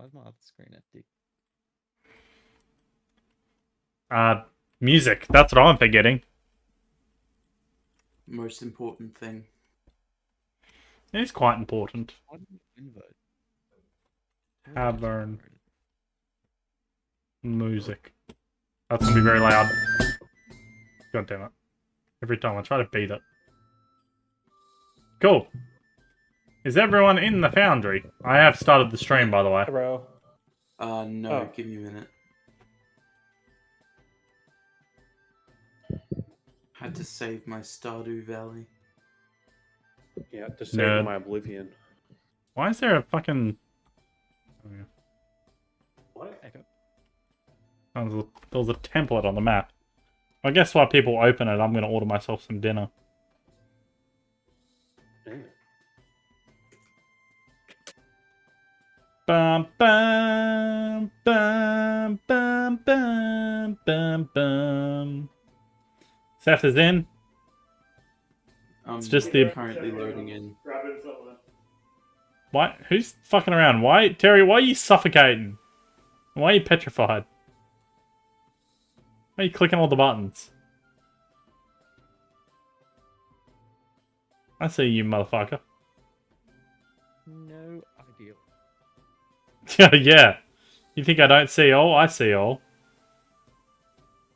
Why is my other screen empty? Music. That's what I'm forgetting. Most important thing. It's quite important. Why didn't you invite? Tavern. Music. That's gonna be very loud. God damn it. Every time I try to beat it. Cool. Is everyone in the foundry? I have started the stream, by the way. Bro. No, Oh. give me a minute. Had to save my Stardew Valley. Yeah, to save Nerd. my oblivion. Why is there a fucking... What? Echo. Oh, there was a template on the map. I guess while people open it, I'm going to order myself some dinner. Damn. Bum, bum, bum, bum, bum, bum, bum. Seth is in. It's just the... Currently loading in. Why? Who's fucking around? Why? Terry, why are you suffocating? Why are you petrified? Why are you clicking all the buttons? I see you, motherfucker. No idea. Yeah. You think I don't see all? I see all.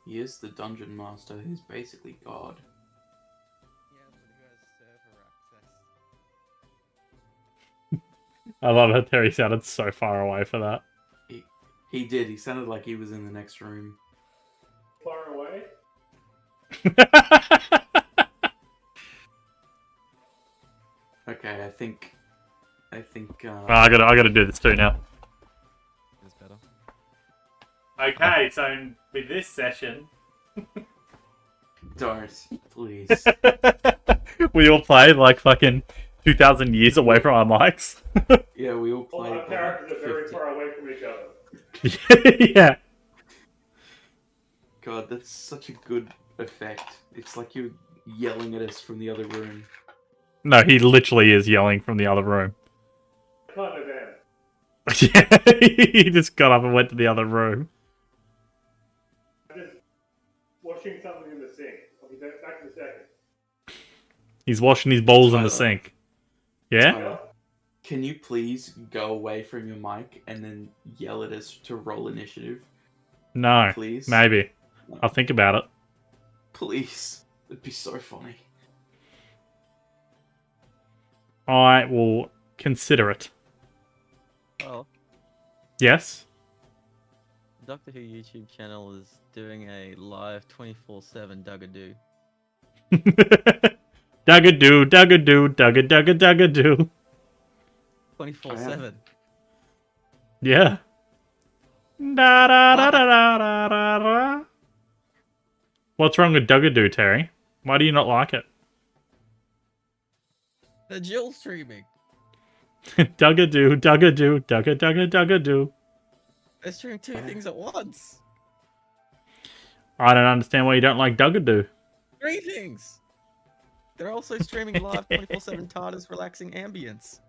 He is the dungeon master. He's basically God. Yeah, but who has server access? I love how Terry sounded so far away for that. He did. He sounded like he was in the next room. Far away? Okay, I think. I gotta do this too now. It's better. Okay, so with this session, Don't, please. we all played like fucking 2,000 years away from our mics. Yeah, we all All played. our characters are very far away from each other. Yeah. God, that's such a good effect. It's like you're yelling at us from the other room. No, he literally is yelling from the other room. Kind of am. Yeah, he just got up and went to the other room. I'm just washing something in the sink. I'll be back in a second. He's washing his bowls in the Tyler. sink. Yeah? Tyler, can you please go away from your mic and then yell at us to roll initiative? No. Please? Maybe. I'll think about it. Please. It'd be so funny. I will consider it. Oh, Yes? Doctor Who YouTube channel is doing a live 24/7 Duggadoo. Duggadoo, duggadoo, duggadoo. 24/7. Yeah. Da da da da da da da da. What's wrong with Duggadoo, Terry? Why do you not like it? The Jill streaming. Duggadoo, duggadoo, duggadoo. They stream two things at once. I don't understand why you don't like Duggadoo. Three things. They're also streaming live 24/7 TARDIS relaxing ambience.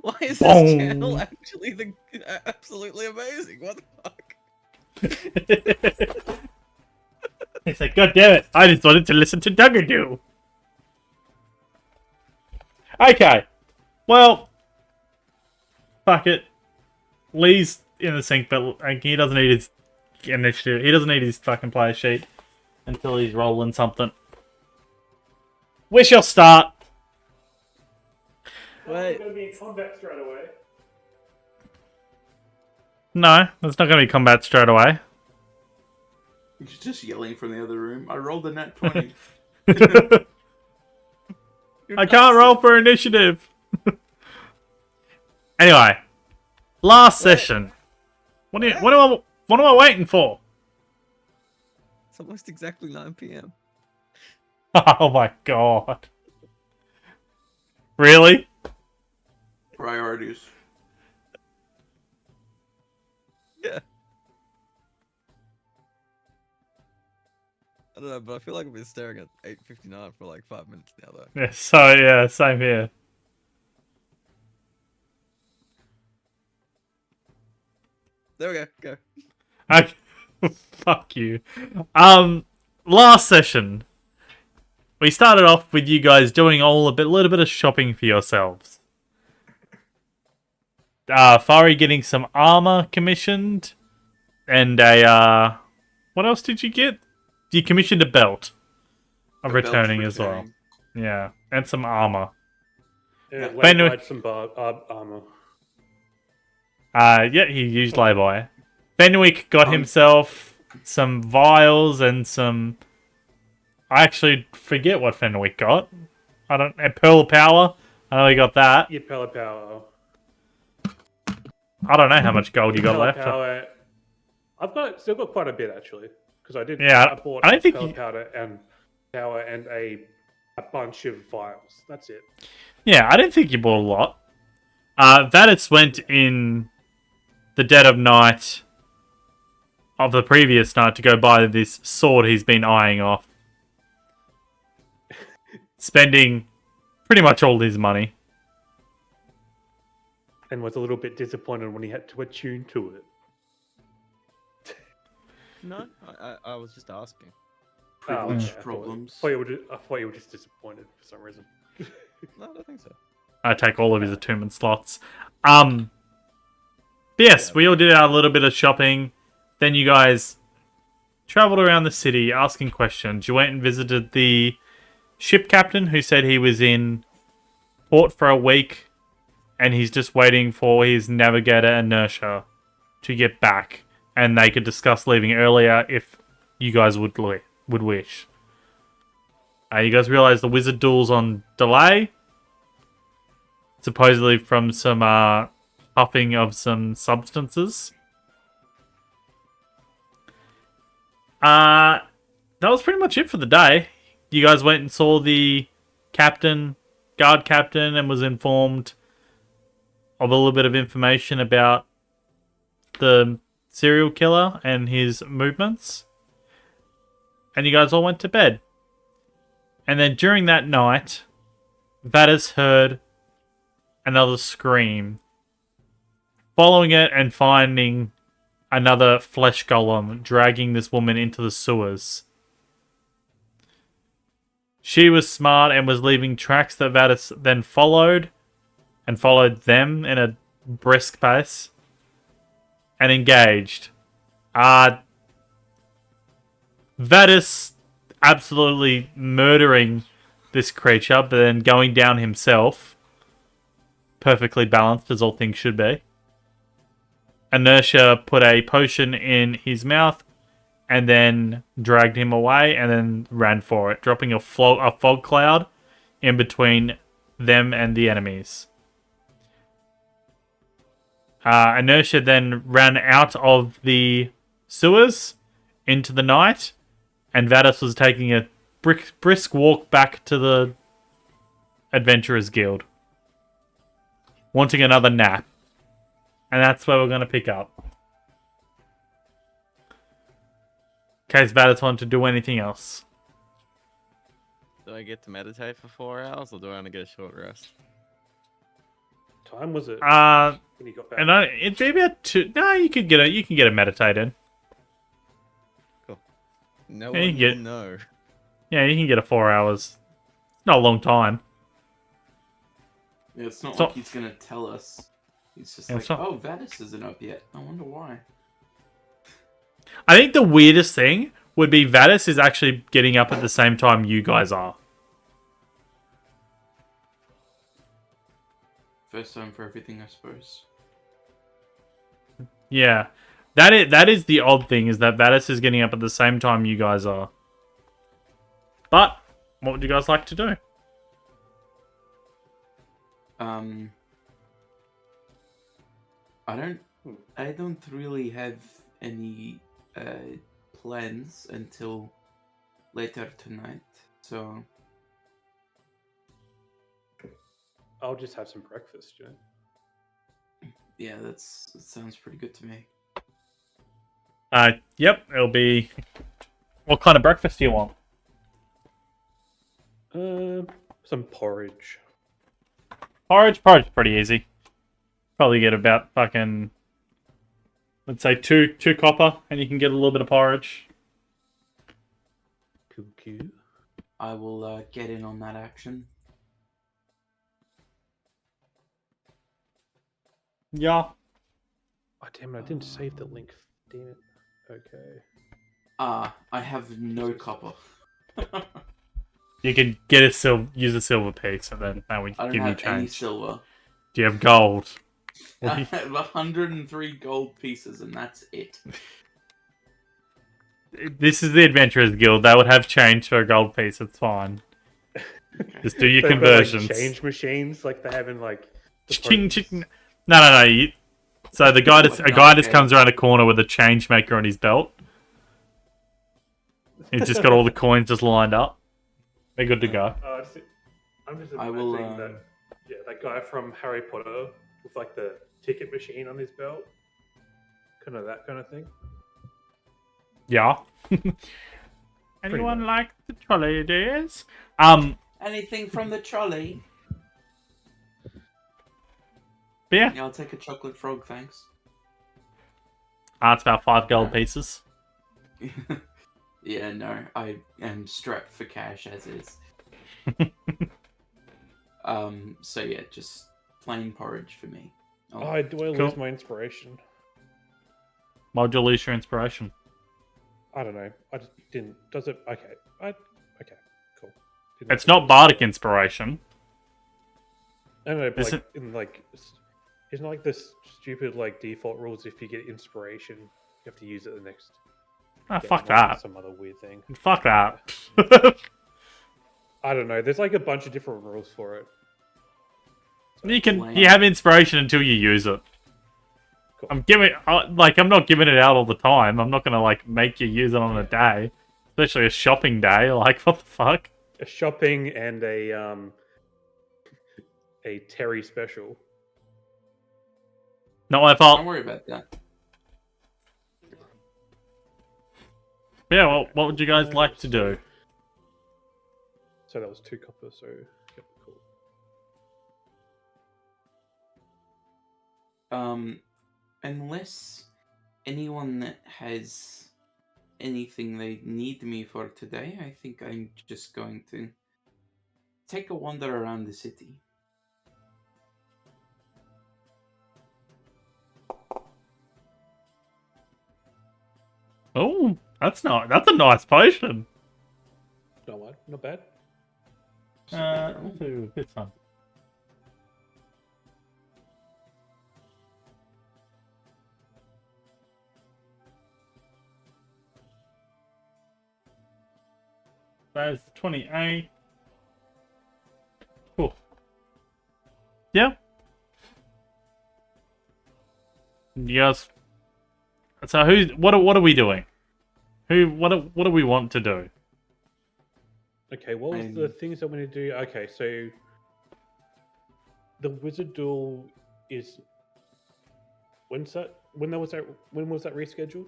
Why is this Boom. channel actually absolutely amazing? What the fuck? It's like, God damn it, I just wanted to listen to Duggadoo. Okay. Well, fuck it. Lee's in the sink, but like, he doesn't need his initiative. He doesn't need his fucking player sheet until he's rolling something. We shall start. Wait. I'm going to be in combat straight away. No, it's not going to be combat straight away. He's just yelling from the other room. I rolled a nat 20. I can't roll for initiative. Anyway, last session. What am I waiting for? It's almost exactly 9 p.m. Oh my god. Really? Priorities. Yeah. I don't know, but I feel like I've been staring at 8:59 for like 5 minutes now, though. Yeah, so yeah, same here. There we go. Go. Okay. Fuck you. Last session, we started off with you guys doing a little bit of shopping for yourselves. Fari getting some armor commissioned, and what else did you get? You commissioned a belt of A belt's returning as well. returning. Yeah, and some armor. Yeah, When we- laid some armor. Yeah, he used lay-by. Fenwick got Oh. himself some vials and some... I actually forget what Fenwick got. A Pearl of Power. I know he got that. Yeah, pellet power. I don't know how much gold you got Pellet left. power. Still got quite a bit actually, because I did. Yeah, I bought I don't think pellet you- powder and power and a bunch of vials. That's it. Yeah, I didn't think you bought a lot. Vadis went in the dead of night of the previous night to go buy this sword he's been eyeing off. Spending pretty much all his money. And was a little bit disappointed when he had to attune to it. No, I was just asking. Privilege okay. problems. I thought you were just disappointed for some reason. No, I don't think so. I take all of his attunement slots. But yes, we all did our little bit of shopping. Then you guys traveled around the city asking questions. You went and visited the ship captain who said he was in port for a week and he's just waiting for his navigator Inertia to get back and they could discuss leaving earlier if you guys would wish. You guys realize the wizard duel's on delay. Supposedly from some puffing of some substances. That was pretty much it for the day. You guys went and saw the guard captain, and was informed of a little bit of information about the serial killer and his movements. And you guys all went to bed. And then during that night, Vadis heard another scream. Following it and finding another flesh golem dragging this woman into the sewers. She was smart and was leaving tracks that Vadis then followed. And followed them in a brisk pace. And engaged. Vadis absolutely murdering this creature, but then going down himself. Perfectly balanced, as all things should be. Inertia put a potion in his mouth and then dragged him away and then ran for it, dropping a fog cloud in between them and the enemies. Inertia then ran out of the sewers into the night, and Vadis was taking a brisk walk back to the Adventurers Guild, wanting another nap. And that's where we're going to pick up. In case Vadis want to do anything else. Do I get to meditate for 4 hours, or do I only get a short rest? Time was it And when he got back? it'd be about 2. No, you can get a meditate in. No Yeah, you one get- will know. Yeah, you can get a 4 hours. Not a long time. Yeah, it's not So- like he's gonna tell us. He's just Yeah, like, so- oh, Vadis isn't up yet. I wonder why. I think the weirdest thing would be Vadis is actually getting up at the same time you guys are. First time for everything, I suppose. Yeah. That is the odd thing, is that Vadis is getting up at the same time you guys are. But, what would you guys like to do? I don't really have any plans until later tonight. So I'll just have some breakfast, you know? yeah, that sounds pretty good to me. Yep, it'll be... What kind of breakfast do you want? Some porridge. Porridge? Porridge's pretty easy. Probably get about fucking let's say two copper, and you can get a little bit of porridge. Cuckoo. I will get in on that action. Yeah. Oh, damn it, I didn't save the link. Damn it. Okay. I have no copper. You can use a silver piece, and then that would I don't give you have any change. silver. Do you have gold? I have 103 gold pieces, and that's it. This is the Adventurers Guild. They would have change for a gold piece. It's fine. Just do your They've got, conversions. like, change machines like they have in like. The Ching, potions. ching. No. So the guy just, Like, a guy no, just comes around a corner with a change maker on his belt. He's just got all the coins just lined up. They're good to go. I'm just I imagining will, that guy from Harry Potter with like the ticket machine on his belt, kind of that kind of thing. Yeah. Anyone like the trolley days? Anything from the trolley? But yeah. Yeah, I'll take a chocolate frog, thanks. It's about 5 gold pieces. Yeah, no, I am strapped for cash as is. So yeah, just plain porridge for me. Oh, do I Cool. lose my inspiration? Why'd you lose your inspiration? I don't know. I just didn't. Does it? Okay. Okay. Cool. Didn't It's have to not lose bardic it. inspiration. I don't know, but Is like, isn't like this stupid like default rules? If you get inspiration, you have to use it the next. Ah, game, fuck or that. Some other weird thing. Fuck that. I don't know. There's like a bunch of different rules for it. You have inspiration until you use it. Cool. I'm not giving it out all the time. I'm not gonna like make you use it on a day, especially a shopping day. Like, what the fuck? A shopping and a Terry special. Not my fault. Don't worry about that. Yeah, well, what would you guys like to do? So that was 2 copper. So yep, cool. Unless anyone that has anything they need me for today, I think I'm just going to take a wander around the city. Oh, that's a nice potion. Not bad. Let's do this one. That's 28. Cool. Yeah. Yes. So what are we doing? What do we want to do? Okay, what was the things that we need to do? Okay, so the wizard duel is when was that rescheduled?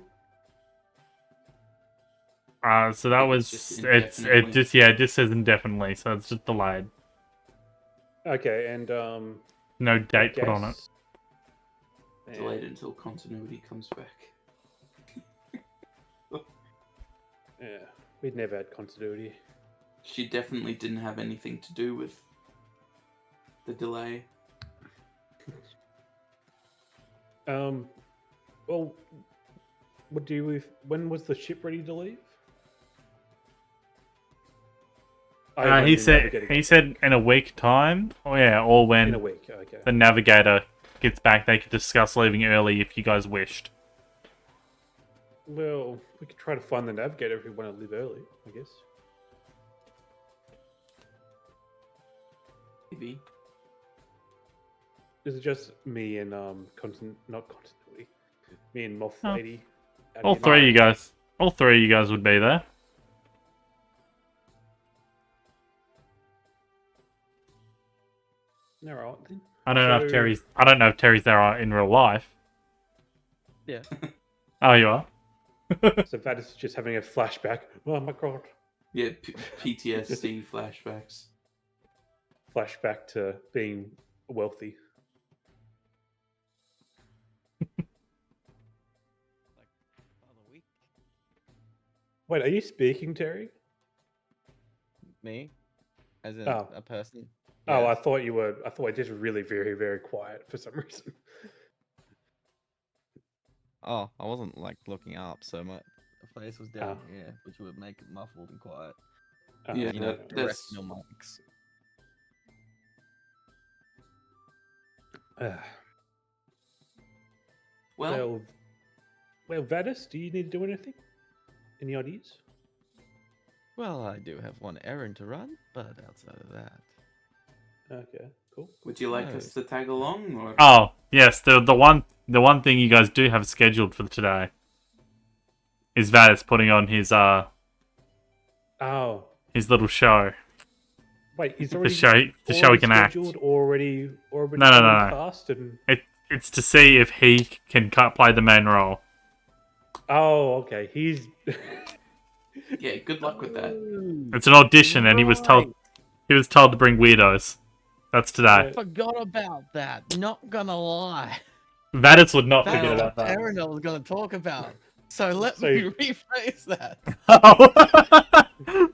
So that was it just says indefinitely, so it's just delayed. Okay, and No date put on it. Delayed until continuity comes back. Yeah, we'd never had continuity. She definitely didn't have anything to do with the delay. Well, what do we? When was the ship ready to leave? He said in a week time. Oh yeah, or when in a week. Okay. the navigator gets back, they could discuss leaving early if you guys wished. Well, we could try to find the navigator if we want to leave early, I guess. Maybe. Is it just me and not continuity? Me and Moth Oh. Lady. All three of you guys would be there. All right then. I don't know if Terry's there in real life. Yeah. Oh, you are? So that is just having a flashback. Oh my god! Yeah, PTSD flashbacks. Flashback to being wealthy. Wait, are you speaking, Terry? Me, as in Oh. a person. Oh, I Yes. thought you were. I thought I just really very very quiet for some reason. Oh, I wasn't like looking up, so my face was down Oh. here, which would make it muffled and quiet. Oh, Yeah, You know, that's directional mics. well, well. well, Vadis, do you need to do anything? Any ideas? Well, I do have one errand to run, but outside of that, Okay, cool. Would you like No. us to tag along, or? Oh, yes, the one thing you guys do have scheduled for today is Vadis putting on his Oh, little show. wait, he's The already show he can act. scheduled, already No, no. cast and. It's to see if he can play the main role. Oh, okay. He's. Yeah, good luck with that. It's an audition, and he was told to bring weirdos. That's today. forgot about that. Not gonna lie. Vadis would not That's forget the about that. errand I was gonna talk about. So let So- me rephrase that. Oh.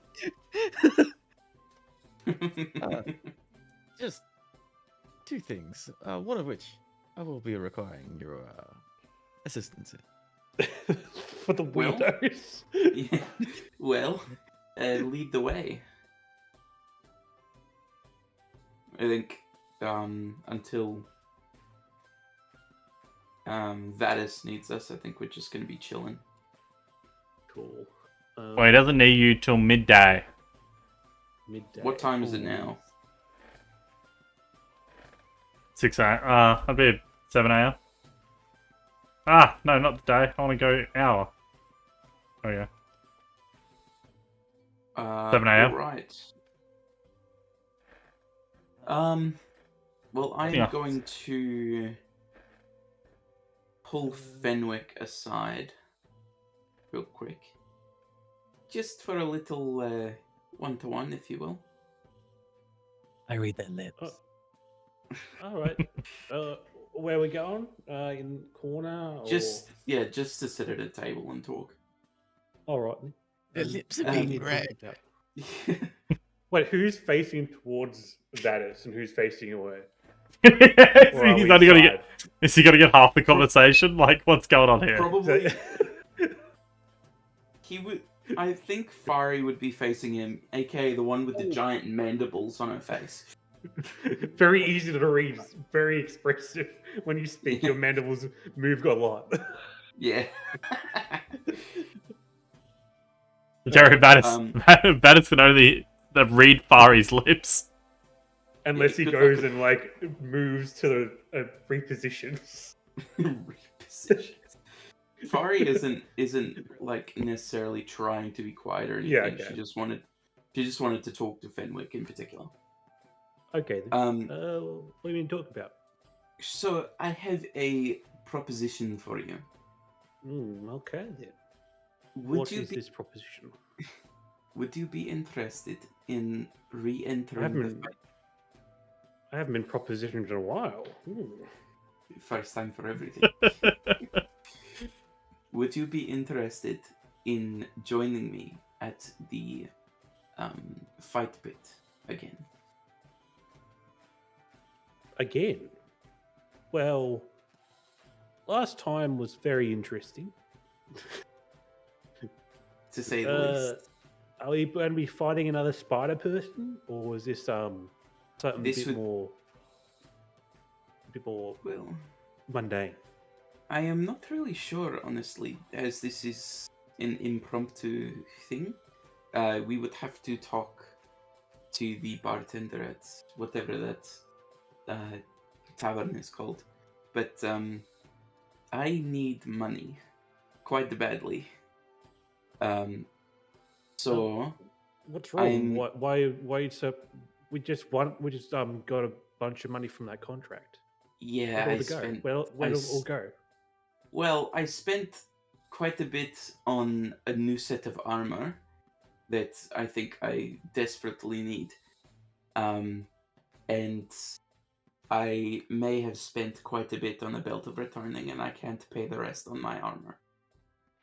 Just two things. One of which I will be requiring your assistance in. for the Well? weirdos. Yeah. Well, lead the way. I think until Vadis needs us, I think we're just going to be chilling. Cool. Well, he doesn't need you till midday. Midday. What time is it Ooh. now? 6 a.m. I'd be 7 a.m. Ah, no, not the day. I want to go hour. Oh yeah. 7 a.m. Right. Well, I'm Yeah. going to pull Fenwick aside real quick. Just for a little one-to-one, if you will. I read their lips. All right. Where are we going? In corner? Or... Just to sit at a table and talk. All right. Their lips are um, being need to red. talk about- Wait, who's facing towards Vadis and who's facing away? Or are He's we only gonna inside? Is he gonna get half the conversation? Like, what's going on here? Probably So- he would. I think Fari would be facing him, aka the one with the giant mandibles on her face. Very easy to read. Very expressive. When you speak, your mandibles move a lot. Yeah. Jerry Vadis. Um, Vadis can only read Fari's lips. Unless he good goes luck. and like moves to repositions. Repositions. Fari isn't like necessarily trying to be quiet or anything. Yeah, okay. She just wanted to talk to Fenwick in particular. Okay. Then. What do you mean talk about? So I have a proposition for you. Okay then. Would What you is be this proposition? Would you be interested in I re-entering haven't the been, fight? I haven't been propositioned in a while. First time for everything. Would you be interested in joining me at the fight pit again? Again. Well, last time was very interesting. To say the least. Are we going to be fighting another spider person, or is this something This a would- bit more Well, mundane? I am not really sure, honestly, as this is an impromptu thing. We would have to talk to the bartender at whatever that tavern is called. But I need money quite badly. So What's wrong? I'm- Why? So we just got a bunch of money from that contract. yeah, Where I did it go? spent. Where I did it all s- go? Well, I spent quite a bit on a new set of armor that I think I desperately need. And I may have spent quite a bit on a belt of returning, and I can't pay the rest on my armor.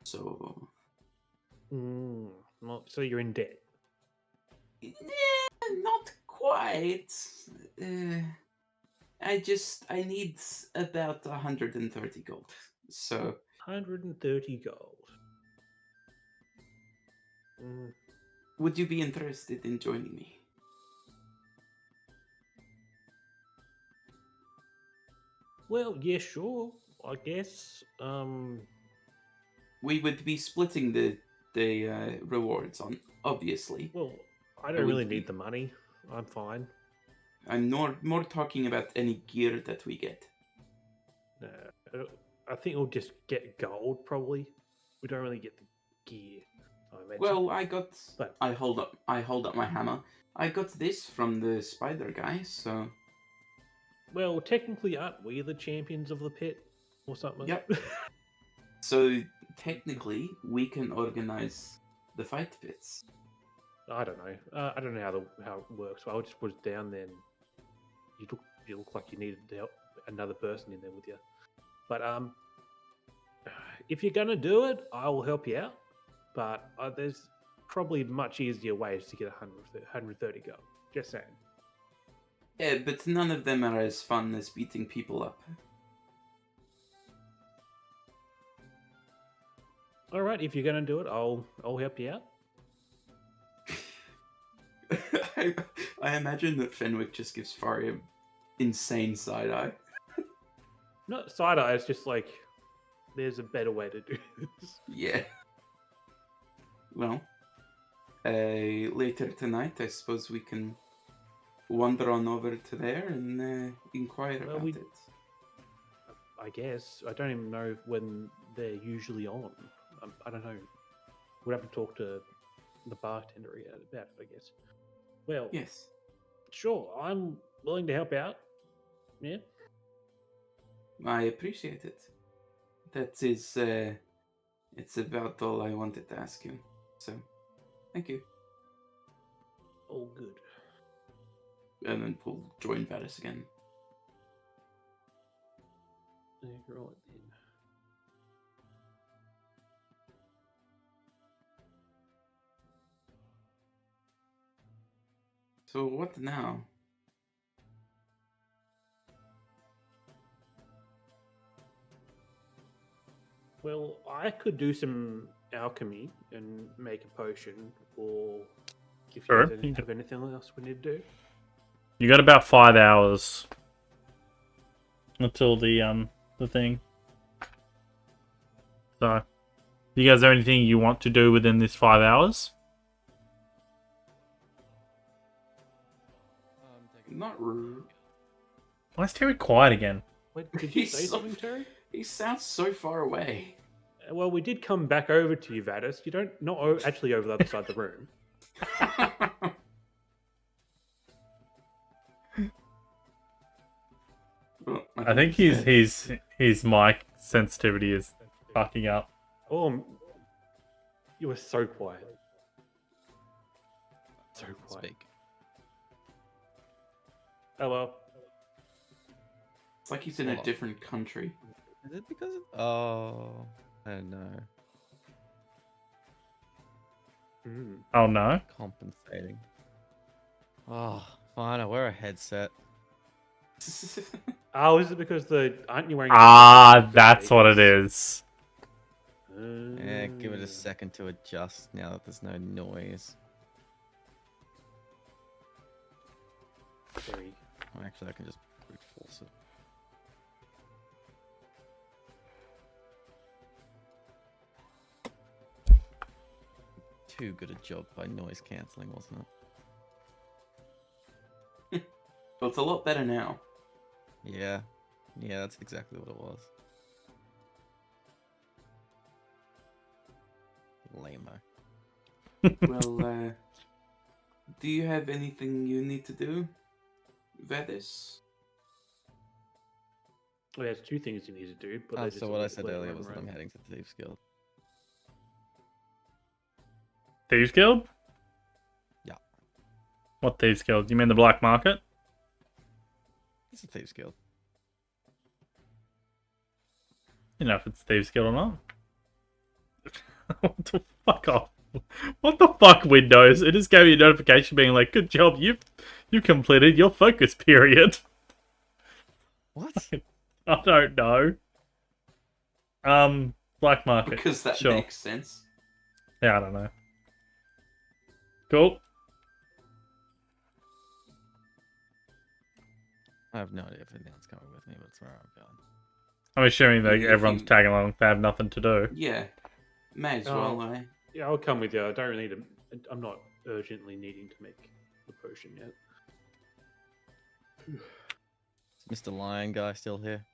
So Well, so you're in debt. Not quite. Uh, I need about 130 gold. So 130 gold. would you be interested in joining me? Well, yeah, sure. I guess. We would be splitting the rewards on, obviously. Well, I It don't would really be- need the money. I'm fine. I'm more talking about any gear that we get. I think we'll just get gold. Probably. We don't really get the gear. I imagine. Well, But- I hold up my hammer. I got this from the spider guy, so Well, technically, aren't we the champions of the pit or something? Yep. So technically we can organize the fight pits. I don't know. I don't know how it works. I just was down there. And you look like you needed help, another person in there with you. But if you're gonna do it, I will help you out. But there's probably much easier ways to get 130 gold. Just saying. Yeah, but none of them are as fun as beating people up. All right, if you're gonna do it, I'll help you out. I imagine that Fenwick just gives Faria insane side eye. Not side eye. It's just like there's a better way to do this. Yeah. Well, later tonight, I suppose we can wander on over to there and inquire Well, about it. I guess I don't even know when they're usually on. I don't know. We'd have to talk to the bartender about it, I guess. Well, Yes. sure. I'm willing to help out. Yeah. I appreciate it. That is, it's about all I wanted to ask you. So, thank you. All good. And then we'll join Varys again. Yeah, right then. So what now? Well, I could do some alchemy and make a potion, or if Sure. you guys have anything else we need to do. You got about 5 hours until the thing. So, do you guys have anything you want to do within this 5 hours? Not rude. Why is Terry quiet again? Wait, did you He's say so- something, Terry? He sounds so far away. Well, we did come back over to you, Vadis. You don't not actually over the other side of the room. Well, I think his mic sensitivity is fucking up. Oh, you were so quiet. So quiet. Speak. Oh well. It's like he's in a Hold on. different country. Is it because of... Oh, I don't know. Oh no. Compensating. Oh, fine. I'll wear a headset. Oh, is it because aren't you wearing? That's what it is. Yeah, give it a second to adjust now that there's no noise. Very. Oh, actually, I can just brute force it. Too good a job by noise cancelling, wasn't it? Well, it's a lot better now. Yeah. Yeah, that's exactly what it was. Lame-o. Well, do you have anything you need to do, Vedis? Well, there's two things you need to do. But Ah, they're just so a what I little said bit earlier run was that I'm around. heading to Thieves Guild. Thieves Guild? Yeah. What Thieves Guild? You mean the black market? It's a Thieves Guild. You know if it's Thieves Guild or not. What the fuck off? What the fuck, Windows? It just gave me a notification being like, "Good job, you completed your focus period." What? I don't know. Black market. Because that sure. makes sense. Yeah, I don't know. Cool. I have no idea if anyone's coming with me, but it's where I'm going. I'm assuming that If everyone's you- tagging along. They have nothing to do. Yeah. May as Oh. well, eh? Yeah, I'll come with you. I don't really need I'm not urgently needing to make the potion yet. Is Mr. Lion guy still here?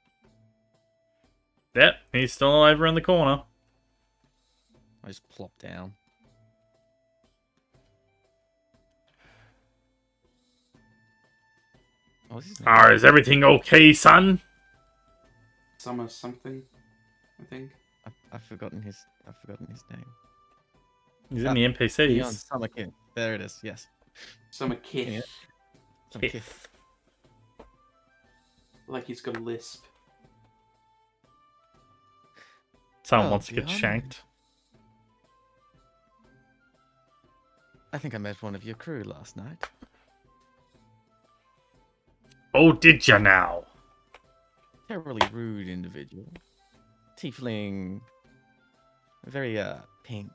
Yep, he's still over in the corner. I just plop down. What's his name? Is everything okay, son? Summer something, I think. I've forgotten his name. He's in the Beyond NPCs. Summer Kid. There it is. Yes. Summer Kith. Yeah. Summer Kid. Kith. Like he's got a lisp. Someone Oh, wants to get beyond. shanked. I think I met one of your crew last night. Oh, did ya now? Terribly rude individual. Tiefling. Very pink.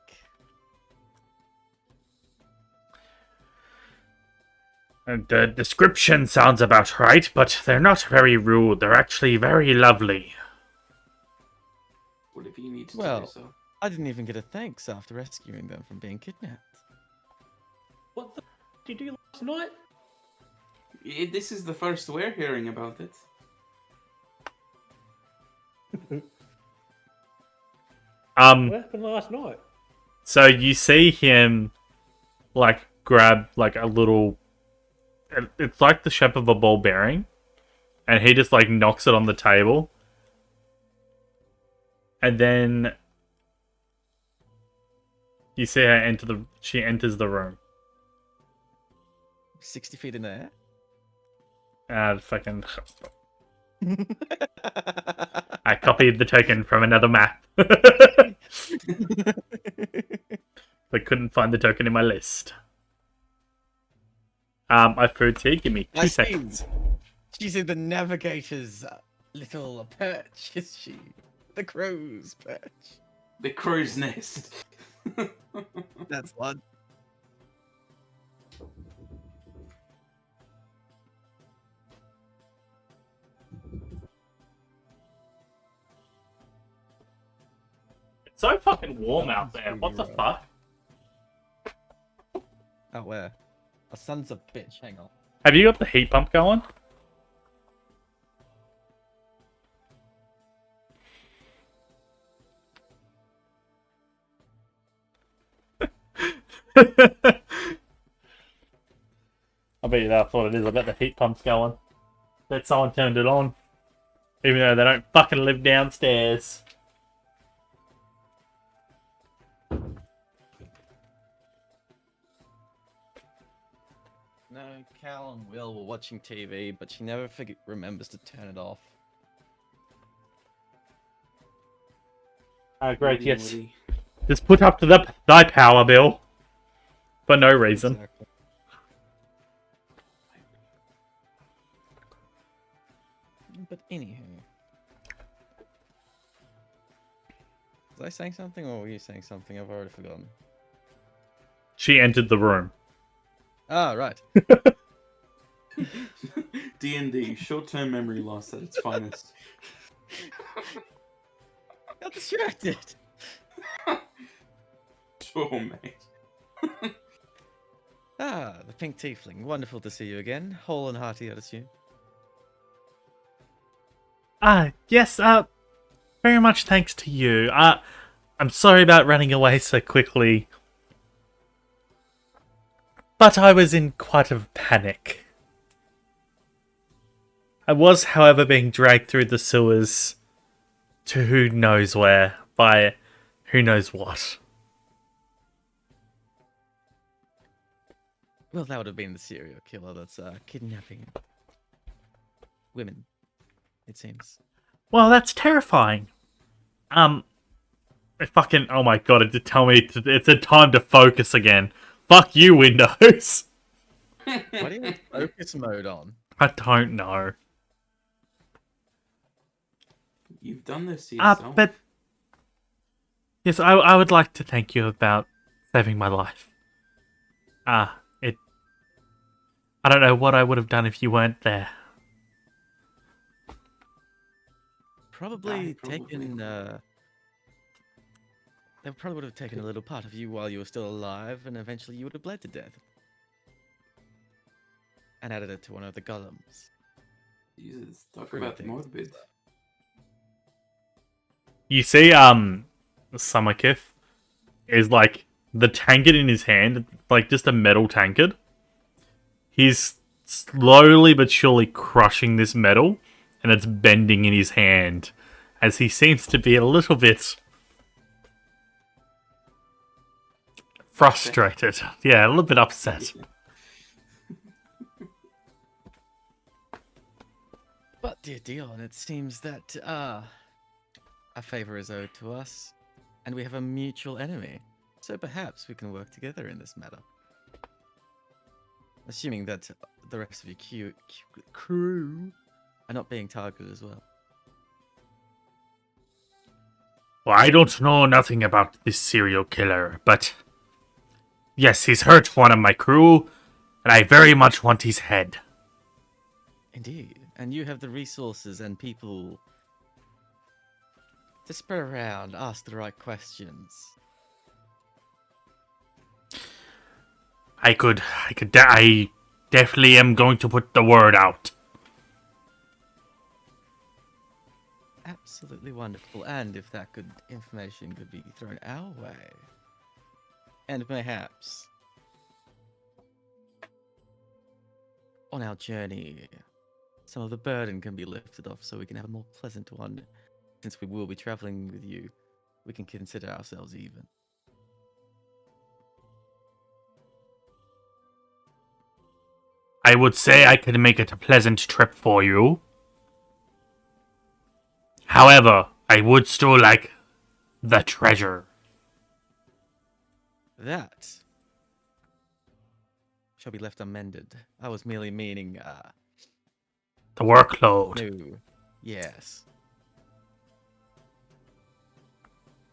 And the description sounds about right, but they're not very rude. They're actually very lovely. Whatever you need to Well, do so. I didn't even get a thanks after rescuing them from being kidnapped. What the did you do last night? This is the first we're hearing about it. What happened last night? So you see him, like, grab, like, a little... It's like the shape of a ball bearing. And he just, like, knocks it on the table. And then... You see her enter the... She enters the room. 60 feet in the air? Fucking... I copied the token from another map. I couldn't find the token in my list. I food tea. Give me 2 I see. seconds. She's in the navigator's little perch, is she? The crow's perch. The crow's nest. That's one. It's so fucking warm out there. What the fuck? Oh, where? Oh, son's a bitch. Hang on. Have you got the heat pump going? I bet you that's what it is. I bet the heat pump's going. Bet someone turned it on. Even though they don't fucking live downstairs. No, Cal and Will were watching TV, but she never remembers to turn it off. Great, Woody, yes. Woody. Just put up to thy power, Bill. For no reason. Exactly. But anywho. Was I saying something or were you saying something? I've already forgotten. She entered the room. Ah, right. D&D, short-term memory loss at its finest. Got distracted. Sure, mate. Ah, the pink tiefling. Wonderful to see you again. Whole and hearty, I'd assume. Yes, very much thanks to you. I'm sorry about running away so quickly. But I was in quite a panic. I was, however, being dragged through the sewers to who knows where, by who knows what. Well, that would have been the serial killer that's kidnapping women, it seems. Well, that's terrifying. Fucking, oh my god, it did tell me it's a time to focus again. Fuck you, Windows. Why do you have focus mode on? I don't know. You've done this to yourself. But yes, I would like to thank you about saving my life. I don't know what I would have done if you weren't there. Probably taken. They probably would have taken a little part of you while you were still alive, and eventually you would have bled to death. And added it to one of the golems. Jesus, talk Pretty about things. morbid. You see, Summerkith is like the tankard in his hand, like just a metal tankard. He's slowly but surely crushing this metal, and it's bending in his hand as he seems to be a little bit frustrated. Yeah, a little bit upset. But, dear Dion, it seems that a favor is owed to us, and we have a mutual enemy. So perhaps we can work together in this matter. Assuming that the rest of your crew are not being targeted as well. Well, I don't know nothing about this serial killer, but yes, he's hurt one of my crew, and I very much want his head. Indeed. And you have the resources and people to spread around, ask the right questions. I definitely am going to put the word out. Absolutely wonderful. And if that information could be thrown our way, and perhaps on our journey, some of the burden can be lifted off so we can have a more pleasant one. Since we will be traveling with you, we can consider ourselves even. I would say I could make it a pleasant trip for you. However, I would still like the treasure. That shall be left unmended. I was merely meaning, The workload. no. Yes.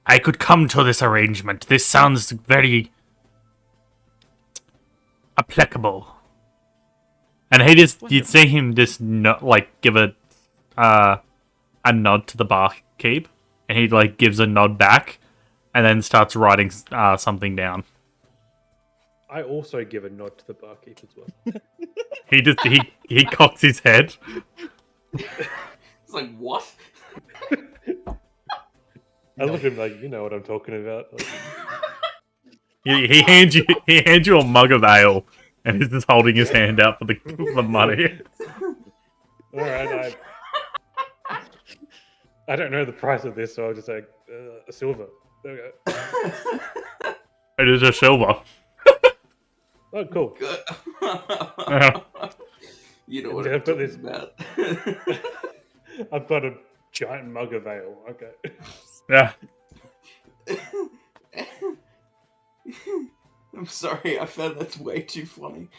I could come to this arrangement. This sounds very applicable. And you'd see him just give a nod to the barkeep, and he gives a nod back, and then starts writing something down. I also give a nod to the barkeep as well. He cocks his head. It's like, what? I look at him like, you know what I'm talking about. He hands you a mug of ale, and he's just holding his hand out for the money. All right, I don't know the price of this, so I'll just say a silver. There we go. It is a silver. Oh, cool. Good. Yeah. You know what Yeah, I'm but talking this- about. I've got a giant mug of ale. Okay. Yeah. I'm sorry, I found that way too funny.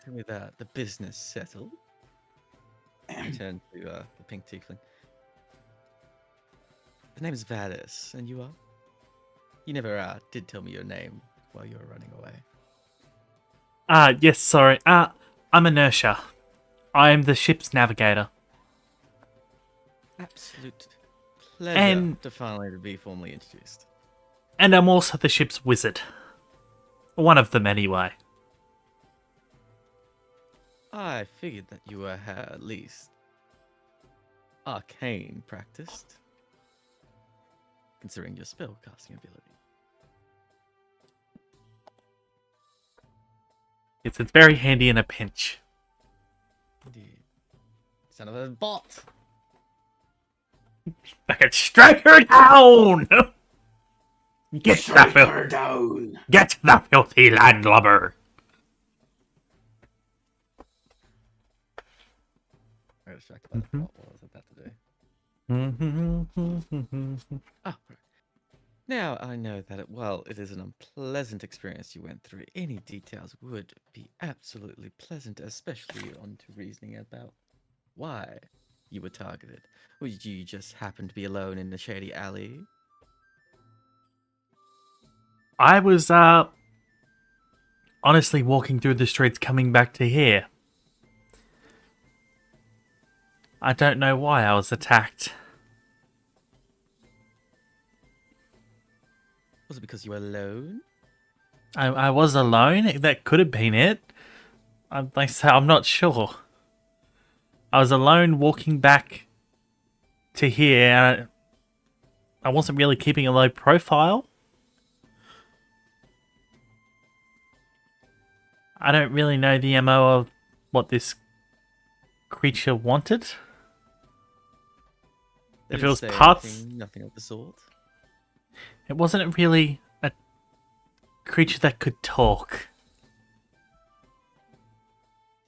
Tell me that the business settled. Turn to the pink tiefling. The name is Vadis, and you are? You never did tell me your name while you were running away. Yes, sorry. I'm Inertia. I'm the ship's navigator. Absolute pleasure And- to finally be formally introduced. And I'm also the ship's wizard. One of them, anyway. I figured that you were at least arcane practiced, considering your spell casting ability. It's very handy in a pinch. Indeed. Son of a bot! I can strike her down! Get Strike the her down. Get the filthy landlubber! got distracted by the Mhm. plot. What was I about to do? Ah, right. Now I know that it is an unpleasant experience you went through. Any details would be absolutely pleasant, especially onto reasoning about why you were targeted. Would you just happen to be alone in a shady alley? I was honestly walking through the streets coming back to here. I don't know why I was attacked. Was it because you were alone? I was alone. That could have been it. Like I say, I'm not sure. I was alone walking back to here, and I wasn't really keeping a low profile. I don't really know the MO of what this creature wanted. They If it didn't was say parts, anything, nothing of the sort. it wasn't really a creature that could talk.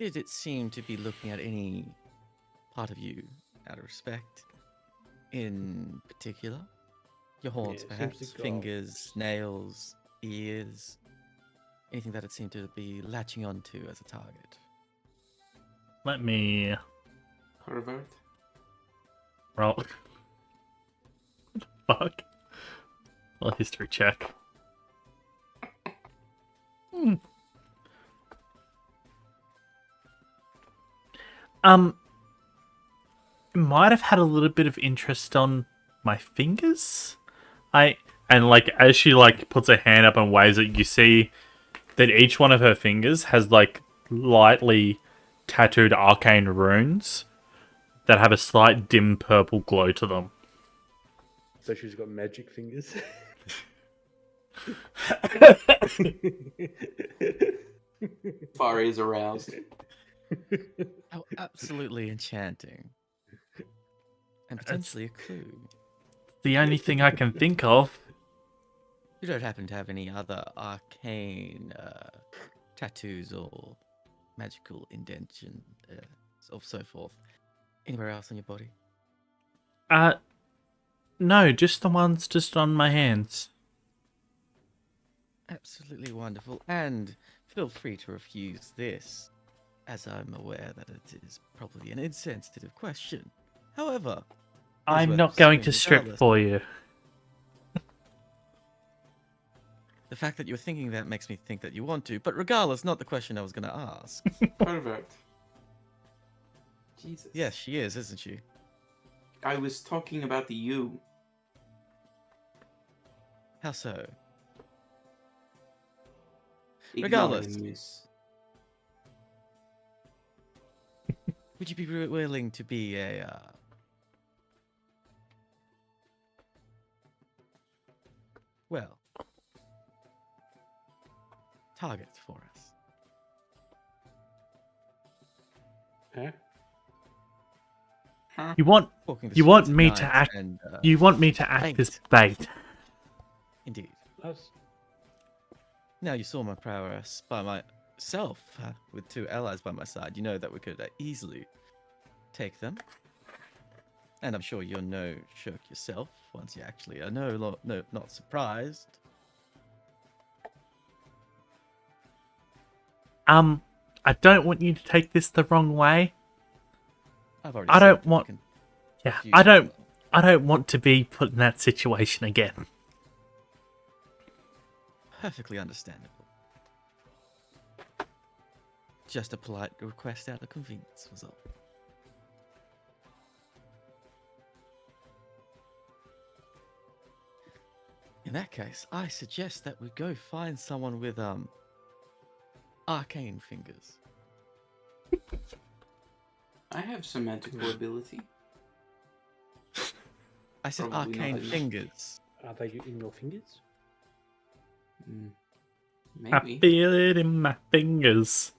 Did it seem to be looking at any part of you out of respect? In particular? Your horns, Yeah, it seems to perhaps? go- Fingers, nails, ears? Anything that it seemed to be latching onto as a target? Let me Pervert. roll. Fuck. Well, history check. It might have had a little bit of interest on my fingers. And like as she like puts her hand up and waves it, you see that each one of her fingers has like lightly tattooed arcane runes that have a slight dim purple glow to them. So she's got magic fingers. Far is aroused. How absolutely enchanting. And potentially a clue. The only thing I can think of. You don't happen to have any other arcane tattoos or magical indention, or so forth, anywhere else on your body? No, just the ones just on my hands. Absolutely wonderful. And feel free to refuse this, as I'm aware that it is probably an insensitive question. However, it is I'm worth not going to pursuing strip regardless. for you. The fact that you're thinking that makes me think that you want to, but regardless, not the question I was going to ask. Pervert. Jesus. Yes, she is, isn't she? I was talking about the you. How so? Regardless. Ignoramus. Would you be willing to be a well, target for us? Huh? Huh? You want Walking the You want streets at me night to act- and, you want me to act as bait. Indeed. That's Now you saw my prowess by myself, with two allies by my side. You know that we could easily take them. And I'm sure you're no shirk yourself once you actually are no, not surprised. I don't want you to take this the wrong way. I've already I said don't that we want- can Yeah, refuse I as don't well. I don't want to be put in that situation again. Perfectly understandable. Just a polite request out of convenience was all. In that case, I suggest that we go find someone with arcane fingers. I have some magical ability. I said Probably not arcane enough. fingers. are they in your fingers? I Maybe. feel it in my fingers.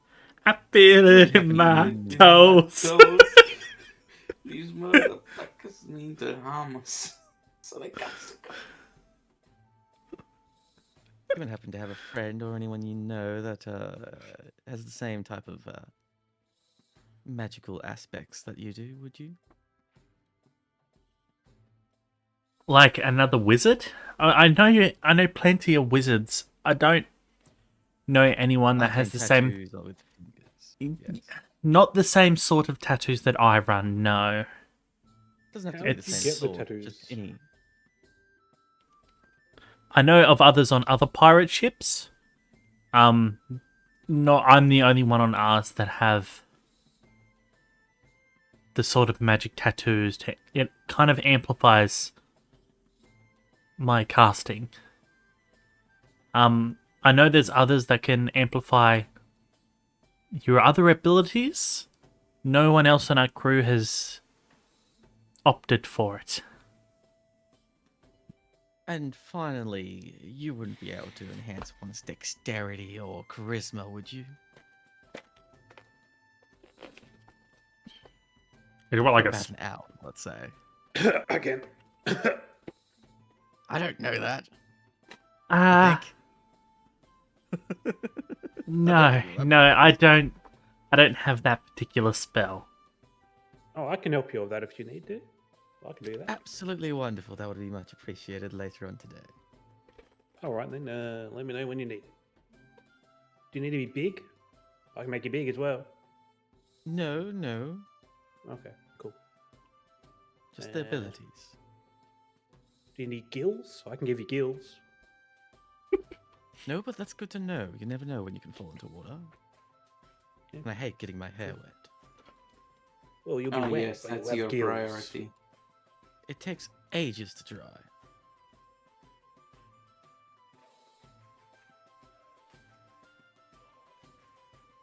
I feel it in my In my toes. toes. These motherfuckers need to harm us. So they got to go. You don't happen to have a friend or anyone you know that has the same type of magical aspects that you do, would you? Like another wizard? I know plenty of wizards. I don't know anyone that has the same. Tattoos or with fingers. Yes. Not the same sort of tattoos that I run. No. Doesn't have to How be the did you same get the sort. tattoos? Just any. I know of others on other pirate ships. No, I'm the only one on ours that have the sort of magic tattoos. It kind of amplifies my casting. I know there's others that can amplify your other abilities. No one else on our crew has opted for it. And finally, you wouldn't be able to enhance one's dexterity or charisma, would you? You want like For about an hour, let's say. Again. I don't know that. I think. No, I don't have that particular spell. Oh, I can help you with that if you need to. I can do that. Absolutely wonderful. That would be much appreciated later on today. All right, then. Let me know when you need. Do you need to be big? I can make you big as well. No. Okay, cool. Just the abilities. Do you need gills? I can give you gills. No, but that's good to know. You never know when you can fall into water. Yeah. And I hate getting my hair wet. Well, you'll be Oh wet, yes, but you'll that's have your gills. priority. It takes ages to dry.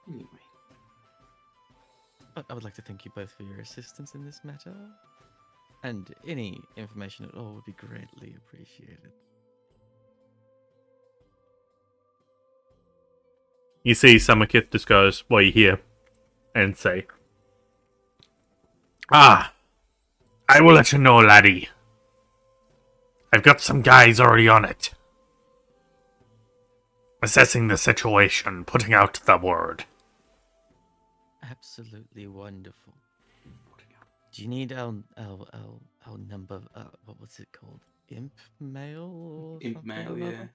Anyway, But I would like to thank you both for your assistance in this matter. And any information at all would be greatly appreciated. You see, Summerkith just goes, "What are you here?" and say, "Ah, I will let you know, laddie. I've got some guys already on it. Assessing the situation, putting out the word." Absolutely wonderful. Do you need our number? What was it called? Imp mail or Imp something mail, or yeah. other?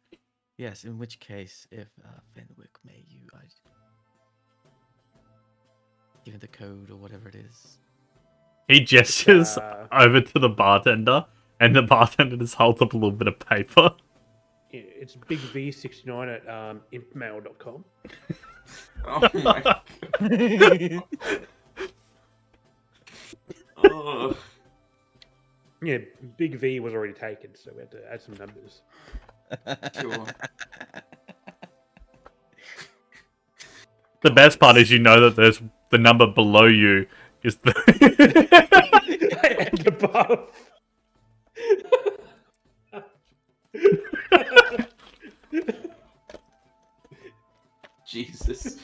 Yes. In which case, if Fenwick may you, I'd give it the code or whatever it is. He gestures over to the bartender, and the bartender just holds up a little bit of paper. Yeah, it's bigv69 at impmail.com. Oh my god. Oh, Yeah, Big V was already taken, so we had to add some numbers. sure. The best part is you know that there's the number below you is the And above. Jesus.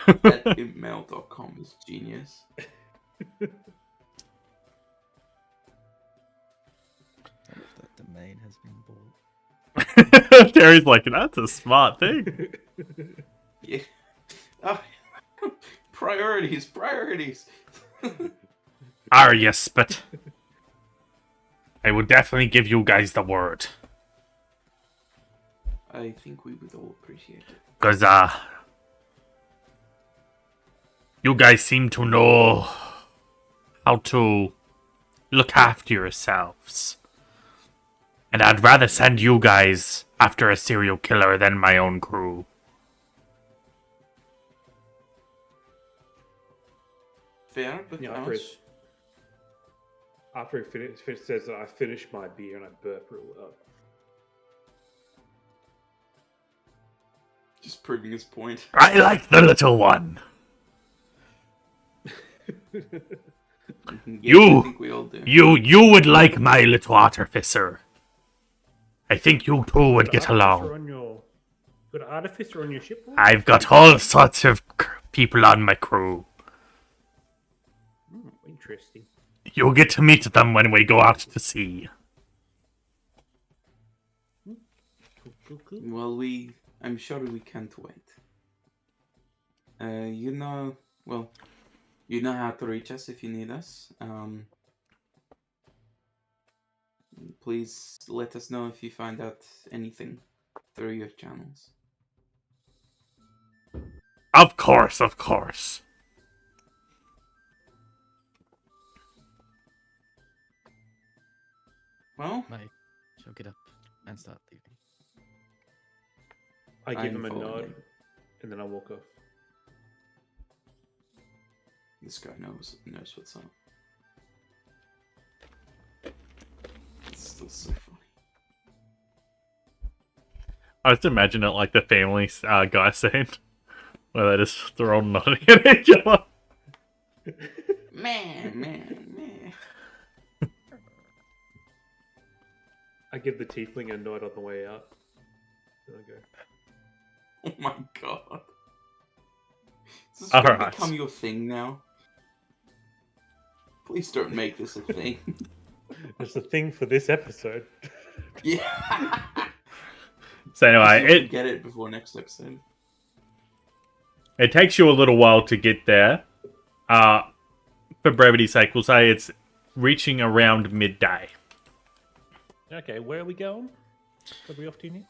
At impmail.com is genius. That domain has been bought. Terry's like, "That's a smart thing." Yeah. Oh, priorities. Yes, but I would definitely give you guys the word. I think we would all appreciate it. Because, you guys seem to know how to look after yourselves. And I'd rather send you guys after a serial killer than my own crew. Fair, but Yeah, how after much? After he says that I finished my beer and I burp real well. Just proving his point. I like the little one. Yes, I think we all do. You would like my little artificer. I think you two would get along. Got an artificer on your ship? Boy? I've got all sorts of people on my crew. Interesting. You'll get to meet them when we go out to sea. Cool. Well, I'm sure we can't wait. You know how to reach us if you need us. Please let us know if you find out anything through your channels. Of course, of course. Well, Mate, she'll get up and start leaving. I give I'm him a following nod, him. and then I walk off. This guy knows what's up. It's still so funny. I just imagine it like the family guy scene where they just they're all nodding at each other. Man. I give the tiefling a nod on the way out. And I go, Oh my god. Is this All gonna right. become your thing now? Please don't make this a thing. "There's a thing for this episode." Yeah. So You'll anyway, forget it before next episode. it takes you a little while to get there. For brevity's sake, we'll say it's reaching around midday. Okay, where are we going? Are we off to next?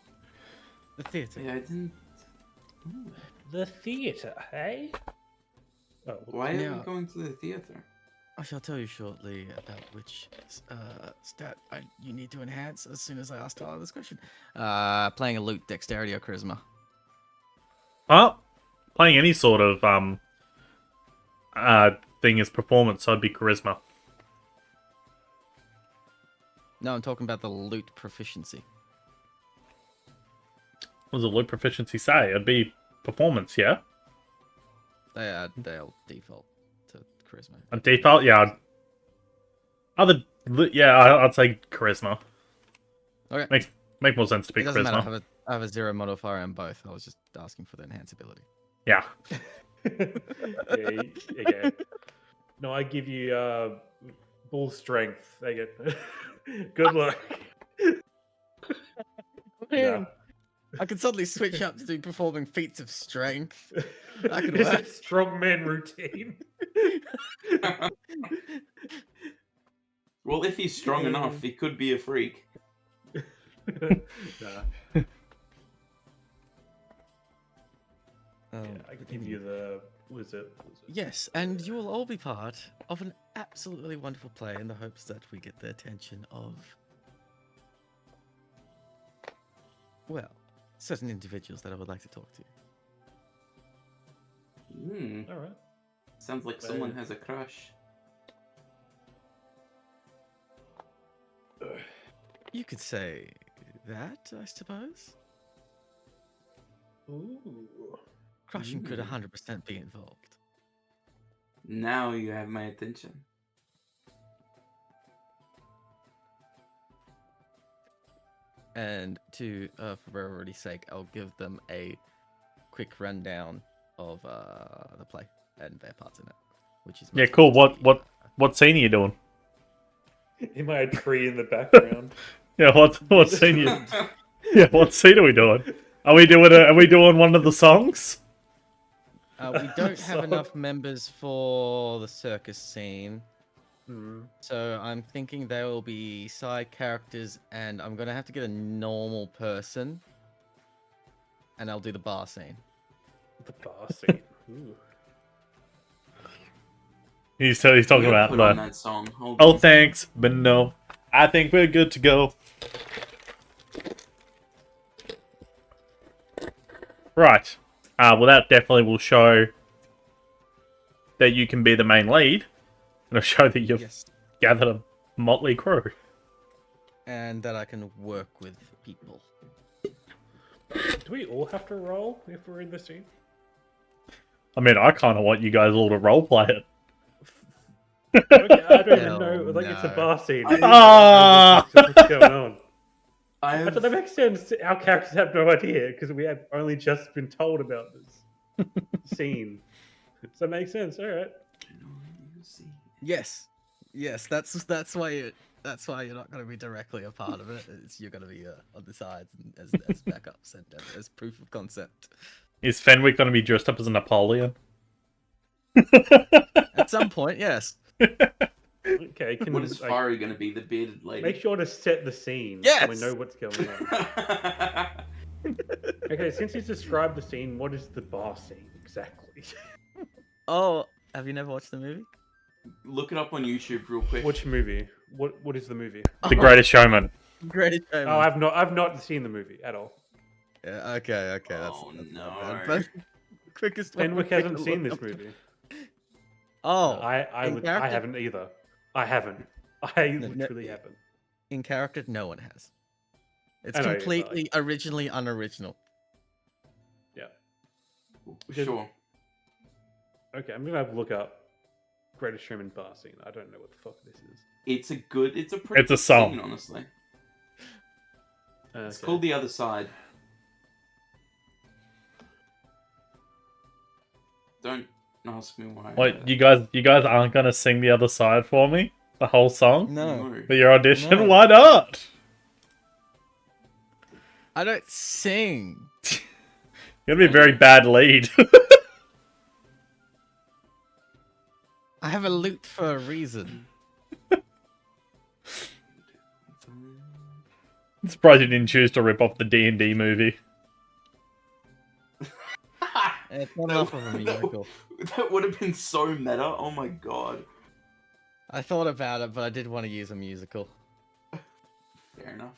The theatre. Yeah, I didn't. The theatre, eh? Oh, Why are we Now- going to the theater? I shall tell you shortly about which stat you need to enhance as soon as I ask Tyler this question. Playing a loot, dexterity, or charisma. Well, playing any sort of thing is performance, so it'd be charisma. No, I'm talking about the loot proficiency. What does a loot proficiency say? It'd be performance, yeah? They'll default to charisma. On default, yeah. I'd say charisma. Okay. Make more sense to be It doesn't charisma. matter. I have a 0 modifier on both. I was just asking for the enhanceability. Yeah. yeah, okay. No, I give you bull strength. They get good luck. Nah. I could suddenly switch up to performing feats of strength. That could It's a work. strongman routine. Well, if he's strong enough, he could be a freak. Nah. Um, Yeah, I give you the wizard. Yes, and you will all be part of an absolutely wonderful play in the hopes that we get the attention of, well, certain individuals that I would like to talk to. All right. Sounds like someone has a crush. You could say that, I suppose. Ooh. Crushing could 100% be involved. Now you have my attention. And for brevity's sake, I'll give them a quick rundown of the play and their parts in it, which is Yeah, mostly cool. just What scene are you doing? Am I a tree in the background? Yeah, what scene you? Yeah, what scene are we doing? Are we doing one of the songs? we don't have So- enough members for the circus scene, Hmm. so I'm thinking there will be side characters, and I'm gonna have to get a normal person, and I'll do the bar scene. The bar scene. Ooh. He's I'm talking gonna about put on the. that song. Hold Oh, on. thanks, but no. I think we're good to go. Right. Well, that definitely will show that you can be the main lead, and it'll show that you've Yes, gathered a motley crew. and that I can work with people. Do we all have to roll if we're in the scene? I mean, I kind of want you guys all to roleplay it. Okay, I don't even Hell know. Like, it's a no. bar scene. Ah! What's going on? I have... But that makes sense. Our characters have no idea because we have only just been told about this scene. So that makes sense. All right. Yes, that's why That's why you're not going to be directly a part of it. You're going to be on the sides and as backups and as proof of concept. Is Fenwick going to be dressed up as a Napoleon? At some point, yes. Okay, can What is Fiery going to be? The bearded lady? make sure to set the scene so we Yes! know what's going on. Okay, since he's described the scene, what is the bar scene exactly? Oh, have you never watched the movie? Look it up on YouTube real quick. Which movie? What is the movie? The Greatest Showman. Greatest Showman. Oh, I've not seen the movie at all. Yeah, okay. Oh, That's no. not bad, but quickest one. Fenwick to take hasn't a seen look this up. movie. Oh, I in character- haven't either. I haven't. I No, literally haven't. in character, no one has. It's I know, but, completely originally unoriginal. Yeah. Sure. Okay, I'm gonna have to look up Greatest Showman bar scene. I don't know what the fuck this is. It's a pretty It's a good song. scene, honestly. It's Okay. called The Other Side. Don't ask me why. What, you guys aren't going to sing the other side for me? The whole song? No, For your audition? No. Why not? I don't sing. You're going to be a very bad lead. I have a lute for a reason. I'm surprised you didn't choose to rip off the D&D movie. It's not enough of a musical. That would have been so meta. Oh my god. I thought about it, but I did want to use a musical. Fair enough.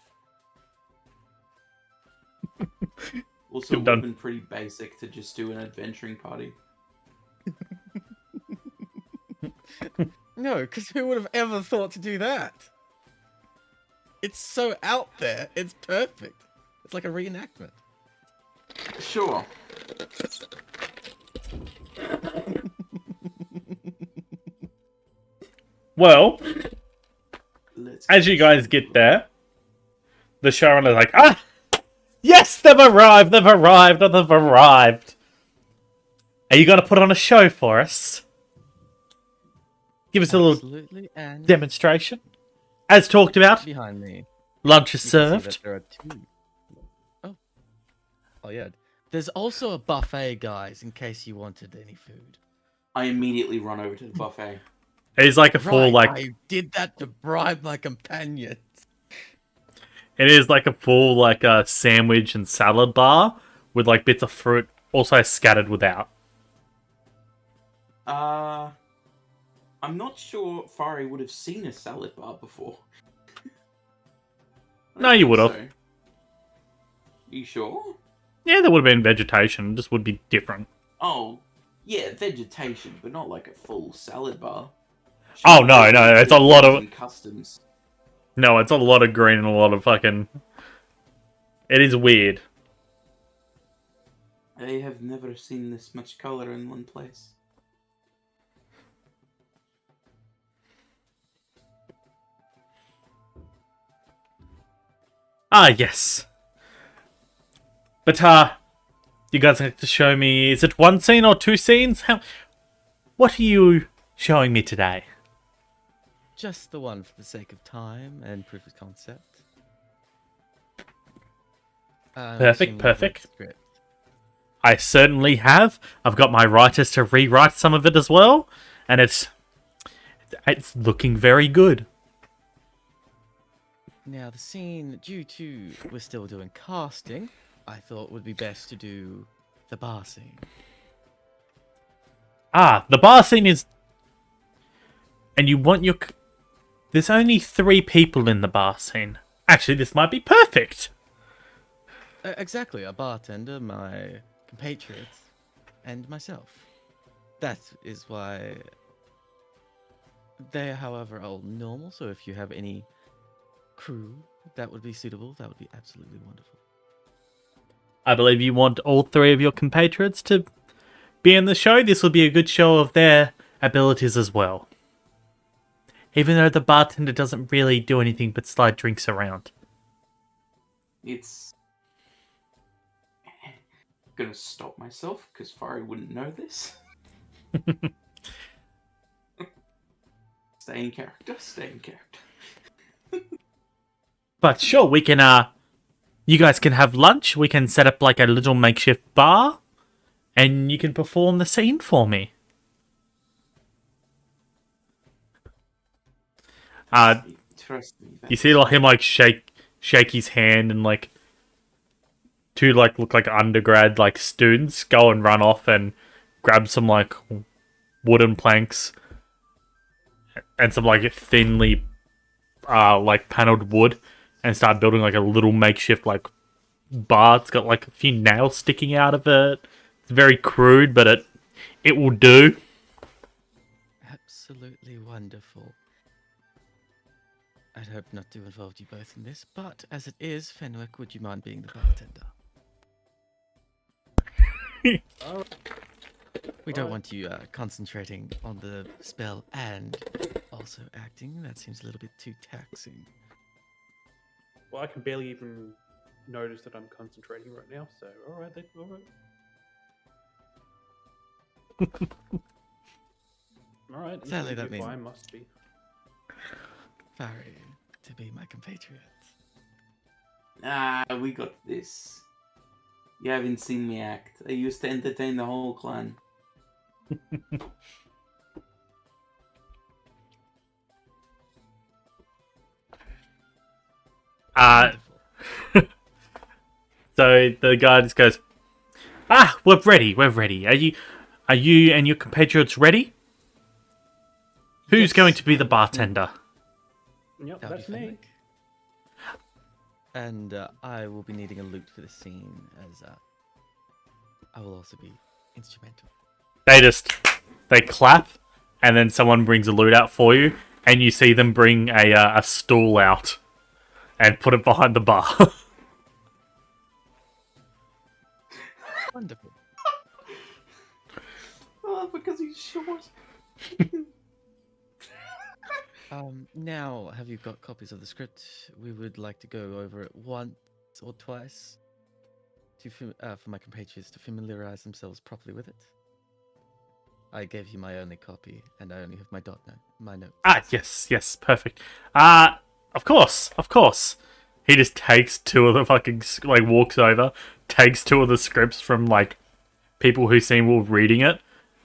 Also, it Good would done. have been pretty basic to just do an adventuring party. No, because who would have ever thought to do that? It's so out there. It's perfect. It's like a reenactment. Sure. Well, Let's as you guys get there, the showrunner's like, ah! Yes, they've arrived! They've arrived! They've arrived! Are you going to put on a show for us? Give us a little Absolutely, and demonstration. As talked about, behind me, lunch is you can see that served. there are two. Oh yeah. There's also a buffet, guys, in case you wanted any food. I immediately run over to the buffet. It's like a full, Right, like, I did that to bribe my companions. it is like a full, like, sandwich and salad bar with, like, bits of fruit also scattered without. I'm not sure Fari would have seen a salad bar before. I No, don't you think would've. so. You sure? Yeah, there would have been vegetation. It just would be different. Oh, yeah, vegetation, but not like a full salad bar. Oh, no, it's a lot of... customs. No, it's a lot of green and a lot of fucking... It is weird. I have never seen this much color in one place. Ah, yes. But, you guys have to show me... Is it one scene or two scenes? What are you showing me today? Just the one for the sake of time and proof of concept. I'm Perfect, assuming you've read perfect. the script. I certainly have. I've got my writers to rewrite some of it as well. And it's looking very good. Now, the scene, due to we're still doing casting, I thought would be best to do the bar scene. Ah, the bar scene is... And you want your... There's only 3 people in the bar scene. Actually, this might be perfect. Exactly, a bartender, my compatriots, and myself. That is why they, however, are all normal, so if you have any crew that would be suitable, that would be absolutely wonderful. I believe you want all 3 of your compatriots to be in the show. This will be a good show of their abilities as well. Even though the bartender doesn't really do anything but slide drinks around. It's... gonna stop myself, because Fari wouldn't know this. Stay in character, stay in character. But sure, we can, you guys can have lunch. We can set up like a little makeshift bar. And you can perform the scene for me. Trust me. You see like him like shake his hand, and like two like look like undergrad like students go and run off and grab some like wooden planks and some like thinly like paneled wood and start building like a little makeshift like bar. It's got like a few nails sticking out of it. It's very crude, but it will do. Absolutely wonderful. I'd hope not to involve you both in this, but as it is, Fenwick, would you mind being the bartender? We don't want you concentrating on the spell and also acting. That seems a little bit too taxing. Well, I can barely even notice that I'm concentrating right now, so alright then, alright. Alright, Sadly, that means I must be. Sorry to be my compatriots. We got this. You haven't seen me act. I used to entertain the whole clan. So the guy just goes, we're ready. Are you and your compatriots ready? Who's Yes. going to be the bartender? Yep, That'll that's be me. Fenwick. And I will be needing a lute for the scene, as I will also be instrumental. They clap, and then someone brings a lute out for you, and you see them bring a stool out and put it behind the bar. Wonderful. Oh, because he's short. Now, have you got copies of the script? We would like to go over it once or twice for my compatriots to familiarize themselves properly with it. I gave you my only copy, and I only have my notes. Yes, perfect. Of course. He just takes two of the fucking, like, walks over, takes two of the scripts from, like, people who seem well reading it,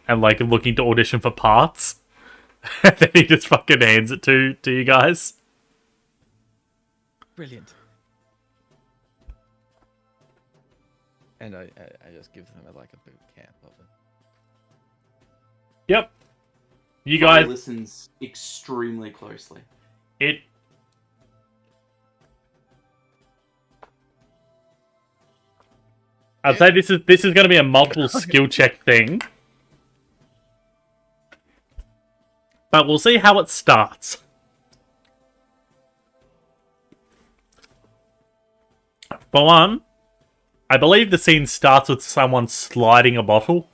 and, like, looking to audition for parts. And then he just fucking hands it to you guys. Brilliant. And I just give them like a boot camp of it. Yep. You Fire guys, listens extremely closely. I'd say this is going to be a multiple skill check thing. But we'll see how it starts. For one, I believe the scene starts with someone sliding a bottle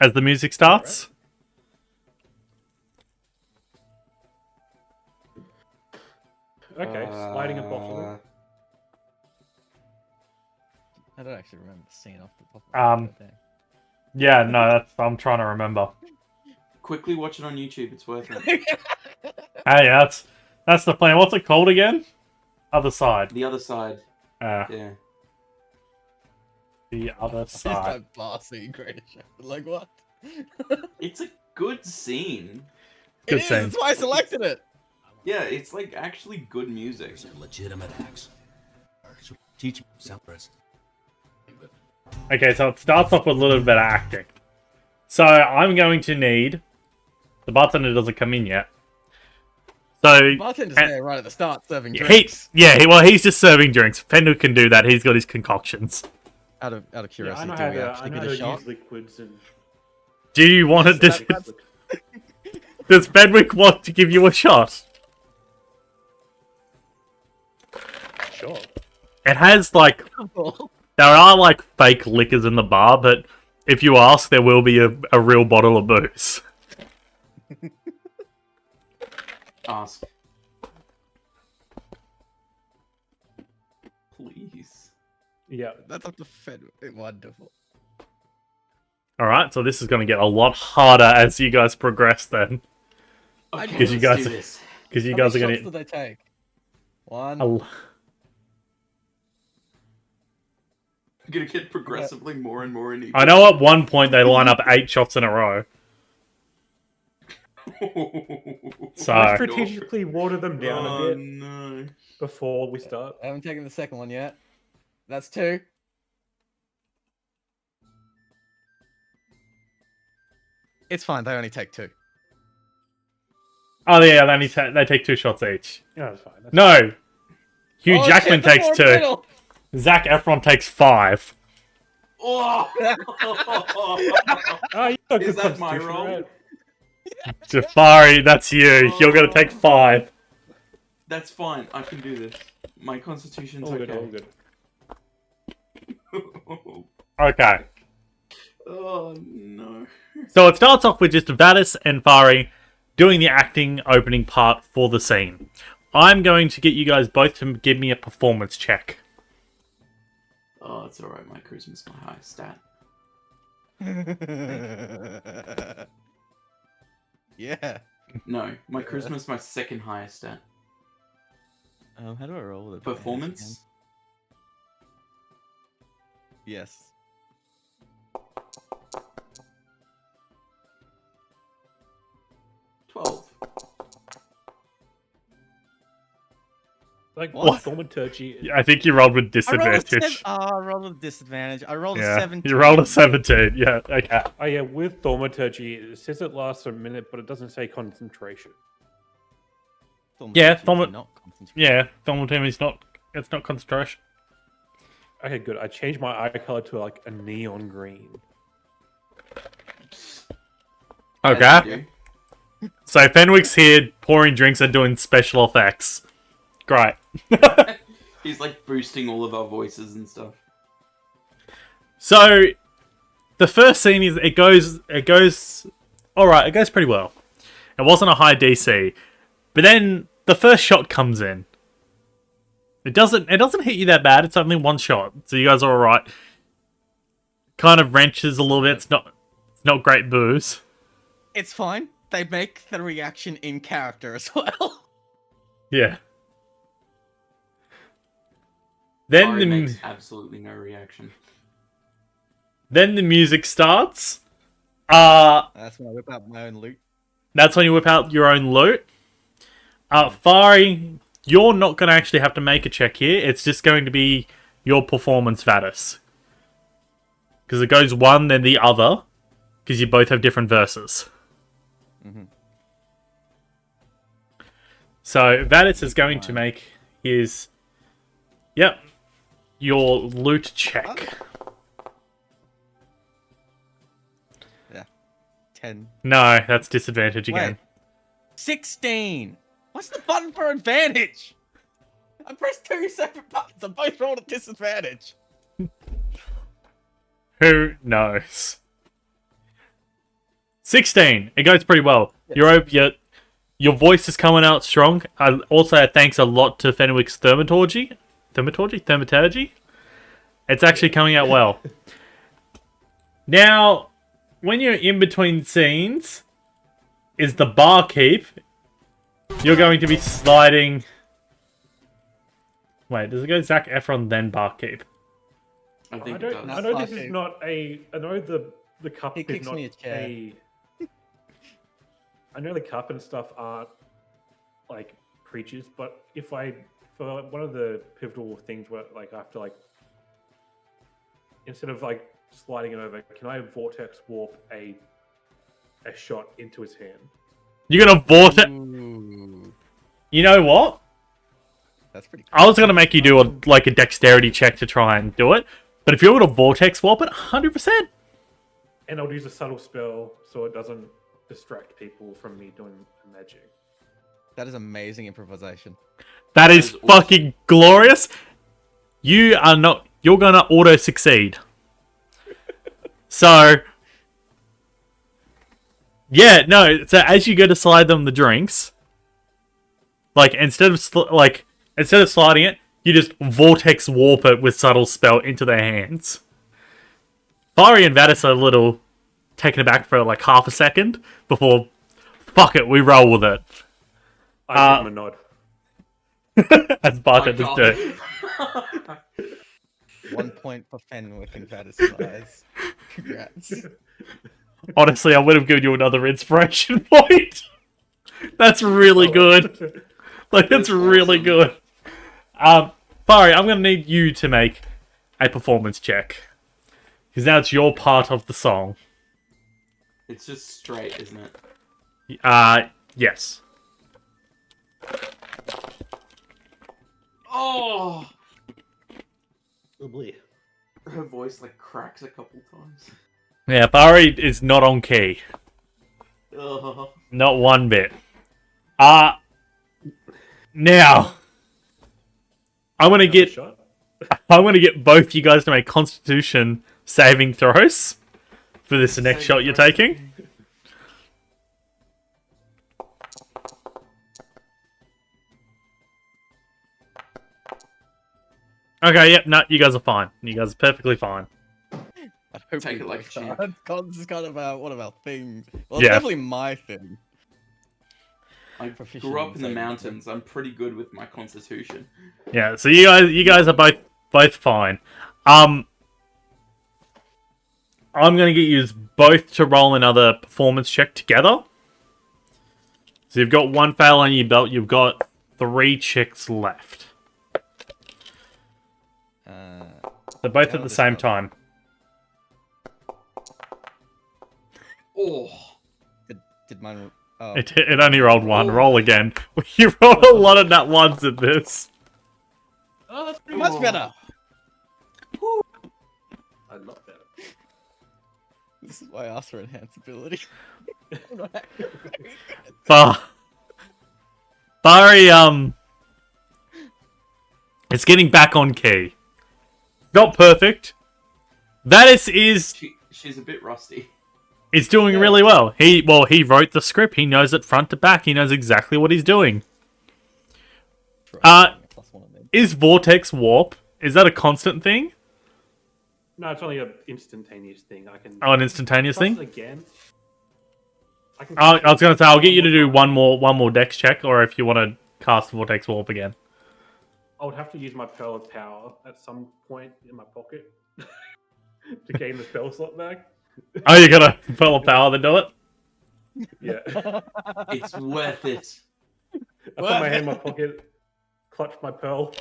as the music starts. Okay, sliding a bottle. I don't actually remember the scene off the top of my head. Yeah, no, I'm trying to remember. Quickly watch it on YouTube. It's worth it. Hey, that's the plan. What's it called again? Other side. The other side. Yeah. The other It's side. like bossy, great show. Like what? It's a good scene. Good It is. scene. That's why I selected it. Yeah, it's like actually good music. Legitimate acts. Teach me Sampras. Okay, so it starts off with a little bit of acting. So I'm going to need... The bartender doesn't come in yet. So... Bartender's there right at the start serving drinks. He's just serving drinks. Fender can do that. He's got his concoctions. Out of Yeah, I curiosity, know do how we to, I actually know get how a to shot? use liquids and... Do you want it? That's- Does Fenwick want to give you a shot? Sure. It has, like... There are, like, fake liquors in the bar, but if you ask, there will be a real bottle of booze. Ask. Please. Yeah. That's up to Fenwick. Wonderful. Alright, so this is going to get a lot harder as you guys progress then. Okay, Because you let's guys- do this. Because you How guys are many going shots to... do they take? One. A- I'm gonna get progressively more and more in each. I know at one point they line up 8 shots in a row. So I strategically water them down a bit No. before we start. I haven't taken the second one yet. That's 2. It's fine. They only take 2. oh yeah, they take 2 shots each. Yeah, that's fine. That's No, Hugh Oh, Jackman shit, the takes more 2. middle. Zac Efron takes 5. Oh! Oh, you got Is good that my constitution, roll? right? Jafari, that's you. You're gonna take 5. That's fine. I can do this. My constitution's All okay. good, all good. Okay. Oh no. So it starts off with just Vadis and Fari doing the acting opening part for the scene. I'm going to get you guys both to give me a performance check. Oh, it's alright. My charisma's my highest stat. Yeah. No, my charisma's my second highest stat. How do I roll with it? Performance? Yes. $12. Like What? thaumaturgy. I think you rolled with I rolled a disadvantage. I rolled with disadvantage. I rolled a Yeah, 17. you rolled a 17. Yeah, okay. Oh yeah, with thaumaturgy, it says it lasts a minute, but it doesn't say concentration. Yeah, Thaumaturgy is not concentration. Yeah, Thaumaturgy is not. It's not concentration. Okay, good. I changed my eye color to like a neon green. As Okay. you So Fenwick's here pouring drinks and doing special effects. Great. do. He's like boosting all of our voices and stuff. So the first scene is it goes all right. It goes pretty well. It wasn't a high DC, but then the first shot comes in. It doesn't hit you that bad. It's only one shot, so you guys are all right. Kind of wrenches a little bit. It's not great booze. It's fine. They make the reaction in character as well. Yeah. Then Ari the makes absolutely no reaction. then the music starts. That's when I whip out my own loot. That's when you whip out your own loot. Fari, you're not going to actually have to make a check here. It's just going to be your performance, Vadis. Because it goes one, then the other. Because you both have different verses. Mhm. So, Vadis is going to make his... Yep. Your loot check. Yeah. 10. No, that's disadvantage again. Wait. 16. What's the button for advantage? I pressed 2 separate buttons. I both rolled at disadvantage. Who knows? 16. It goes pretty well. Your voice is coming out strong. Also, thanks a lot to Fenwick's thaumaturgy. It's actually coming out well. Now, when you're in between scenes, is the barkeep. You're going to be sliding. Wait, does it go Zac Efron then barkeep? I think I it don't. does. I know this Okay. is not a. I know the cup He is kicks not me a chair. I know the cup and stuff aren't like creatures, but if I for one of the pivotal things where like I have to like instead of like sliding it over, can I vortex warp a shot into his hand? You're gonna vortex. Ooh. You know what? That's pretty cool. I was gonna make you do a dexterity check to try and do it, but if you're able to vortex warp it, 100%. And I'll use a subtle spell so it doesn't distract people from me doing magic. That is amazing improvisation. That is That is awesome. fucking glorious. You are not. You're gonna auto succeed. So, yeah, no. So as you go to slide them the drinks, like instead of sliding it, you just vortex warp it with subtle spell into their hands. Fari and Vadis are a little taken aback for like half a second before, fuck it, we roll with it. I give him a nod. As My bartenders God. do. 1 point for Fenwick in Vatis' eyes. Congrats. Honestly, I would have given you another inspiration point. That's really good. Like, that's That's really awesome. good. Fari, I'm gonna need you to make a performance check. Because now it's your part of the song. It's just straight, isn't it? Yes. Oh! Oh boy. Her voice like cracks a couple times. Yeah, Fari is not on key. Ugh. Not one bit. Now, I'm gonna Another get shot. both you guys to make Constitution saving throws for this next shot you're taking. Okay, yep, no, you guys are fine. You guys are perfectly fine. I hope Take we it like a both champ. are. Cons is kind of one of our things. Well, Yeah. it's definitely my thing. I Proficient grew up in in the saving mountains. I'm pretty good with my constitution. Yeah, so you guys are both fine. I'm gonna get you both to roll another performance check together. So you've got one fail on your belt. You've got 3 checks left. They're both how at the this same go? time. Oh, Did mine? Oh, It only rolled one. Oh. Roll again. You rolled a lot of nat ones in this. oh, that's pretty much better. A lot better. This is why I asked for enhanced ability. I'm not actually very good. Barry, it's getting back on key. Not perfect. Vatis she's a bit rusty. is doing really well. He wrote the script. He knows it front to back. He knows exactly what he's doing. Plus one on them. Is Vortex Warp? Is that a constant thing? No, it's only an instantaneous thing. I can. Oh, an instantaneous Trust thing? it again. I can. I was gonna say I'll get you to do time. one more dex check, or if you want to cast Vortex Warp again. I would have to use my Pearl of Power at some point in my pocket to gain the spell slot back. Oh, you got a Pearl of Power to do it? Yeah. It's worth it. I put my hand in my pocket, clutch my pearl,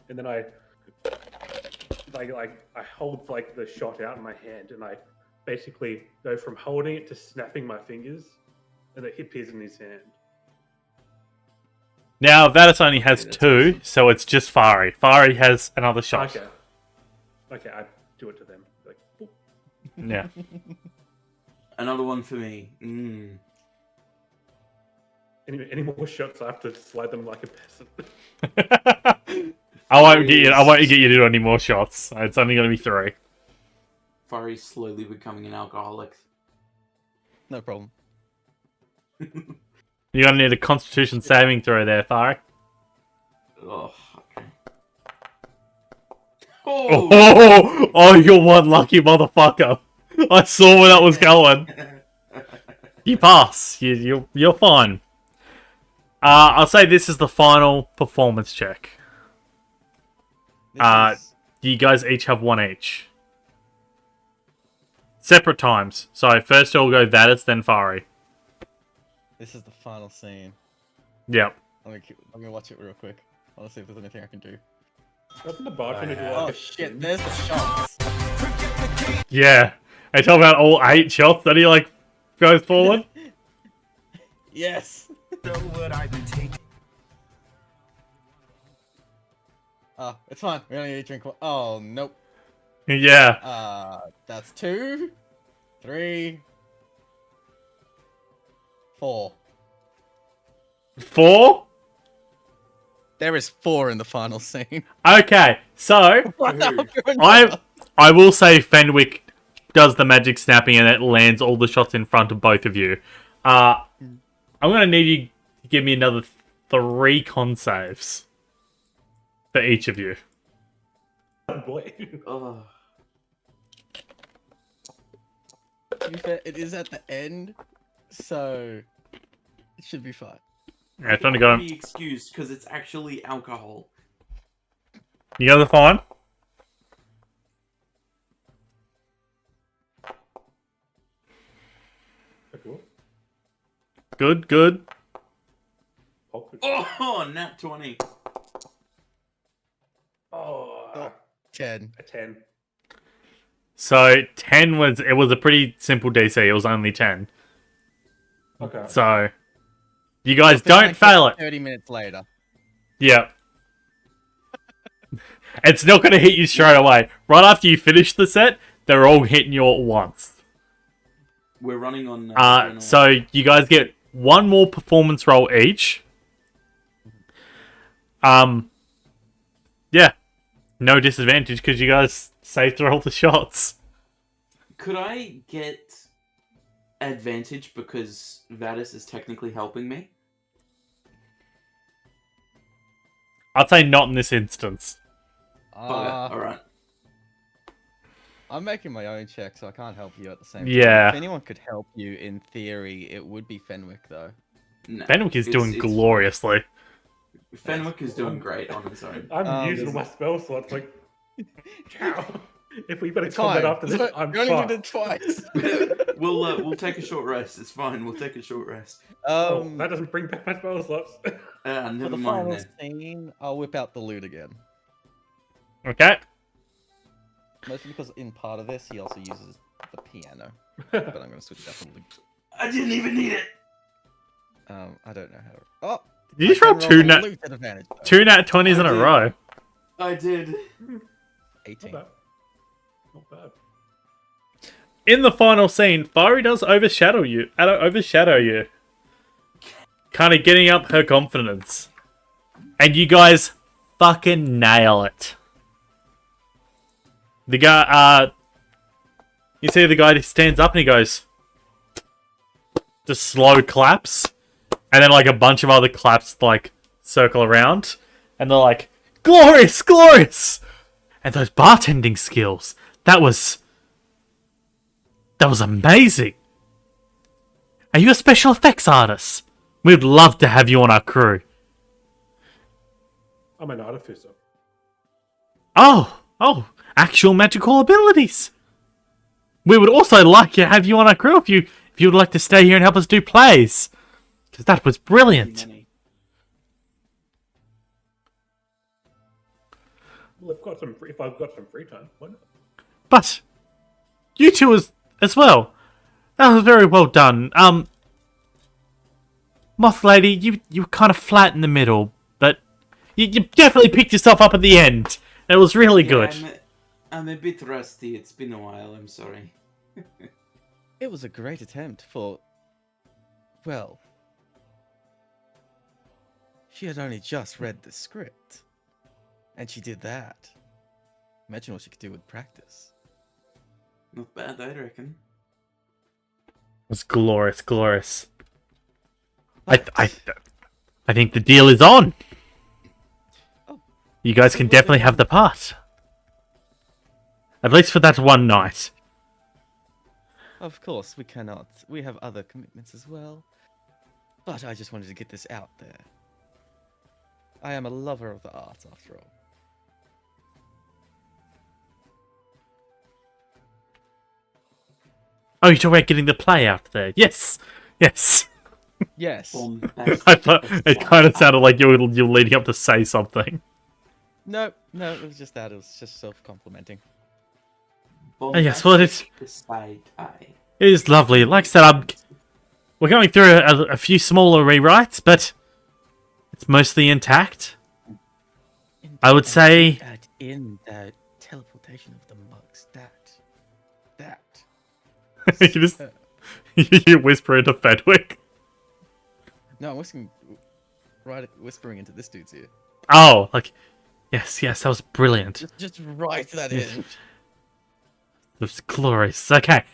and then I hold like the shot out in my hand, and I basically go from holding it to snapping my fingers, and it appears in his hand. Now Vatis only has that's 2, awesome. so it's just Fari. Fari has another shot. Okay, I do it to them. Like, boop. Yeah. Another one for me. Any more shots? I have to slide them like a peasant. I won't get you to do any more shots. It's only going to be 3. Fari's slowly becoming an alcoholic. No problem. You're going to need a Constitution saving throw there, Fari. Oh, okay. Oh, you're one lucky motherfucker. I saw where that was going. You pass. You're fine. I'll say this is the final performance check. This You guys each have 1 each. Separate times. So first it'll go Vatis, then Fari. this is the final scene. Yep. I'm gonna watch it real quick. I want to see if there's anything I can do. Doesn't the bartender do Oh like a shit! spin? There's the shots. Yeah. I talk about all 8 shots that he goes forward. Yes. Oh, it's fine. We only need to drink one. Oh nope. Yeah. That's 2, 3, 4. 4? There is 4 in the final scene. Okay. So I will say Fenwick does the magic snapping and it lands all the shots in front of both of you. I'm gonna need you to give me another 3 con saves for each of you. Oh boy. Oh. To be fair, it is at the end, so it should be fine. Yeah, it's only got him. Be excused because it's actually alcohol. You guys are fine? Okay. Good, good. Oh, nat 20. Oh, 10. a 10. So 10 was a pretty simple DC. It was only 10. Okay. So you guys If it might don't hit fail it. 30 minutes later. Yeah. It's not going to hit you straight away. Right after you finish the set, they're all hitting you at once. We're running on. So you guys get one more performance roll each. Yeah. No disadvantage because you guys saved through all the shots. Could I get advantage because Vadis is technically helping me? I'd say not in this instance. Alright. I'm making my own check, so I can't help you at the same time. Yeah. If anyone could help you, in theory, it would be Fenwick, though. No, Fenwick is doing gloriously. Fenwick is doing great on his own. I'm using my spell slots like. If we better combat Fine. after this, I'm You only did fucked. it twice. We'll take a short rest. It's fine. We'll take a short rest. Oh, that doesn't bring back my spell slots. For Never the mind final then. scene, I'll whip out the loot again. Okay. Mostly because in part of this, he also uses the piano. But I'm going to switch that for loot. I didn't even need it. I don't know how to... Oh! Did you I throw can two roll nat loot at advantage, though. 2 nat 20s in a row? I did. 18. Not bad. In the final scene, Fiery does overshadow you. Kind of getting up her confidence. And you guys fucking nail it. The guy, you see the guy stands up and he goes, just slow claps. And then like a bunch of other claps like circle around. And they're like, glorious, glorious! And those bartending skills, that was amazing. Are you a special effects artist? We'd love to have you on our crew. I'm an artificer. Oh, actual magical abilities. We would also like to have you on our crew if you would like to stay here and help us do plays. Because that was brilliant. Well, if I've got some free time, why not? But you two as well. That was very well done. Moth Lady, you were kind of flat in the middle, but you definitely picked yourself up at the end. It was really good. I'm a bit rusty. It's been a while. I'm sorry. It was a great attempt for... Well... She had only just read the script. And she did that. Imagine what she could do with practice. Not bad, I reckon. It was glorious, glorious. I think the deal is on. Oh. You guys can definitely have the part. At least for that one night. Of course, we cannot. We have other commitments as well. But I just wanted to get this out there. I am a lover of the arts, after all. Oh, you're talking about getting the play out there. Yes. Yes. Yes. I thought it kind of sounded like you were leading up to say something. No, it was just that. It was just self-complimenting. Yes, well, it It is lovely. Like I said, we're going through a few smaller rewrites, but it's mostly intact. I would say... Add in the teleportation of the mugs. That. You whisper into Fedwick. No, I'm whispering into this dude's ear. Oh, like, yes, that was brilliant. Just write that in. It was glorious. Okay,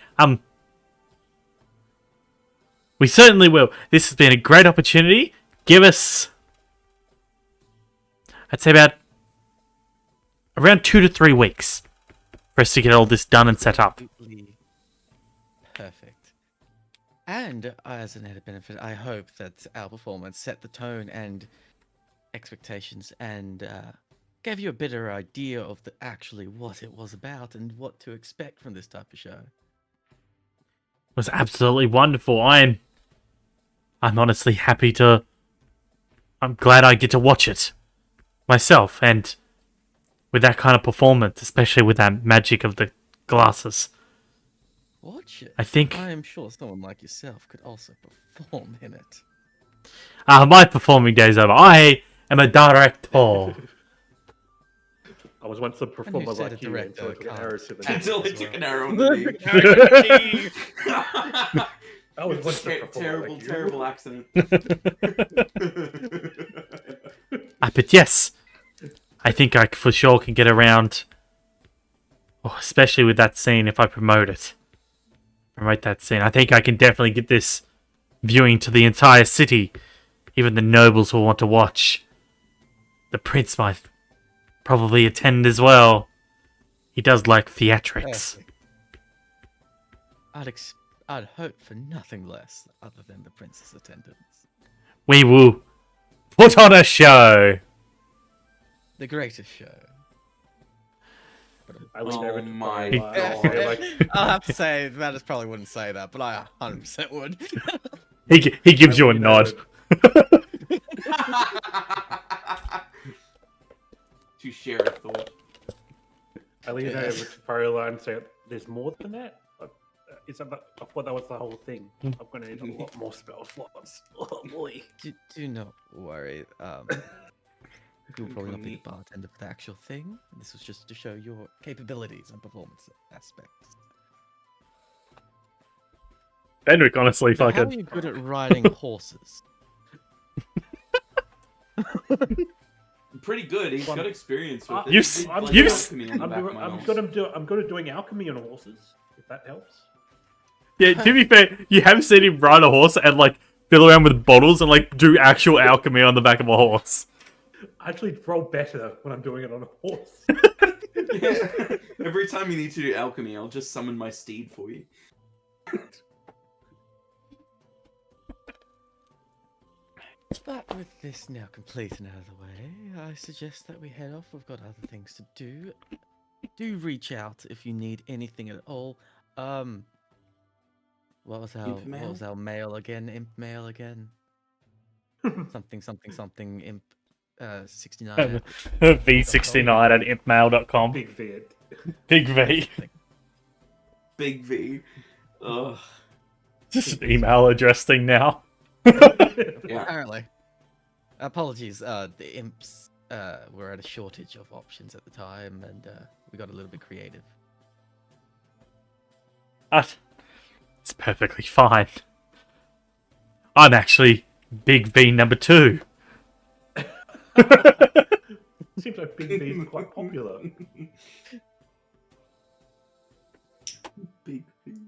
we certainly will. This has been a great opportunity. Give us, I'd say about around 2 to 3 weeks for us to get all this done and set up. Absolutely perfect. And as an added benefit, I hope that our performance set the tone and expectations and gave you a better idea of actually what it was about and what to expect from this type of show. It was absolutely wonderful. I'm honestly happy to. I'm glad I get to watch it myself, and with that kind of performance, especially with that magic of the glasses. Watch it. I think I am sure someone like yourself could also perform in it. my performing day's over. I am a director. I was once a performer said like a you until I director took an arrow to the can't. knee. Until I as took well. an arrow in the knee. I was It's once a a performer terrible, like you. terrible accident. But yes, I think I for sure can get around. Oh, especially with that scene, if I promote that scene, I think I can definitely get this viewing to the entire city. Even the nobles will want to watch. The prince might probably attend as well. He does like theatrics. Perfect. I'd hope for nothing less other than the prince's attendance. We will put on a show. The greatest show. I would Oh never my lie. God. Like, I'll have to say, Mattis probably wouldn't say that, but I 100% would. He gives you a I nod. would. To share a thought. I lean over Yes. to Frola and say, "There's more than that." Is that? I thought that was the whole thing. I'm going to need a lot more spell slots. Oh boy. Do not worry. You'll probably not be the bartender for the actual thing. This was just to show your capabilities and performance aspects. Fenric, honestly, Now, how are fucking. you good at riding horses? Pretty good. He's got experience with it. You He s- did, I'm like, you good- s- alchemy on the back of my I'm nose. doing alchemy on horses. If that helps. Yeah, to be fair, you have seen him ride a horse and like fill around with bottles and like do actual alchemy on the back of a horse. I actually roll better when I'm doing it on a horse. Yeah. Every time you need to do alchemy, I'll just summon my steed for you. But with this now complete and out of the way, I suggest that we head off. We've got other things to do. Do reach out if you need anything at all. What was our mail again? Imp mail again? something imp 69. V69 at impmail.com. Big V. Big V. Big V. Ugh. Just an email address thing now. Yeah. Apparently. Apologies, the imps were at a shortage of options at the time, and we got a little bit creative. It's perfectly fine. I'm actually Big V number 2. Seems like Big V is quite popular. Big V.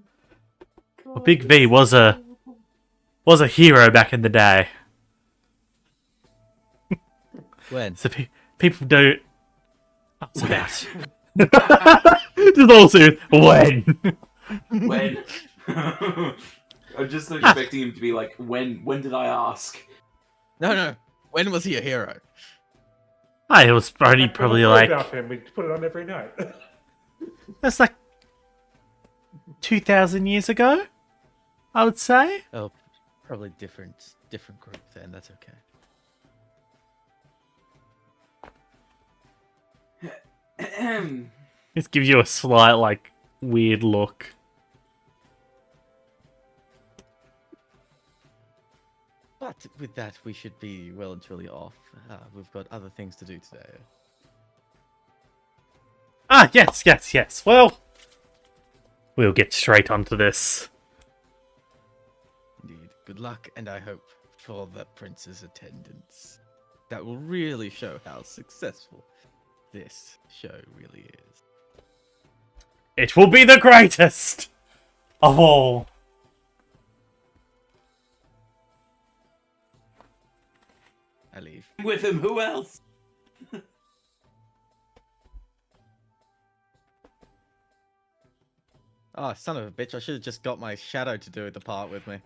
Well, Big V was a hero back in the day. When? So people don't. What's about? Just also when. When? I'm just expecting him to be like, when did I ask? No. When was he a hero? It was only Back when probably I like wrote about him, we put it on every night. that's like 2,000 years ago, I would say. Oh, probably different group then. That's okay. Just gives you a slight like weird look. But with that, we should be well and truly off. We've got other things to do today. Yes. Well, we'll get straight onto this. Indeed. Good luck, and I hope for the prince's attendance. That will really show how successful this show really is. It will be the greatest of all. I leave. With him, who else? Oh, son of a bitch! I should have just got my shadow to do the part with me.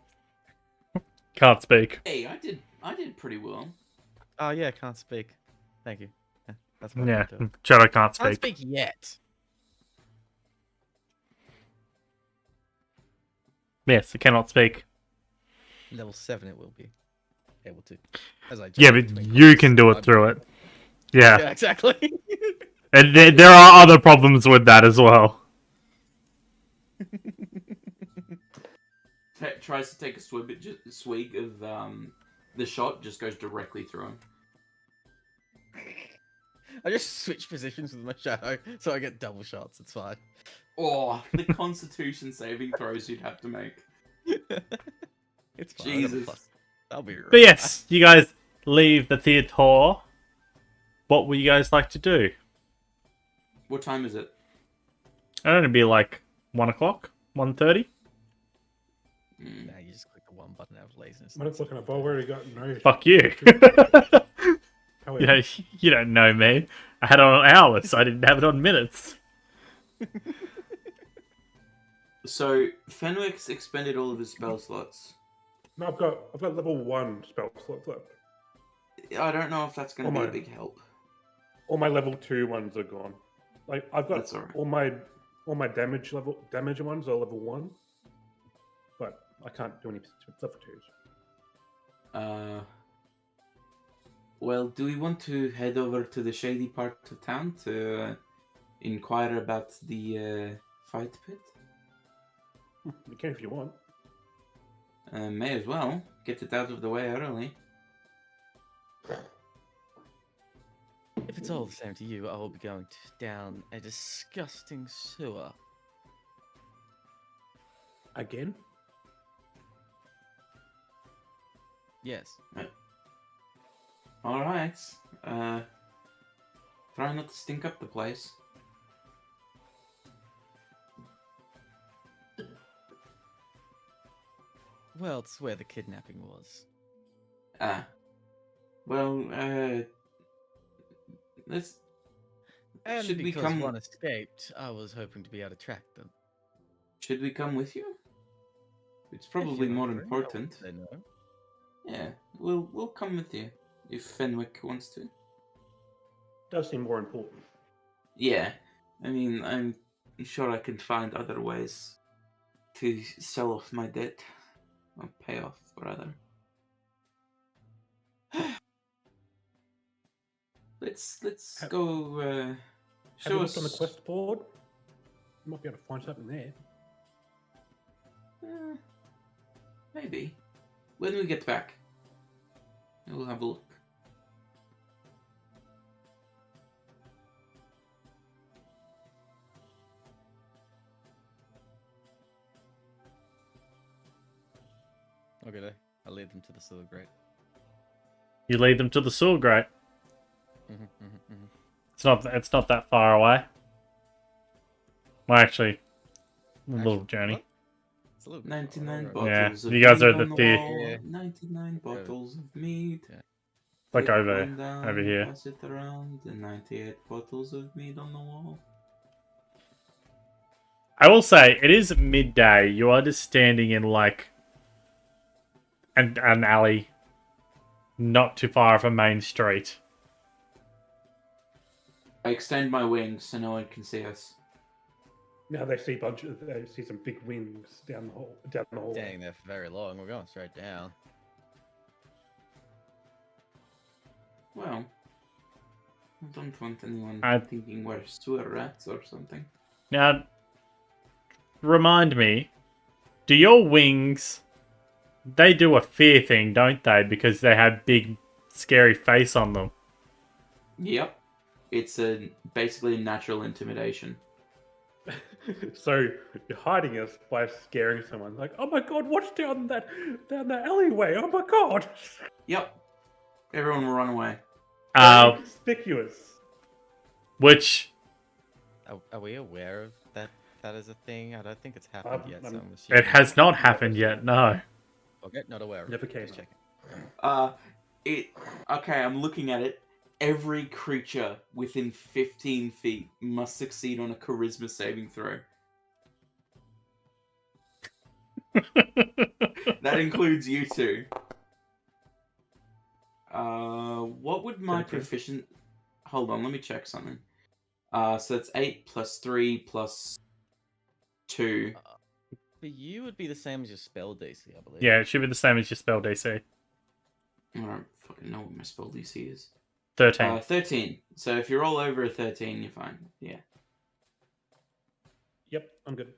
Can't speak. Hey, I did pretty well. Oh yeah, can't speak. Thank you. Yeah, that's what Yeah, I'm doing. Shadow can't Can't speak. speak yet. Yes, it cannot speak. Level 7, it will be able to. As I Yeah, jump but between you corners, can do it I'm- through it. Yeah, Yeah, exactly. and there are other problems with that as well. Tries to take a swig of the shot, just goes directly through him. I just switch positions with my shadow, so I get double shots. It's fine. Oh, the Constitution saving throws you'd have to make. It's fine. I got a Jesus. plus. That'll be right. But yes, you guys leave the theater. What would you guys like to do? What time is it? I don't know, it'd be like 1 o'clock, 1:30. Nah, you just click the one button out of laziness. I'm just looking at. I've already got no. Fuck you. However, You don't know me. I had it on hours. I didn't have it on minutes. So Fenwick's expended all of his spell slots. no, I've got level 1 spell slots left. I don't know if that's going to Oh be a my. big help. All my level 2 ones are gone. Like I've got That's alright. all my damage ones are level 1, but I can't do any level 2s. Well, do we want to head over to the shady part of town to inquire about the fight pit? You can if you want. May as well get it out of the way early. If it's all the same to you, I will be going down a disgusting sewer. Again? Yes. All right. Try not to stink up the place. Well, it's where the kidnapping was. Well, let's. And Should we because come? one escaped, I was hoping to be able to track them. Should we come with you? It's If probably you're more offering, I important. would say no. Yeah, we'll come with you if Fenwick wants to. Does seem more important. Yeah, I mean, I'm sure I can find other ways to sell off my debt, or pay off rather. Let's go. Have Show you us looked on the quest board? You might be able to find something there. Maybe when we get back, we'll have a look. Okay, I'll lead them to the sewer grate. You lead them to the sewer grate. Mm-hmm. It's not that far away. Well, actually, a little Actually, journey. what? It's a little bit 99 far. Yeah, bottles of you guys meat are at the on the theatre. wall, Yeah. 99 bottles of meat. Yeah. Like Take over one down, over here. Pass it around, and 98 bottles of meat on the wall. I will say, it is midday. You are just standing in like an alley, not too far from Main Street. I extend my wings so no one can see us. Now they see some big wings down the hall. Staying there for very long. We're going straight down. Well, I don't want anyone I- thinking we're sewer rats or something. Now, remind me, do your wings, they do a fear thing, don't they? Because they have big, scary face on them. Yep. It's basically natural intimidation. So you're hiding us by scaring someone. Like, oh my god, what's down that alleyway? Oh my god! Yep. Everyone will run away. Very conspicuous. Which, Are we aware of that is a thing? I don't think it's happened yet. So I'm assuming it has not happened yet, no. Okay, not aware of Never it. came Just up. checking. Okay, I'm looking at it. Every creature within 15 feet must succeed on a charisma saving throw. That includes you two. What would my Okay. proficient... Hold on, let me check something. So it's 8 plus 3 plus 2. For you, it would be the same as your spell DC, I believe. Yeah, it should be the same as your spell DC. I don't fucking know what my spell DC is. 13. 13. So if you're all over a 13, you're fine. Yeah. Yep, I'm good.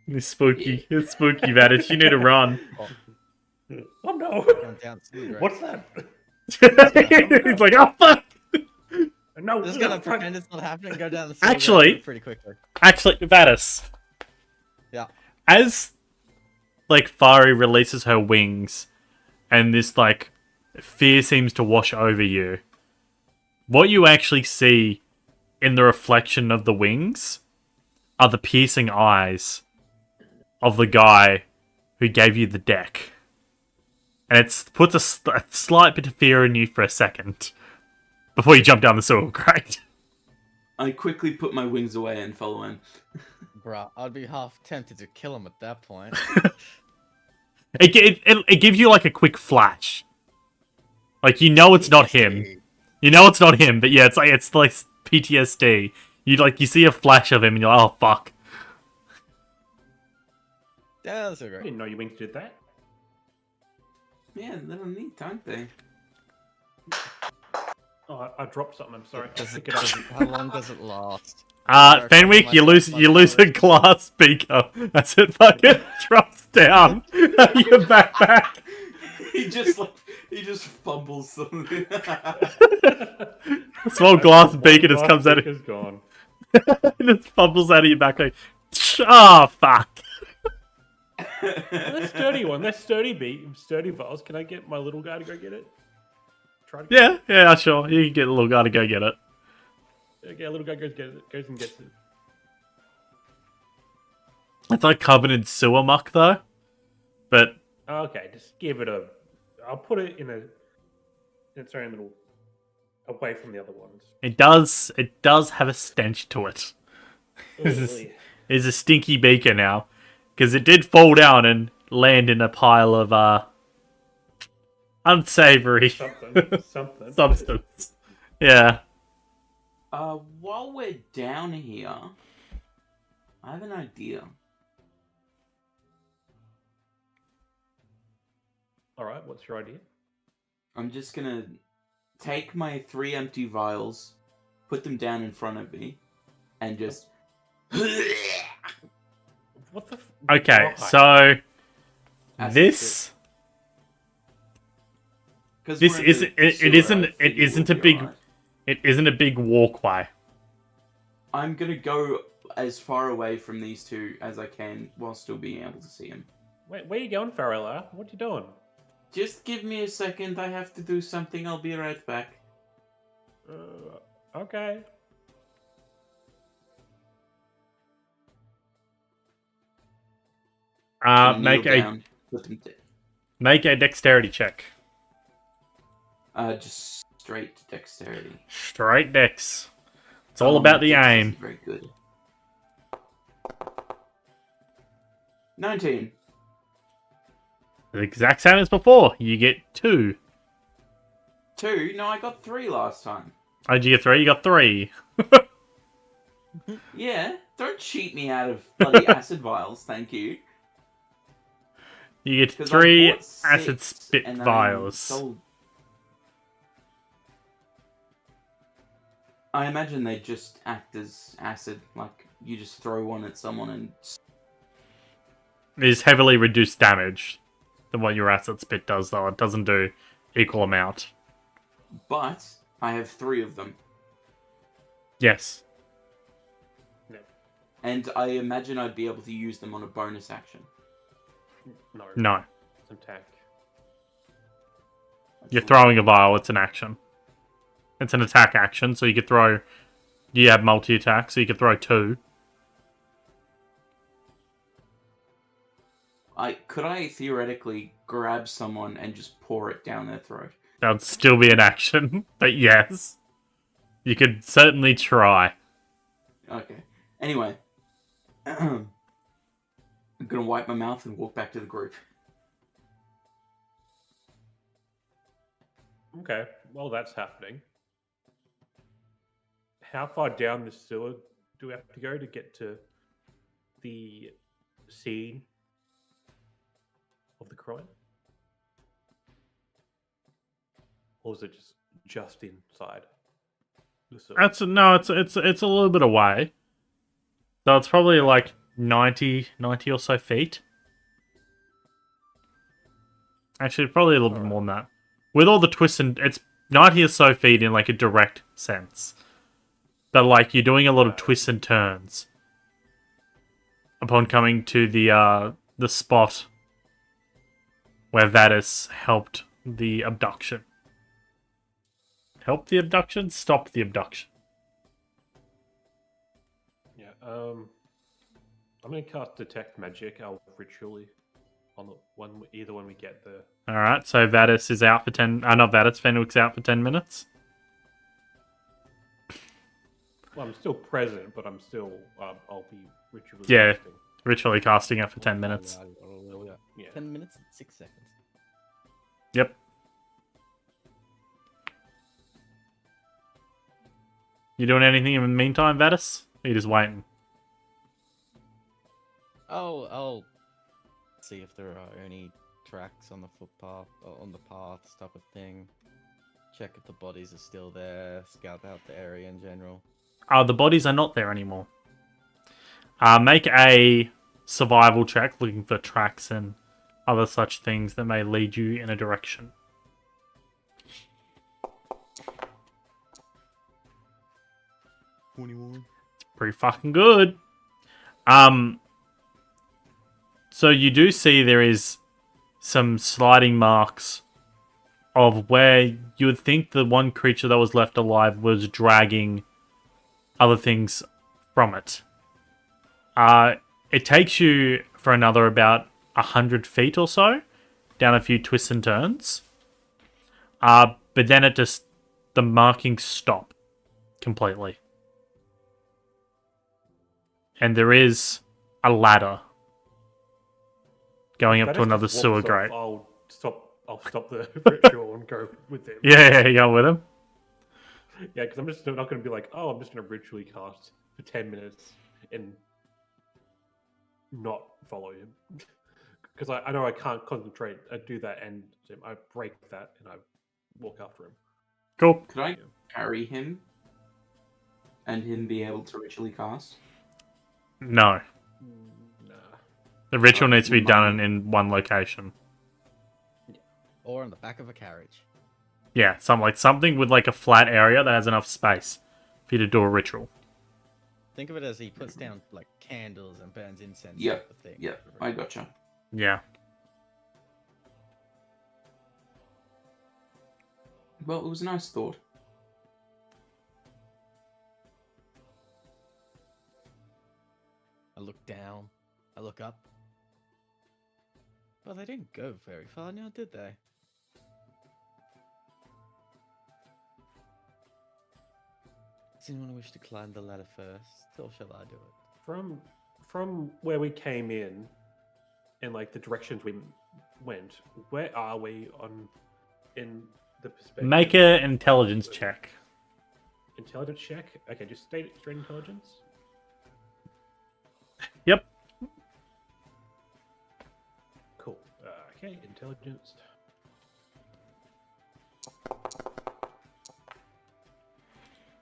It's spooky. It's spooky, Vadis. You need to run. Oh no! Going down smooth, right? What's that? He's like, oh fuck! No, Just gonna fuck. pretend it's not happening and go down the Actually- pretty quickly. Actually, Vadis. Yeah. As, like, Fari releases her wings, and this, like, fear seems to wash over you, what you actually see in the reflection of the wings are the piercing eyes of the guy who gave you the deck. And it puts a slight bit of fear in you for a second before you jump down the sewer grate. I quickly put my wings away and follow him. Bruh, I'd be half tempted to kill him at that point. It gives you like a quick flash. Like, you know it's not him. You know it's not him, but yeah, it's like PTSD. You see a flash of him and you're like, oh fuck. Yeah, that's so I great. didn't know your wings did that. Yeah, they're neat, aren't they? Oh, I dropped something. I'm sorry. Does it, Pick it up. how long does it last? Fenwick, you lose a glass beaker as it fucking drops down your backpack. he just fumbles something. A small glass beaker just comes out of Is gone. just fumbles out of your backpack. Oh fuck. That's sturdy one. That's sturdy vials. Can I get my little guy to go get it? Try to Yeah, sure. You can get a little guy to go get it. Okay, little guy goes and gets it. It's like covered in sewer muck though. But Okay, just give it a. I'll put it in its own little, away from the other ones. it does have a stench to it. It's a stinky beaker now. Because it did fall down and land in a pile of unsavory Something. substance. Yeah. While we're down here, I have an idea. All right, what's your idea? I'm just gonna take my 3 empty vials, put them down in front of me, and just. What the? Okay, Oh, so Acid this 'Cause This we're in isn't- the it sewer, isn't- I it figure isn't we'll a be big- alright. it isn't a big walkway. I'm gonna go as far away from these two as I can while still being able to see them. Wait, where you going, Farrella? What you doing? Just give me a second. I have to do something. I'll be right back. Okay. Gonna Make kneel a down, put them make a dexterity check. just straight dexterity. Straight dex. It's all Oh, about my the dex aim. isn't very good. 19. The exact same as before. You get 2. 2? No, I got 3 last time. Oh, did you get 3? You got 3. Yeah, don't cheat me out of bloody acid vials, thank you. You get 'Cause I 3 bought acid 6 spit and I vials. sold- I imagine they just act as acid, like you just throw one at someone and. It is heavily reduced damage than what your acid spit does, though. It doesn't do equal amount. But I have 3 of them, Yes. and I imagine I'd be able to use them on a bonus action. No. No. It's an attack. You're throwing a vial, it's an action. It's an attack action, so you could throw... You have multi-attack, so you could throw 2. Could I theoretically grab someone and just pour it down their throat? That would still be an action, but yes. You could certainly try. Okay. Anyway, I'm gonna wipe my mouth and walk back to the group. Okay, well that's happening. How far down the sewer do we have to go to get to the scene of the crime? Or is it just inside the sewer? It's a little bit away. So it's probably like 90 or so feet. Actually, probably a little bit more than that. With all the twists and it's 90 or so feet in like a direct sense. But like you're doing a lot of twists and turns upon coming to the spot where Vadis helped the abduction. Help the abduction? Stop the abduction. Yeah, I'm gonna cast Detect Magic ritually on the one either when we get there. Alright, so Vadis is out for 10... not Vadis, Fenwick's out for 10 minutes. Well, I'm still present, but I'm still I'll be ritually Yeah. casting. Ritually casting it for 10 minutes. Yeah. 10 minutes and 6 seconds. Yep. You doing anything in the meantime, Vadis? Or you just waiting? Oh, I'll see if there are any tracks on the footpath or on the paths type of thing. Check if the bodies are still there. Scout out the area in general. The bodies are not there anymore. Make a survival check looking for tracks and other such things that may lead you in a direction. 21. Pretty fucking good. So you do see there is some sliding marks of where you would think the one creature that was left alive was dragging other things from it. It takes you for another about 100 feet or so, down a few twists and turns. But then the markings stop completely. And there is a ladder going up That to is another just sewer walks off, grate. I'll stop the ritual and go with him. Yeah, you go with him. Yeah, because I'm just not going to be like, oh, I'm just going to ritually cast for 10 minutes and not follow him. Because I know I can't concentrate. I do that and I break that and I walk after him. Cool. Could I carry him and him be able to ritually cast? No. Nah. The ritual needs to be Mine. done in one location. Or on the back of a carriage. Yeah, something with like a flat area that has enough space for you to do a ritual. Think of it as he puts down like candles and burns incense. Yep, type of thing. yep, I gotcha. Yeah. Well, it was a nice thought. I look down. I look up. Well, they didn't go very far now, did they? Does anyone wish to climb the ladder first, or shall I do it? From where we came in and like the directions we went, where are we in the perspective? Make an intelligence check. Intelligence check? Okay, just straight intelligence. Yep. Cool. Okay, intelligence.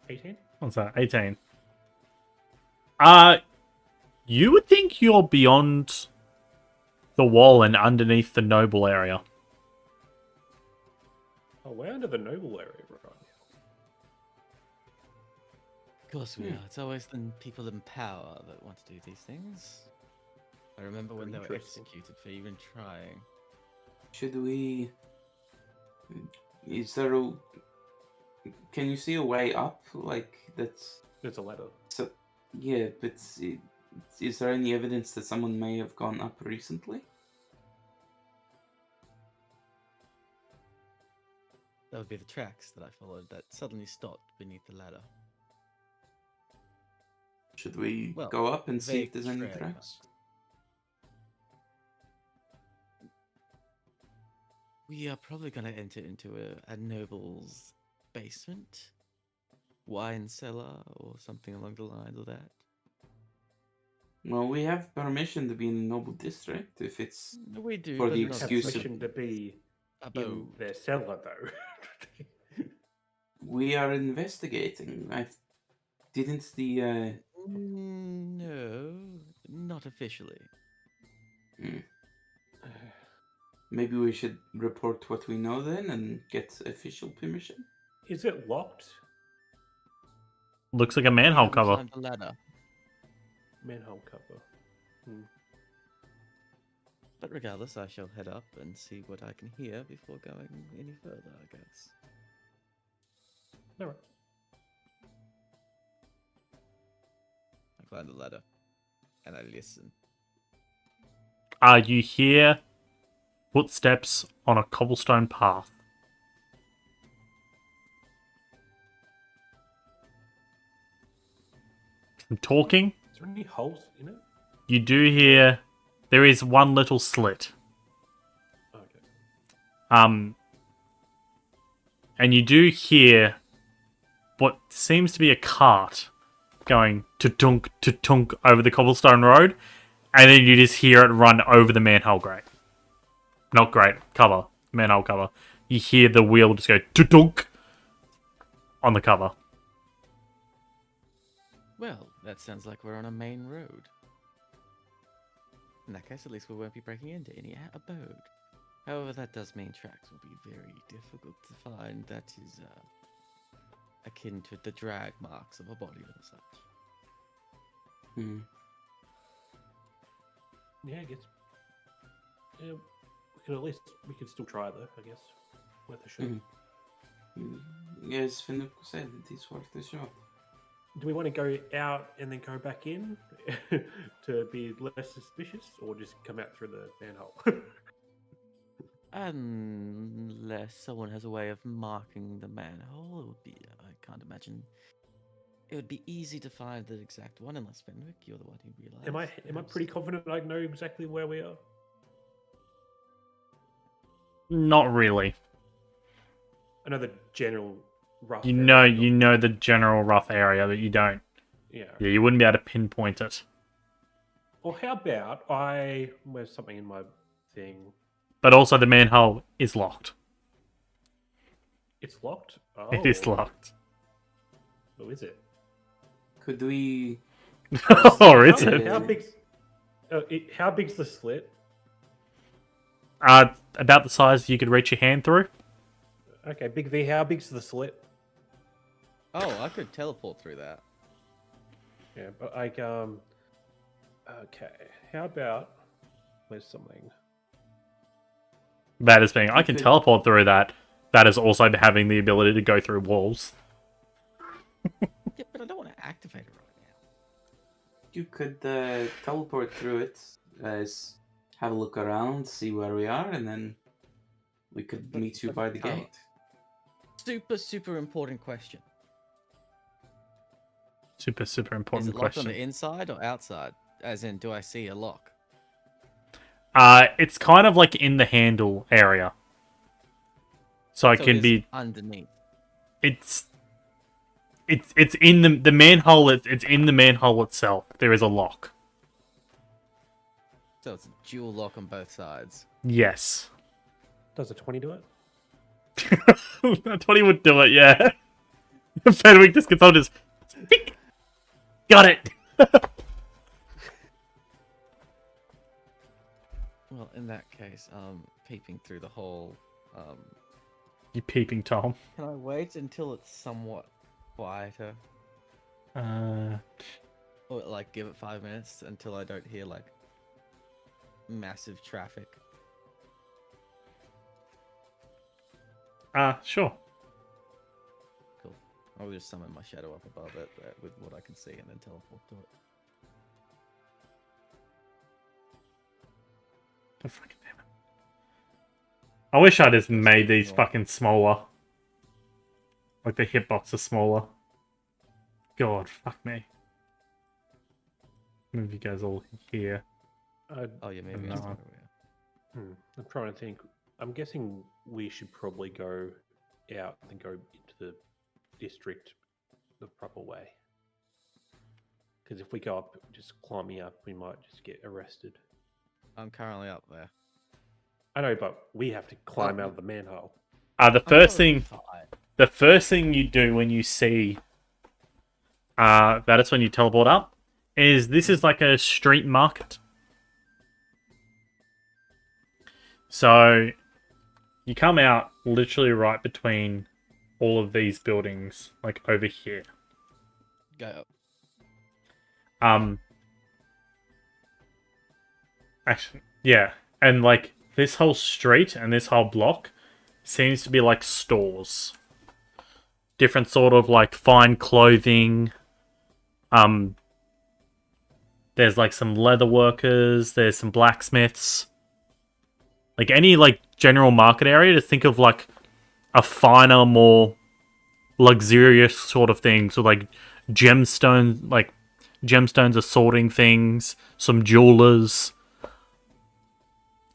$18? What's that? 18. You would think you're beyond the wall and underneath the noble area. Oh, we're under the noble area right now. Of course we are. It's always the people in power that want to do these things. I remember when they were Interesting. executed for even trying. Should we... Is there a... Can you see a way up? Like, that's... There's a ladder. So, yeah, but is there any evidence that someone may have gone up recently? That would be the tracks that I followed that suddenly stopped beneath the ladder. Should we Well, go up and see vague if there's any tread tracks? We are probably going to enter into a noble's basement, wine cellar, or something along the lines of that. Well, we have permission to be in the noble district if it's We do, for but the not Have excuse of permission to be in abode. their cellar, though. we are investigating. I didn't the No, not officially. maybe we should report what we know then and get official permission. Is it locked? Looks like a We manhole haven't cover. climbed the ladder, Manhole cover. but regardless, I shall head up and see what I can hear before going any further, I guess. Alright. I climb the ladder, and I listen. You hear footsteps on a cobblestone path. Some talking. Is there any holes in it? You do hear there is one little slit. Okay. And you do hear what seems to be a cart going to-tunk over the cobblestone road, and then you just hear it run over the manhole grate. Not grate, cover. Manhole cover. You hear the wheel just go to-tunk on the cover. Well, that sounds like we're on a main road. In that case, at least we won't be breaking into any abode. However, that does mean tracks will be very difficult to find. That is akin to the drag marks of a body or such. Yeah, I guess. Yeah, we can still try though, I guess. Worth a shot. Yes, Finuk said it is worth a shot. Do we want to go out and then go back in to be less suspicious, or just come out through the manhole? Unless someone has a way of marking the manhole, it would be, I can't imagine. It would be easy to find the exact one, unless Fenwick, you're the one who realized. Am I pretty confident I know exactly where we are? Not really. I know the general rough. You area, know the general rough area, but you don't. Yeah. Yeah, you wouldn't be able to pinpoint it. Well, how about there's something in my thing. But also the manhole is locked. It's locked. Oh, It is locked. Oh, is it? Could we Or is How it? how big's the slit? About the size you could reach your hand through. Okay, Big V, how big's the slit? Oh, I could teleport through that. Yeah, but okay, how about where's something? That is being, I can could- teleport through that. That is also having the ability to go through walls. Yeah, but I don't want to activate it right now. you could teleport through it, have a look around, see where we are, and then we could meet you by the how- gate. Super important question. Super Is important it locked on question. the inside or outside? As in, do I see a lock? It's kind of like in the handle area. So it So can is be. underneath. It's in the manhole. It's in the manhole itself. There is a lock. So it's a dual lock on both sides. Yes. Does a 20 do it? I thought he would do it. Yeah. Fenwick just gets on his. Got it. Well, in that case, peeping through the hole, You peeping Tom. can I wait until it's somewhat quieter? Uh, Or, like, give it 5 minutes until I don't hear, like, massive traffic? sure. Cool. I'll just summon my shadow up above it with what I can see and then teleport to it. God fucking damn it. I wish I just made these fucking smaller. Like the hitbox are smaller. God, fuck me. Move you guys all here. Oh, yeah, maybe No. that's not where I'm trying to think. I'm guessing we should probably go out and go into the district the proper way. Because if we go up, just climbing up, we might just get arrested. I'm currently up there. I know, but we have to climb out of the manhole. The Oh, first thing you do when you see that is when you teleport up, is this is like a street market. So you come out literally right between all of these buildings, like over here. Go up. Actually, yeah, and like this whole street and this whole block seems to be like stores. Different sort of like fine clothing. There's like some leather workers, there's some blacksmiths. Like any like general market area to think of like a finer, more luxurious sort of thing. So like gemstones assorting things, some jewelers.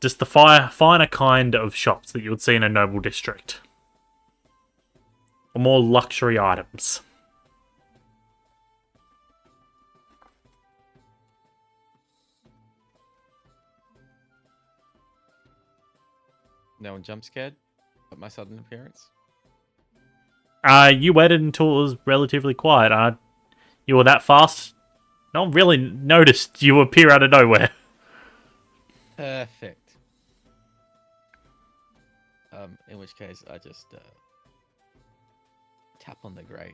Just the finer kind of shops that you would see in a noble district. Or more luxury items. No one jump scared at my sudden appearance? You waited until it was relatively quiet. You were that fast. No one really noticed you appear out of nowhere. Perfect. In which case, I just tap on the grate.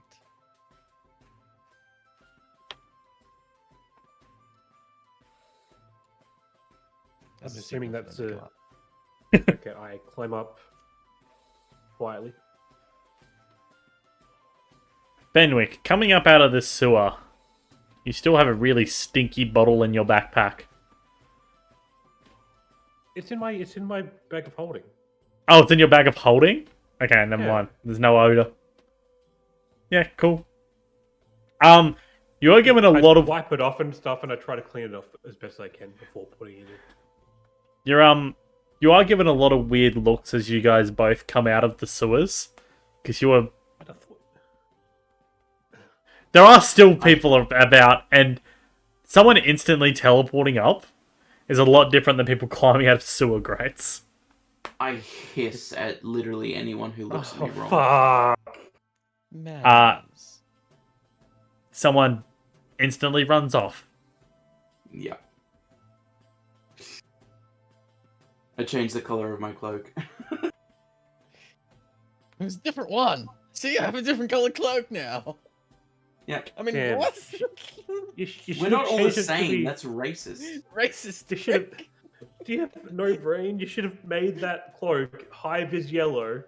I'm As a assuming signal for that's them to a. come up. Okay, I climb up quietly. Benwick, coming up out of this sewer, you still have a really stinky bottle in your backpack. It's in my bag of holding. Oh, it's in your bag of holding? Okay, never Yeah. mind. There's no odor. Yeah, cool. You are given a I lot of wipe it off and stuff, and I try to clean it off as best I can before putting it in. you are given a lot of weird looks as you guys both come out of the sewers. Because there are still people about, and someone instantly teleporting up is a lot different than people climbing out of sewer grates. I hiss at literally anyone who looks at me wrong. Fuck! Manners. Someone instantly runs off. Yeah. I changed the color of my cloak. It's a different one. See, I have a different color cloak now. Yeah. I mean, Damn. what? You We're should've not all the changed it to same. be- That's racist. Racist. You should have. Do you have no brain? You should have made that cloak high vis yellow.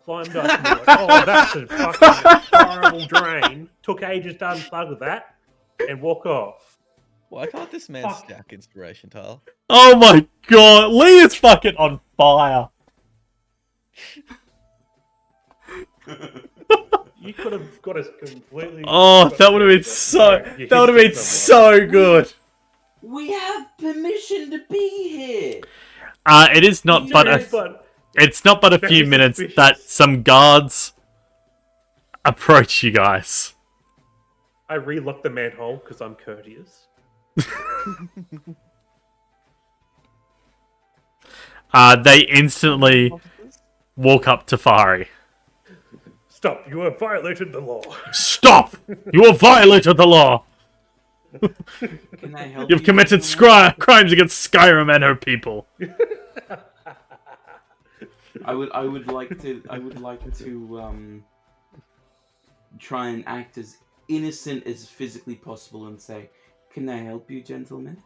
Climbed up and be like, oh, that's a fucking horrible drain. Took ages to unplug that and walk off. Why can't this man Fuck. stack inspiration tile? Oh my god, Lee is fucking on fire. You could have got us completely. Oh, that would have been so. You That would have hit been someone. so good. We have permission to be here. It is not, but it's not but a Very few minutes suspicious. that some guards approach you guys. I relocked the manhole because I'm courteous. They instantly walk up to Fari. Stop! You have violated the law. Stop! You have violated the law. Can I help You've you, committed gentlemen? crimes against Skyrim and her people. I would like to try and act as innocent as physically possible and say, "Can I help you, gentlemen?"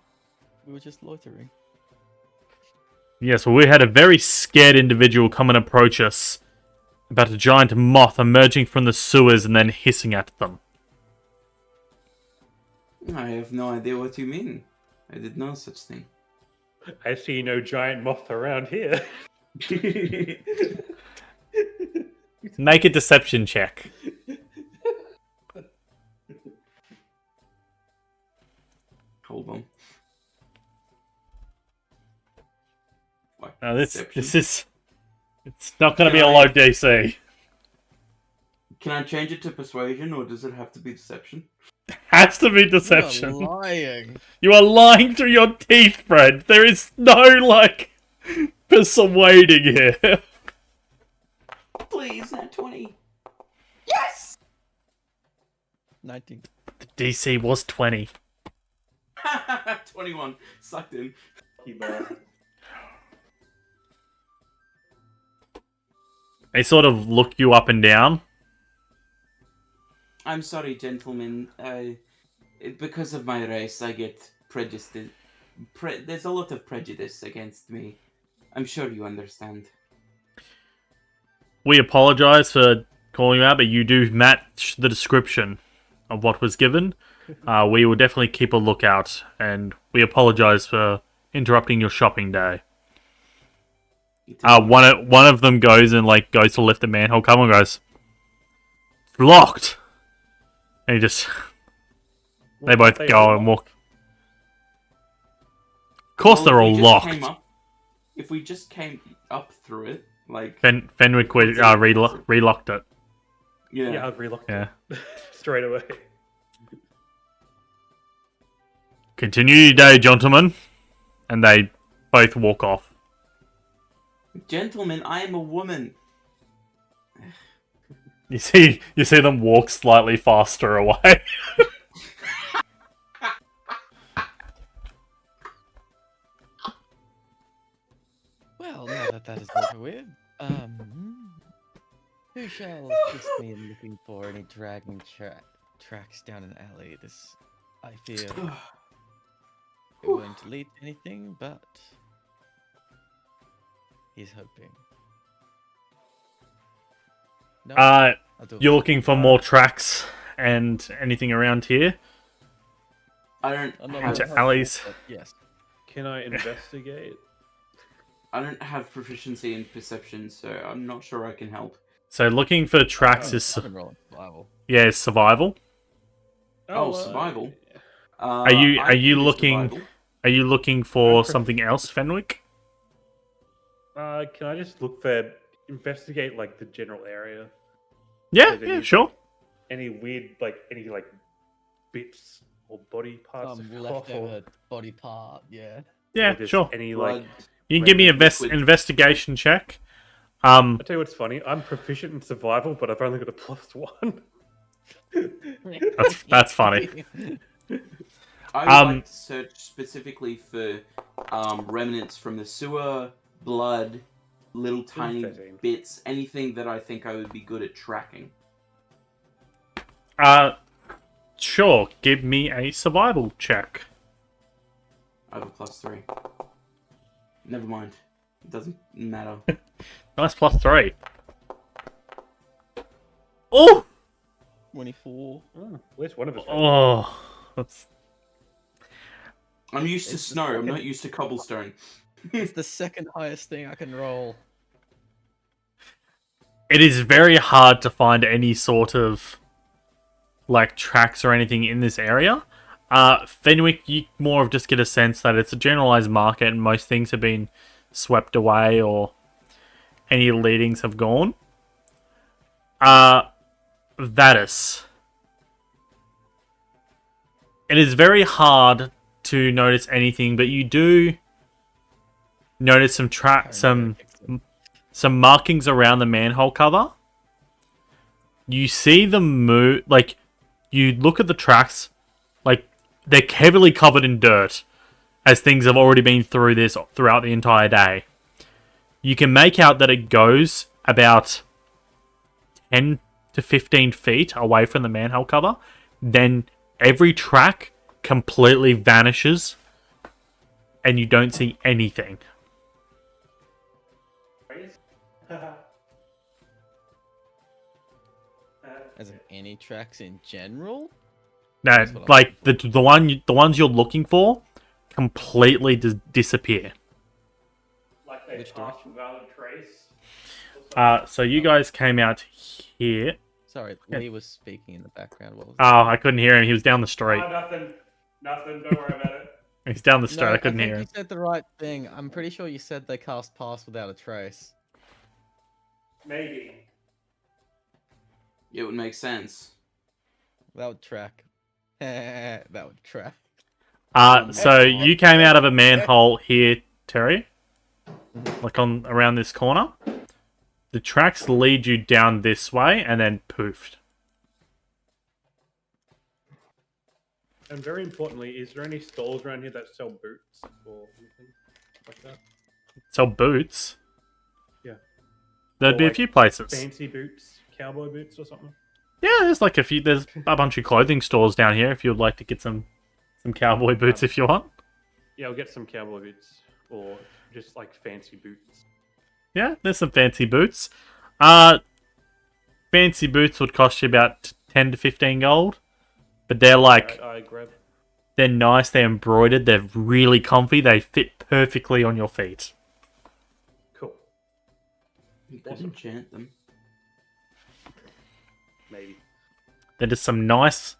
We were just loitering. Yes, well, we had a very scared individual come and approach us about a giant moth emerging from the sewers and then hissing at them. I have no idea what you mean. I did no such thing. I see no giant moth around here. Make a deception check. hold on. What, Now this deception? is it's not going to be a Can low I- DC. Can I change it to persuasion, or does it have to be deception? Has to be You are deception. lying. You are lying through your teeth, Fred. There is no like persuading here. Please, not 20. Yes! 19. The DC was 20. 21. Sucked in. They sort of look you up and down. I'm sorry, gentlemen. Because of my race, I get prejudiced. There's a lot of prejudice against me. I'm sure you understand. We apologize for calling you out, but you do match the description of what was given. We will definitely keep a lookout, and we apologize for interrupting your shopping day. One of them goes to lift the manhole cover and goes, "It's locked." And he just they both go and walk. Of course, Well, they're all if we just locked. came up- If we just came up through it, like... Fenwick relocked it. Yeah. Yeah, I've relocked Yeah. it straight away. Continue your day, gentlemen. And they both walk off. Gentlemen, I am a woman. You see them walk slightly faster away. Well, now that is over with, who shall assist me in looking for any dragging tracks down an alley? This, I feel, it won't lead to anything, but he's hoping. No, I'll do You're it. looking for more tracks and anything around here? I don't I'm not have... Into very alleys. helpful, but yes. Can I investigate? I don't have proficiency in perception, so I'm not sure I can help. So looking for tracks is I've been rolling survival. yeah, it's survival. Oh, survival. Are you I can do looking survival. Are you looking for I'm prof- something else, Fenwick? Can I just look for investigate like the general area? Yeah, Is there yeah, any- sure. Any weird any bits or body parts Some that fell off, or leftover body part, yeah. Yeah, just sure. Any Blood. You can give me a liquid. investigation check. I tell you what's funny. I'm proficient in survival, but I've only got a +1. That's funny. I would like to search specifically for remnants from the sewer, blood, little tiny 13. bits, anything that I think I would be good at tracking. Sure. Give me a survival check. I have a +3. Never mind. It doesn't matter. Nice +3. Oh, 24. Oh, at least one of us. oh, that's I'm used to It's the snow. I'm second- not used to cobblestone. It's the second highest thing I can roll. it is very hard to find any sort of like tracks or anything in this area. Fenwick, you more of just get a sense that it's a generalized market and most things have been swept away or any leadings have gone. Vadis. It is very hard to notice anything, but you do notice some markings around the manhole cover. You see them move, like, you look at the tracks, like, they're heavily covered in dirt, as things have already been through this throughout the entire day. You can make out that it goes about 10 to 15 feet away from the manhole cover, then every track completely vanishes, and you don't see anything. As in any tracks in general? No, That's what I'm like the ones you're looking for completely disappear. Like they Which passed direction? without a trace. So you guys came out here. Sorry, Yeah. Lee was speaking in the background. What was Oh, I couldn't hear him. He was down the street. Oh, nothing. Nothing. Don't worry about it. He's down the street. No, I couldn't think hear you him. said the right thing. I'm pretty sure you said they cast Pass without a trace. Maybe. It would make sense. That would track. That would track. So you came out of a manhole here, Terry. Like on around this corner. The tracks lead you down this way and then poofed. And very importantly, is there any stalls around here that sell boots or anything like that? Sell boots. Yeah. There'd Or, be a like, few places. Fancy boots, cowboy boots or something. Yeah, there's like a few. There's a bunch of clothing stores down here if you'd like to get some cowboy boots if you want. Yeah, I'll get some cowboy boots or just like fancy boots. Yeah, there's some fancy boots. Fancy boots would cost you about 10 to 15 gold. But they're like, I grab. they're nice, they're embroidered, they're really comfy, they fit perfectly on your feet. Cool. You could Awesome. enchant them. Maybe. They're just some nice,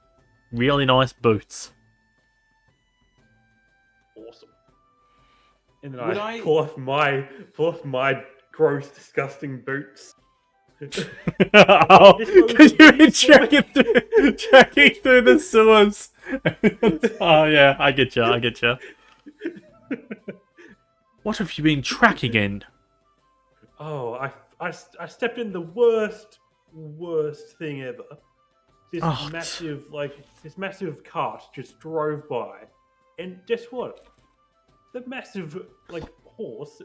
really nice boots. Awesome. And then Would I I- pull off my gross, disgusting boots. Oh, because you've been tracking through the sewers. Oh yeah, I get you. What have you been tracking in? Oh, I stepped in the worst thing ever. This Oh, massive cart just drove by, and guess what? The massive horse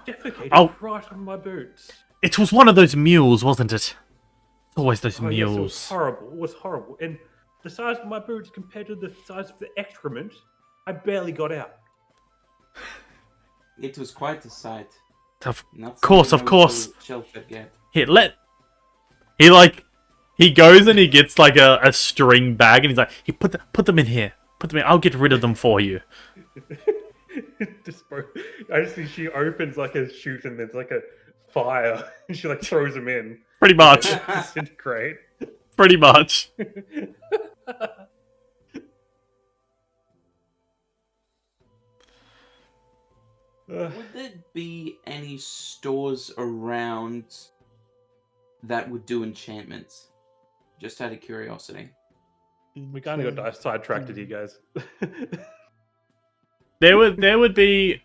defecated right on my boots. It was one of those mules, wasn't it? Always those Oh, yes, it was mules. horrible. It was horrible, and the size of my boots compared to the size of the excrement, I barely got out. It was quite a sight. Of Not course, something of I would course. shall forget. He goes and he gets like a string bag and he's like, he put them in here. Put them in. I'll get rid of them for you. I just see she opens like a chute and there's like a fire and she like throws them in. Pretty much. Disintegrate. Pretty much. Would there be any stores around that would do enchantments? Just out of curiosity. We kind of got sidetracked with you guys. There would be.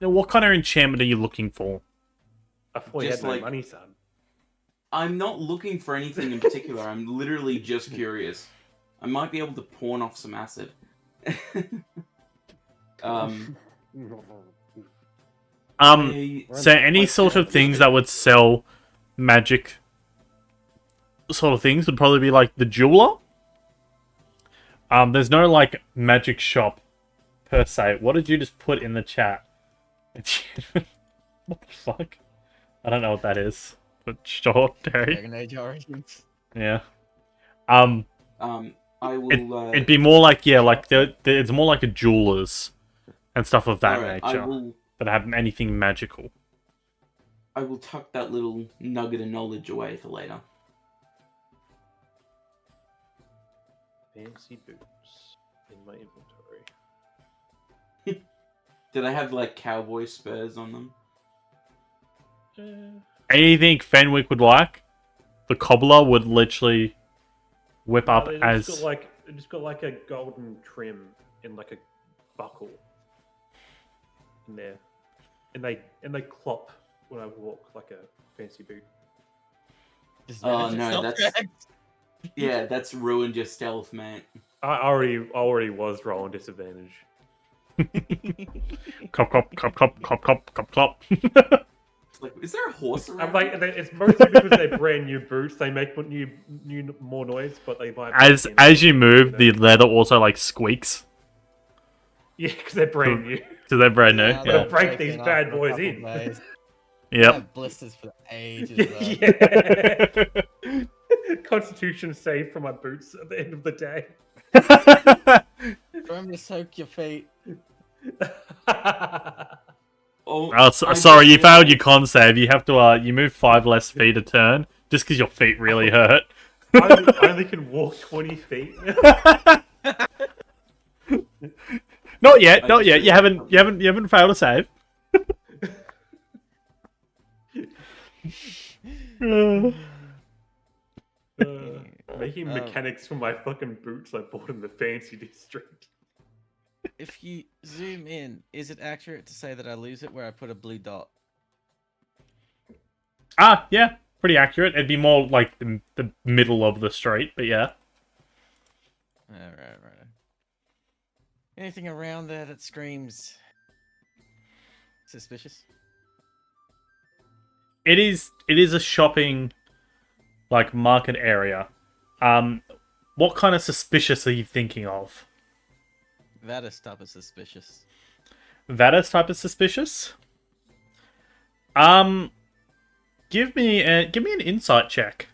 What kind of enchantment are you looking for? I thought you Just had no like- money, son. I'm not looking for anything in particular. I'm literally just curious. I might be able to pawn off some acid. So any sort of things that would sell magic sort of things would probably be like the jeweler. There's no like magic shop per se. What did you just put in the chat? What the fuck? I don't know what that is. But sure, Terry. Dragon Age Origins. Yeah. I will. It'd be more like it's more like a jeweler's and stuff of that alright, nature. That have anything magical. I will tuck that little nugget of knowledge away for later. Fancy boots in my inventory. Did I have like cowboy spurs on them? Anything Fenwick would like, the cobbler would literally whip up They as. just got like a golden trim and like a buckle in there, and they clop when I walk like a fancy boot. Oh no, that's ruined your stealth, mate. I already was rolling disadvantage. Clop, clop, clop, clop, clop, clop, clop, clop. Like, is there a horse around? I'm like, it's mostly because they're brand new boots. They make more noise, but they might. As you move, the leather also like squeaks. Yeah, because they're brand new. So they're brand new. Yeah, Yeah. Gotta break these bad boys in. Yep. Have blisters for ages. Yeah. Constitution save for my boots at the end of the day. Remember to soak your feet. Oh, sorry, you failed your con save. You have to you move 5 less feet a turn just because your feet really hurt. I only can walk 20 feet. Not yet. Not yet. You haven't failed a save. Making mechanics for my fucking boots I bought in the fancy district. If you zoom in, is it accurate to say that I lose it where I put a blue dot? Yeah, pretty accurate. It'd be more like the middle of the street, but yeah. Right. Anything around there that screams suspicious? It is a shopping like market area. What kind of suspicious are you thinking of? That is type of suspicious. That is type of suspicious? Give me an insight check.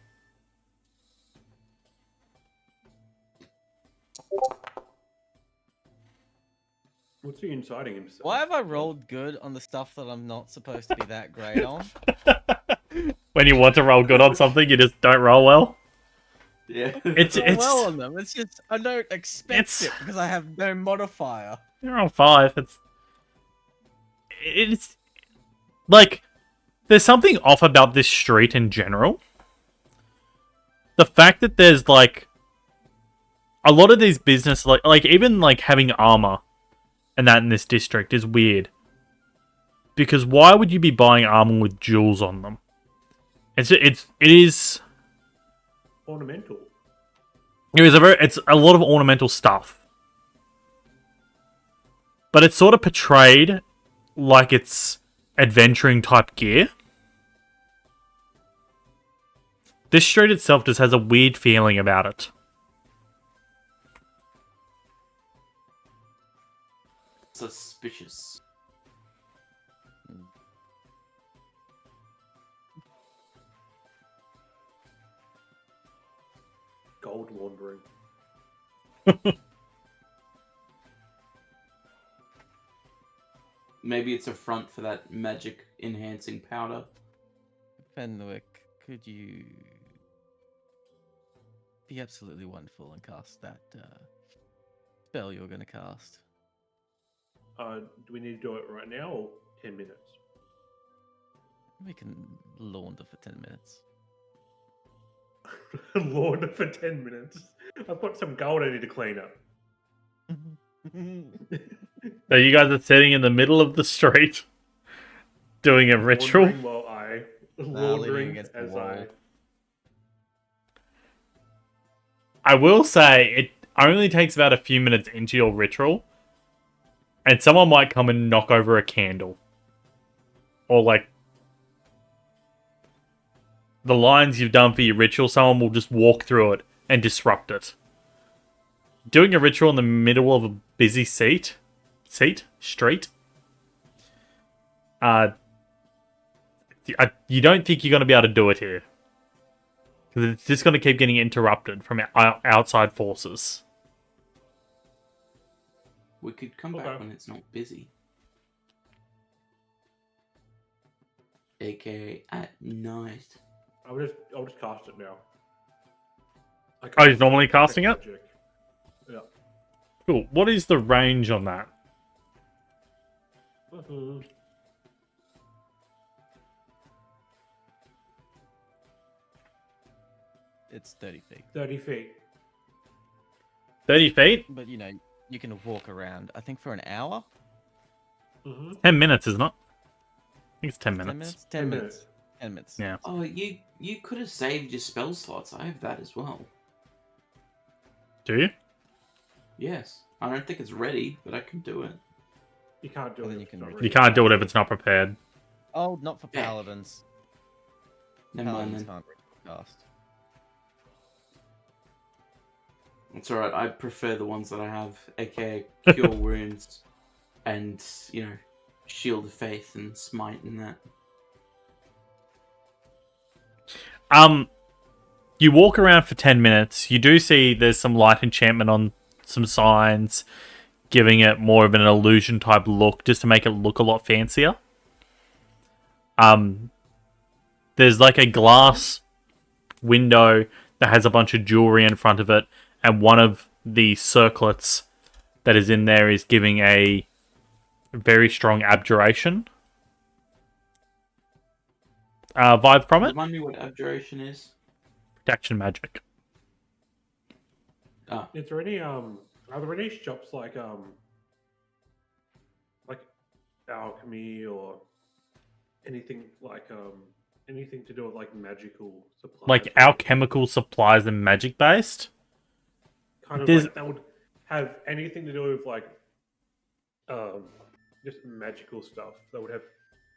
What's he inciting himself? Why have I rolled good on the stuff that I'm not supposed to be that great on? When you want to roll good on something, you just don't roll well. Yeah. It's well on them. It's just I don't expect it because I have no modifier. You're on 5. It's like there's something off about this street in general. The fact that there's like a lot of these business like even like having armor and that in this district is weird. Because why would you be buying armor with jewels on them? It is ornamental. It's a lot of ornamental stuff. But it's sort of portrayed like it's adventuring type gear. This street itself just has a weird feeling about it. Suspicious. Gold laundering. Maybe it's a front for that magic enhancing powder. Fenwick, could you be absolutely wonderful and cast that spell you're going to cast? Do we need to do it right now or 10 minutes? We can launder for 10 minutes. Launder for 10 minutes. I've got some gold I need to clean up. So you guys are sitting in the middle of the street doing a ritual. Laundering while I laundering against the as wall. I will say it only takes about a few minutes into your ritual, and someone might come and knock over a candle, or like the lines you've done for your ritual. Someone will just walk through it and disrupt it. Doing a ritual in the middle of a busy street. You don't think you're going to be able to do it here. Because it's just going to keep getting interrupted from outside forces. We could come back when it's not busy. AKA at night. I'll just cast it now. Oh, he's normally casting it? Magic. Yeah. Cool. What is the range on that? It's 30 feet. 30 feet. 30 feet? But, you know, you can walk around, I think, for an hour? 10 minutes, isn't it? I think it's 10 minutes. 10 minutes? 10 minutes. 10 minutes. Yeah. Oh, you could have saved your spell slots. I have that as well. Do you? Yes. I don't think it's ready, but I can do it. You can't do Well, it. then you if can it's not reach You ready. can't do it if it's not prepared. Oh, not for Yeah. paladins. Never mind Paladins then. can't ritual cast. It's alright. I prefer the ones that I have, aka Cure Wounds and, you know, Shield of Faith and Smite and that. You walk around for 10 minutes. You do see there's some light enchantment on some signs, giving it more of an illusion type look, just to make it look a lot fancier. There's like a glass window that has a bunch of jewelry in front of it, and one of the circlets that is in there is giving a very strong abjuration vibe from it. Remind me what abjuration is. Protection magic. Ah, Is there any are there any shops like alchemy or anything anything to do with like magical supplies? Like alchemical supplies and magic based. Kind of There's- like that would have anything to do with like just magical stuff that would have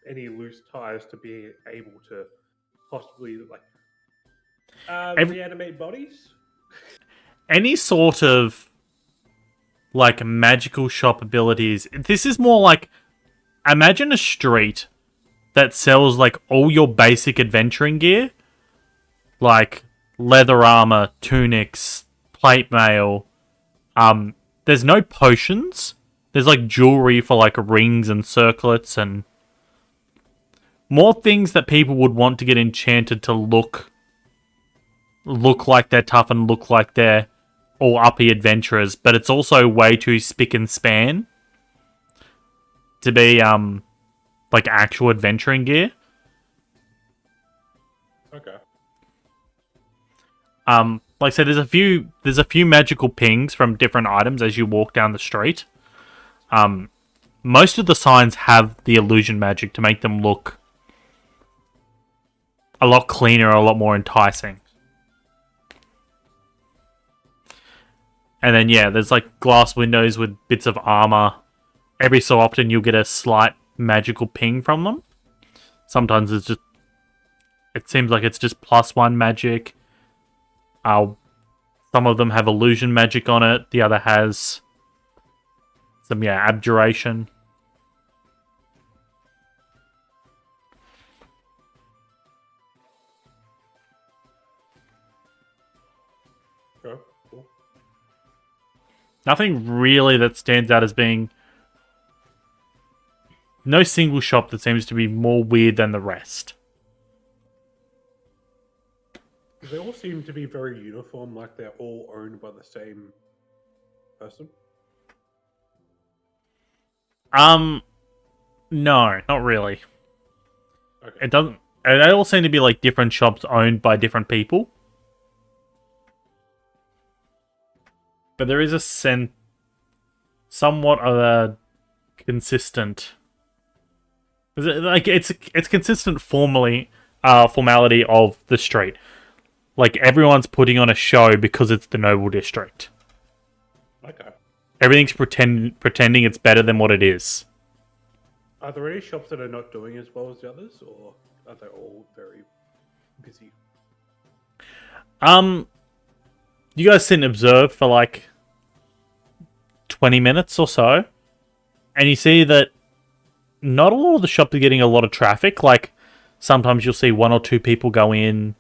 any loose ties to being able to possibly like reanimate bodies. Any sort of like magical shop abilities. This is more like, imagine a street that sells like all your basic adventuring gear, like leather armor, tunics, plate mail. There's no potions. There's like jewelry for like rings and circlets and more things that people would want to get enchanted to look like they're tough and look like they're all uppy adventurers, but it's also way too spick and span to be like actual adventuring gear. Okay. Like I said, there's a few magical pings from different items as you walk down the street. Most of the signs have the illusion magic to make them look a lot cleaner, a lot more enticing. And then yeah, there's like glass windows with bits of armor. Every so often you'll get a slight magical ping from them. Sometimes it seems like it's just +1 magic. Some of them have illusion magic on it. The other has some abjuration. Okay. Cool. Nothing really that stands out as being... No single shop that seems to be more weird than the rest. They all seem to be very uniform, like they're all owned by the same person. No, not really. Okay. It doesn't... They all seem to be like different shops owned by different people. But there is a somewhat of a consistent... It's consistent formality of the street. Like, everyone's putting on a show because it's the Noble District. Okay. Everything's pretending it's better than what it is. Are there any shops that are not doing as well as the others, or are they all very busy? You guys sit and observe for like 20 minutes or so, and you see that not all of the shops are getting a lot of traffic. Like, sometimes you'll see one or two people go in,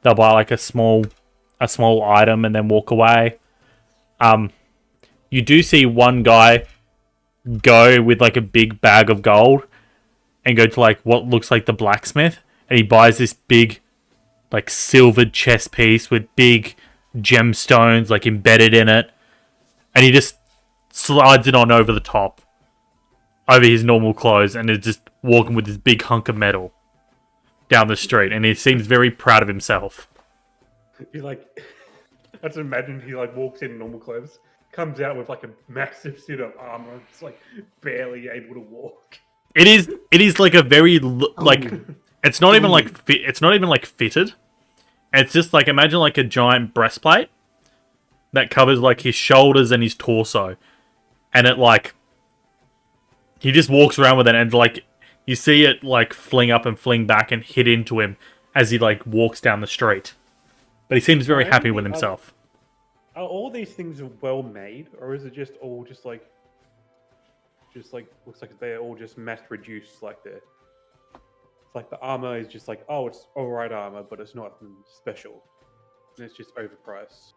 they'll buy like a small item and then walk away. You do see one guy go with like a big bag of gold and go to like what looks like the blacksmith, and he buys this big like silvered chess piece with big gemstones like embedded in it, and he just slides it on over the top over his normal clothes and is just walking with this big hunk of metal down the street, and he seems very proud of himself. You like, I just imagine he like walks in normal clothes, comes out with like a massive suit of armor, and it's like barely able to walk. It is like a very like it's not even like fitted. It's just like, imagine like a giant breastplate that covers like his shoulders and his torso, and it like he just walks around with it, and like you see it like fling up and fling back and hit into him as he like walks down the street. But he seems very happy with himself. Are all these things well made, or is it just all just like looks like they're all just mass produced? Like it's like the armor is just like, oh, it's alright armor, but it's not special, and it's just overpriced.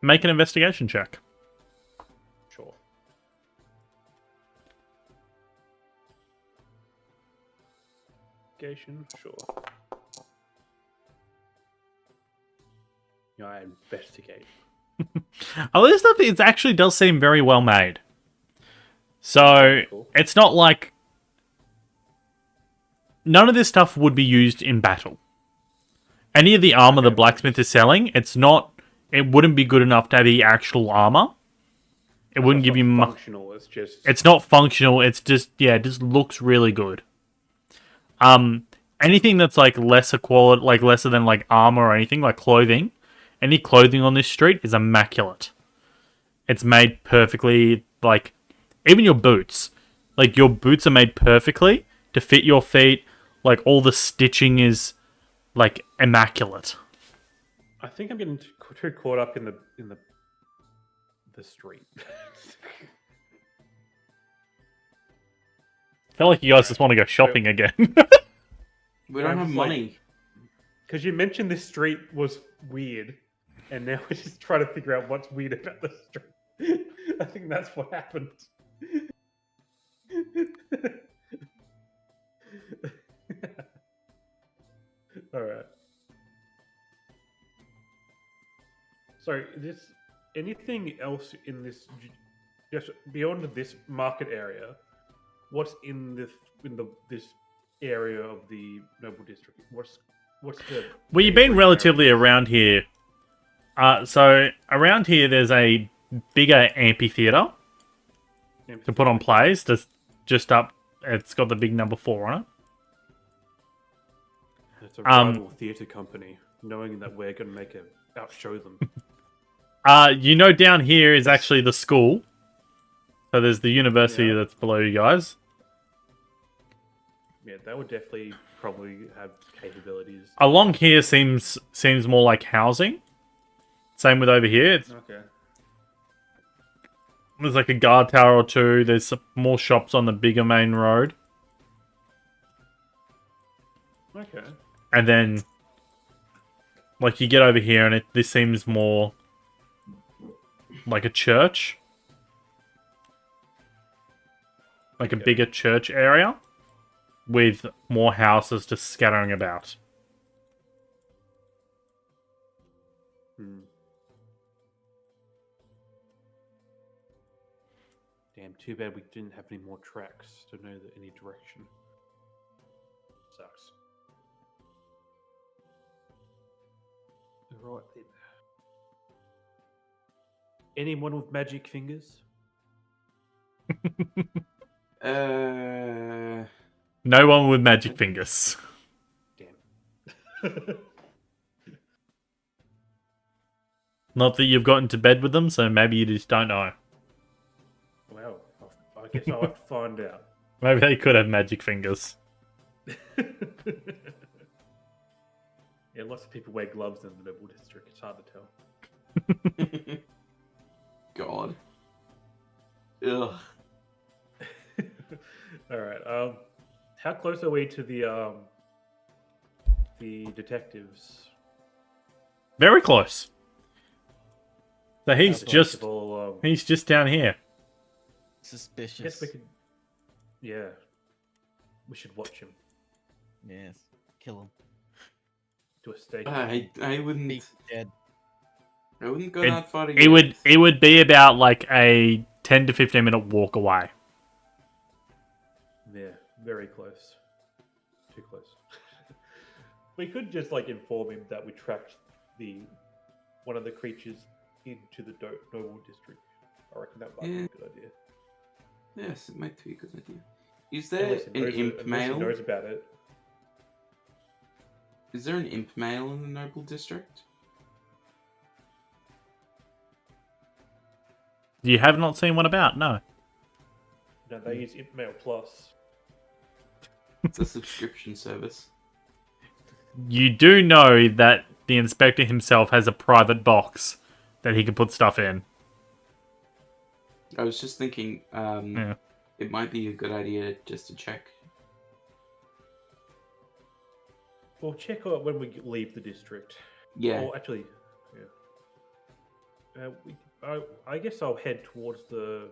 Make an investigation check. Sure. Investigation, sure. I investigate. A lot of stuff it actually does seem very well made. So Cool. it's not like none of this stuff would be used in battle. Any of the armor the blacksmith is selling, it wouldn't be good enough to be actual armor. It wouldn't give you functional. It's just. It's not functional. It's just it just looks really good. Anything that's like lesser quality, like lesser than like armor or anything like clothing, any clothing on this street is immaculate. It's made perfectly. Like even your boots, like your boots are made perfectly to fit your feet. Like all the stitching is like immaculate. I think I'm getting too caught up in the street. I feel like you guys just want to go shopping again. We don't have money. Because you mentioned this street was weird, and now we're just trying to figure out what's weird about the street. I think that's what happened. All right. So, anything else in this, just beyond this market area? What's in this area of the Noble District? What's the? Well, you've been relatively around here. So around here, there's a bigger amphitheater to put on plays. Just up, it's got the big number 4 on it. It's a rival theatre company, knowing that we're going to outshow them. Down here is actually the school. So there's the university that's below you guys. Yeah, that would definitely probably have capabilities. Along here seems more like housing. Same with over here. Okay. There's like a guard tower or two. There's some more shops on the bigger main road. Okay. And then, like, you get over here and this seems more like a church. Like a bigger church area with more houses just scattering about. Damn, too bad we didn't have any more tracks to know any direction. Sucks. Right then. Anyone with magic fingers? No one with magic fingers. Damn. Not that you've gotten to bed with them, so maybe you just don't know. Well, I guess I'll have to find out. Maybe they could have magic fingers. Yeah, lots of people wear gloves in the Noble District. It's hard to tell. God. Ugh. All right. How close are we to the detectives? Very close. So he's All, just down here. Suspicious. Yes, we could. Yeah, we should watch him. Yes. Kill him. Do a stake. I wouldn't. Be dead. I wouldn't go that far to It would be about like a 10 to 15 minute walk away. Yeah, very close. Too close. We could just like inform him that we tracked one of the creatures into the Noble District. I reckon that might be a good idea. Yes, it might be a good idea. Is there an imp mail? He knows about it. Is there an imp mail in the Noble District? You have not seen one about? No. No, they use Imp Mail Plus. It's a subscription service. You do know that the inspector himself has a private box that he can put stuff in. I was just thinking, it might be a good idea just to check. We'll check out when we leave the district. Yeah. Or actually, yeah. I guess I'll head towards the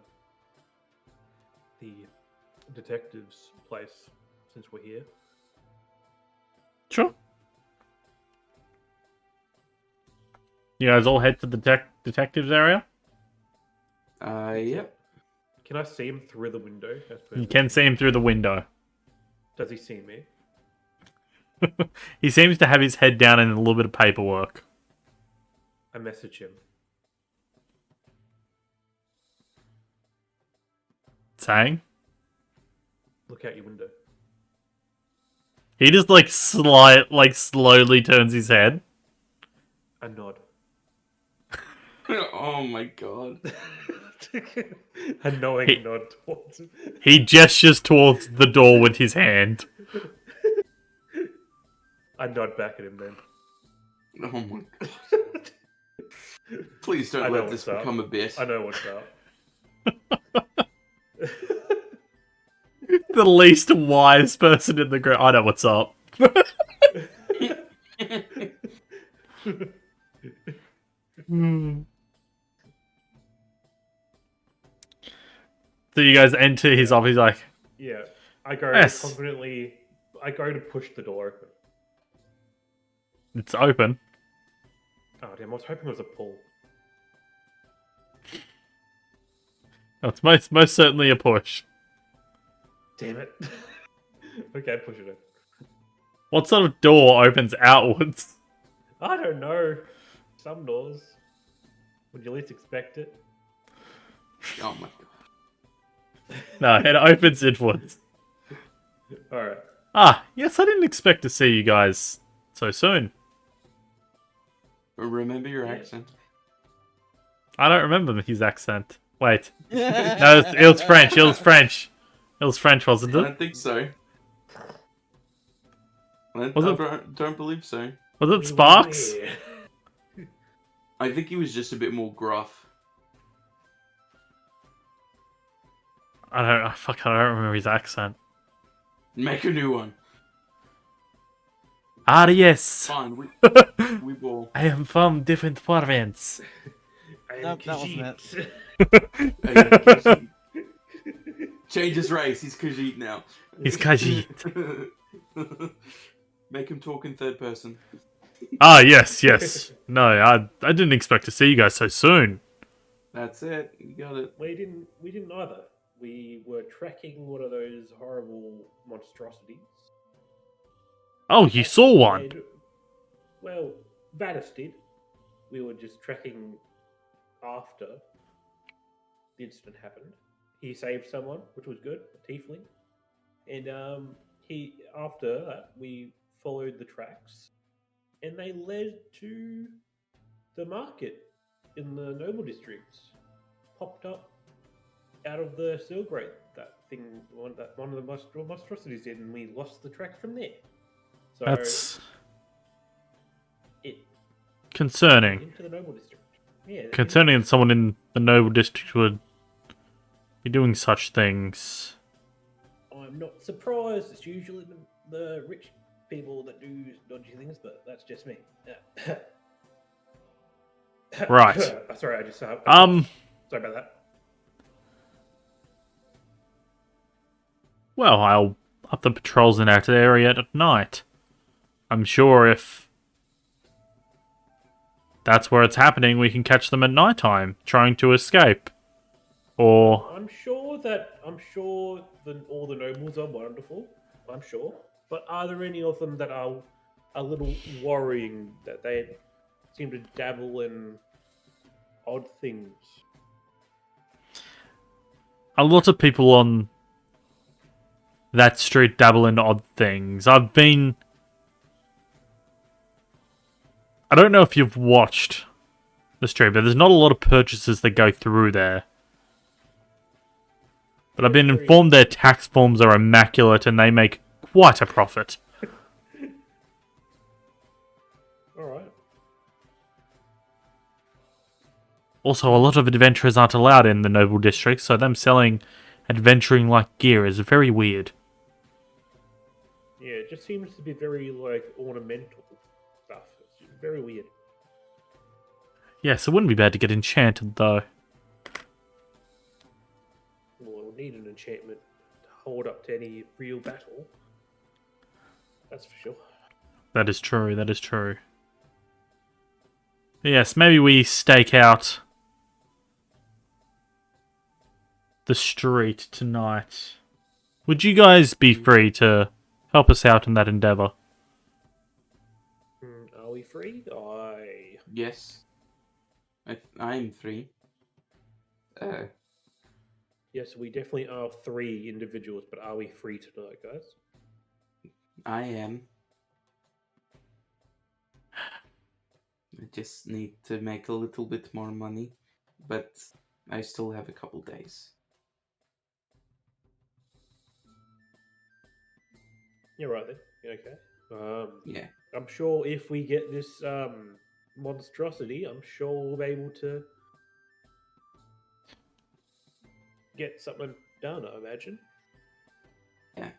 detective's place since we're here. Sure. You guys all head to the detectives area. Yep. Can I see him through the window? You can see him through the window. Does he see me? He seems to have his head down in a little bit of paperwork. I message him. Saying? Look out your window. He just slowly turns his head. I nod. Oh my god. A knowing nod towards him. He gestures towards the door with his hand. I nod back at him then. Oh my god. Please I don't know let this what's up. become a bit. I know what's up. The least wise person in the group. I know what's up. So you guys enter his office, like, Yeah. I go Yes. confidently. I go to push the door open. it's open. Oh damn! I was hoping it was a pull. No, it's most certainly a push. Damn it. Okay, push it in. What sort of door opens outwards? I don't know. Some doors. Would you least expect it? Oh my god. No, it opens inwards. Alright. Ah, yes, I didn't expect to see you guys so soon. Remember your Yeah. accent. I don't remember his accent. Wait. No, it was French. It was French. It was French, wasn't I it? don't think so. I Was it- don't believe so. Was it Sparks? Yeah. I think he was just a bit more gruff. I don't remember his accent. Make a new one. Ah, yes. Fine, we will. I am from different province. I am Nope, that wasn't Khajiit. Change his race. He's Khajiit now. He's Khajiit. Make him talk in third person. Ah, yes. No, I didn't expect to see you guys so soon. That's it. You got it. We didn't either. We were tracking one of those horrible monstrosities. Oh, you saw one. And, well, Vanis did. We were just tracking after the incident happened. He saved someone, which was good, a tiefling. And after that, we followed the tracks, and they led to the market in the Noble District. Popped up out of the seal grate, that thing, one of the monstrosities did, and we lost the track from there. So That's it concerning. into the Noble District. Yeah, Concerning that someone in the Noble District would be doing such things. I'm not surprised. It's usually the rich people that do dodgy things, but that's just me. Right. Sorry, I just sorry about that. Well, I'll up the patrols in that area at night. I'm sure if that's where it's happening, we can catch them at night time, trying to escape. Or I'm sure all the nobles are wonderful. I'm sure, but are there any of them that are a little worrying that they seem to dabble in odd things? a lot of people on that street dabble in odd things. I don't know if you've watched the street, but there's not a lot of purchases that go through there. But I've been informed their tax forms are immaculate and they make quite a profit. Alright. Also, a lot of adventurers aren't allowed in the Noble District, so them selling adventuring-like gear is very weird. Yeah, it just seems to be very, ornamental stuff. It's very weird. Yes, it wouldn't be bad to get enchanted, though. Well, it'll need an enchantment to hold up to any real battle. That's for sure. That is true, that is true. Yes, maybe we stake out the street tonight. Would you guys be free to help us out in that endeavor? Are we free? Yes. I'm free. Yes, we definitely are 3 individuals, but are we free tonight, guys? I am. I just need to make a little bit more money, but I still have a couple days. You're right then. Okay. Yeah. I'm sure if we get this monstrosity, I'm sure we'll be able to get something done, I imagine. Yeah.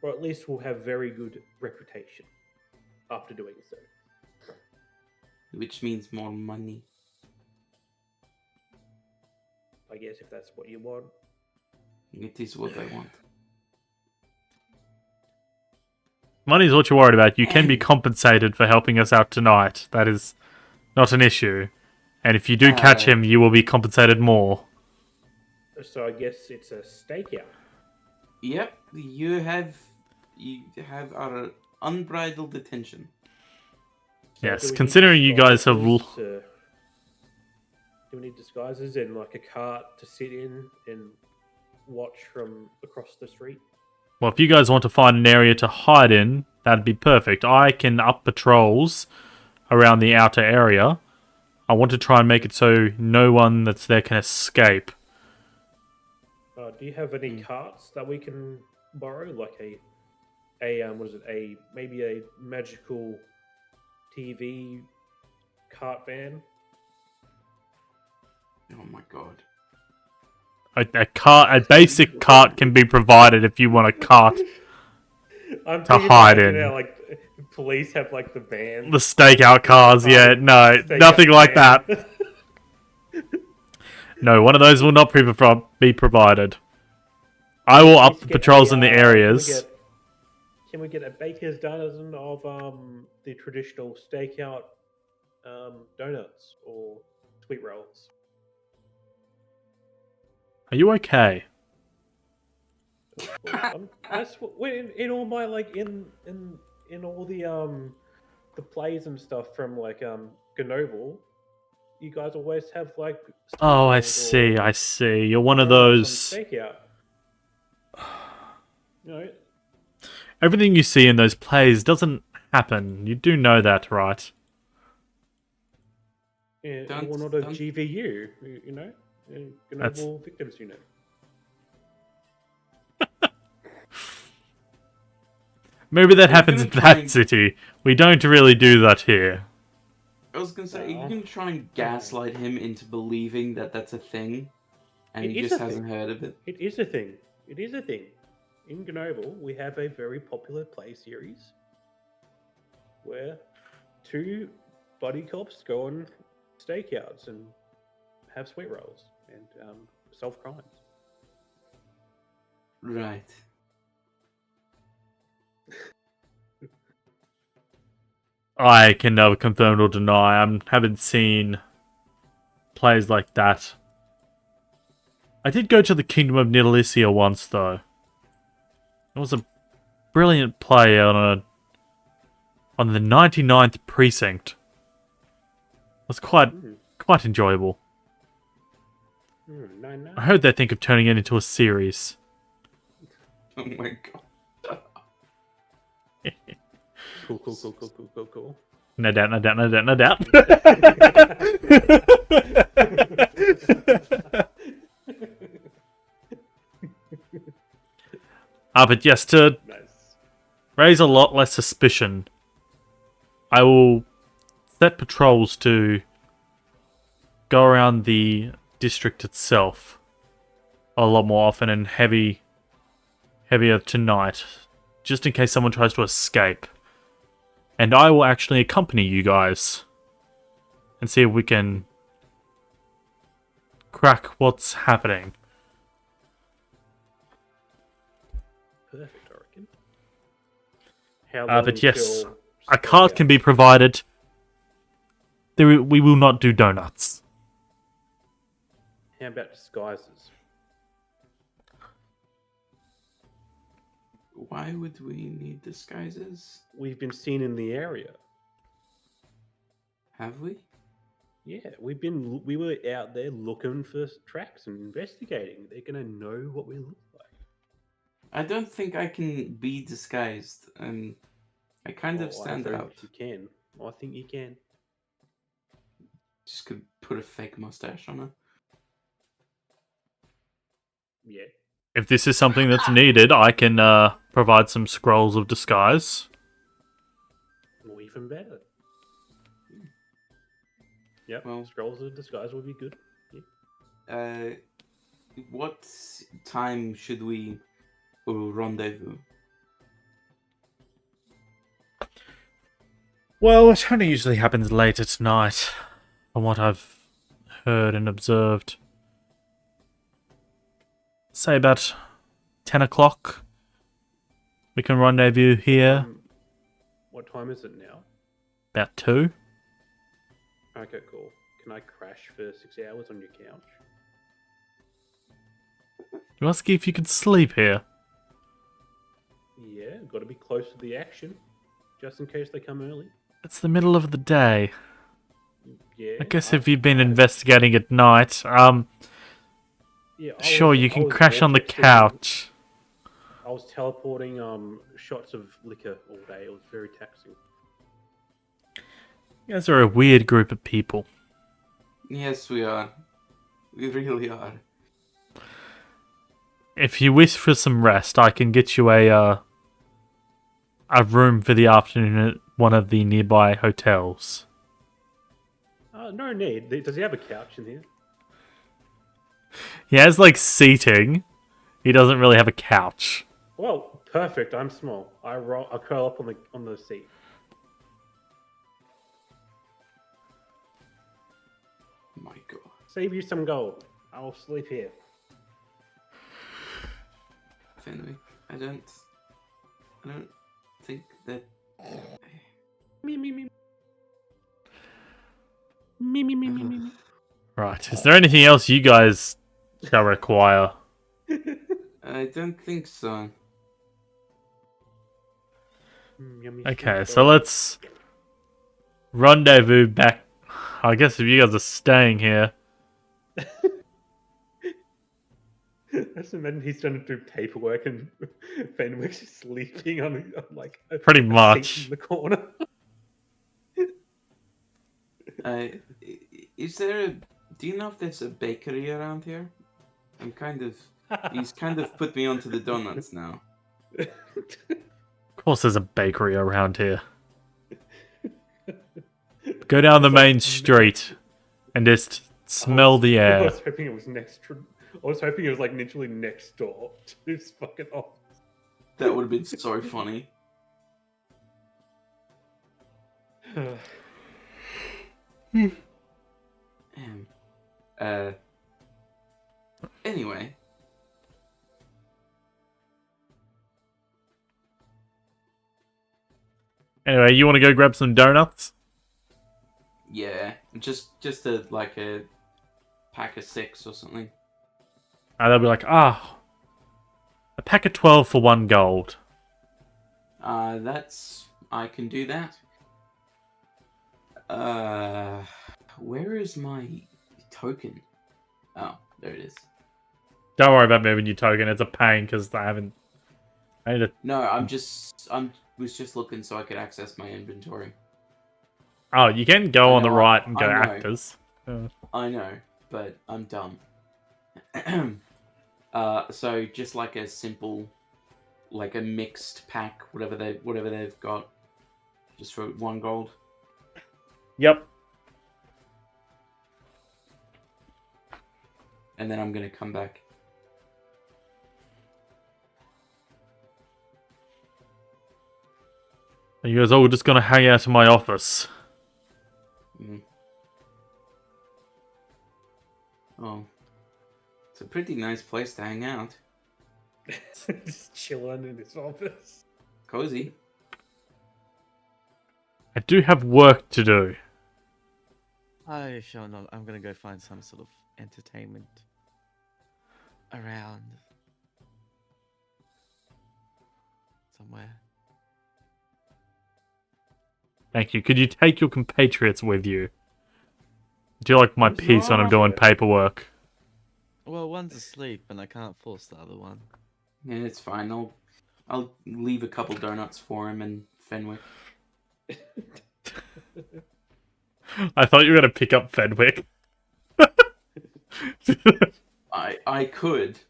Or at least we'll have very good reputation after doing so. Which means more money. I guess if that's what you want. It is what I want. Money's what you're worried about. You can be compensated for helping us out tonight. That is not an issue. And if you do catch him, you will be compensated more. So I guess it's a stakeout. Yep, you have our unbridled attention. So Yes, do we need considering you guys have... disguises do we need disguises and like a cart to sit in and watch from across the street? Well, if you guys want to find an area to hide in, that'd be perfect. I can up patrols around the outer area. I want to try and make it so no one that's there can escape. Do you have any carts that we can borrow, like a maybe a magical TV cart van? Oh my god. A basic cart can be provided if you want a cart I'm to thinking hide like, in. you know, like police have like the vans. The stakeout cars, yeah, no, Stakeout nothing like van. that. No, one of those will not be provided. I will up the patrols in the areas. Can we get a baker's dozen of the traditional stakeout donuts or sweet rolls? Are you okay? That's what in all my like in all the plays and stuff from like Grenoble, you guys always have like sweet Oh, I rolls see, or I see. You're one of donuts on those... stakeout. You know, Everything you see in those plays doesn't happen. You do know that, right? yeah, Don't- we're not a don't- GVU, you know, Grenoble Victims Unit. Maybe that We're happens in gonna try that and- city. We don't really do that here. I was gonna say, are you Aw. gonna try and gaslight him into believing that that's a thing, and It he is just a hasn't thing. heard of it? It is a thing. It is a thing. In Grenoble, we have a very popular play series where 2 buddy cops go on stakeouts and have sweet rolls and solve crimes. Right. I can never confirm or deny. I haven't seen plays like that. I did go to the Kingdom of Nidalee once, though. It was a brilliant play on the 99th precinct. It was quite enjoyable. 9-9. I heard they think of turning it into a series. Oh my god. Cool. No doubt, no doubt, no doubt, no doubt. But yes, to Nice. raise a lot less suspicion, I will set patrols to go around the district itself a lot more often and heavier tonight, just in case someone tries to escape. And I will actually accompany you guys and see if we can crack what's happening. Perfect, I reckon. How long But yes, until a cart stakeout? can be provided. we will not do donuts. How about disguises? Why would we need disguises? We've been seen in the area. Have we? Yeah, we were out there looking for tracks and investigating. They're gonna know what we look like. I don't think I can be disguised. I kind of I stand think out. you can. I think you can. Just could put a fake mustache on her. Yeah. If this is something that's needed, I can provide some scrolls of disguise. Or even better. Yep. Well- Scrolls of disguise would be good. Yeah. What time should we rendezvous? Well, it only usually happens late at night, from what I've heard and observed. Say about 10 o'clock. We can rendezvous here. What time is it now? About 2. Okay, cool. Can I crash for 6 hours on your couch? You ask if you can sleep here. Yeah, got to be close to the action, just in case they come early. It's the middle of the day. Yeah. I guess if you've been investigating at night, Yeah, sure, you I can was crash on the vortexing- couch. I was teleporting shots of liquor all day. It was very taxing. You guys are a weird group of people. Yes, we are. We really are. If you wish for some rest, I can get you a room for the afternoon at one of the nearby hotels. No need. Does he have a couch in here? He has like seating. He doesn't really have a couch. Well, perfect. I'm small. I curl up on the seat. My God. Save you some gold. I'll sleep here. Fenwick, I don't think that. Me, me, me. Right. Is there anything else you guys shall require? I don't think so. Yummy Okay, sweet so gold. let's rendezvous back. I guess if you guys are staying here. I just imagine he's trying to do paperwork and Fenwick's just sleeping on like a Pretty a seat much. in the corner. Is there a? Do you know if there's a bakery around here? I'm kind of. He's kind of put me onto the donuts now. Of course, there's a bakery around here. Go down the main street and just smell the I air. was hoping it was I was hoping it was like literally next door to his fucking office. That would have been so funny. Anyway. Anyway, you want to go grab some donuts? Yeah, just like a pack of 6 or something. And they'll be like, a pack of 12 for 1 gold. I can do that. Where is my token? Oh, there it is. Don't worry about moving your token. It's a pain because I need to... No, was just looking so I could access my inventory. Oh, you can go I on the know, right and go I know. actors. I know, but I'm dumb. So just like a simple, like a mixed pack, whatever they've got, just for 1 gold. Yep. And then I'm gonna come back. You guys all just gonna hang out in my office. Mm. Oh, it's a pretty nice place to hang out. Just chilling in his office. Cozy. I do have work to do. I shall not. I'm gonna go find some sort of entertainment around somewhere. Thank you. Could you take your compatriots with you? Do you like my Who's piece when I'm doing Robert? paperwork? Well, one's asleep, and I can't force the other one. Yeah, it's fine. I'll leave a couple donuts for him in Fenwick. I thought you were gonna pick up Fenwick. I could.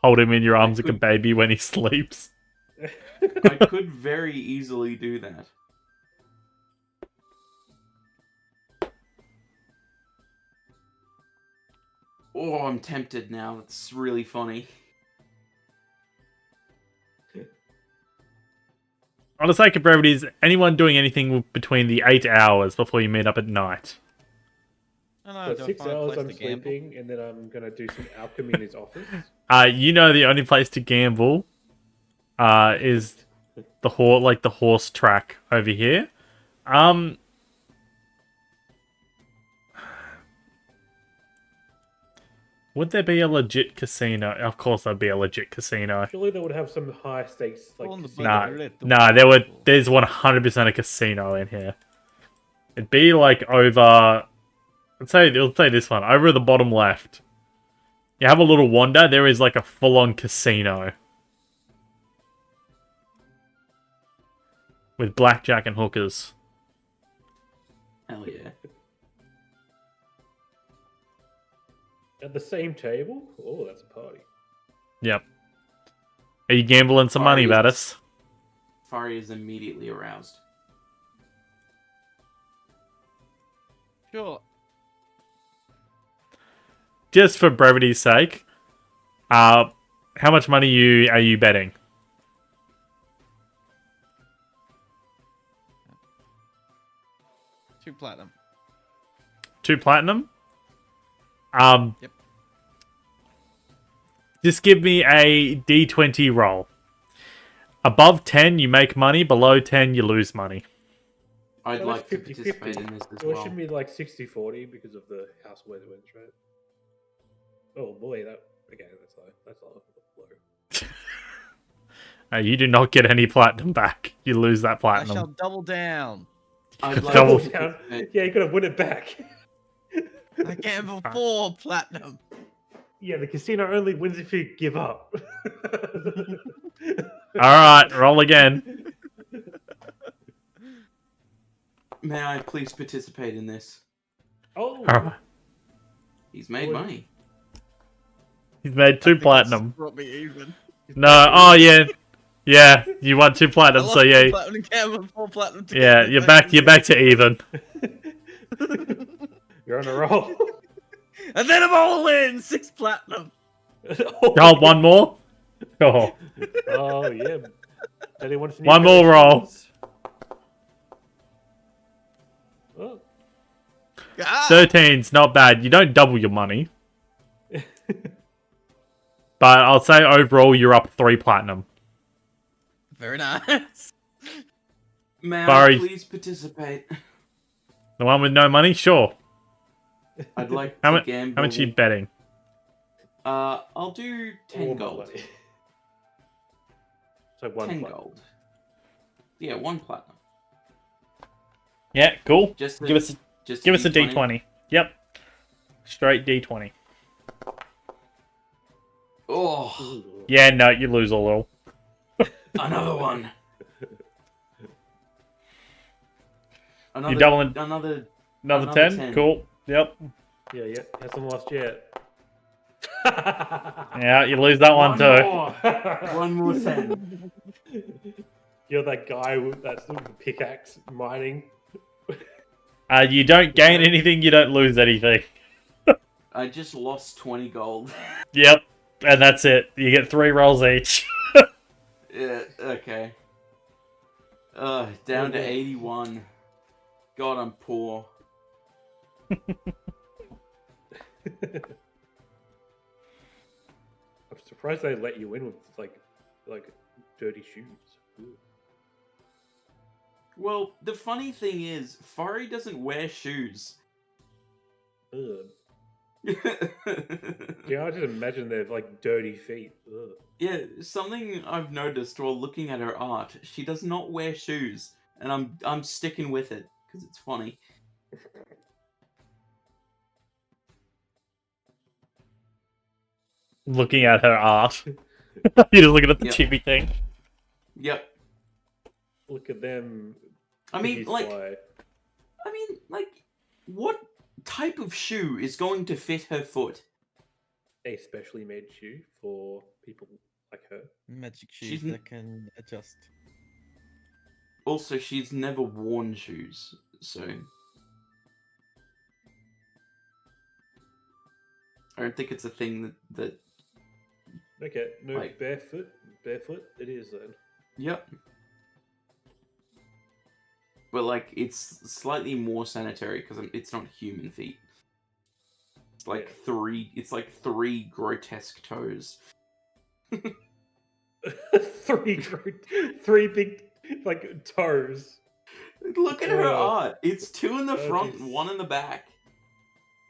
Hold him in your arms like a could- baby when he sleeps. I could very easily do that. Oh, I'm tempted now. That's really funny. On the sake of brevity, is anyone doing anything between the 8 hours before you meet up at night? I don't know. For Do I 6 find a hours place I'm to gamble? sleeping, and then I'm gonna do some alchemy in his office. You know the only place to gamble is the horse track over here. Would there be a legit casino? Of course there'd be a legit casino. Surely they would have some high stakes like On the casino. budget. There's 100% a casino in here. It'd be like over, let's say this one, over at the bottom left. You have a little wander, there is like a full-on casino. With blackjack and hookers. Hell yeah. At the same table? Oh, that's a party. Yep. Are you gambling some money, Parties. Vatis? Fari is immediately aroused. Sure. Just for brevity's sake, how much money are you betting? Two platinum. 2 platinum? Yep. Just give me a D20 roll. Above 10, you make money. Below 10, you lose money. I'd No, like to it's 50-50. participate in this as Well, it well. should be like 60-40 because of the house where it went, right? Oh boy, that's low. You do not get any platinum back. You lose that I platinum. shall double down. I'd like Double to down. participate. Yeah, you gotta win it back. I gamble 4 platinum. Yeah, the casino only wins if you give up. Alright, roll again. May I please participate in this? Oh, Alright. He's made Well, money. He's made 2 platinum. Brought me even. No, oh yeah. Yeah, you won 2 platinum, I so lost yeah. 2 platinum, gambled 4 platinum to Yeah, get you're back to even. you're on a roll. And then I'm all in 6 platinum. Oh, one more? Oh. Oh yeah. Daddy wants a new One pair of more roll. shoes. Oh. Ah! 13's not bad. You don't double your money. But I'll say overall you're up 3 platinum. Very nice. May Sorry. I please participate? The one with no money? Sure. I'd like How to much? gamble. How much are you betting? I'll do 10 All my gold. money. So 1 10 platinum. gold. Yeah, 1 platinum. Yeah, cool. Just Give us a D20. Yep. Straight D20. Oh, Ooh. Yeah, no, you lose a little. another one. Another, You doubling- another. Another Another 10? 10. Cool. Yep. Yeah, hasn't lost yet. Yeah, you lose that one too. More. One more 10. You're that guy with that sort of pickaxe mining. You don't gain anything, you don't lose anything. I just lost 20 gold. Yep. And that's it. You get 3 rolls each. Yeah, okay. Down to 81. God, I'm poor. I'm surprised they let you in with like dirty shoes. Ooh. Well, the funny thing is, Fari doesn't wear shoes. Ugh. Yeah, I just imagine their like dirty feet. Ugh. Yeah, something I've noticed while looking at her art, she does not wear shoes, and I'm sticking with it because it's funny. Looking at her art. You're just looking at the Yep. chibi thing. Yep. Look at them. I mean, piggies like, fly. what type of shoe is going to fit her foot? A specially made shoe for people like her. Magic shoes She's n- that can adjust. Also, she's never worn shoes, so I don't think it's a thing that. Okay, no, Like- barefoot. Barefoot it is then. Yep. But like, it's slightly more sanitary because it's not human feet. It's like Yeah. three. It's like three grotesque toes. three big like toes. Look at her Oh. art. It's two in the Oh, front, jeez. one in the back.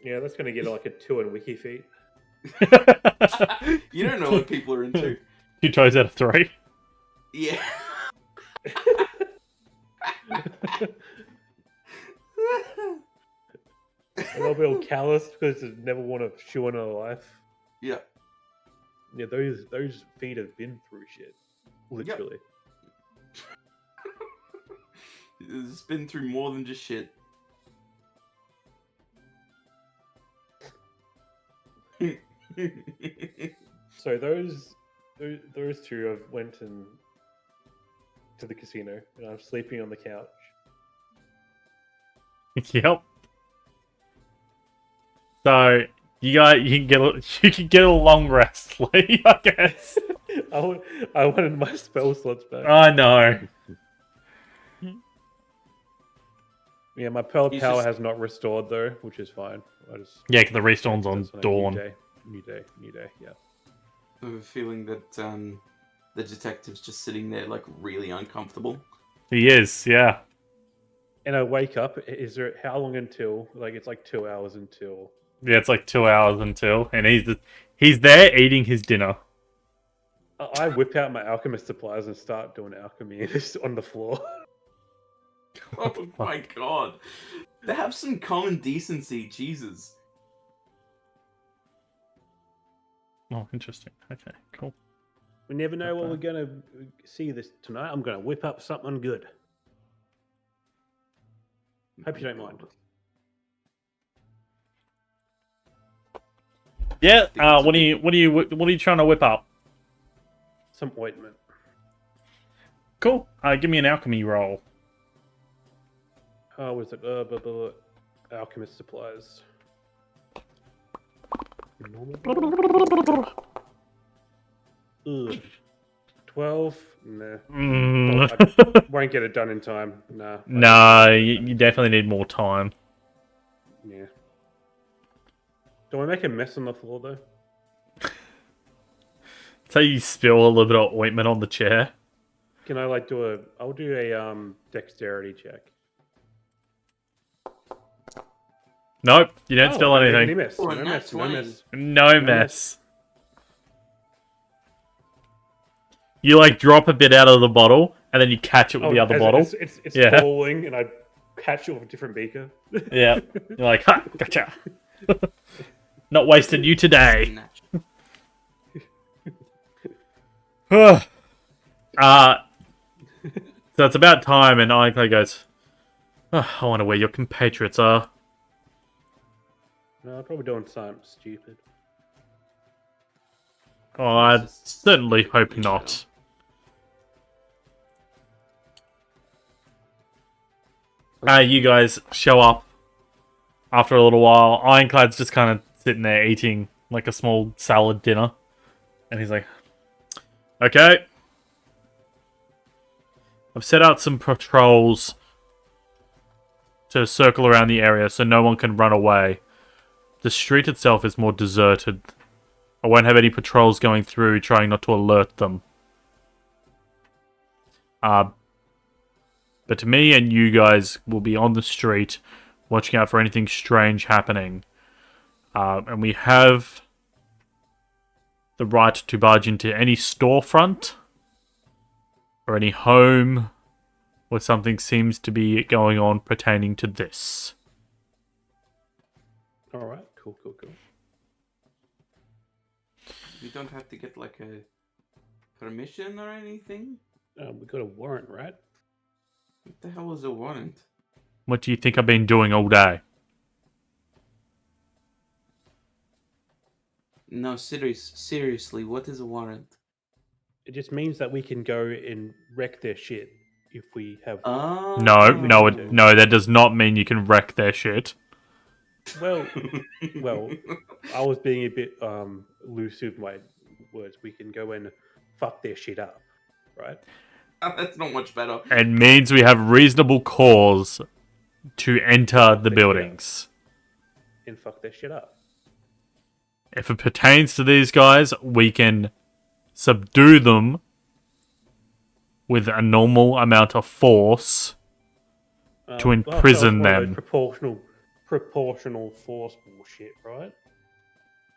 Yeah, that's gonna get like a 2 in wiki feet. You don't know what people are into. 2 toes out of 3. Yeah. And they'll be all calloused because they've never worn a shoe in their life. Yeah. Yeah, those feet have been through shit. Literally. It's been through more than just shit. So those two have went and to the casino, and I'm sleeping on the couch. Yep. So you can get a long rest, Lee, I guess. I wanted my spell slots back. I know. Yeah, my pearl He's power just- has not restored though, which is fine. I just Yeah, because the respawn's on that's a Dawn. New day. Yeah. I have a feeling that the detective's just sitting there, like, really uncomfortable. He is, yeah. And I wake up. Is there how long until? Like it's like 2 hours until. Yeah, it's like 2 hours until, and he's there eating his dinner. I whip out my alchemist supplies and start doing alchemy on the floor. Oh my god. They have some common decency, Jesus. Oh, interesting. Okay, cool. We never know what Okay. we're gonna see this tonight. I'm gonna whip up something good. Hope you don't mind. Yeah. think it's What are you trying to whip up? Some ointment. Cool. Give me an alchemy roll. Oh, was it? Alchemist supplies. Ugh. 12? Nah. Mm. Won't get it done in time. Nah. Nah, you definitely need more time. Yeah. Do I make a mess on the floor though? So you spill a little bit of ointment on the chair. Can I like do a? I'll do a dexterity check. Nope, you don't spill I don't make anything. Any mess. Oh, No and mess. that's No 20. mess. No mess. You like drop a bit out of the bottle, and then you catch it with the other as bottle. It's Yeah. falling, and I catch it with a different beaker. Yeah, you're like, ha, gotcha. Not wasting you today. So it's about time, and Ironclad goes, oh, I wonder where your compatriots are. No, I'm probably doing something stupid. Oh, I certainly hope not. You guys show up after a little while. Ironclad's just kind of sitting there eating like a small salad dinner. And he's like, okay. I've set out some patrols to circle around the area so no one can run away. The street itself is more deserted. I won't have any patrols going through, trying not to alert them. But me and you guys will be on the street, watching out for anything strange happening. And we have the right to barge into any storefront or any home where something seems to be going on pertaining to this. All right, cool. We don't have to get like a permission or anything. We got a warrant, right? What the hell is a warrant? What do you think I've been doing all day? No, seriously, what is a warrant? It just means that we can go and wreck their shit if we have. Oh. No, that does not mean you can wreck their shit. Well, I was being a bit loose with my words. We can go and fuck their shit up, right? That's not much better. It means we have reasonable cause to enter the buildings. And fuck their shit up. If it pertains to these guys, we can subdue them with a normal amount of force to imprison them. Proportional force bullshit, right?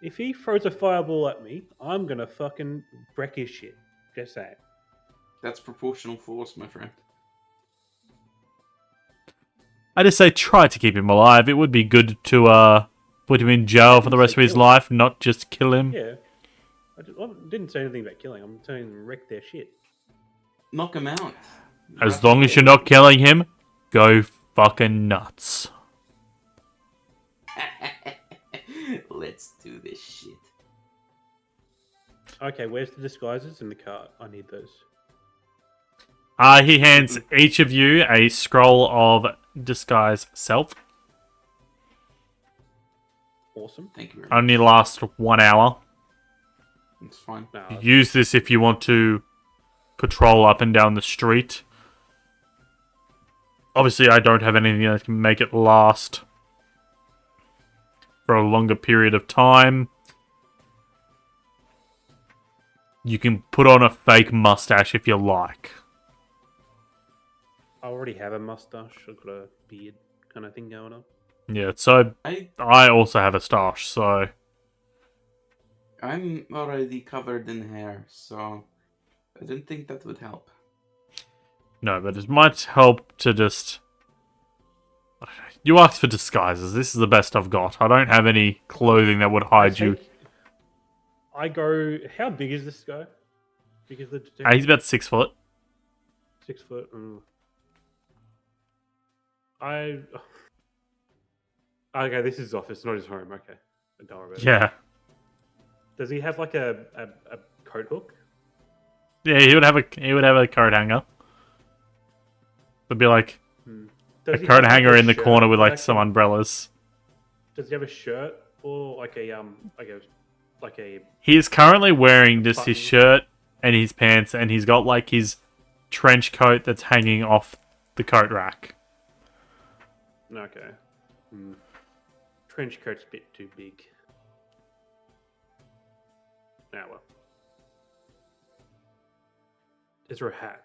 If he throws a fireball at me, I'm gonna fucking wreck his shit. Just saying. That's proportional force, my friend. I just say try to keep him alive. It would be good to put him in jail for the rest of his life, not just kill him. Yeah. I didn't say anything about killing. I'm saying wreck their shit. Knock him out. As long as you're not killing him, go fucking nuts. Let's do this shit. Okay, where's the disguises in the cart? I need those. He hands each of you a scroll of disguise self. Awesome. Thank you very much. Only lasts 1 hour. It's fine. Nah, Use this if you want to patrol up and down the street. Obviously, I don't have anything that can make it last for a longer period of time. You can put on a fake mustache if you like. I already have a mustache. I've got a beard kind of thing going on. Yeah, so I also have a stash, so... I'm already covered in hair, so I didn't think that would help. No, but it might help to just... You asked for disguises. This is the best I've got. I don't have any clothing that would hide you. I go. How big is this guy? Because the He's about 6 foot. 6 foot. Okay, this is his office, not his home. Okay, don't worry about it. Yeah. Does he have like a coat hook? Yeah, he would have a coat hanger. There'd be like a Does he coat have, hanger like, a in the shirt corner with that I like some can- umbrellas. Does he have a shirt or like a He is currently wearing just his Button. shirt and his pants, and he's got like his trench coat that's hanging off the coat rack. Okay. Trench coat's a bit too big. Now well. Is there a hat?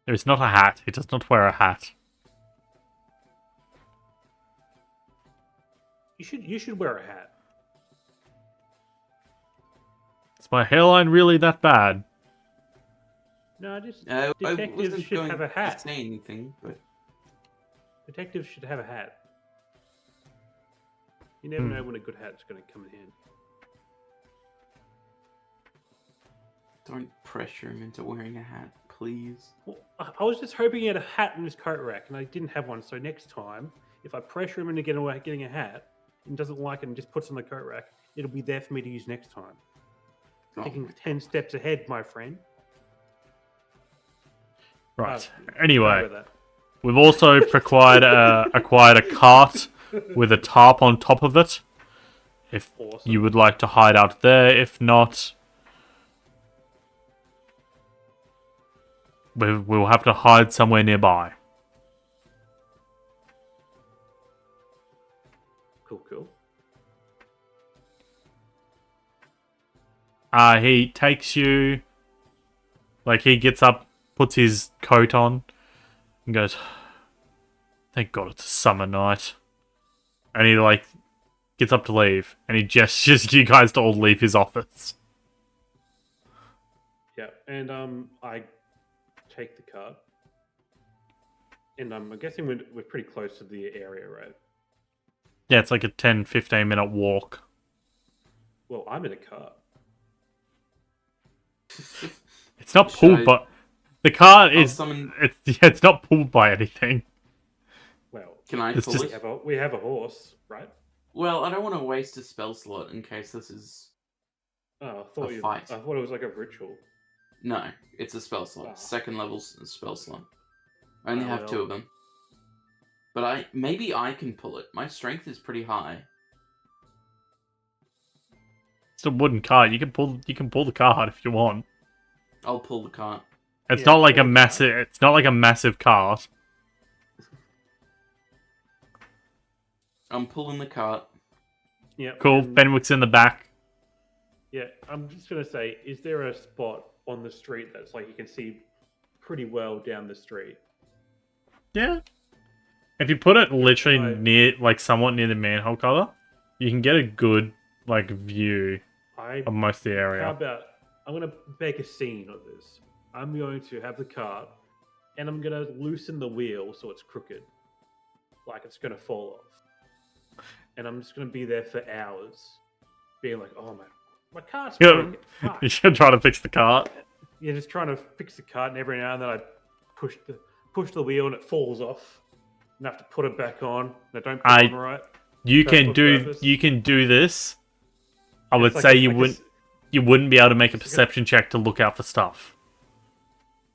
There is not a hat. He does not wear a hat. You should wear a hat. Is my hairline really that bad? No, just I detectives wasn't should going have a to hat. say anything, but Detectives should have a hat. You never know when a good hat's going to come in handy. don't pressure him into wearing a hat, please. Well, I was just hoping he had a hat in his coat rack, and I didn't have one. So next time, if I pressure him into getting a hat and doesn't like it and just puts it on the coat rack, it'll be there for me to use next time. Oh, Thinking 10 steps ahead, my friend. Right. Sorry Anyway, about that. we've also acquired a cart with a tarp on top of it. If Awesome. you would like to hide out there, if not, we'll have to hide somewhere nearby. Cool. He takes you, like he gets up, puts his coat on, and goes, "Thank God it's a summer night. and he like gets up to leave, and he gestures you guys to all leave his office. Yeah, and I take the cart, and I'm guessing we're pretty close to the area, right? Yeah, it's like a 10-15 minute walk. Well, I'm in a cart. It's not Should pulled I- by the cart I'll is summon- it's not pulled by anything. Well, Can I It's pull just- it? we have a horse, right? Well, I don't want to waste a spell slot in case this is... Oh, I thought A I fight. thought it was like a ritual. No, it's a spell slot. Ah. Second level spell slot. I only Ah, have 2 well. of them. But maybe I can pull it. My strength is pretty high. It's a wooden cart. You can pull the cart if you want. I'll pull the cart. It's Yeah, not like a pull the massive. It's not like a massive cart. I'm pulling the cart. Yeah. Cool. and- Fenwick's in the back. Yeah, I'm just gonna say, is there a spot on the street that's like you can see pretty well down the street? Yeah. If you put it literally Right. near, like somewhat near the manhole cover, you can get a good like view of most of the How area. about I'm gonna make a scene of this. I'm going to have the cart, and I'm gonna loosen the wheel so it's crooked, like it's gonna fall off. And I'm just gonna be there for hours, being like, "Oh my cart's Yeah. broken. Fuck." You should try to fix the cart. Yeah, just trying to fix the cart, and every now and then I push the wheel and it falls off, and I have to put it back on. And I don't put it on right. You That's can on do purpose. this. I would It's like say a- you like a wouldn't. s- You wouldn't be able to make a It's like a- perception check to look out for stuff.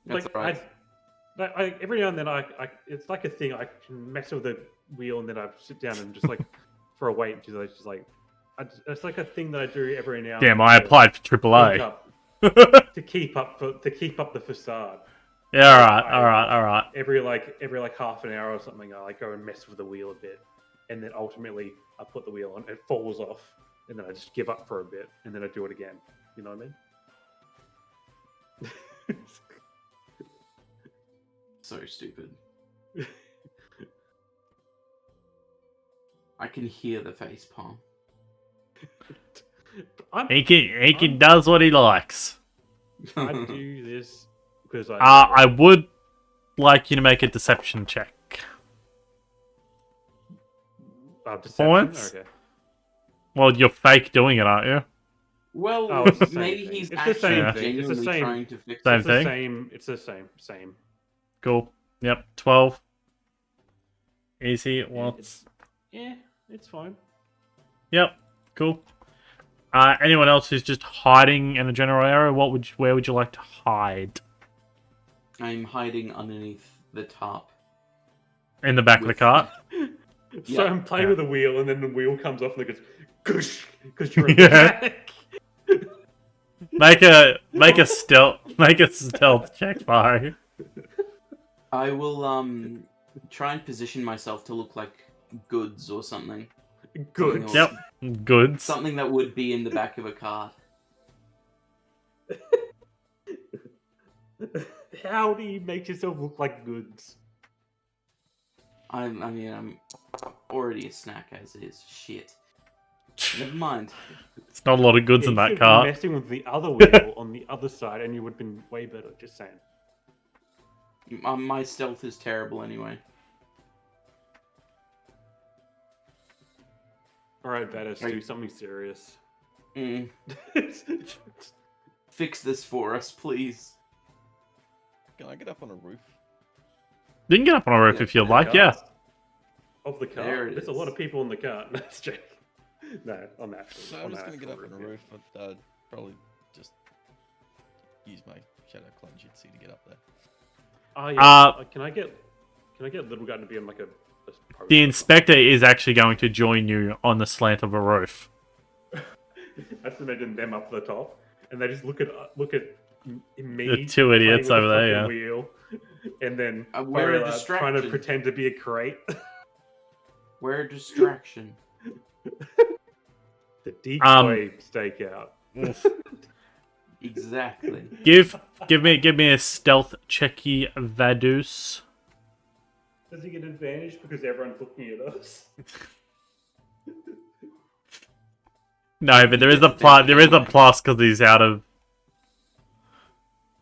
That's Like right. I every now and then I it's like a thing I can mess with the wheel and then I sit down and just like for a wait until it's just like it's like a thing that I do every now. Damn, and I then applied for to keep AAA. up- to keep up the facade. Yeah, all right. Every half an hour or something, I like go and mess with the wheel a bit, and then ultimately I put the wheel on, it falls off, and then I just give up for a bit, and then I do it again. You know what I mean? So stupid. I can hear the face palm. He does what he likes. I do this because I would like you to make a deception check. deception? Points? Okay. Well, you're fake doing it, aren't you? Well, Oh, it's the same maybe thing. he's It's the actually same thing. It's the genuinely same- trying to fix Same it. It's thing. the same. It's the same. Cool. Yep. 12. Easy. Once. Yeah, it's fine. Yep. Cool. Anyone else who's just hiding in a general area? Where would you like to hide? I'm hiding underneath the top. In the back of the cart. So Yeah. I'm playing with the wheel, and then the wheel comes off, and it goes, "Goosh," because you're a Yeah. mechanic. Make a stealth check, Barry. I will try and position myself to look like goods or something. Good. Yep. Goods. Something that would be in the back of a cart. How do you make yourself look like goods? I'm already a snack as is. Shit. Never mind. It's not a lot of goods Yeah, in you that should've been cart. messing with the other wheel on the other side, and you would have been way better. Just saying. My stealth is terrible anyway. All right, Vadis, Right. do something serious. Fix this for us, please. Can I get up on a roof? You can get up on a roof Yeah, if you like, yeah. Of the car. There it There's a is. lot of people in the car. No, it's joking. No, on that. No, I'm just gonna get up on a roof, but probably just use my shadow clone jutsu to get up there. Oh yeah. Can I get Little Gun to be on like a post or The something? inspector is actually going to join you on the slant of a roof. I just imagine them up the top, and they just look at me. The two idiots playing over with the there, fucking wheel, and then We're a Varela trying to distraction. pretend to be a crate. We're a distraction. The decoy stakeout. Exactly. Give me a stealth checky, Vadus. Does he get advantage because everyone's looking at us? No, but there is a plus. There is a plus because he's out of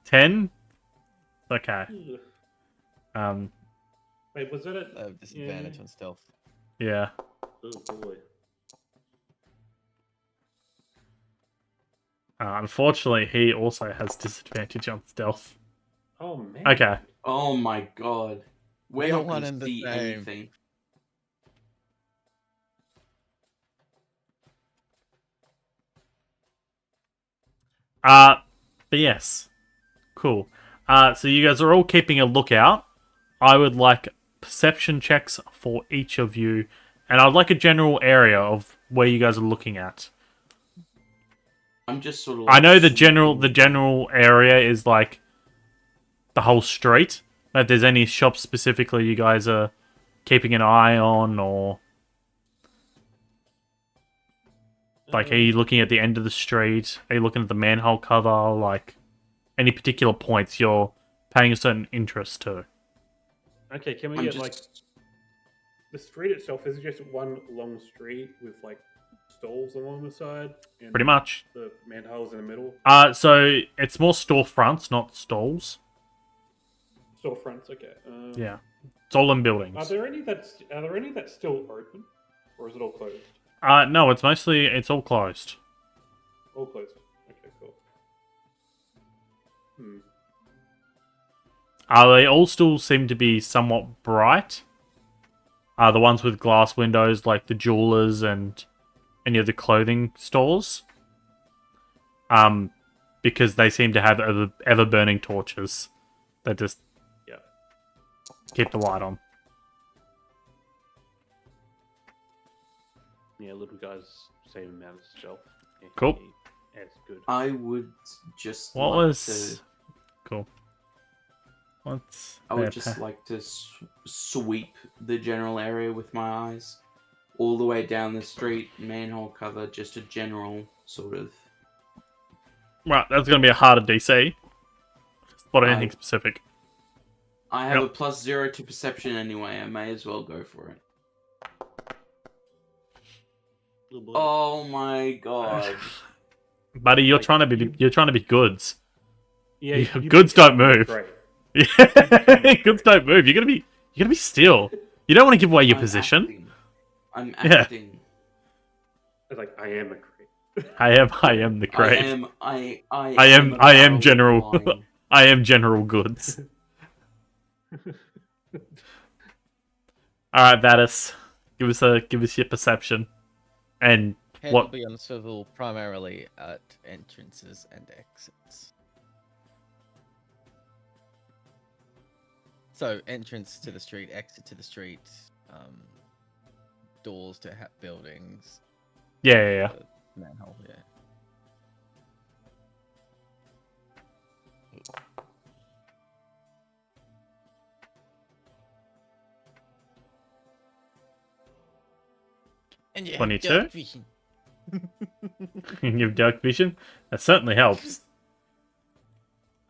10. Okay. Wait, was that a Disadvantage on stealth. Yeah. Oh boy. Unfortunately, he also has disadvantage on stealth. Oh man. Okay. Oh my god. We're You're not one going and to the see same. anything. But yes. Cool. So you guys are all keeping a lookout. I would like perception checks for each of you, and I'd like a general area of where you guys are looking at. I'm just sort of I like know the sweeping. general area is like the whole street. If there's any shops specifically you guys are keeping an eye on, or like, are you looking at the end of the street? Are you looking at the manhole cover? Like, any particular points you're paying a certain interest to? Okay, can we I'm get just... like the street itself? Is it just one long street with like stalls along the side? And Pretty much. the manholes in the middle. So it's more storefronts, not stalls. Storefronts. Okay. Yeah, it's all in Are buildings. there any that's still open, or is it all closed? No, it's all closed. All closed. Okay, cool. They all still seem to be somewhat bright. The ones with glass windows, like the jewelers and any of the clothing stores. Because they seem to have ever burning torches that just keep the light on. Yeah, little guy's same amount of stealth. Yeah, Cool. That's good. I would just What like was to... cool? What's I would just like to sweep the general area with my eyes. All the way down the street, manhole cover, just a general sort of... Right, that's going to be a harder DC. Spot anything specific. I have a +0 to perception anyway, I may as well go for it. Oh my god. Buddy, you're trying to be goods. Yeah, goods don't move. Yeah, goods don't move. You're gonna be still. You don't want to give away your position. Acting. I'm acting. It's like I am a crate. I am the crate. I am general. I am general goods. All right, Vadis, give us your perception, and Head what will be on a swivel primarily at entrances and exits. So entrance to the street, exit to the street, doors to buildings. Yeah. Manhole, yeah. And you have 22? dark vision. You have dark vision. That certainly helps.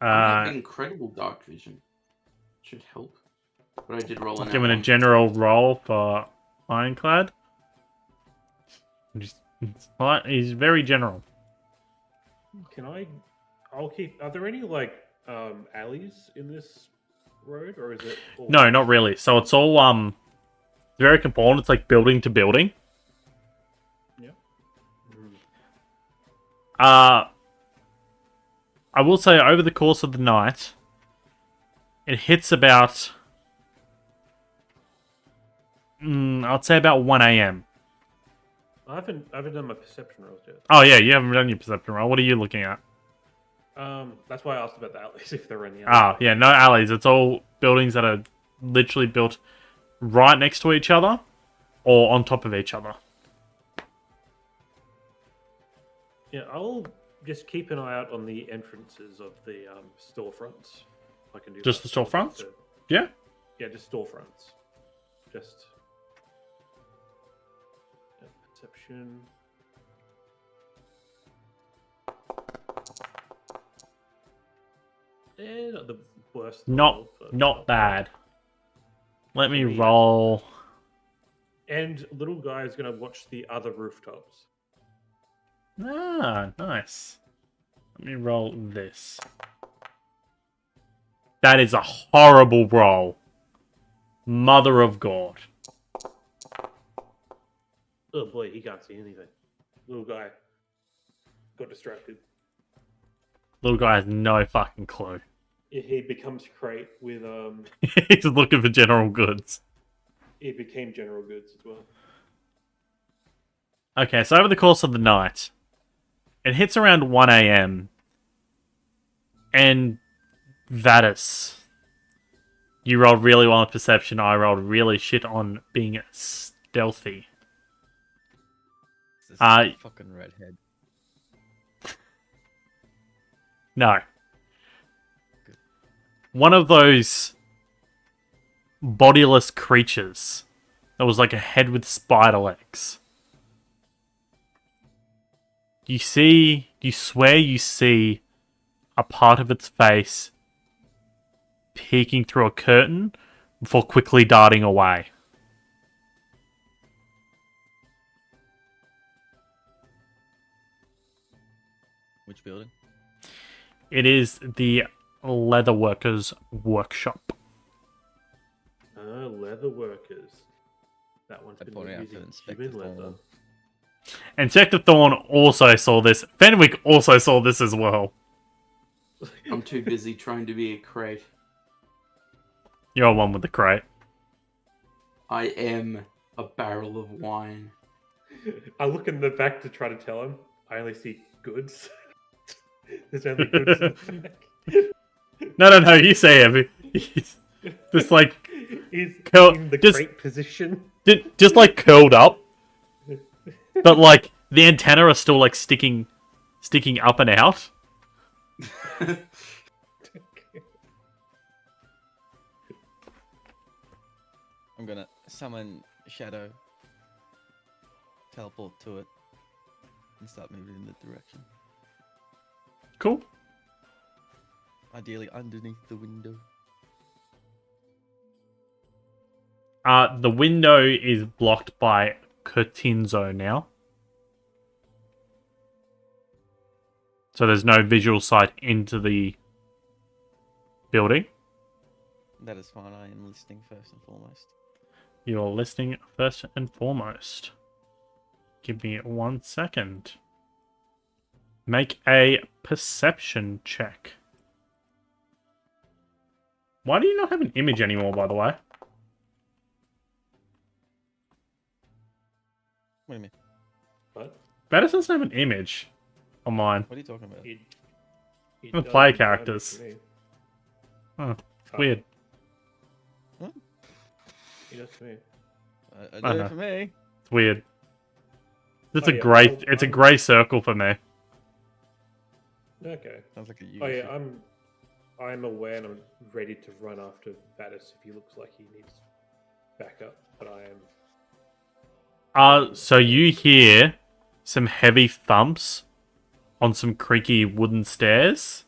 I have incredible dark vision. Should help. But I did roll an Given a general roll for Ironclad. He's very general. I'll keep. Are there any like alleys in this road, or is it? No, not really. So it's all very component. It's like building to building. Yeah. I will say over the course of the night, it hits about I'd say about 1 a.m. I haven't done my perception rolls yet. Oh yeah, you haven't done your perception roll. What are you looking at? That's why I asked about the alleys, if there are any alleys. Yeah, no alleys. It's all buildings that are literally built right next to each other or on top of each other. Yeah, I'll just keep an eye out on the entrances of the storefronts. I can do Just that. the storefronts? Yeah. Yeah, just storefronts. Just perception. Eh, not the worst. Not bad. Let me roll. And little guy is gonna watch the other rooftops. Ah, nice. Let me roll this. That is a horrible roll. Mother of God. Oh boy, he can't see anything. Little guy got distracted. Little guy has no fucking clue. He becomes crate with He's looking for general goods. It became general goods as well. Okay, so over the course of the night, it hits around 1 a.m. And Vadis, you rolled really well on perception. I rolled really shit on being stealthy. This fucking redhead. No. One of those bodiless creatures that was like a head with spider legs. You swear you see a part of its face peeking through a curtain before quickly darting away. Which building? It is the Leatherworkers Workshop. Leather workers. That one's I been point out using to Inspector human leather. Thorn. Inspector Thorn also saw this. Fenwick also saw this as well. I'm too busy trying to be a crate. You're one with the crate. I am a barrel of wine. I look in the back to try to tell him. I only see goods. There's only goods in the back. No, you say it. He's just like He's curl- in the just- crate position. just like curled up, but like the antenna are still like sticking up and out. I'm gonna summon Shadow, teleport to it, and start moving in that direction. Cool. Ideally underneath the window. The window is blocked by Curtinzo now. So there's no visual sight into the building. That is fine, I am listening first and foremost. You're listening first and foremost. Give me 1 second. Make a perception check. Why do you not have an image anymore, by the way? What do you mean? What? Better doesn't have an image on mine. What are you talking about? It The does player look funny characters. to me. Huh, it's Oh, weird. It does to me. I do it for me. It's weird. It's Oh, a yeah, grey. I'll- It's a I'll- grey circle for me. Okay. Sounds like a you. Oh yeah, I'm aware and I'm ready to run after Vadis if he looks like he needs backup, but I am. So you hear some heavy thumps on some creaky wooden stairs.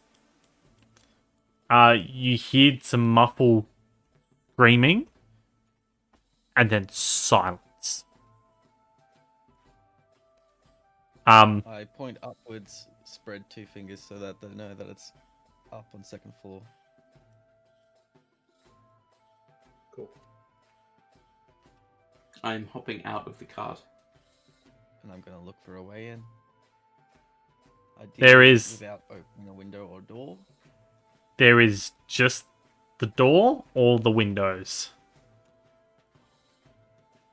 You hear some muffled screaming, and then silence. I point upwards, spread two fingers so that they know that it's up on second floor. Cool. I'm hopping out of the cart. And I'm gonna look for a way in. Ideally, There is- without opening a window or door. There is just the door or the windows.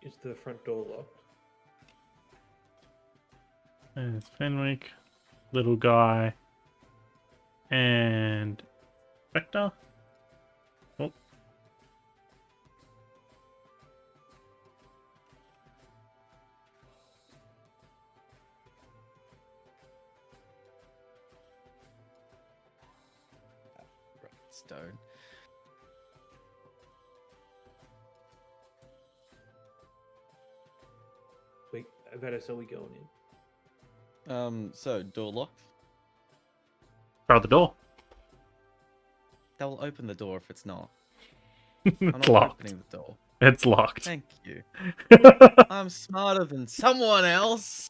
Is the front door locked? There's Fenwick, little guy, and Vector. Oh. Right, stone. Wait, Vadis, are we going in? So door locked. Try the door. That will open the door if it's not. I'm It's not locked. opening the door. It's locked. Thank you. I'm smarter than someone else.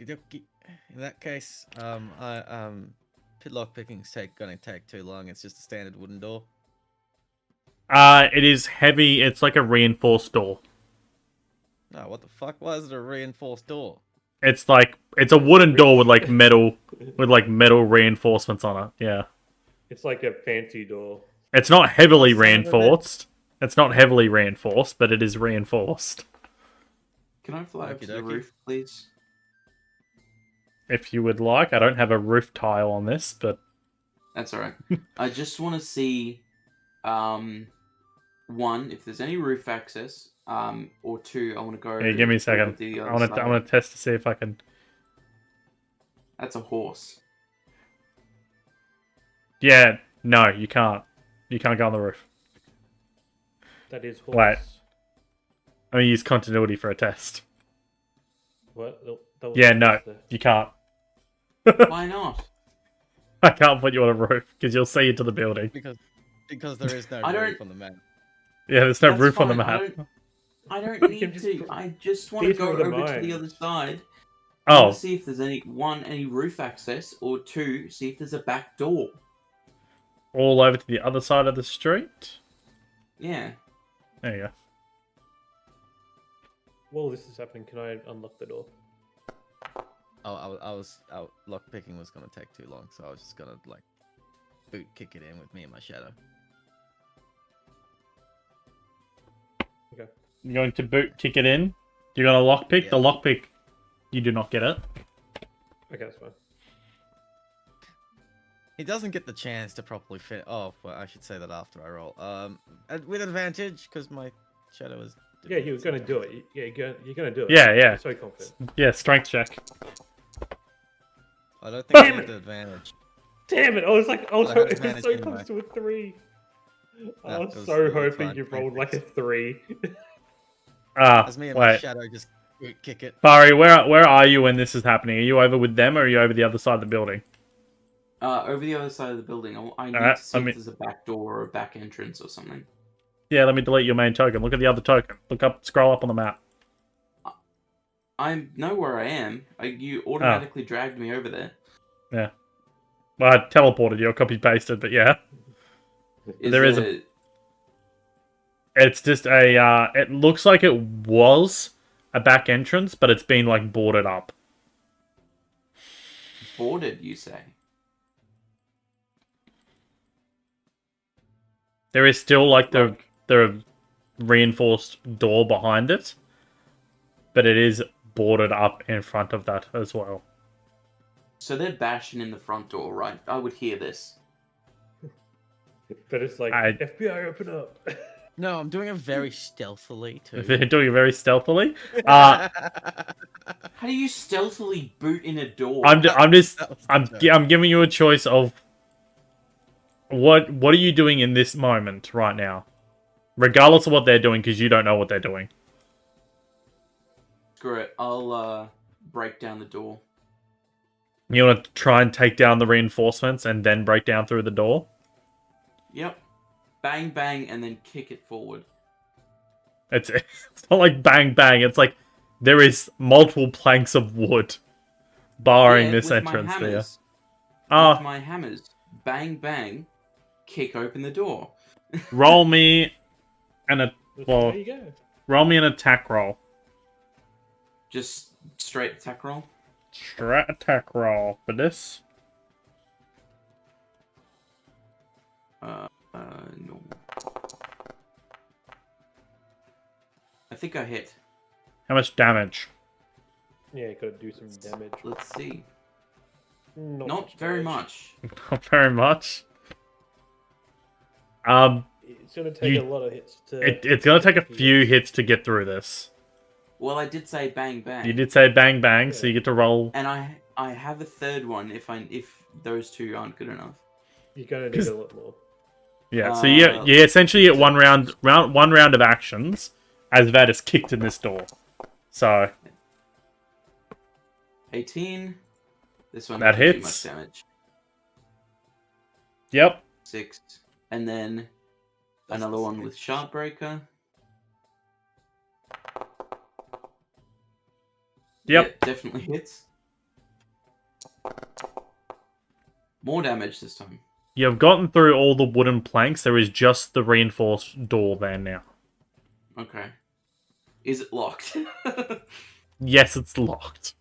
Okie dokie. In that case, pit lock picking's gonna take too long. It's just a standard wooden door. It is heavy. It's like a reinforced door. No, what the fuck? Why is it a reinforced door? It's a wooden door with metal reinforcements on it. Yeah. It's like a fancy door. It's not heavily What side of it? reinforced. It's not heavily reinforced, but it is reinforced. Can I fly up to the Okie dokie. roof, please? If you would like, I don't have a roof tile on this, but That's alright. I just want to see, one, if there's any roof access, or two, I want to go. yeah, give me a second. over to the I other want to side. test to see if I can. That's a horse. Yeah, no, you can't. You can't go on the roof. That is horse. Wait. I'm gonna use continuity for a test. What? That was Yeah, the no, horse there. you can't. Why not? I can't put you on a roof because you'll see into the building. Because there is no I don't- roof on the map. Yeah, there's no That's roof on the fine, map. I don't You can need just to. I just want to go through the over to the mines. other side. I want Oh, to see if there's any roof access, or two, see if there's a back door. all over to the other side of the street. Yeah. There you go. While this is happening, can I unlock the door? Oh, lock picking was gonna take too long, so I was just gonna boot kick it in with me and my shadow. You're going to boot kick it in. You're going to lockpick. Yeah. The lockpick, you do not get it. Okay, that's fine. He doesn't get the chance to properly fit. Oh, well, I should say that after I roll. With advantage because my shadow is. Yeah, you're gonna do it. Yeah, you're gonna do it. Yeah, yeah. I'm so confident. Yeah, strength check. I don't think I Damn need it! the advantage. Damn it! I was Well, I had advantage so anyway. close to a 3. I No, was it was- so it was hoping fine. you rolled like a 3. As me and my Wait. shadow just boot kick it. Barry, where are you when this is happening? Are you over with them or are you over the other side of the building? Over the other side of the building. I need Alright, to see I mean- if there's a back door or a back entrance or something. Yeah, let me delete your main token. Look at the other token. Look up, scroll up on the map. I know where I am. You Ah. automatically dragged me over there. Yeah. Well, I teleported you, or copy pasted, but yeah. There is a- It's just a, it looks like it was a back entrance, but it's been, boarded up. boarded, you say? There is still, the reinforced door behind it, but it is boarded up in front of that as well. So they're bashing in the front door, right? I would hear this. But it's like, I- FBI, open up. No, I'm doing it very stealthily too. They're doing it very stealthily. Uh, How do you stealthily boot in a door? I'm just That was the I'm joke. I'm giving you a choice of what are you doing in this moment right now, regardless of what they're doing, because you don't know what they're doing. Screw it. I'll break down the door. You want to try and take down the reinforcements and then break down through the door. Yep. Bang, bang, and then kick it forward. It's not like bang bang. It's like there is multiple planks of wood barring Yeah, this with my entrance there. hammers. Ah, With my hammers. Bang, bang. Kick open the door. roll me an well, There you go. roll me an attack roll. Just straight attack roll. Strat attack roll for this. No. I think I hit. How much damage? Yeah, you gotta do some damage. Let's see. Not very damage. much. Not very much. It's gonna take You- a lot of hits to. It's gonna take a few hits to get through this. Well, I did say bang, bang. You did say bang bang, so you get to roll. And I have a third one if those two aren't good enough. You're gonna need a lot more. Yeah, so you essentially get one round of actions as that is kicked in this door. So 18. This one That doesn't do hits. much damage. yep, 6. And then another one with Shardbreaker. Yep. Yeah, definitely hits. More damage this time. You've gotten through all the wooden planks. There is just the reinforced door there now. Okay. Is it locked? Yes, it's locked.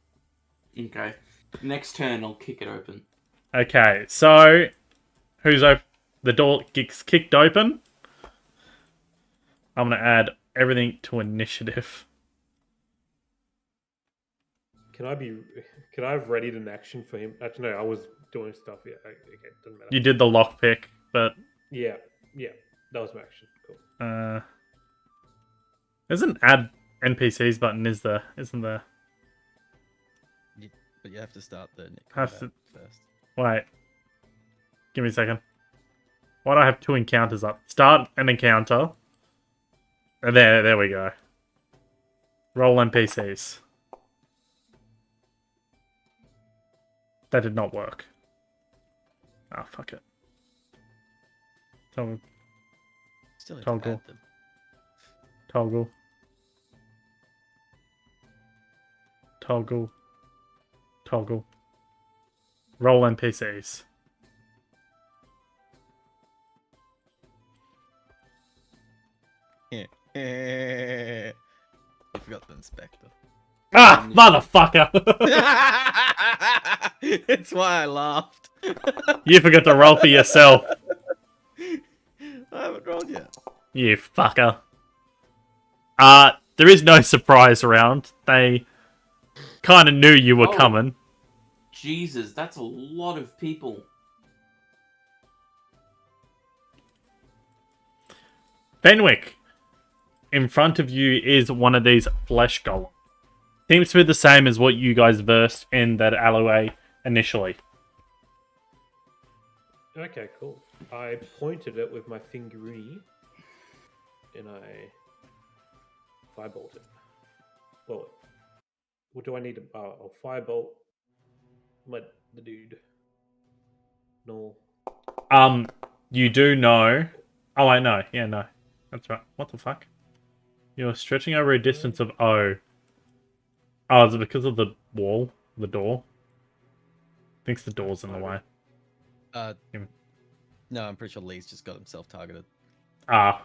Okay. Next turn, I'll kick it open. Okay, so who's open? The door gets kicked open. I'm gonna add everything to initiative. Can I have readied an action for him? Actually, no, I was doing stuff. Yeah, okay, doesn't matter. You did the lockpick, but Yeah, that was my action. Cool. there's an add NPCs button, is there? Isn't there? But you have to start the Have combat first. Wait. Give me a second. Why do I have 2 encounters up? Start an encounter. There we go. Roll NPCs. That did not work. Ah, fuck it. Toggle. Still have Toggle. to add them. Toggle. Toggle. Toggle. Roll NPCs. I forgot the inspector. Ah, motherfucker! It's why I laughed. You forgot to roll for yourself. I haven't rolled yet. You fucker. There is no surprise round. They kind of knew you were Oh. coming. Jesus, that's a lot of people. Fenwick, in front of you is one of these flesh golems. Seems to be the same as what you guys versed in that alleyway initially. Okay, cool. I pointed it with my fingery, and I firebolt it. Well, what do I need? I'll firebolt the dude. No. You do know. Oh, I know. Yeah, no. That's right. What the fuck? You're stretching over a distance of O. Oh, is it because of the wall? The door? I think the door's in the way. No, I'm pretty sure Lee's just got himself targeted. Ah,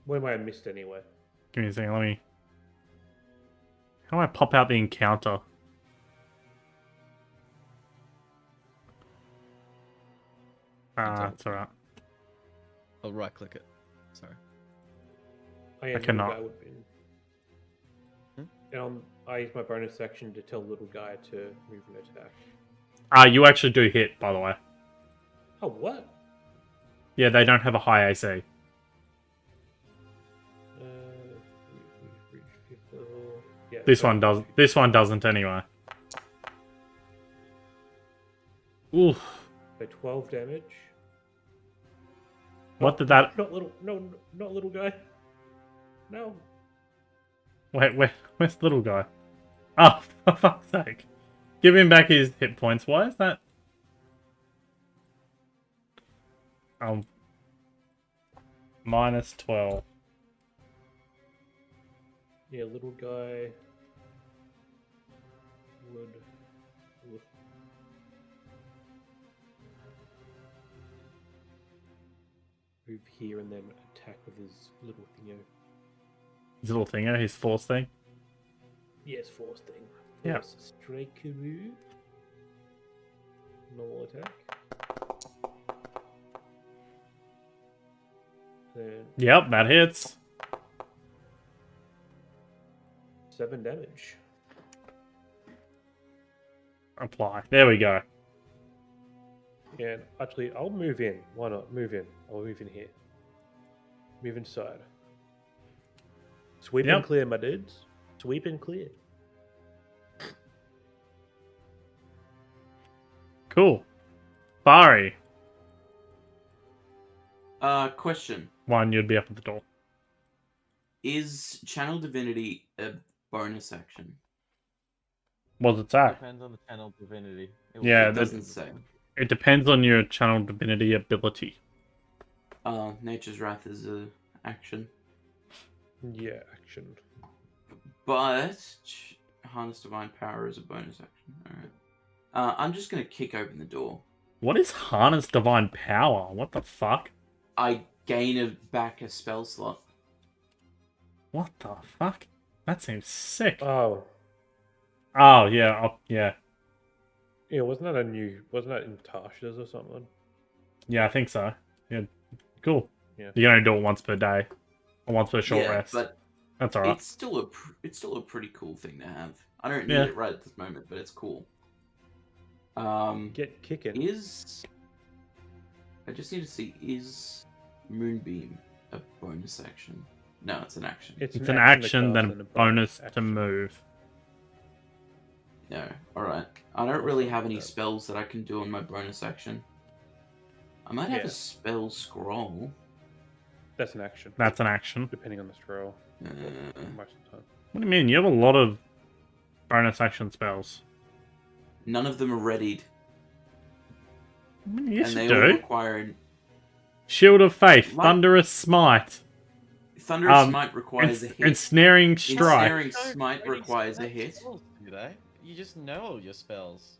Where am I missed anyway? give me a second. Let me. How do I pop out the encounter? Ah, it's alright. I'll right click it. Sorry. Oh, yeah, I little cannot. guy would be- And I use my bonus action to tell little guy to move and attack. You actually do hit, by the way. Oh, what? Yeah, they don't have a high AC. Reach fifth level. Yeah, This so- one does. This one doesn't anyway. Oof. So 12 damage. What did that? Not little guy. No. Wait, where's the little guy? Oh, for fuck's sake! Give him back his hit points. Why is that? Minus 12. Yeah, little guy would move here and then attack with his little thingo. His little thinger, his force thing. Yes, force thing. Yeah. Force Strike-a-roo. Normal attack. Then Yep, that hits. 7 damage. Apply. There we go. And actually, I'll move in. Why not? Move in. I'll move in here. Move inside. Sweep Yep. and clear, my dudes. Sweep and clear. Cool. Bari. Question. One, you'd be up at the door. Is Channel Divinity a bonus action? What does it say? Depends on the channel divinity. Yeah, It that- doesn't say. It depends on your channel divinity ability. Nature's Wrath is a action. Yeah, action. But Harness Divine Power is a bonus action. I'm just gonna kick open the door. What is harness divine power? What the fuck? I gain back a spell slot. What the fuck? That seems sick. Oh, Oh yeah, yeah, yeah. Wasn't that in Tasha's or something? yeah. I think so. Yeah, cool. Yeah. You can only do it once per day, or once per short rest. But That's alright. it's still a pretty cool thing to have. I don't Yeah. need it right at this moment, but it's cool. Get kicking. I just need to see, is Moonbeam a bonus action? No, it's an action. It's an action, to then cast a and bonus to action. move. No, alright. I don't really have any spells that I can do on my bonus action. I might have Yeah. a spell scroll. That's an action, That's an action. depending on the scroll. Uh, Most of the time. What do you mean? You have a lot of bonus action spells. none of them are readied. Yes, and they you all do. require... Shield of Faith, Like- Thunderous Smite, Thunderous Smite requires a hit. Ensnaring Strike. Ensnaring Smite requires a hit. Spells, do they? You just know all your spells.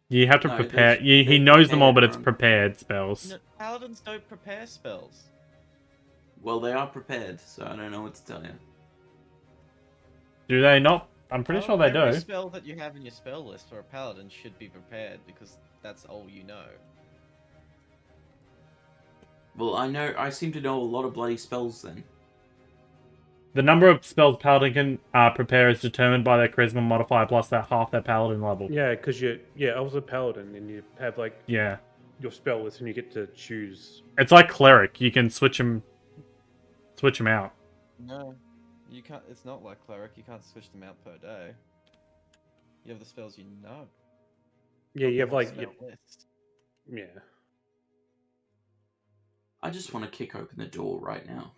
You have to No, prepare. there's- He they're knows them all, but it's prepared, prepared spells. No, paladins don't prepare spells. Well, they are prepared, so I don't know what to tell you. Do they not? I'm pretty sure they Every do. spell that you have in your spell list for a paladin should be prepared because that's all you know. Well, I seem to know a lot of bloody spells then. The number of spells Paladin can prepare is determined by their charisma modifier plus their half their Paladin level. Yeah, because I was a paladin, and you have like Yeah. your spell list, and you get to choose. It's like cleric. You can switch them out. No, you can't. It's not like cleric. You can't switch them out per day. You have the spells you know. Yeah, you have like Spell list. yeah. I just want to kick open the door right now.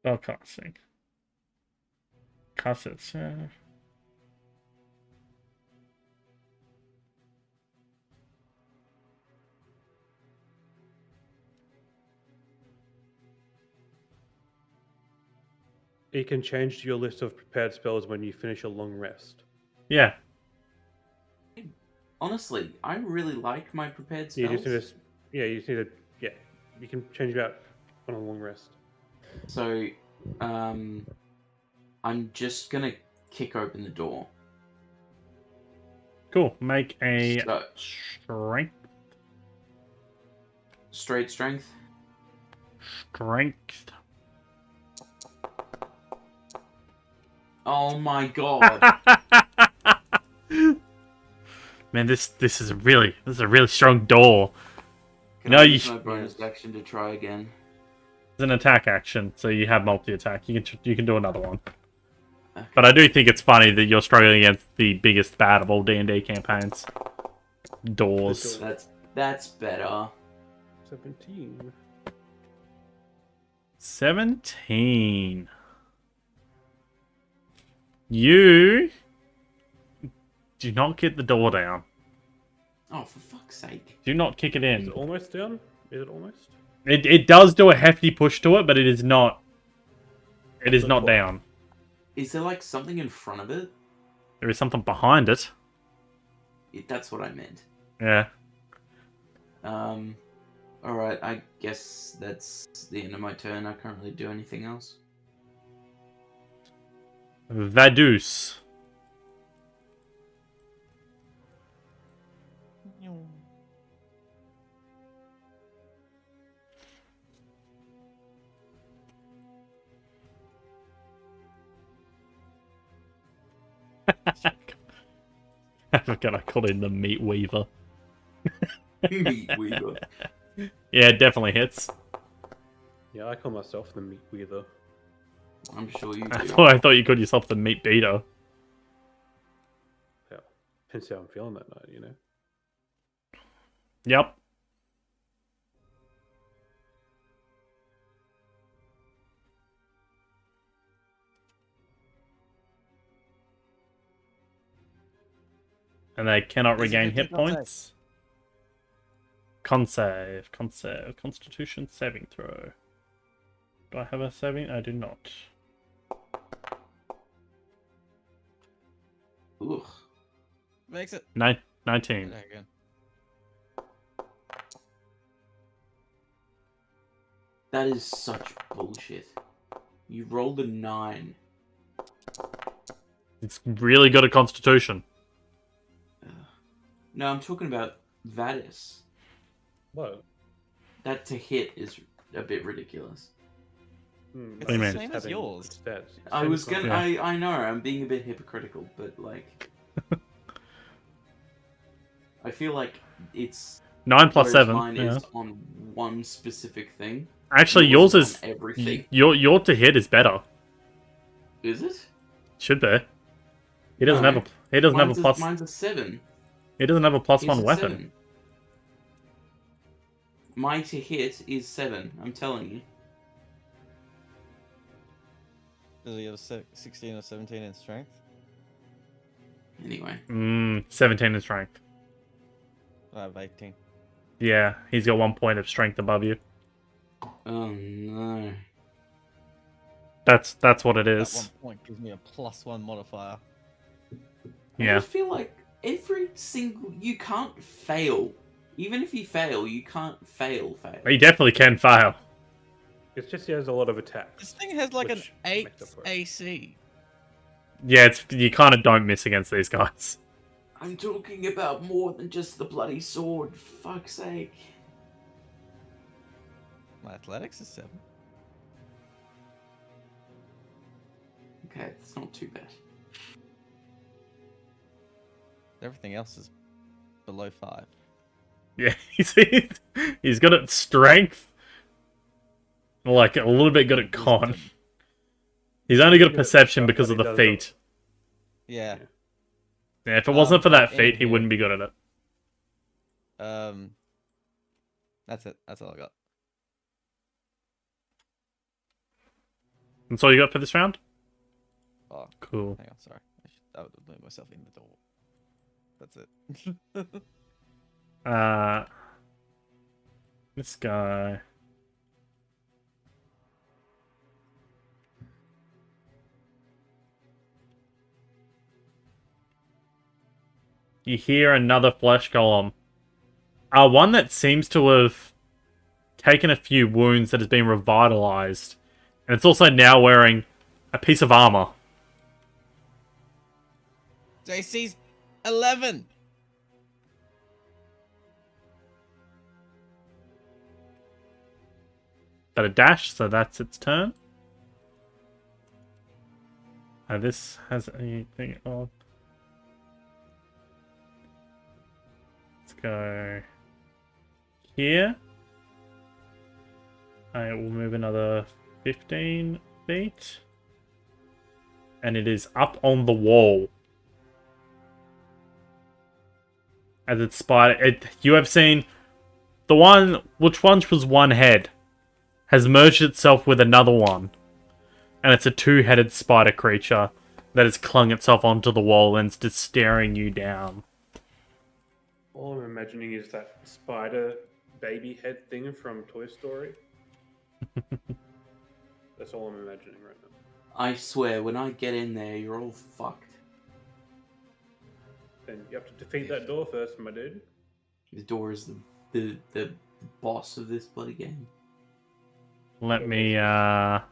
Spell casting. Cast it. You can change your list of prepared spells when you finish a long rest. Yeah. Honestly, I really like my prepared You spells. just need to, you just need to, you can change it out on a long rest. So, I'm just gonna kick open the door. Cool. Make a So, strength. straight strength. Strength. Oh my god. Man, this is a really strong door. Can No, I you use sh- my bonus action to try again? It's an attack action, so you have multi attack. You can do another one. Okay. But I do think it's funny that you're struggling against the biggest bad of all D&D campaigns. Doors. That's better. 17. 17. You do not get the door down. Oh, for fuck's sake. Do not kick it Is in. it almost down? Is it almost? It does do a hefty push to it, but it is not. It is But not what? down. Is there like something in front of it? There is something behind it. That's what I meant. Yeah. Alright, I guess that's the end of my turn. I can't really do anything else. Vadus. I forgot I called him the Meat Weaver. Meat Weaver. Yeah, it definitely hits. Yeah, I call myself the meat weaver. I'm sure you I do. thought you called yourself the Meat Beater. Yeah, depends how I'm feeling that night, you know. Yep. And they cannot Is it regain 50 hit con save? points. Constitution saving throw. Do I have a saving? I do not. Ugh. Makes it. 19. There again. That is such bullshit. You rolled a 9. It's really good at Constitution. No, I'm talking about Vadis. What? That to hit is a bit ridiculous. It's do you the mean? same as yours. I was gonna. Yeah. I know. I'm being a bit hypocritical, but like, I feel like it's 9 plus whereas 7. mine Yeah. is on one specific thing. Actually, yours on is everything. your to hit is better. Is it? Should be. He doesn't No. have a. He doesn't have a plus. Mine's a 7. He doesn't have a plus His 1 is weapon. 7. My to hit is 7. I'm telling you. Does he have 16 or 17 in strength? Anyway. 17 in strength. I have 18. Yeah, he's got 1 point of strength above you. Oh no. That's what it That is. 1 point gives me a +1 modifier. I Yeah. just feel like every single you can't fail. Even if you fail, you can't fail. He definitely can fail. It's just he has a lot of attacks. This thing has like an Which 8 makes up for it. AC. Yeah, it's you kind of don't miss against these guys. I'm talking about more than just the bloody sword. Fuck's sake. My athletics is 7. Okay, it's not too bad. Everything else is below 5. Yeah, he's good at strength. Like a little bit good at con. Wisdom. He's only good at Good at perception stuff because that of he the does feat. Yeah. Yeah, if it wasn't for that feat, he anywho. wouldn't be good at it. That's it. That's all I got. That's all you got for this round? Oh, Cool. hang on. Sorry. I would have moved myself in the door. That's it. This guy. You hear another flesh golem. One that seems to have taken a few wounds that has been revitalized. And it's also now wearing a piece of armor. JC's 11. Got a dash, so that's its turn. This has anything on. Let's go here. I will move another 15 feet. And it is up on the wall. As it's spider. You have seen the one, which once was one head, has merged itself with another one. And it's a two-headed spider creature that has clung itself onto the wall and is just staring you down. All I'm imagining is that spider baby head thing from Toy Story. That's all I'm imagining right now. I swear, when I get in there, you're all fucked. Then you have to defeat that door first, my dude. The door is the boss of this bloody game. Let me have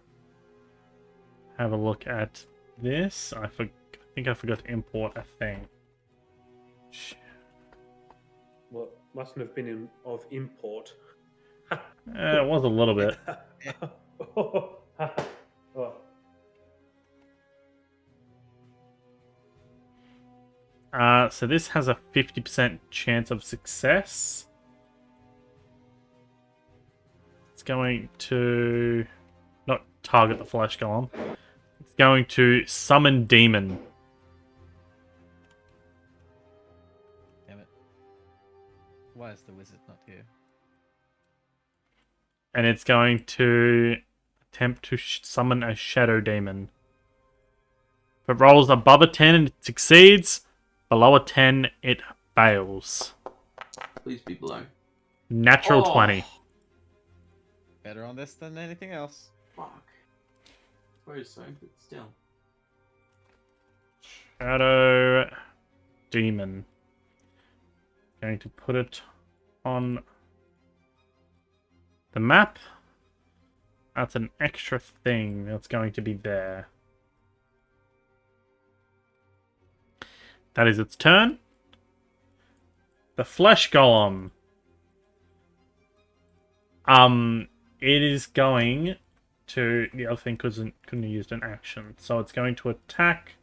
a look at this. I think I forgot to import a thing. Shit. Well, mustn't have been of import. It was a little bit. Oh. So this has a 50% chance of success. It's going to not target the flesh golem. It's going to summon demon. Damn it. Why is the wizard not here? And it's going to attempt to summon a shadow demon. If it rolls above a 10, it succeeds. Below a 10, it fails. Please be below. Natural Oh. 20. Better on this than anything else. Fuck. I suppose so, but still. Shadow Demon. Going to put it on the map. That's an extra thing that's going to be there. That is its turn. The Flesh Golem. It is going to... The other thing couldn't have used an action. So it's going to attack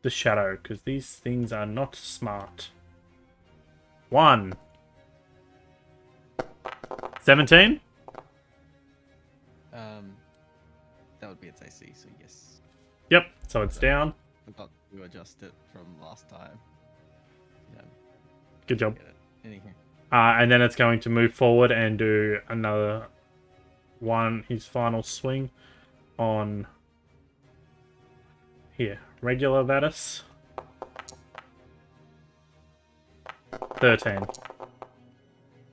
the Shadow, because these things are not smart. 1. 17? That would be its AC, so yes. Yep, so it's down. Forgot to adjust it from last time. Yeah, Good job. get it. Anyhow. And then it's going to move forward and do another one, his final swing on here. Regular Vatus. 13.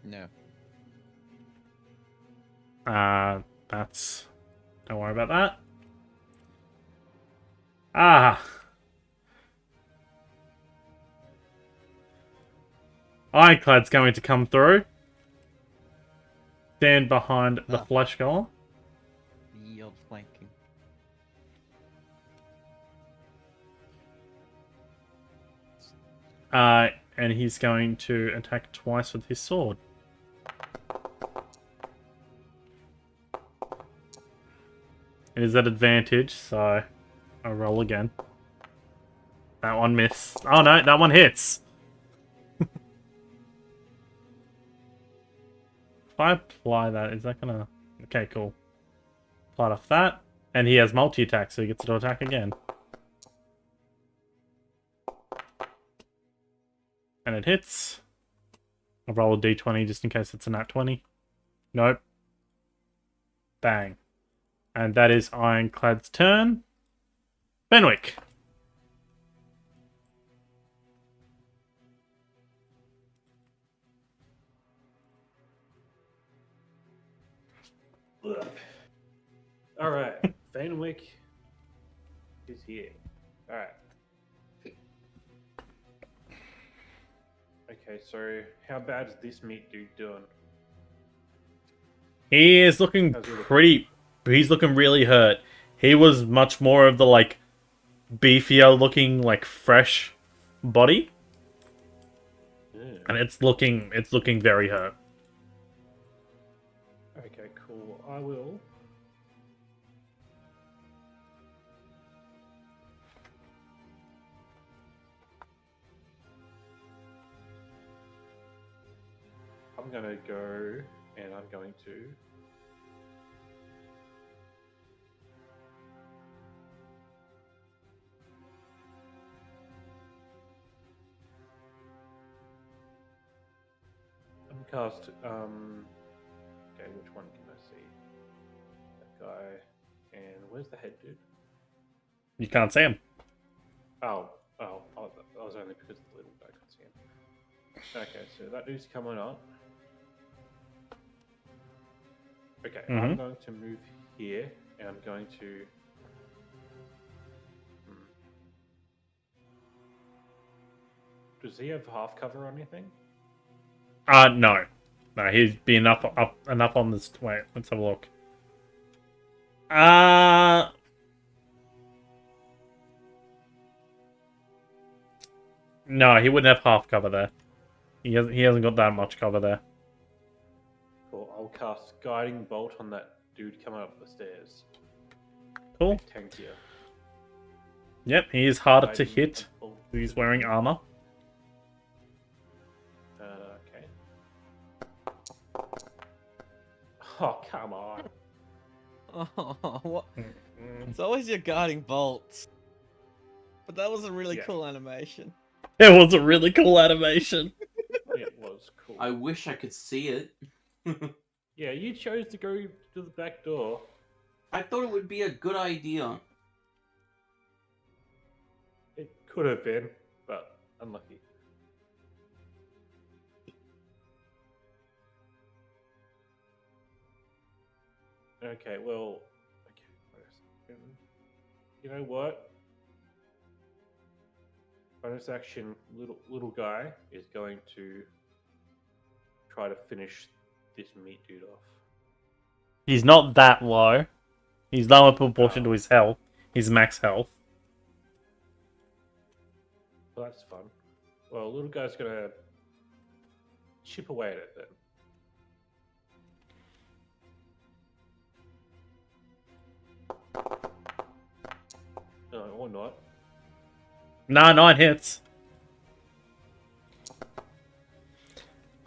No. That's... Don't worry about that. Ah! Ironclad's going to come through. Stand behind the Flesh Golem. The old flanking. And he's going to attack twice with his sword. It is at advantage, so I'll roll again. That one missed. Oh no, that one hits! If I apply that, is that gonna... Okay, cool. Apply off that. And he has multi-attack, so he gets to attack again. And it hits. I'll roll a d20 just in case it's a nat 20. Nope. Bang. And that is Ironclad's turn. Fenwick. Alright, Fenwick is here. Alright. Okay, so how bad is this meat dude doing? He is looking How's he looking? pretty... He's looking really hurt. He was much more of the, like, beefier looking, like, fresh body. Yeah. And it's looking very hurt. Okay, cool. I will. I'm gonna go and I'm going to. I'm cast. Okay, which one can I see? That guy. And where's the head dude? You can't see him. Oh, that was only because the little guy could see him. Okay, so that dude's coming up. Okay, I'm going to move here, and I'm going to... Does he have half cover or anything? No. No, he'd be enough on this... Wait, let's have a look. No, he wouldn't have half cover there. He hasn't got that much cover there. Cool, I'll cast Guiding Bolt on that dude coming up the stairs. Cool. Tankier. Yep, he is harder to Guiding hit. Bolt. He's wearing armor. Okay. Oh, come on. Oh, what? It's always your guarding bolts. But that was a really Yeah. cool animation. It was a really cool animation. It was cool. I wish I could see it. Yeah, you chose to go to the back door. I thought it would be a good idea. It could have been, but unlucky. Okay, well, okay. You know what? bonus action, little guy is going to try to finish this meat dude off. He's not that low. He's low in proportion Oh. to his health. His max health. Well, that's fun. Well, little guy's gonna chip away at it then. No, or not. Nah, 9 hits.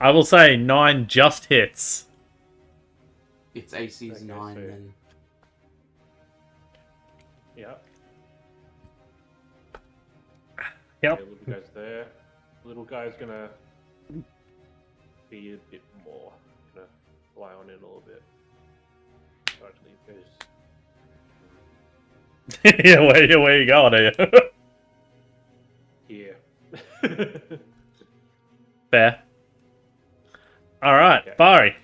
I will say 9 just hits. Its AC is Okay, 9 so- then. Yeah. Yep. Okay, little guy's there. Little guy's gonna be a bit more. Gonna fly on it a little bit. Actually, goes Yeah, where you going, are you? here. Fair. Alright, Okay. Bari.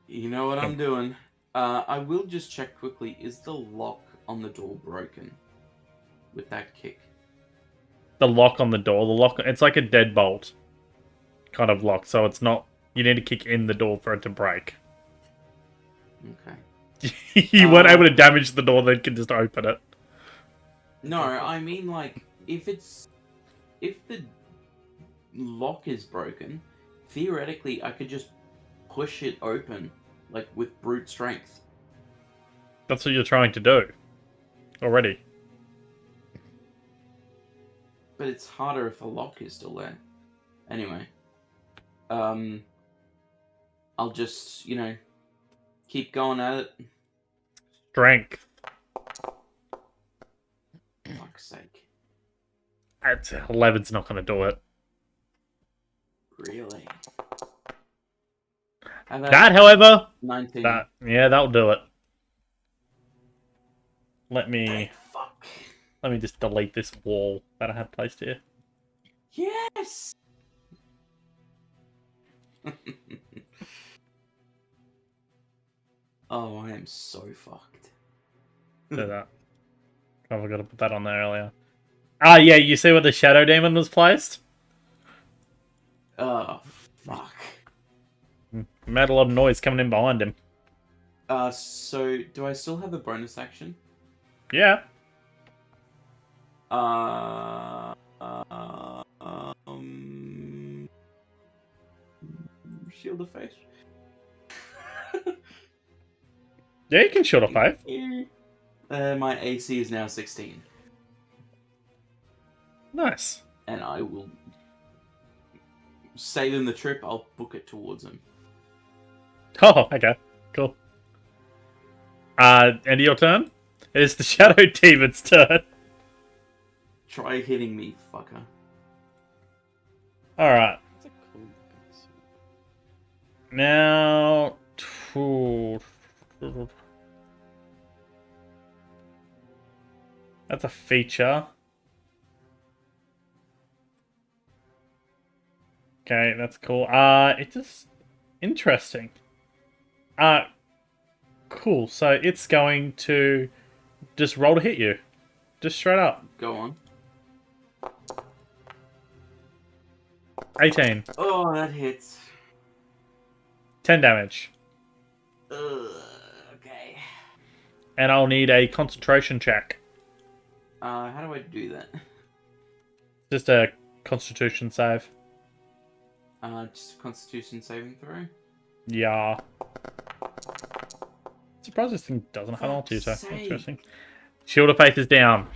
You know what I'm doing? I will just check quickly. Is the lock on the door broken? With that kick. The lock on the door. It's like a deadbolt kind of lock, so it's not... You need to kick in the door for it to break. Okay. You weren't able to damage the door, then can just open it. No, I mean like if the lock is broken, theoretically I could just push it open, like with brute strength. That's what you're trying to do. Already. But it's harder if the lock is still there. Anyway. I'll just, keep going at it. Strength. Fuck's sake. That's 11's not going to do it. Really? How about That, however, 19? that'll do it. Let me Fuck. just delete this wall that I had placed here. Yes! Oh, I am so fucked. Do that. I forgot to put that on there earlier. Ah, yeah, you see where the Shadow Demon was placed? Oh, fuck. Made a lot of noise coming in behind him. So, do I still have a bonus action? Yeah. Shield of Faith? Yeah, you can Shield of Faith. My AC is now 16. Nice. And I will save him the trip, I'll book it towards him. Oh, okay. Cool. End of your turn? It is the Shadow Demon's turn. Try hitting me, fucker. Alright. That's a cool piece. Now... That's a feature. Okay, that's cool. It's just interesting. Cool. So it's going to just roll to hit you. Just straight up. Go on. 18. Oh, that hits. 10 damage. Okay. And I'll need a concentration check. How do I do that? Just a constitution save. Just a Constitution saving throw. Yeah. Surprised this thing doesn't have an Fuck's ulti attack. sake. Interesting. Shield of Faith is down.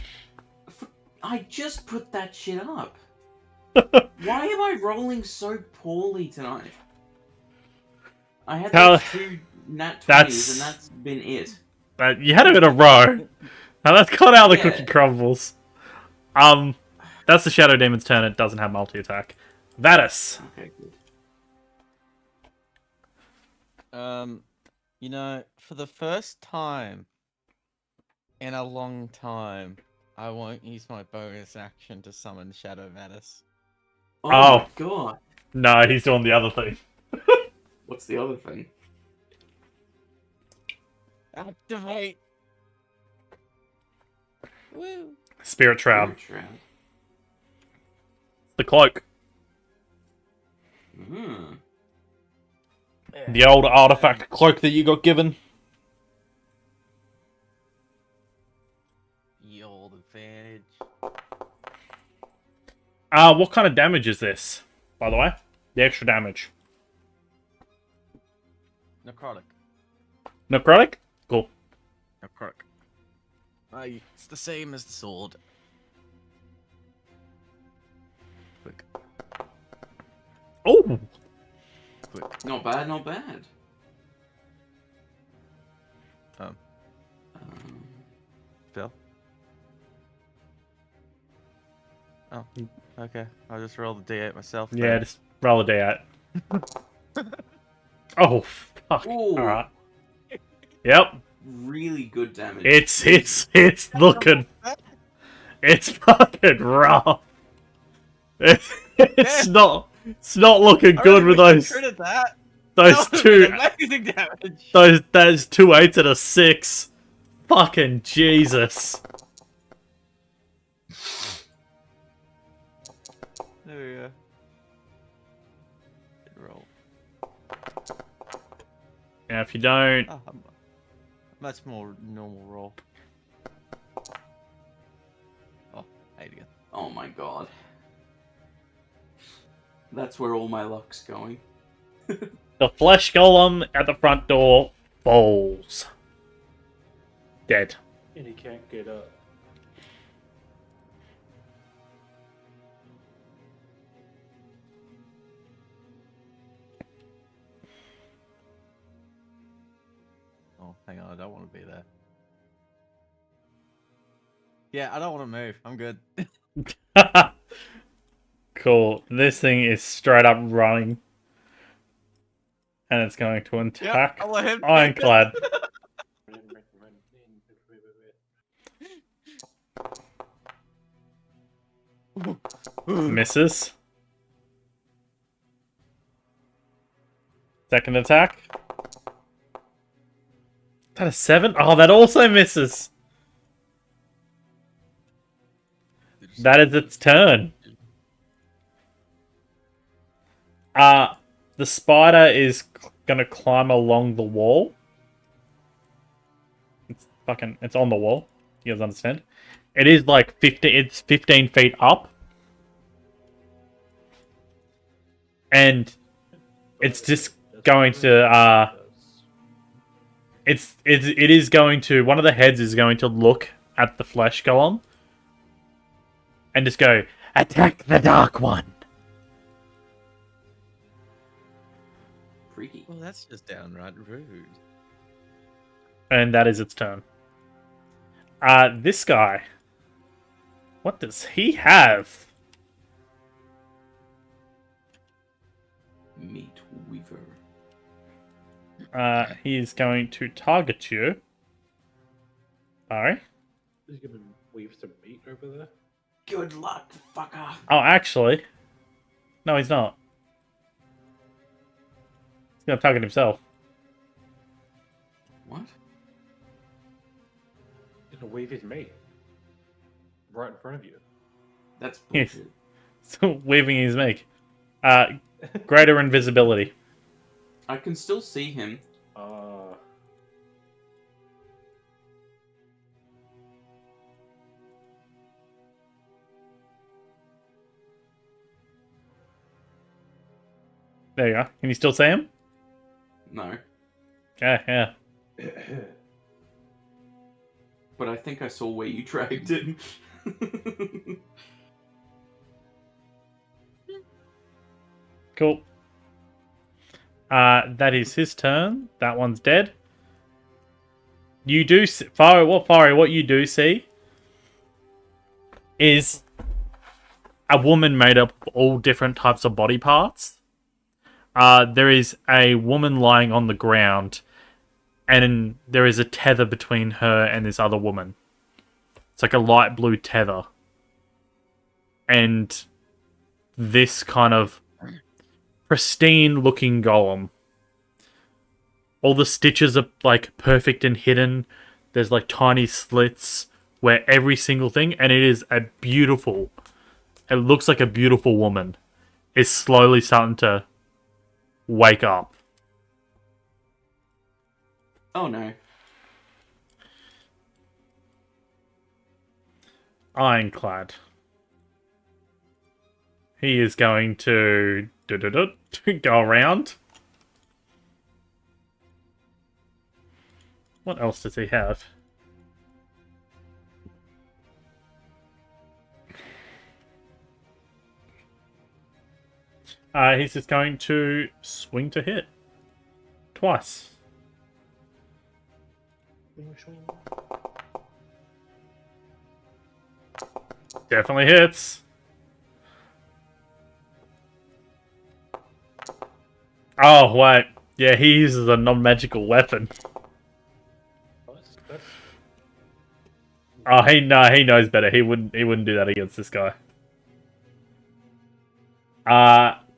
I just put that shit up. Why am I rolling so poorly tonight? I had How- those 2 nat 20s That's- and that's been it. You had it in a row. Now that's got how the Yeah. cookie crumbles. That's the Shadow Demon's turn. It doesn't have multi-attack. Vadis. Okay, good. For the first time in a long time, I won't use my bonus action to summon Shadow Vadis. Oh, Oh. my god. No, he's doing the other thing. What's the other thing? Activate! Woo! Spirit Shroud. Spirit Shroud. The cloak. Mm. The old artifact cloak that you got given. The old advantage. What kind of damage is this, by the way? The extra damage. Necrotic. Necrotic? Cool. Necrotic. It's the same as the sword. Quick. Oh! Quick. Not bad, not bad. Um, Um, Phil? Oh, okay. I'll just roll the d8 myself. Yeah, then. just roll a d8. Oh, fuck. Ooh. Alright. Yep. really good damage. It's looking... It's fucking rough. It's not looking good with those Critted that. those That would've two been amazing damage. those 2 8s and a 6. Fucking Jesus. There we go. Good roll. Now if you don't Oh, much more normal roll. Oh, 8 again. Oh my god. That's where all my luck's going. the flesh golem at the front door falls. Dead. And he can't get up. Oh, hang on. I don't want to be there. Yeah, I don't want to move. I'm good. Cool. This thing is straight up running. And it's going to attack I'll let him Ironclad. Misses. Second attack. Is that a 7? Oh, that also misses. That is its turn. The spider is gonna climb along the wall. It's on the wall. You guys understand? It is like 15 feet up. And it's just going to, it is going to, one of the heads is going to look at the flesh golem and just go, attack the dark one. Freaky. Well, that's just downright rude. And that is its turn. This guy, what does he have? Meat Weaver. He's going to target you. Sorry. He's gonna weave some meat over there. Good luck, fucker. Oh, actually, no, he's not. He's gonna target himself. What? He's gonna weave his meat right in front of you. That's Yes. bullshit. So waving his make. Greater invisibility. I can still see him. There you go. Can you still see him? No. Yeah. But I think I saw where you dragged him. Cool. That is his turn. That one's dead. You do see, what you do see is a woman made up of all different types of body parts. There is a woman lying on the ground, and there is a tether between her and this other woman. It's like a light blue tether. And this kind of pristine looking golem. All the stitches are like perfect and hidden. There's like tiny slits where every single thing, and it is a beautiful, it looks like a beautiful woman, is slowly starting to wake up. Oh no. Ironclad. He is going to go around. What else does he have? He's just going to swing to hit. Twice. Definitely hits. Oh, wait. Yeah, he uses a non-magical weapon. Oh, he knows better. He wouldn't do that against this guy.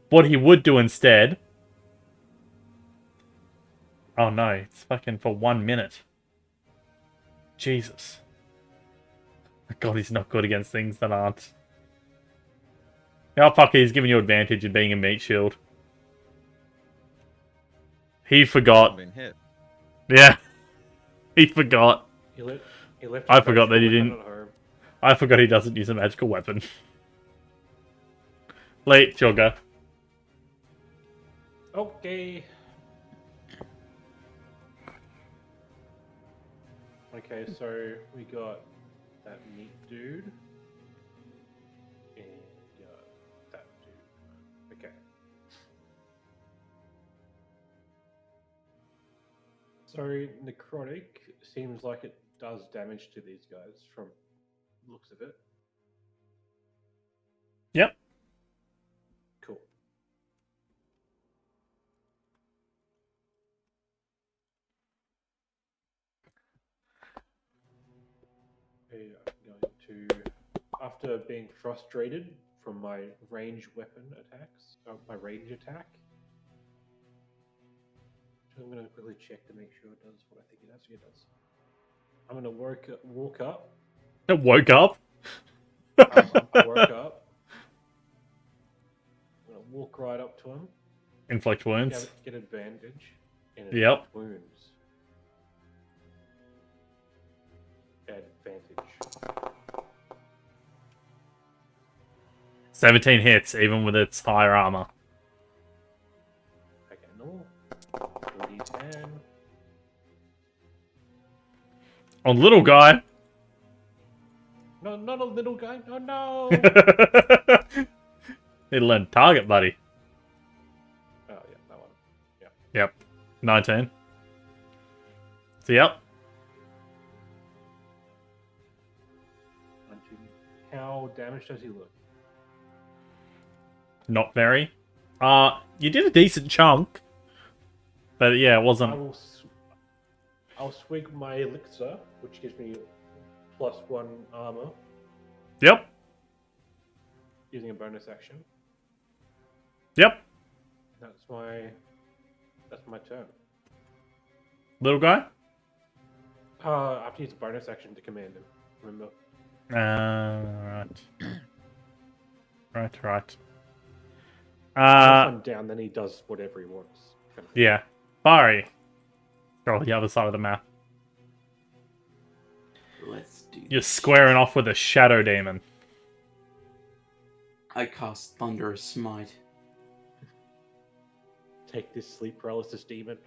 What he would do instead... Oh no, it's fucking for 1 minute. Jesus. God, he's not good against things that aren't. Oh fuck, he's giving you advantage in being a meat shield. He forgot. Been hit. Yeah. He forgot. He left I his forgot that he magical didn't. weapon at home. I forgot he doesn't use a magical weapon. Late, your go. Okay. Okay, so we got that meat dude. And that dude. Okay. So necrotic seems like it does damage to these guys from looks of it. Yep. Cool. Okay, I'm going to, after being frustrated from my range weapon attacks, my range attack, so I'm going to quickly check to make sure it does what I think it does. It does. I'm going to walk up. It woke up. I woke up. I'm going to walk right up to him. Inflict wounds. Get advantage. And Yep. inflict wounds. Advantage. 17 hits, even with its higher armor. Okay, no. 2d10. On little guy. No, not a little guy. Oh no! Need to learn target, buddy. Oh yeah, that one. Yep. 19. So, yep. 19. How damaged does he look? Not very. You did a decent chunk. But yeah, it wasn't. I'll swig my elixir, which gives me +1 armor, Yep. using a bonus action. Yep. That's my turn. Little guy. I have to use a bonus action to command him. Remember? Right. Once Uh, I'm down, then he does whatever he wants. Kind of thing. yeah. Bari. Go on the other side of the map. Let's do You're this. squaring off with a shadow demon. I cast Thunderous Smite. Take this sleep paralysis demon.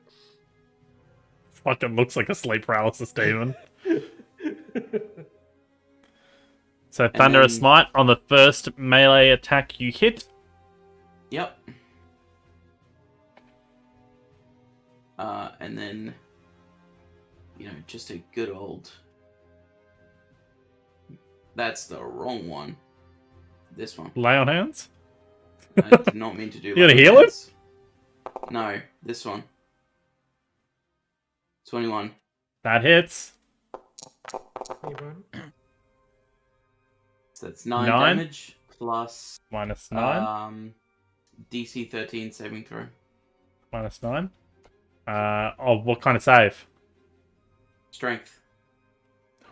Fucking looks like a sleep paralysis demon. So Thunderous then- Smite on the first melee attack you hit. Yep. And then, just a good old. That's the wrong one. This one. Lay on hands. I did not mean to do. You gonna like heal that. No, this one. 21. That hits. Hey, man. So that's 9 9? damage plus Minus 9. DC 13 saving throw. Minus 9. What kind of save? Strength.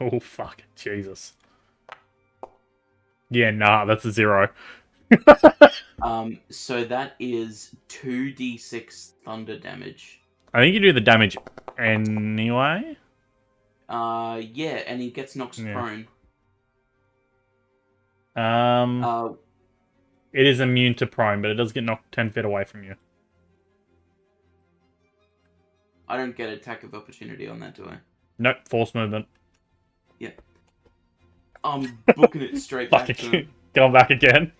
Oh, fuck. Jesus. Yeah, nah, that's a 0. So that is 2d6 thunder damage. I think you do the damage anyway. Yeah, and he gets knocked Yeah. prone. It is immune to prone, but it does get knocked 10 feet away from you. I don't get attack of opportunity on that, do I? Nope, force movement. Yeah. I'm booking it straight back to him. Going back again.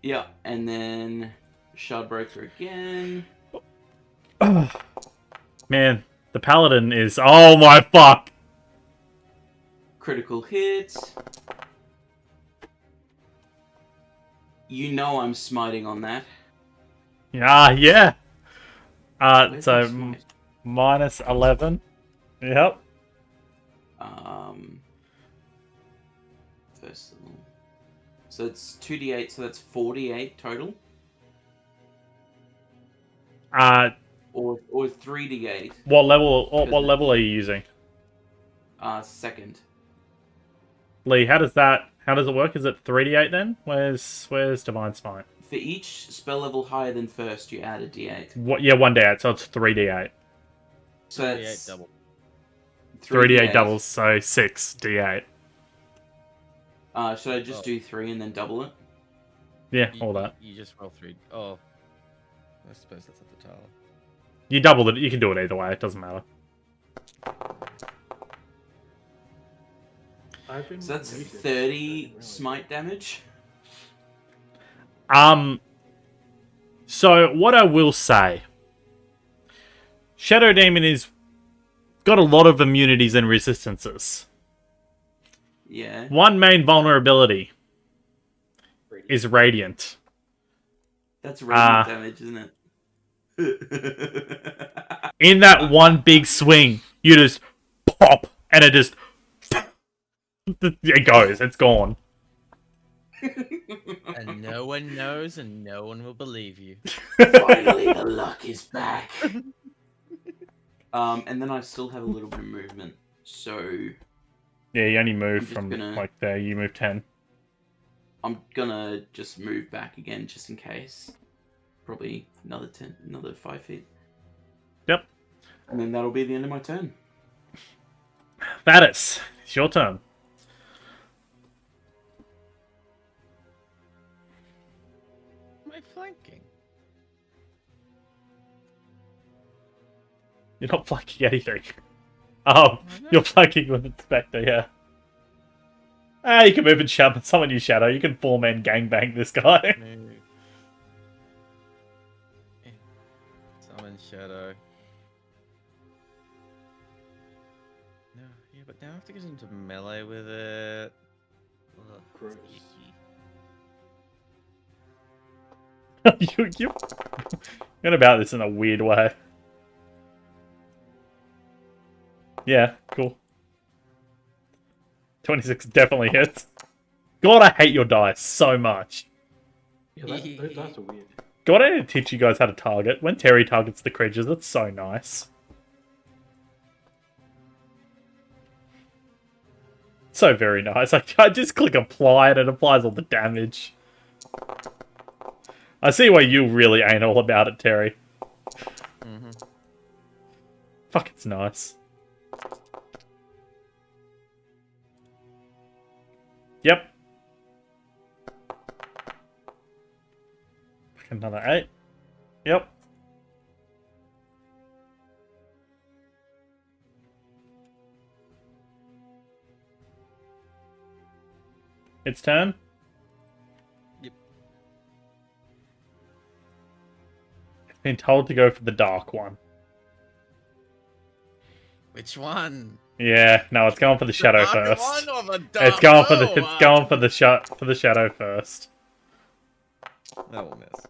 Yeah, and then Shardbreaker again. Man, the paladin is... Oh my fuck! Critical hit. You know I'm smiting on that. Yeah. Where's So my smite? minus 11. Yep. First of all. So it's 2d8, so that's 48 total? Or 3d8? What level are you using? Second. Lee, how does it work? Is it 3d8 then? Where's Divine Smite? For each spell level higher than first, you add a d8. What? Yeah, 1d8, so it's 3d8. So 3d8 that's double. 3d8 doubles, so 6d8. Should I just do 3 and then double it? Yeah, all that. You just roll 3. Oh. I suppose that's at the top. You double it. You can do it either way. It doesn't matter. So that's 30 smite damage. So what I will say, Shadow Demon is got a lot of immunities and resistances. Yeah. One main vulnerability is Radiant. That's radiant damage, isn't it? In that one big swing, you just pop, and it just... It goes. It's gone. And no one knows, and no one will believe you. Finally, the luck is back. And then I still have a little bit of movement, so Yeah, you only move I'm just from, gonna- like, there. You move 10. I'm gonna just move back again just in case. Probably another 5 feet. Yep. And then that'll be the end of my turn. That is. It's your turn. Am I flanking? You're not flanking anything. Oh, you're flanking with Inspector, yeah. You can move and summon your shadow. You can 4-man gangbang this guy. Move. Summon shadow. No, yeah, but now I have to get into melee with it. Ugh, Gross. You're going about this in a weird way. Yeah, cool. 26 definitely hits. God, I hate your dice so much. Yeah, those dice are weird. God, I need to teach you guys how to target. When Terry targets the creatures, that's so nice. So very nice. I just click apply and it applies all the damage. I see why you really ain't all about it, Terry. Mm-hmm. Fuck, it's nice. Yep. Another 8. Yep. Its turn. Yep. It's been told to go for the dark one. Which one? Yeah, no, it's going for the shadow Dark first. one or the It's dark going for the one? it's going for the shadow first. That will miss.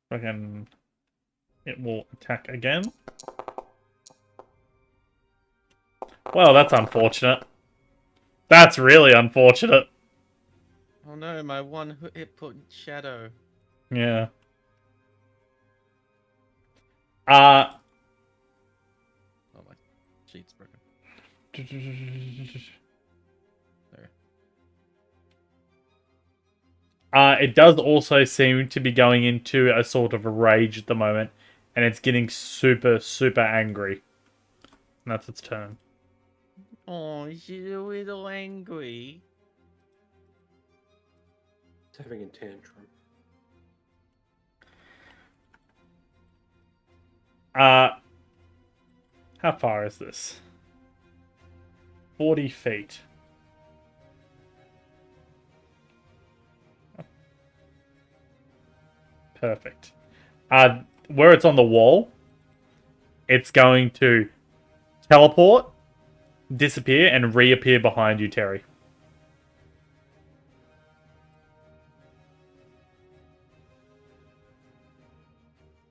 Fucking it will attack again. Well, that's unfortunate. That's really unfortunate. Oh no, my one hit point shadow. Yeah. Oh my cheat's broken. There. It does also seem to be going into a sort of a rage at the moment, and it's getting super, super angry. And that's its turn. Oh, she's a little angry. It's having a tantrum. How far is this? 40 feet. Perfect. Where it's on the wall, it's going to teleport, disappear, and reappear behind you, Terry.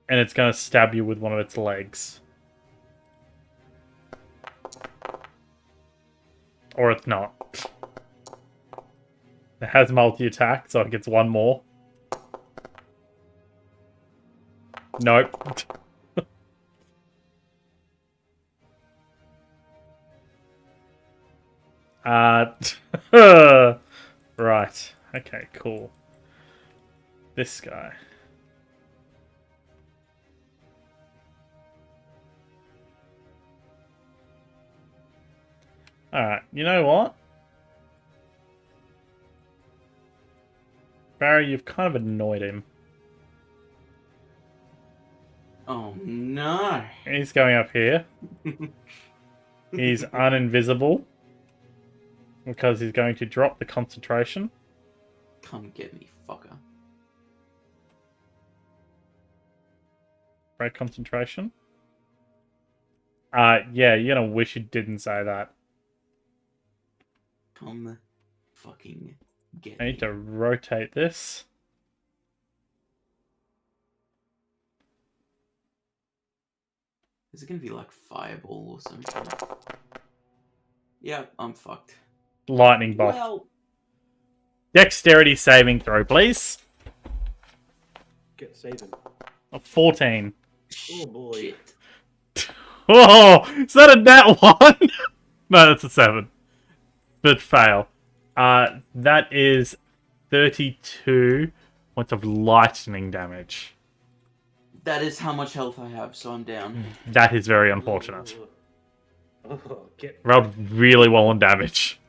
And it's going to stab you with one of its legs. Or it's not. It has multi-attack, so it gets one more. Nope. Right. Okay, cool. This guy. Alright, you know what? Barry, you've kind of annoyed him. Oh no! He's going up here. He's uninvisible. Because he's going to drop the concentration. Come get me, fucker. Break concentration. Yeah, you're gonna wish you didn't say that. Come fucking get I me. need to rotate this. Is it gonna be like fireball or something? Yeah, I'm fucked. Lightning bolt. Well, Dexterity saving throw, please. Get saving. 14. Oh boy. shit. Oh, is that a nat 1? No, that's a 7. But fail. That is 32 points of lightning damage. That is how much health I have, so I'm down. That is very unfortunate. Oh, get. Rolled really well on damage.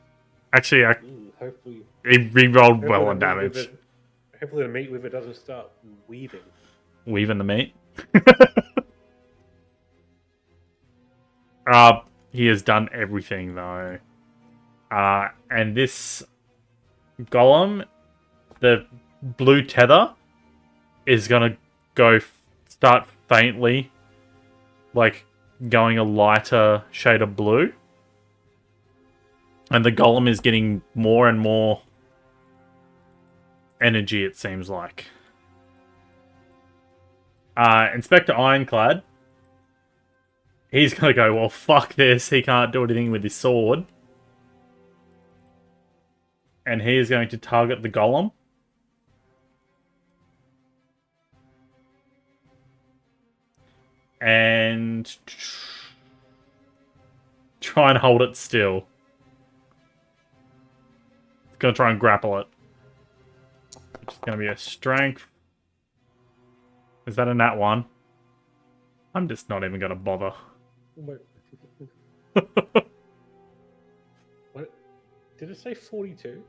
Actually, Hopefully. he re-rolled well the on meat with damage. it- Hopefully the meat with it doesn't start weaving. Weaving the meat. He has done everything though. And this golem, the blue tether, is gonna start faintly, like going a lighter shade of blue. And the golem is getting more and more energy, it seems like. Inspector Ironclad, he's gonna go, well, fuck this, he can't do anything with his sword. And he is going to target the golem. And try and hold it still. It's gonna try and grapple it. Which is gonna be a strength. Is that a nat 1? I'm just not even gonna bother. What? What? Did it say 42?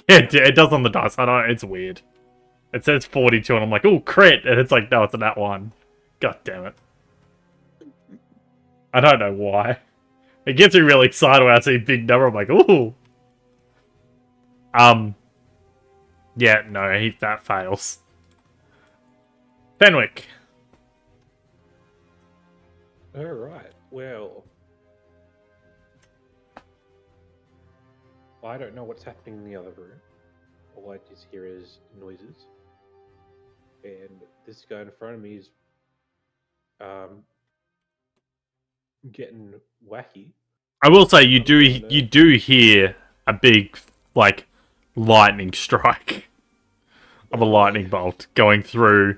Yeah, it does on the dice. I know, it's weird. It says 42 and I'm like, oh, crit! And it's like, no, it's a nat 1. God damn it. I don't know why. It gets me really excited when I see a big number. I'm like, ooh. Yeah, no, that fails. Fenwick. Alright, well. I don't know what's happening in the other room. All I just hear is noises. And this guy in front of me is getting wacky. I will say you do hear a big, like, lightning strike of a lightning bolt going through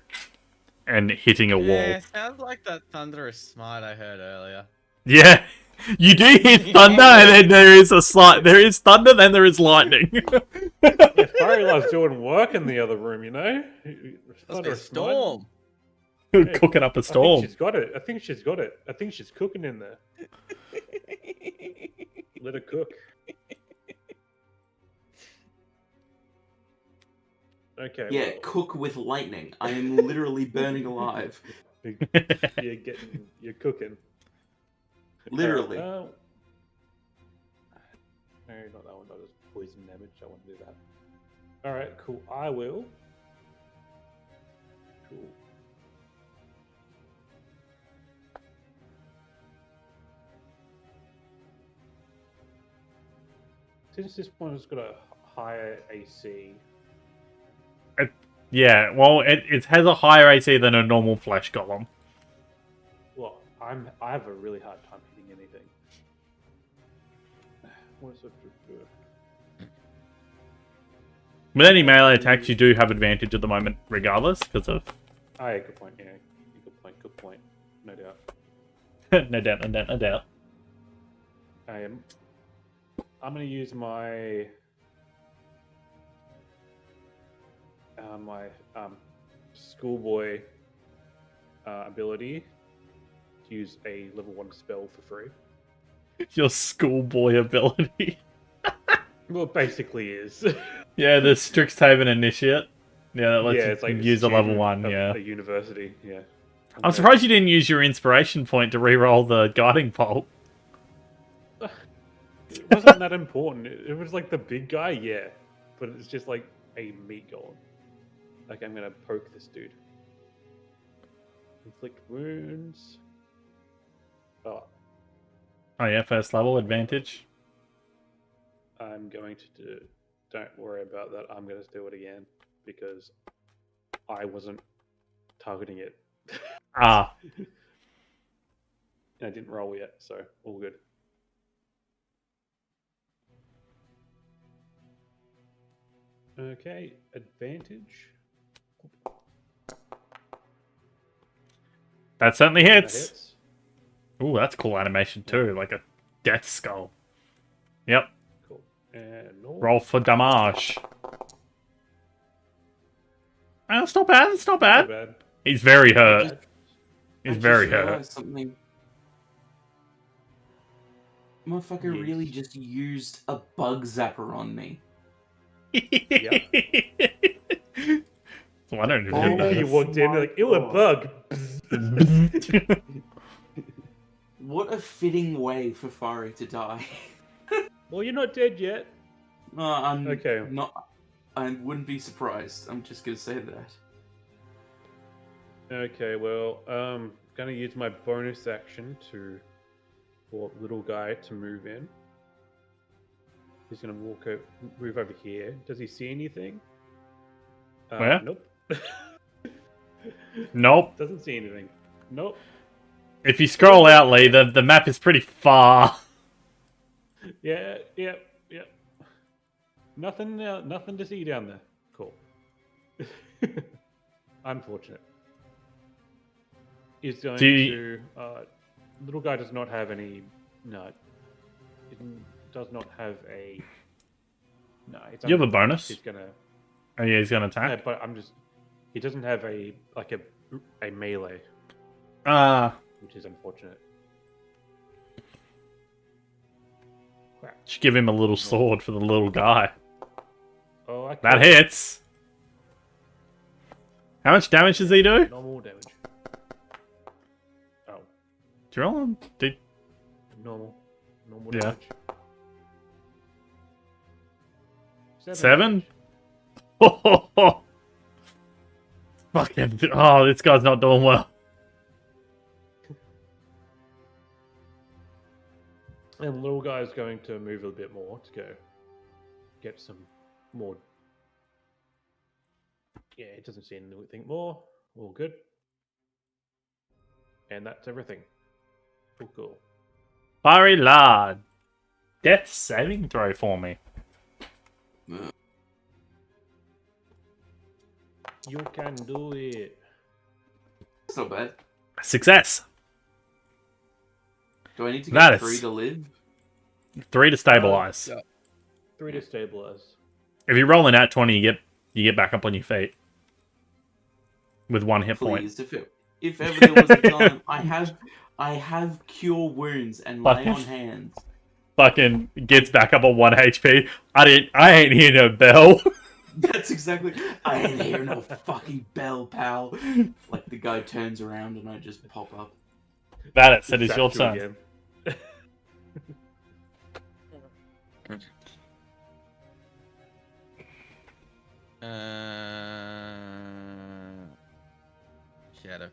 and hitting a wall. Yeah, sounds like that thunderous smite I heard earlier. Yeah, you do hear thunder, and then there is thunder, then there is lightning. Yeah, Farila's doing work in the other room, you know? Must be Thunder a is smart. storm. Cooking up a I think storm. she's got it. I think she's got it. I think she's cooking in there. Let her cook. Okay. Yeah, well, cook with lightning. I am literally burning alive. you're cooking. Literally. No, not that one. That was poison damage. I want to do that. All right, cool. I will. Cool. Since this one has got a higher AC, Yeah, well, it has a higher AC than a normal flesh golem. well, I have a really hard time hitting anything. What is it? With any melee attacks, you do have advantage at the moment, regardless, because of... Ah, yeah, good point. Yeah, good point. No doubt. no doubt, no doubt, no doubt. I'm going to use my schoolboy ability to use a level 1 spell for free. Your schoolboy ability. Well, it basically is. Yeah, the Strixhaven Initiate. Yeah, that lets yeah, you it's like use a level student 1, of yeah. a university, yeah. I'm surprised you didn't use your inspiration point to reroll the guiding bolt. It wasn't that important. It was like the big guy, yeah. But it's just like a meat golem. Like, I'm gonna poke this dude. Inflict wounds. Oh, Oh yeah, first level advantage. I'm going to do... Don't worry about that. I'm going to do it again. Because I wasn't targeting it. Ah, And I didn't roll yet, so all good. Okay, advantage. that certainly That hits. hits. Ooh, that's cool animation too, like a death skull. Yep, Cool. And no. roll for damage. Oh, it's not bad, it's not Not bad. bad. He's very hurt. I He's just very hurt. realized something. Motherfucker Yes. really just used a bug zapper on me. Well, I don't even Oh, know. You walked in my like, ew, a God. bug. What a fitting way for Fari to die. Well, you're not dead yet. I'm Okay. not. I wouldn't be surprised. I'm just gonna say that. Okay, well, gonna use my bonus action for little guy to move in. He's gonna move over here. Does he see anything? Where? Nope. Nope. Doesn't see anything. Nope. If you scroll out, Lee, the map is pretty far. Yeah. Nothing to see down there. Cool. Unfortunate. He's going to. Little guy does not have any. No. It does not have a. No. It's You have a only- bonus? He's gonna. Oh yeah, he's gonna No, attack. but I'm just. He doesn't have a melee, which is unfortunate. Crap. Should give him a little sword for the little guy. Oh, I That killed hits. How much damage does he do? normal damage. Oh, Do you roll him? normal Yeah. damage. 7? damage. Fucking. Oh, this guy's not doing well. And little guy is going to move a bit more to go get some more. Yeah, it doesn't see anything more. All good. And that's everything. Cool. Fiery Lard. Death saving throw for me. You can do it. It's not bad. Success. Do I need to That get 3 is- to live? 3 to stabilize. Yeah. 3 to stabilize. If you roll an at 20, you get back up on your feet with 1 hit point. Please, if ever there was a time, I have cure wounds and lay Fucking- on hands. Fucking gets back up on 1 HP. I ain't hear no bell. That's exactly. I ain't hearing no fucking bell, pal. Like the guy turns around and I just pop up. That it is your Zapped you turn. again. Shadow.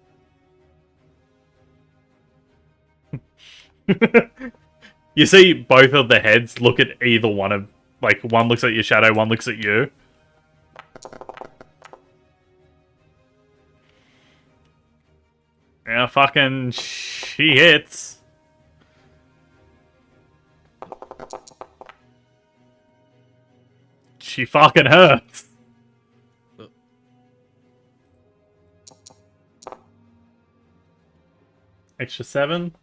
You see both of the heads look at either one of... Like, one looks at your shadow, one looks at you. Yeah, fucking... She hits. She fucking hurts. Extra 7.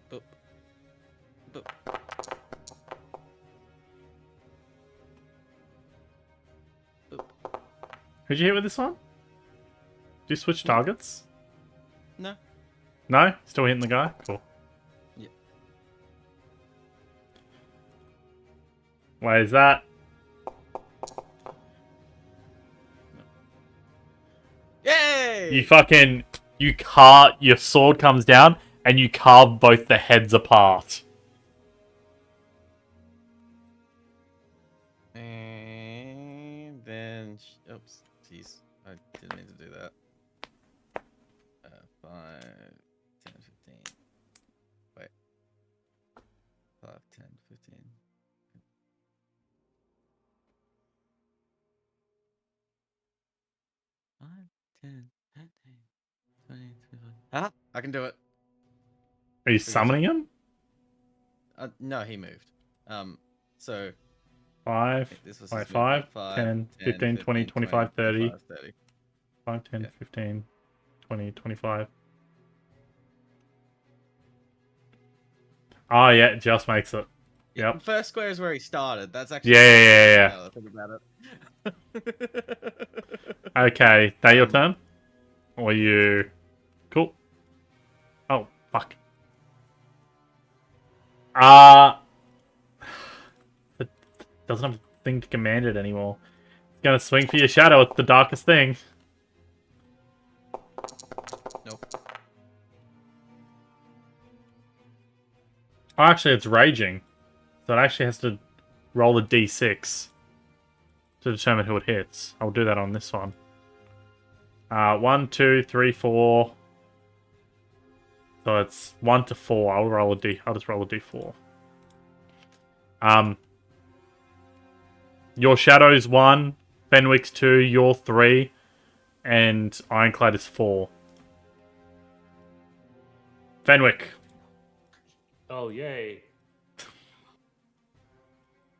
Boop. Boop. Boop. Who'd you hit with this one? Did you switch targets? No. No? Still hitting the guy? Cool. Yeah. Why is that? Yay! You fucking... Your sword comes down, and you carve both the heads apart. And then... Oops. Jeez. I didn't mean to do that. 5, 10, 15. Wait. 5, 10, 15. 5, 10, 15, 20, 25. Ah, I can do it. Are you summoning him? No, he moved. So 5, this was wait, his 5, movement. 10, 15, 20, 25, 30. 25, 30. 5, 10, Yeah. 15, 20, 25. Oh, yeah, it just makes it. Yep. First square is where he started. That's actually Yeah. now that I think about it. Okay, that your turn? Or you... Cool. Oh, fuck. It doesn't have a thing to command it anymore. It's gonna swing for your shadow. It's the darkest thing. Nope. Oh, actually, it's raging. So it actually has to roll a d6 to determine who it hits. I'll do that on this one. 1, 2, 3, 4. So it's 1 to 4. I'll just roll a d4. Your shadow's 1, Fenwick's 2, you're 3, and Ironclad is 4. Fenwick. Oh, yay.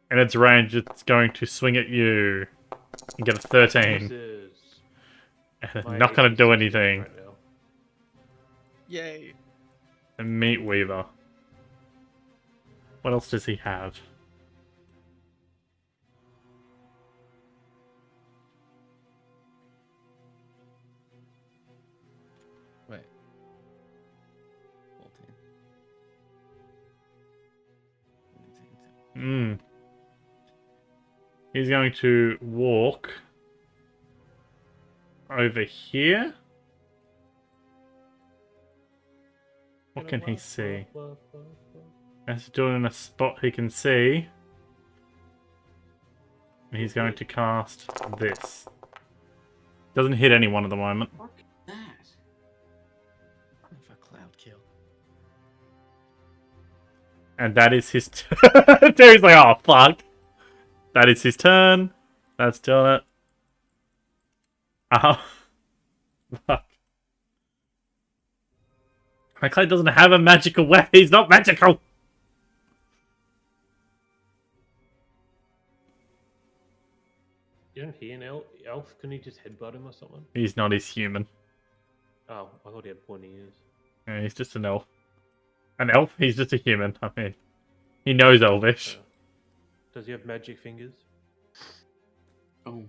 And its range, it's going to swing at you. You get a 13. Misses. And it's My not going to AC do 16 anything. right now. Yay. And Meat Weaver. What else does he have? Wait. 14. He's going to walk over here. What can he see? Has to do it in a spot he can see. And he's going to cast this. Doesn't hit anyone at the moment. Fuck that. For cloud kill. And that is his turn. Terry's like, oh, fuck. That is his turn. That's doing it. Fuck. Clay doesn't have a magical weapon. He's not magical. Isn't he an elf? Can he just headbutt him or something? He's not his human. Oh, I thought he had pointy ears. Yeah, he's just an elf. An elf? He's just a human. I mean, he knows Elvish. Does he have magic fingers? Oh,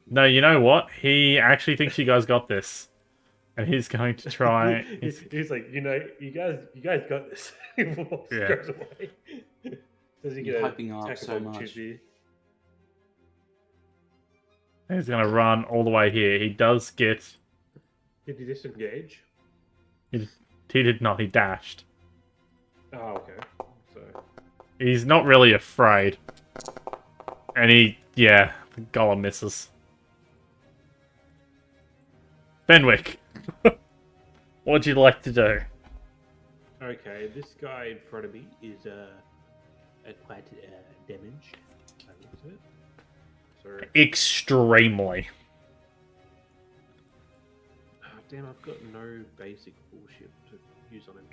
No, you know what? He actually thinks you guys got this. And he's going to try... He's like, you guys got this. He walks, Yeah. goes away. Does he You're get hyping up attack so of much. opportunity? He's going to run all the way here. He does get... Did he disengage? He did not. He dashed. Oh, okay. So He's not really afraid. And yeah, the Golem misses. Fenwick, what'd you like to do? okay, this guy in front of me is quite damaged. I think that's it. So Extremely. damn, I've got no basic bullshit to use on him.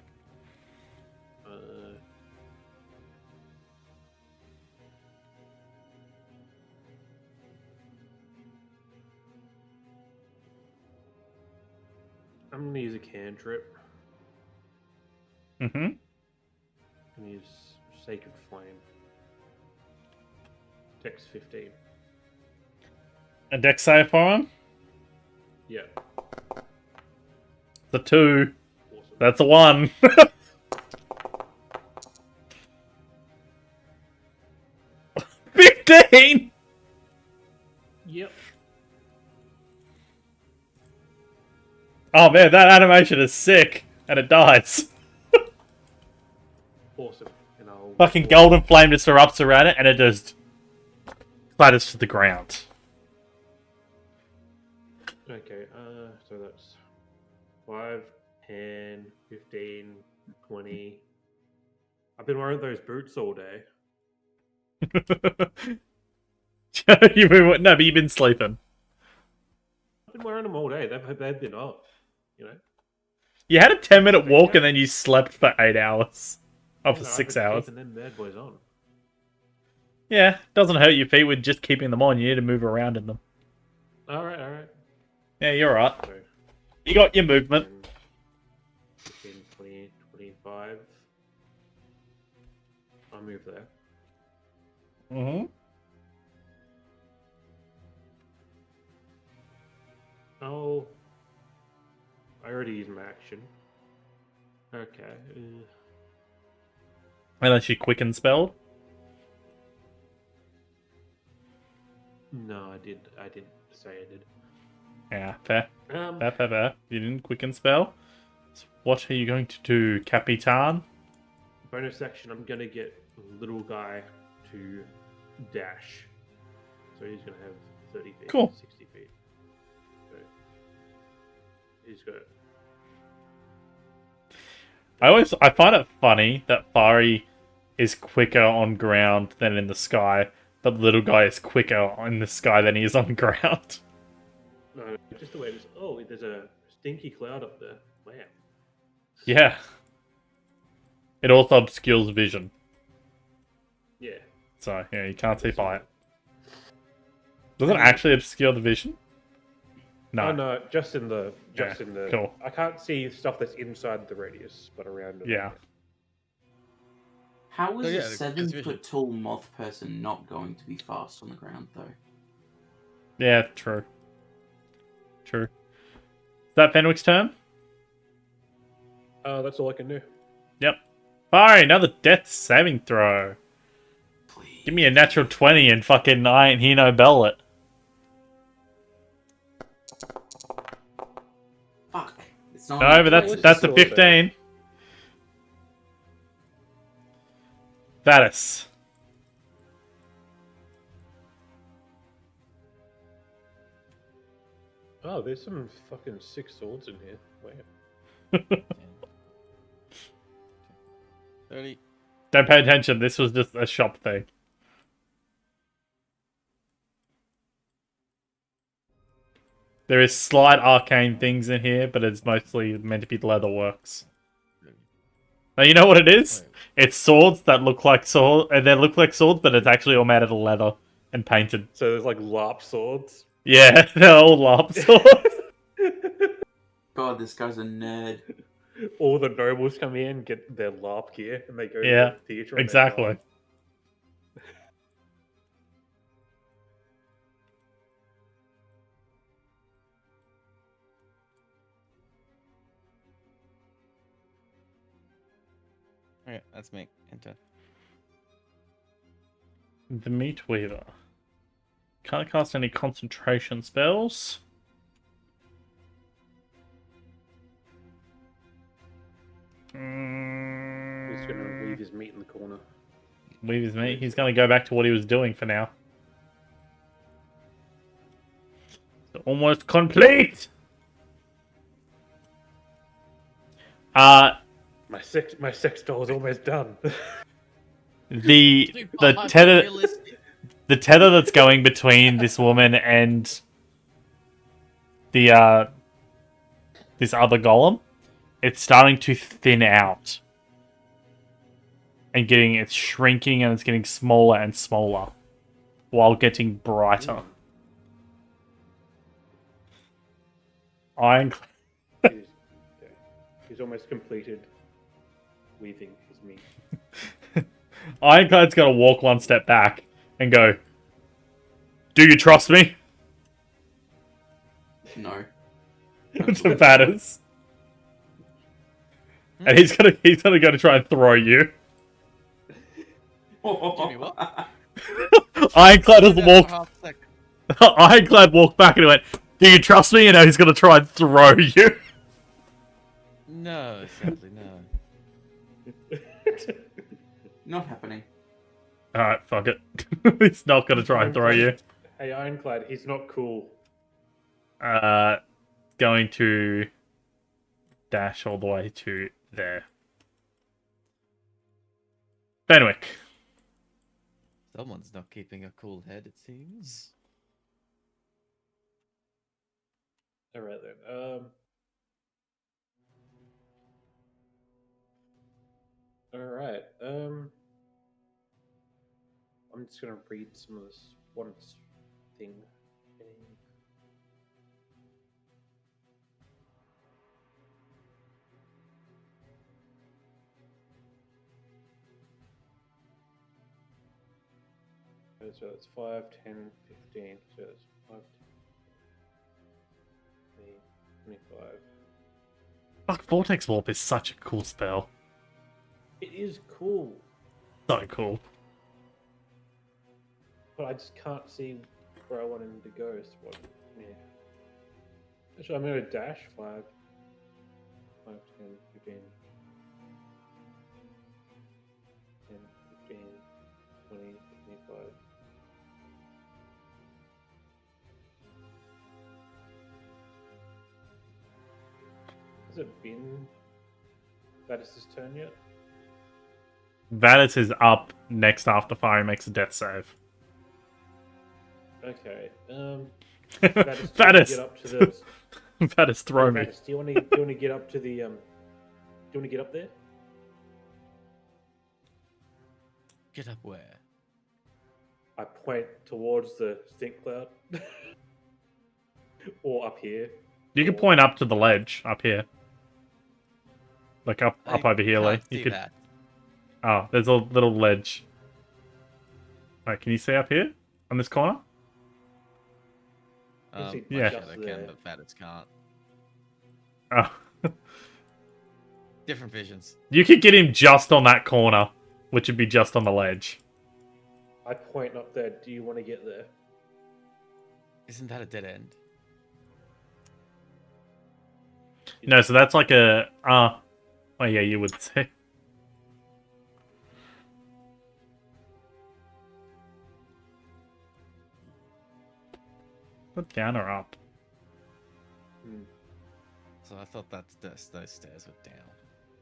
I'm gonna use a cantrip Mm-hmm. and use Sacred Flame. Dex 15. A dex save for him? Yeah, The 2. awesome. That's a 1. 15! Yep. Oh man, that animation is sick. And it dies. Awesome. And I'll Fucking golden flame just erupts around it and it just clatters to the ground. Okay, so that's 5, 10, 15, 20. I've been wearing those boots all day. No, but you've been sleeping. I've been wearing them all day. They've been up, You had a 10-minute Sleep, walk yeah. and then you slept for 8 hours. Oh, for I've 6 been hours. keeping them bad boys on. Yeah, doesn't hurt your feet with just keeping them on. You need to move around in them. Alright. Yeah, you're right. So, You got your movement. 10, 15, 20, 25. I'll move there. Mm-hmm. Oh, I already used my action. Okay. Unless you quicken spelled. No, I did say I did. Yeah, fair. Um, Fair. You didn't quicken spell. So what are you going to do, Capitan? bonus action, I'm gonna get little guy to dash. So he's gonna have 30 feet, Cool. 60 feet. So he's got. I find it funny that Fari is quicker on ground than in the sky, but the little guy is quicker in the sky than he is on ground. No, just the way it is. Oh, there's a stinky cloud up there. Wow. Yeah. It also obscures vision. Yeah. So, yeah, you can't see by it. Does it actually obscure the vision? No. Oh, no, just in the. Cool. I can't see stuff that's inside the radius, but around it. Yeah. How is Oh, yeah, a it's vision. 7-foot tall moth person not going to be fast on the ground, though? Yeah, true. True. Is that Fenwick's turn? That's all I can do. Yep. Fari, another death saving throw. Please. Give me a natural 20 and fucking I ain't here no bell it. Fuck. It's not. No, but that's the still there. 15. Vatus. Oh, there's some fucking 6 swords in here. Wow. 30. Don't pay attention, this was just a shop thing. There is slight arcane things in here, but it's mostly meant to be leatherworks. Now you know what it is? Wait. It's swords that look like swords, but it's actually all made out of leather. and painted. So there's like LARP swords. Yeah, they're all LARP swords. God, this guy's a nerd. All the nobles come in, get their LARP gear, and they go to Yeah, the theater. exactly. And Okay, that's me. Enter. The Meat Weaver. Can't cast any concentration spells. he's gonna leave his meat in the corner. Leave his meat. He's going to go back to what he was doing for now. So almost complete. My sex doll is almost done. The tether that's going between this woman and the this other golem, it's starting to thin out. And it's shrinking and it's getting smaller and smaller while getting brighter. He's almost completed weaving his meat. Ironclad's gonna walk one step back and go, "Do you trust me?" No. To Batters. And he's gonna go to try and throw you. Give me what? Ironclad has For walked. half a second. Ironclad walked back and he went, "Do you trust me?" And now he's gonna try and throw you. No, sadly, no. Not happening. Alright, fuck it. He's not gonna try and throw you. Hey, Ironclad, he's not cool. Going to dash all the way to there. Fenwick. Someone's not keeping a cool head, it seems. Alright then. Alright. I'm just gonna read some of this one thing. So it's 5, 10, 15. So it's 5, 10, 25. Fuck, Vortex Warp is such a cool spell. It is cool, So cool. but I just can't see where I want him to go. So what? Yeah. Actually, I'm gonna dash 5, 5, 10, 15, 10, 15, 20, 25. Has it been Vadis' turn yet? Vadis is up next after Fire makes a death save. Okay. Vadis! Get up to the. Vadis, throw me. Vadis, do you want to get up to the Do you want to get up there? Get up where? I point towards the stink cloud, or up here. You can point up to the ledge up here. Like up over here, Lee. Can't You see could. that. Oh, there's a little ledge. Alright, can you see up here? On this corner? see Yeah. Just there. can, but Fatters can't. Oh. Different visions. You could get him just on that corner, which would be just on the ledge. I point up there. Do you want to get there? Isn't that a dead end? No, so that's like a... oh yeah, you would say. Put down or up? So I thought those stairs were down.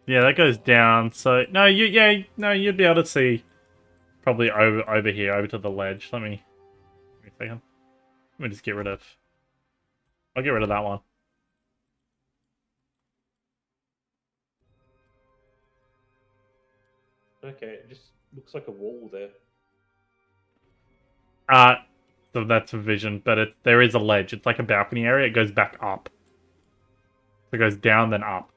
Yeah, that goes down. So no, you'd be able to see probably over here, over to the ledge. Let me a second. Let me just get rid of. I'll get rid of that one. Okay, it just looks like a wall there. So that's a vision, but there is a ledge. It's like a balcony area. It goes back up. So it goes down, then up.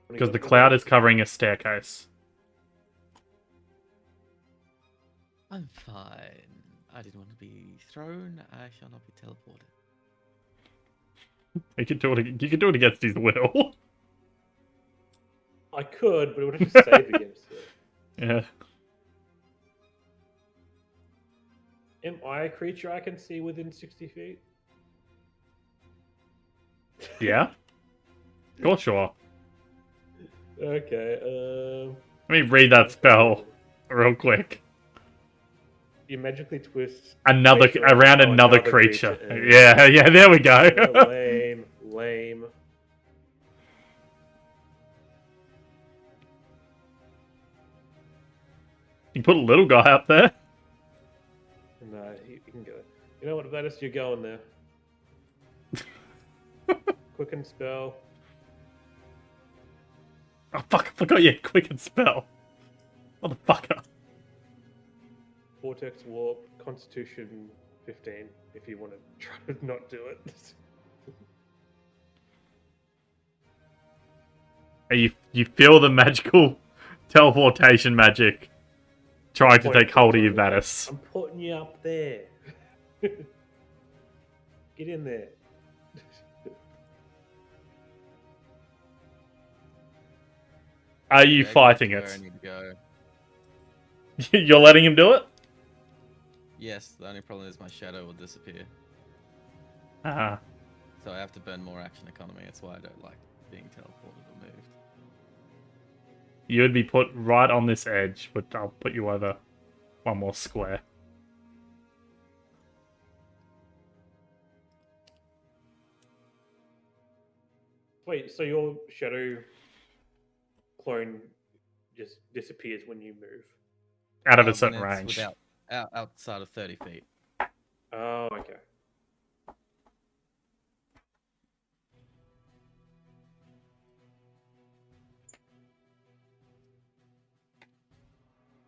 Because the cloud is covering a staircase. I'm fine. I didn't want to be thrown. I shall not be teleported. You can do it against his will. I could, but it would have to save against it. Yeah. Am I a creature I can see within 60 feet? Yeah? Of course you are. Okay, Let me read that spell real quick. You magically twist Around Oh, another creature. Yeah, there we go. Lame. You put a little guy up there. No, he can go. You know what, Vanis, you're going there. Quicken spell. Oh fuck, I forgot you had quicken spell. Motherfucker. Vortex Warp, Constitution 15, if you want to try to not do it. You feel the magical teleportation magic trying to take hold of you, Vanis. I'm putting you up there. Get in there. Are you Yeah, fighting where I it? need to go. You're letting him do it? Yes, the only problem is my shadow will disappear. Ah. So I have to burn more action economy. That's why I don't like being teleported or moved. You would be put right on this edge, but I'll put you over one more square. Wait, so your shadow clone just disappears when you move? Out of a When certain it's range. outside of 30 feet. Oh, okay.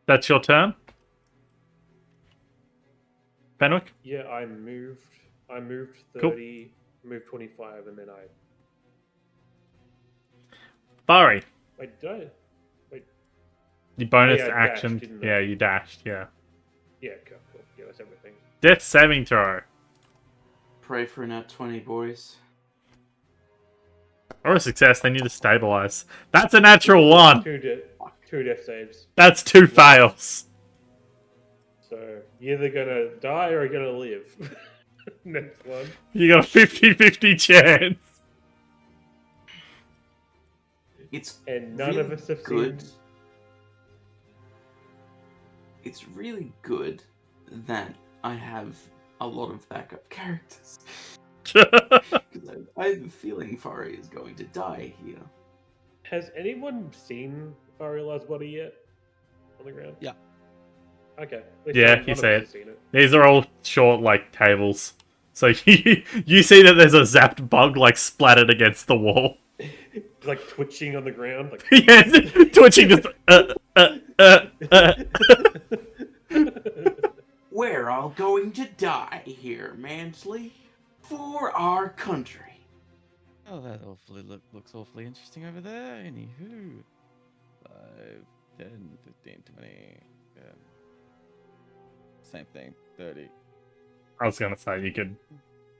That's your turn? Fenwick? Yeah, I moved 30, Cool. moved 25, and then I... Barry. Wait, did I? Wait, You bonus yeah, I dashed, action. didn't I? Yeah, you dashed, yeah. yeah, cool. Yeah, that's everything. Death saving throw. Pray for a nat 20, boys. Or a success, they need to stabilize. That's a natural one! Two death saves. That's 2 fails. So, you're either gonna die or you're gonna live. Next one. You got a 50-50 chance. It's And none really of us have good. seen... It's really good that I have a lot of backup characters. Because I have a feeling Fari is going to die here. Has anyone seen Fariola's body yet? On the ground? Yeah. Okay. Yeah, None you of see us it. have seen it. These are all short, like, tables. So you see that there's a zapped bug, like, splattered against the wall. It's like twitching on the ground. Like... Yeah, twitching just... We're all going to die here, Mansley. For our country. Oh, that looks awfully interesting over there. Anywho. 5, 10, 15, 20. Same thing. 30. I was gonna say, you could...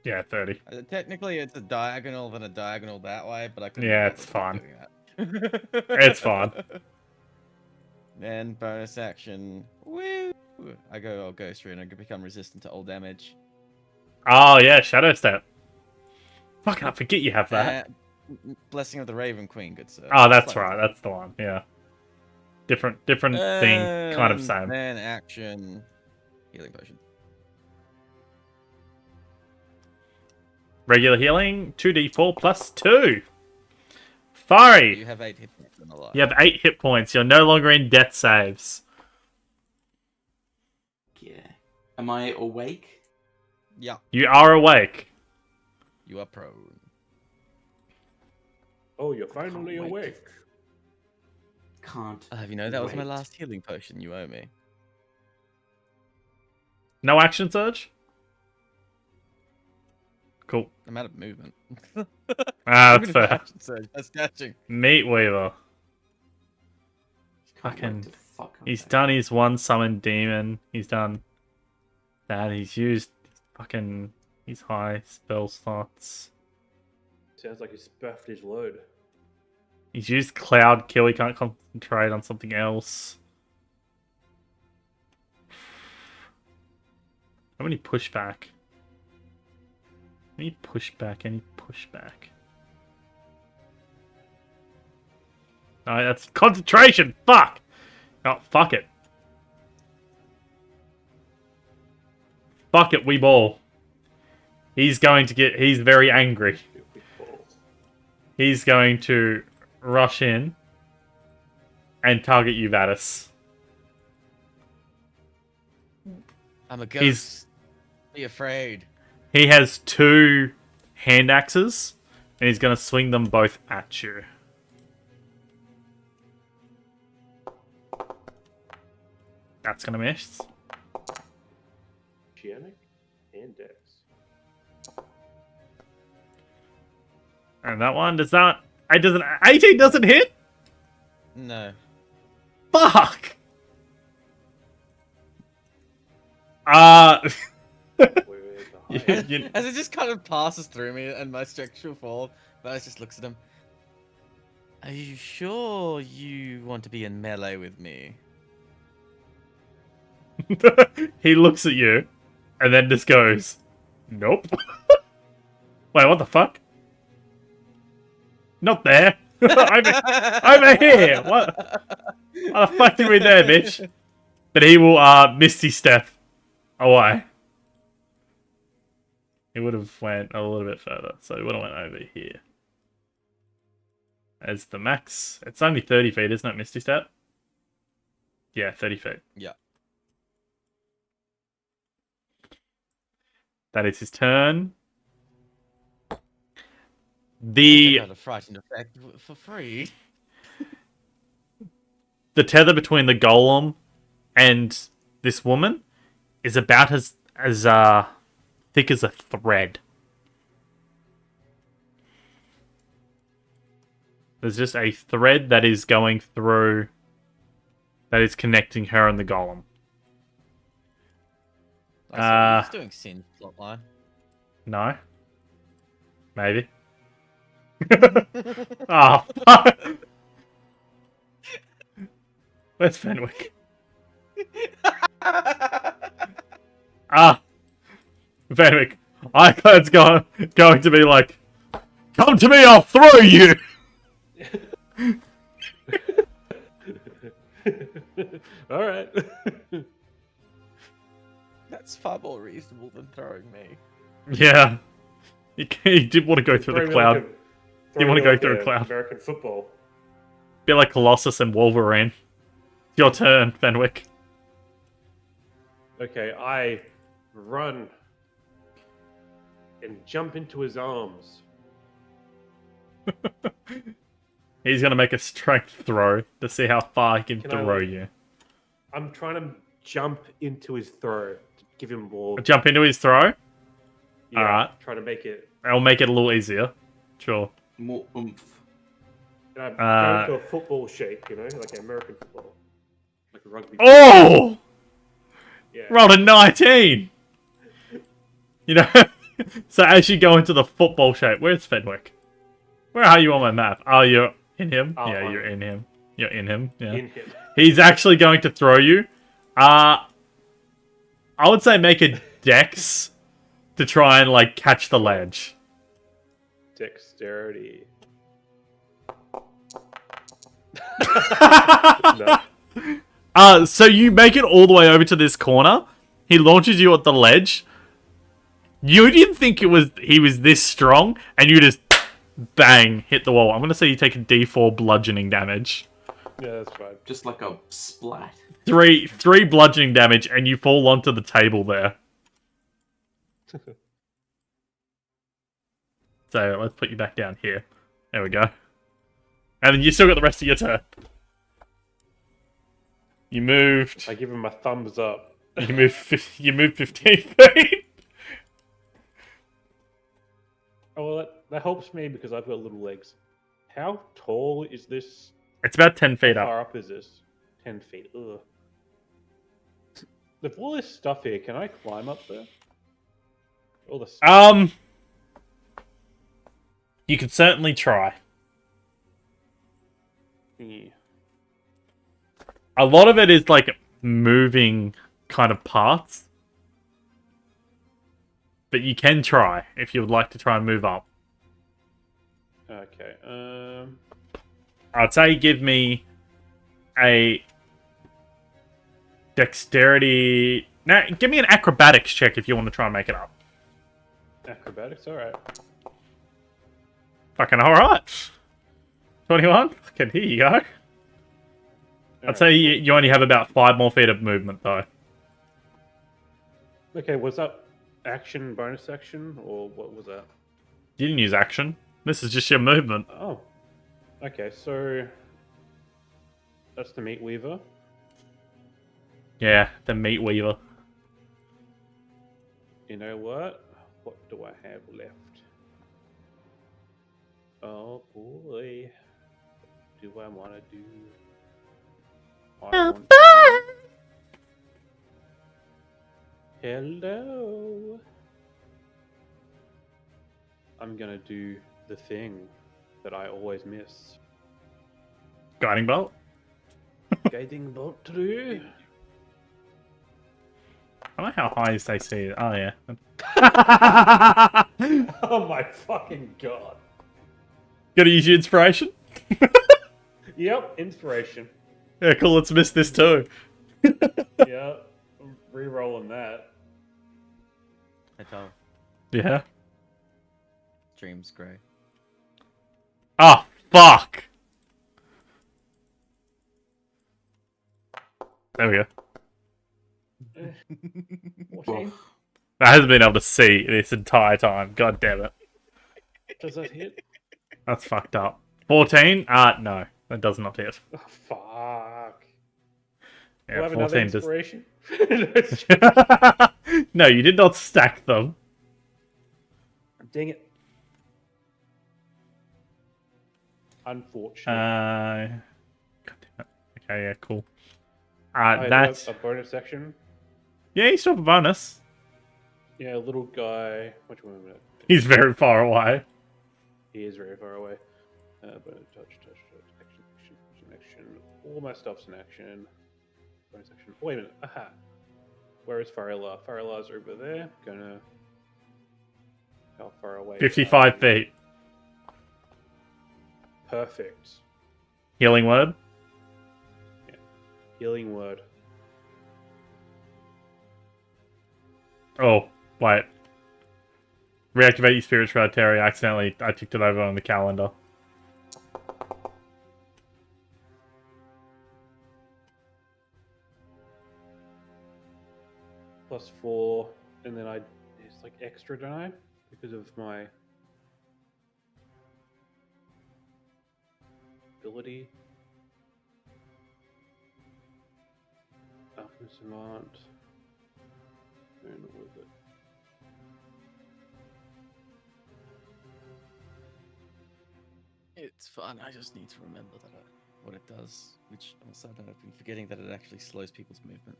Yeah, 30. Technically, it's a diagonal than a diagonal that way, but I couldn't. Yeah, be it's bothered fine. doing that. It's fine. Then bonus action. Woo! I'll go through and I become resistant to all damage. Oh, yeah, Shadow Step. Fucking, I forget you have that. Blessing of the Raven Queen, good sir. Oh, that's Slightly right. That's the one. Yeah. Different thing, kind of same. Then action. Healing potion. Regular healing, 2d4 plus 2. Fari, You have 8 hit points in the life. you have 8 hit points. You're no longer in death saves. Yeah. Am I awake? Yeah, You are awake. you are prone. 'Cause- Oh, you're finally awake. can't. I'll have you know that was my wait. last healing potion you owe me. No action surge? Cool. I'm out of movement. Ah, Even that's if I fair. action surge, that's catching. Meat Weaver. Can't wait Fucking- to fuck up He's that. done his one summon demon. He's done that. He's used fucking his high spell slots. Sounds like he's buffed his load. He's used Cloud Kill. He can't concentrate on something else. How many pushback? Any pushback? Any pushback? Oh, that's concentration. Fuck. Oh, fuck it. Fuck it. We ball. He's going to get. He's very angry. Stupid balls. He's going to rush in and target you, Vadis. I'm a ghost. He's- Be afraid. He has 2 hand axes, and he's going to swing them both at you. That's going to miss. Giannic and Dex. And that one does not. 18 doesn't hit? No. Fuck! Where's the high? you- As it just kind of passes through me and my structural fall, but I just looks at him. Are you sure you want to be in melee with me? he looks at you, and then just goes, nope. Wait, what the fuck? Not there. over here. What the fuck do we there, bitch? But he will Misty Step away. He would have went a little bit further, so he would have went over here. As the max. It's only 30 feet, isn't it, Misty Step? Yeah, 30 feet. Yeah. That is his turn. I The got a frightened effect for free. the tether between the golem and this woman is about as thick as a thread. There's just a thread that is going through, that is connecting her and the golem. Oh, so he's doing Sin's plotline. No? Maybe. Oh, fuck. Where's Fenwick? Fenwick. Icon's going to be like, come to me, I'll throw you! All right. That's far more reasonable than throwing me. Yeah. He did want to go through the cloud. You wanna go through a cloud. American football. Be like Colossus and Wolverine. Your turn, Fenwick. Okay, I run and jump into his arms. He's going to make a strength throw to see how far he can Can I- throw you. I'm trying to jump into his throw to give him more. Jump into his throw. Yeah, alright. Trying to make it. I'll make it a little easier. Sure. More oomph. And I go into a football shape, like American football, like a rugby. Oh! Yeah. Rolled a 19! So as you go into the football shape, where's Fenwick? Where are you on my map? Oh, you're in him? Oh, Yeah, I'm you're in him. You're in him, yeah. In him. He's actually going to throw you. I would say make a dex to try and, catch the ledge. Dexterity. So you make it all the way over to this corner. He launches you at the ledge. You didn't think he was this strong, and you just bang hit the wall. I'm gonna say you take a D4 bludgeoning damage. Yeah, that's fine. Just like a splat. Three bludgeoning damage, and you fall onto the table there. So let's put you back down here. There we go. And then you still got the rest of your turn. You moved. I give him a thumbs up. You moved 15 feet. Oh, well, that helps me because I've got little legs. How tall is this? It's about 10 feet How up. far up is this? 10 feet. Ugh. With all this stuff here, can I climb up there? All the stuff. You could certainly try. Yeah. A lot of it is like moving kind of parts. But you can try if you would like to try and move up. Okay. I'd say give me a dexterity. Now, give me an acrobatics check if you want to try and make it up. Acrobatics, alright. Fucking alright. 21? Fucking here you go. I'd say you only have about 5 more feet of movement, though. Okay, was that action, bonus action, or what was that? You didn't use action. This is just your movement. Oh. Okay, so that's the meat weaver. Yeah, the meat weaver. You know what? What do I have left? Oh boy. What do I want to do? I want to... Hello. I'm gonna do the thing that I always miss. Guiding bolt? Guiding bolt through. I don't know how high is they see it. Oh, yeah. Oh my fucking god. Gotta use your inspiration? Yep, inspiration. Yeah, cool, let's miss this too. Yeah, I'm re-rolling that. I tell. Yeah. Dreams grey. Oh, fuck! There we go. 14? I hasn't been able to see this entire time. God damn it. Does that hit? That's fucked up. 14? No. That does not hit. Oh, fuck. Do I Yeah, have another 14 does. inspiration? No, you did not stack them. Dang it. Unfortunate. God damn it. Okay, yeah, cool. I have That's... a bonus action. Yeah, you still have a bonus. Yeah, little guy. Which one? He's very far away. He is very far away. But touch, action. All my stuff's in action. Bonus action. Wait a minute. Aha. Where is Farilla? Farilla's over there. Gonna. How far away? 55 feet. Perfect. Healing word. Healing word. Oh, wait. Reactivate your spirit shroud, Terry. Accidentally, I ticked it over on the calendar. +4, and then it's like extra, don't I? Because of my ability. Alchemist Savant. No, not with it. It's fun. I just need to remember that what it does, which also I've been forgetting that it actually slows people's movement.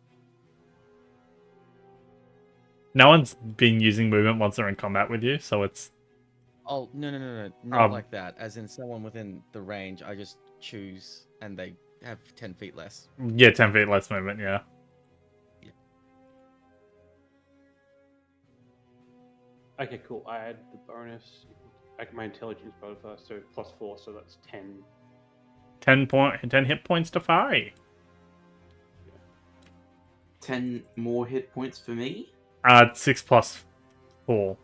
No one's been using movement once they're in combat with you, so it's... Oh, no. Not Um, like that. As in someone within the range, I just choose and they have 10 feet less. Yeah, 10 feet less movement, yeah. Okay, cool. I add the bonus. My intelligence modifier, so +4, so that's 10. 10 hit points to Fari. 10 more hit points for me. 6 plus 4.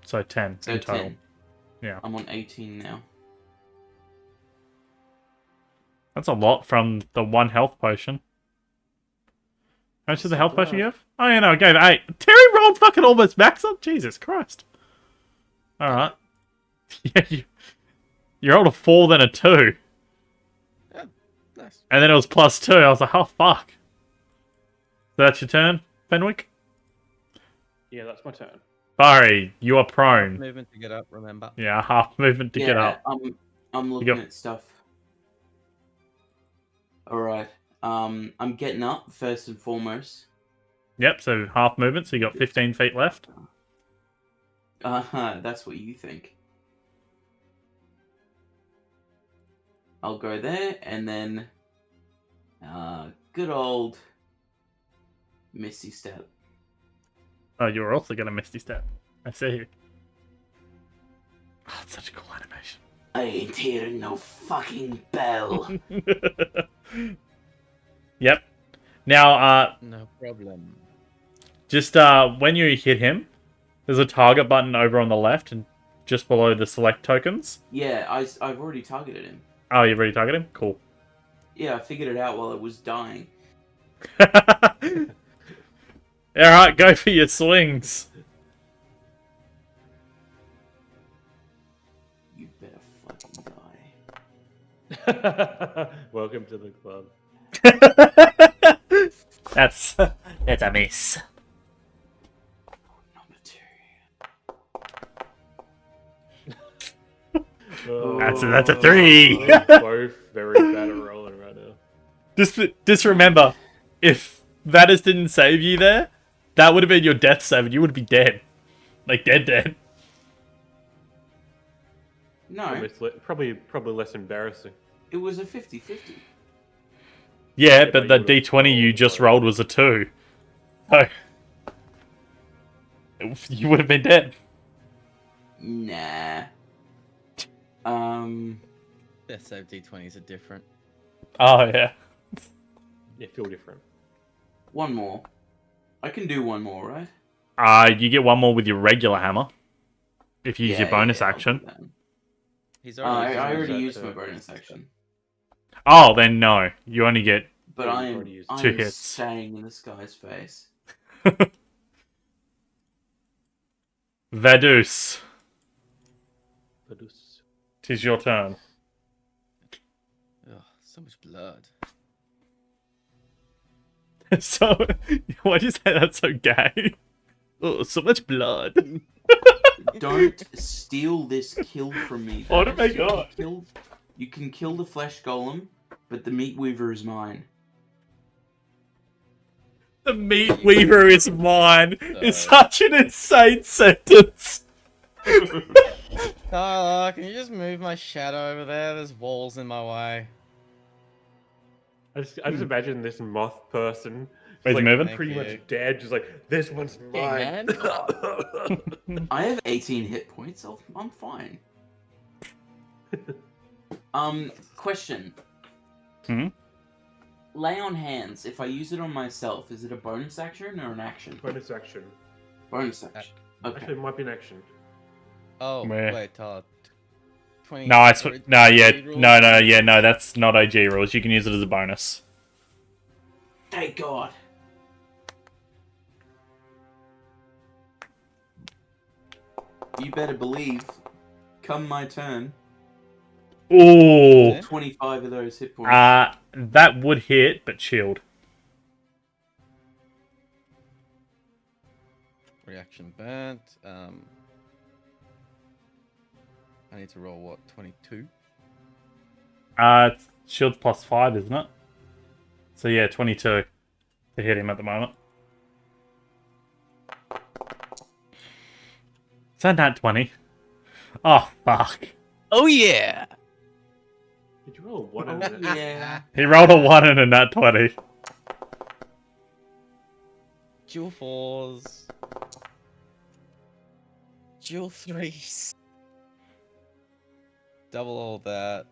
So 10 So in total. 10. Yeah. I'm on 18 now. That's a lot from the 1 health potion. How much did the health potion you have? Oh, yeah, no, I gave it 8. Terry rolled fucking almost max up? Jesus Christ. Alright. Yeah, you rolled a 4, then a 2. Yeah, nice. And then it was +2. I was like, oh, fuck. that's your turn, Fenwick? Yeah, that's my turn. Barry, you are prone. Movement to get up, remember. Yeah, half movement to get Yeah, up. I'm You looking go. at stuff. All right. I'm getting up first and foremost. Yep, so half movement, so you got 15 feet left. That's what you think. I'll go there, and then good old Misty Step. Oh, you're also going to Misty Step. I see you. Oh, it's such a cool animation. I ain't hearing no fucking bell. Yep. Now, No problem. just when you hit him, there's a target button over on the left and just below the select tokens. Yeah, I've already targeted him. Oh, you've already targeted him? Cool. Yeah, I figured it out while it was dying. Alright, go for your swings. You better fucking die. Welcome to the club. That's a miss. Number Oh, That's a 3. we're both very bad at rolling right now. Just remember, if Vadis didn't save you there, that would have been your death save and you would be dead. Like dead. No, Probably less embarrassing. it was a 50-50. Yeah, Yeah, but but the you would've d20 you rolled just low. rolled was a 2. So you would have been dead. Nah. Death save D20s are different. Oh yeah. Yeah, feel different. One more. I can do one more, right? You get one more with your regular hammer. If you use your bonus I'll do action. that. He's I already. already that used to- my bonus action. Oh, then no. You only get But Yeah, I you've am, already used I two am hits. staying in this guy's face. Vadus. Badus. Tis your turn. Ugh, so much blood. So, why do you say that's so gay? Oh, so much blood. Don't steal this kill from me. Oh Dennis. my You can God. You can kill the flesh golem, but the meat weaver is mine. The meat weaver is mine. It's So- such an insane sentence. Tyler, can you just move my shadow over there? There's walls in my way. I just imagine this moth person. Where's Just, he moving? Thank Pretty you. much dead. Just like this one's mine. I have 18 hit points. I'm fine. Question. Hmm? Lay on hands. If I use it on myself, is it a bonus action or an action? Bonus action. Bonus action. Okay. Actually, it might be an action. Oh, Where? wait, Tyler. 20. No, or no, yeah, OG rules? no, that's not OG rules. You can use it as a bonus. Thank God. You better believe, come my turn, Ooh. Yeah. 25 of those hit points. That would hit, but shield. Reaction burnt. I need to roll what? 22? It's shield's +5, isn't it? So yeah, 22 to hit him at the moment. Is that nat 20? Oh, fuck. Oh yeah! Did you roll a 1 Oh, in it? yeah. He rolled a 1 and a nat 20. Dual 4s. Dual 3s. Double all that.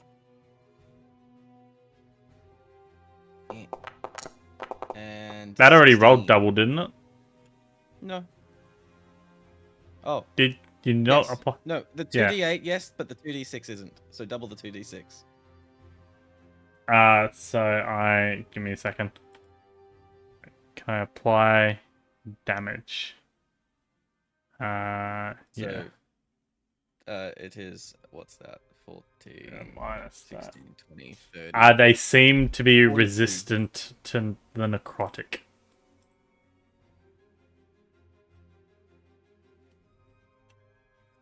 And That already 16. rolled double, didn't it? No. Oh, Did you not yes. apply? No, the Yeah. 2d8, yes, but the 2d6 isn't. So double the 2d6. Give me a second. Can I apply damage? Yeah. So, it is, what's that? 14, Minus that. 16, 20, 30. They seem to be 42. resistant to the necrotic.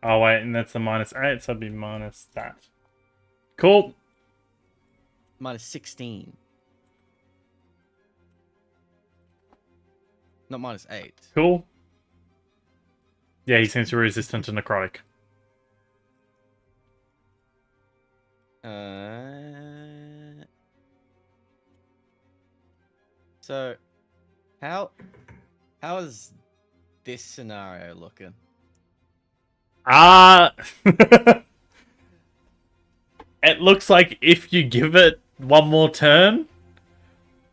Oh, wait, and that's a -8, so it'd be minus that. Cool. Minus 16. Not minus 8. Cool. Yeah, he seems to be resistant to necrotic. So, how is this scenario looking? It looks like if you give it one more turn,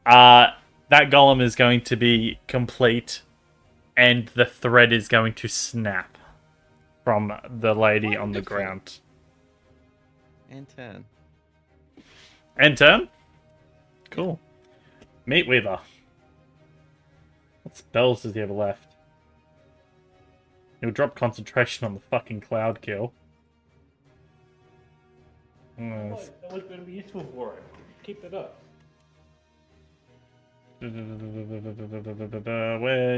that golem is going to be complete, and the thread is going to snap from the lady on the Wonderful. ground. And turn. End turn? Cool. Meat Weaver. What spells does he have left? He'll drop concentration on the fucking cloud kill. What? That was going to be useful for it. Keep that up. Where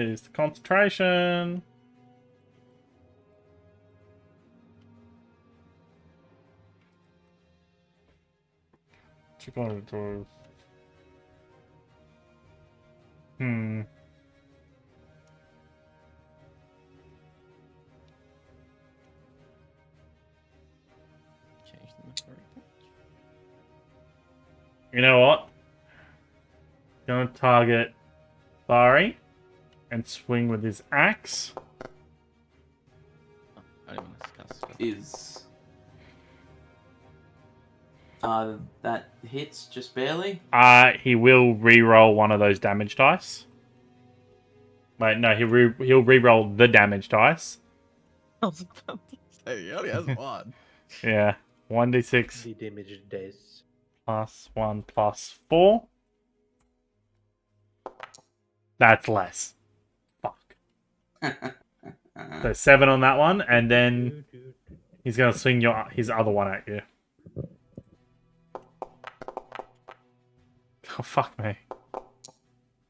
is the concentration? Check on the doors. Change the necrotic touch. You know what? Gonna target Bari and swing with his axe. Oh, I don't want to discuss it. Is that hits just barely? He will re-roll one of those damage dice. Wait, no, he'll re-roll the damage dice. I was about to say, he only has one. Yeah, 1d6 The damage dice. plus 1 plus 4. That's less. Fuck. So 7 on that one, and then he's gonna swing his other one at you. Oh, fuck me.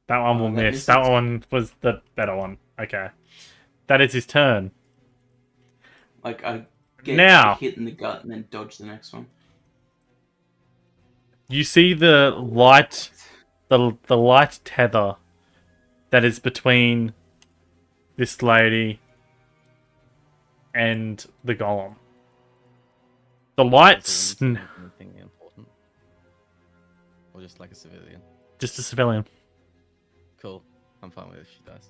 That one will that miss. misses. That one was the better one. Okay. That is his turn. Like I get Now. hit in the gut and then dodge the next one. You see the light, the light tether that is between this lady and the golem. The light So when you say anything important? Or just like a civilian? just a civilian. Cool. I'm fine with it if she dies.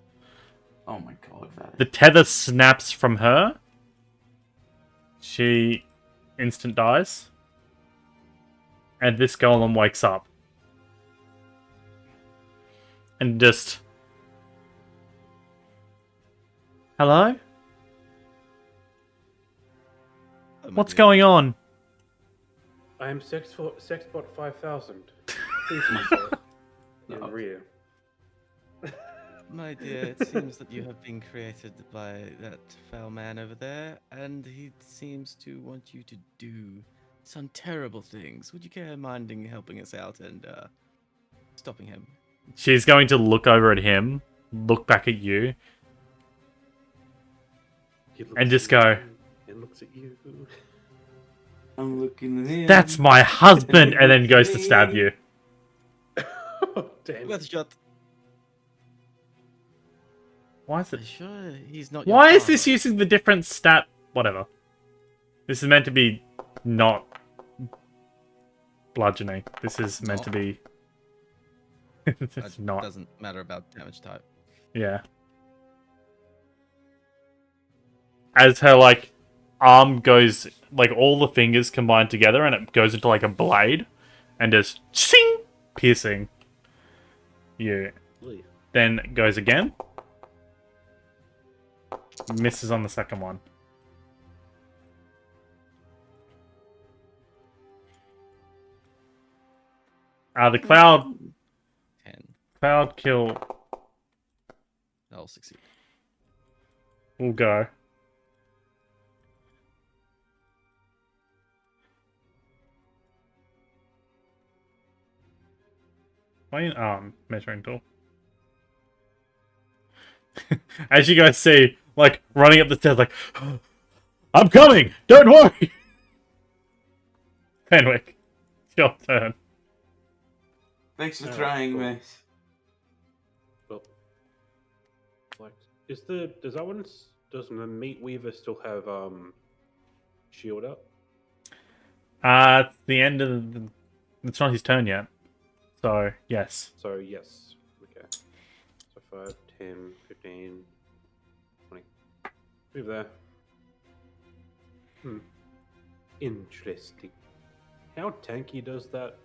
Oh my god, that The tether snaps from her. She instant dies. And this golem wakes up. And just... Hello? Oh, my What's dear. going on? I am Sexbot 5000. Please, myself. No. In rear. My dear, it seems that you have been created by that foul man over there, and he seems to want you to do some terrible things. Would you care minding helping us out and stopping him? She's going to look over at him, look back at you, He looks and just at go, you and looks at you. I'm looking at him. "That's my husband," and then goes to stab you. Oh, damn. Let's shot. Why is Are it? you sure he's not your Why is this father? using the different stat? Whatever. This is meant to be not bludgeoning. This is meant to be. It's It not. doesn't matter about damage type. Yeah. As her like arm goes, like all the fingers combine together, and it goes into like a blade, and just shing, piercing you. Leave. Then goes again. Misses on the second one. The cloud 10. kill I'll succeed. will go. Why measuring tool? As you guys see, like running up the stairs, like I'm coming! Don't worry! Fenwick, it's your turn. Thanks for Alright, trying, cool. mate. Well, like, does the meat weaver still have shield up? It's the end of the... It's not his turn yet. So, yes. So yes. Okay. So 5, 10, 15, 20. Move there. Interesting. How tanky does that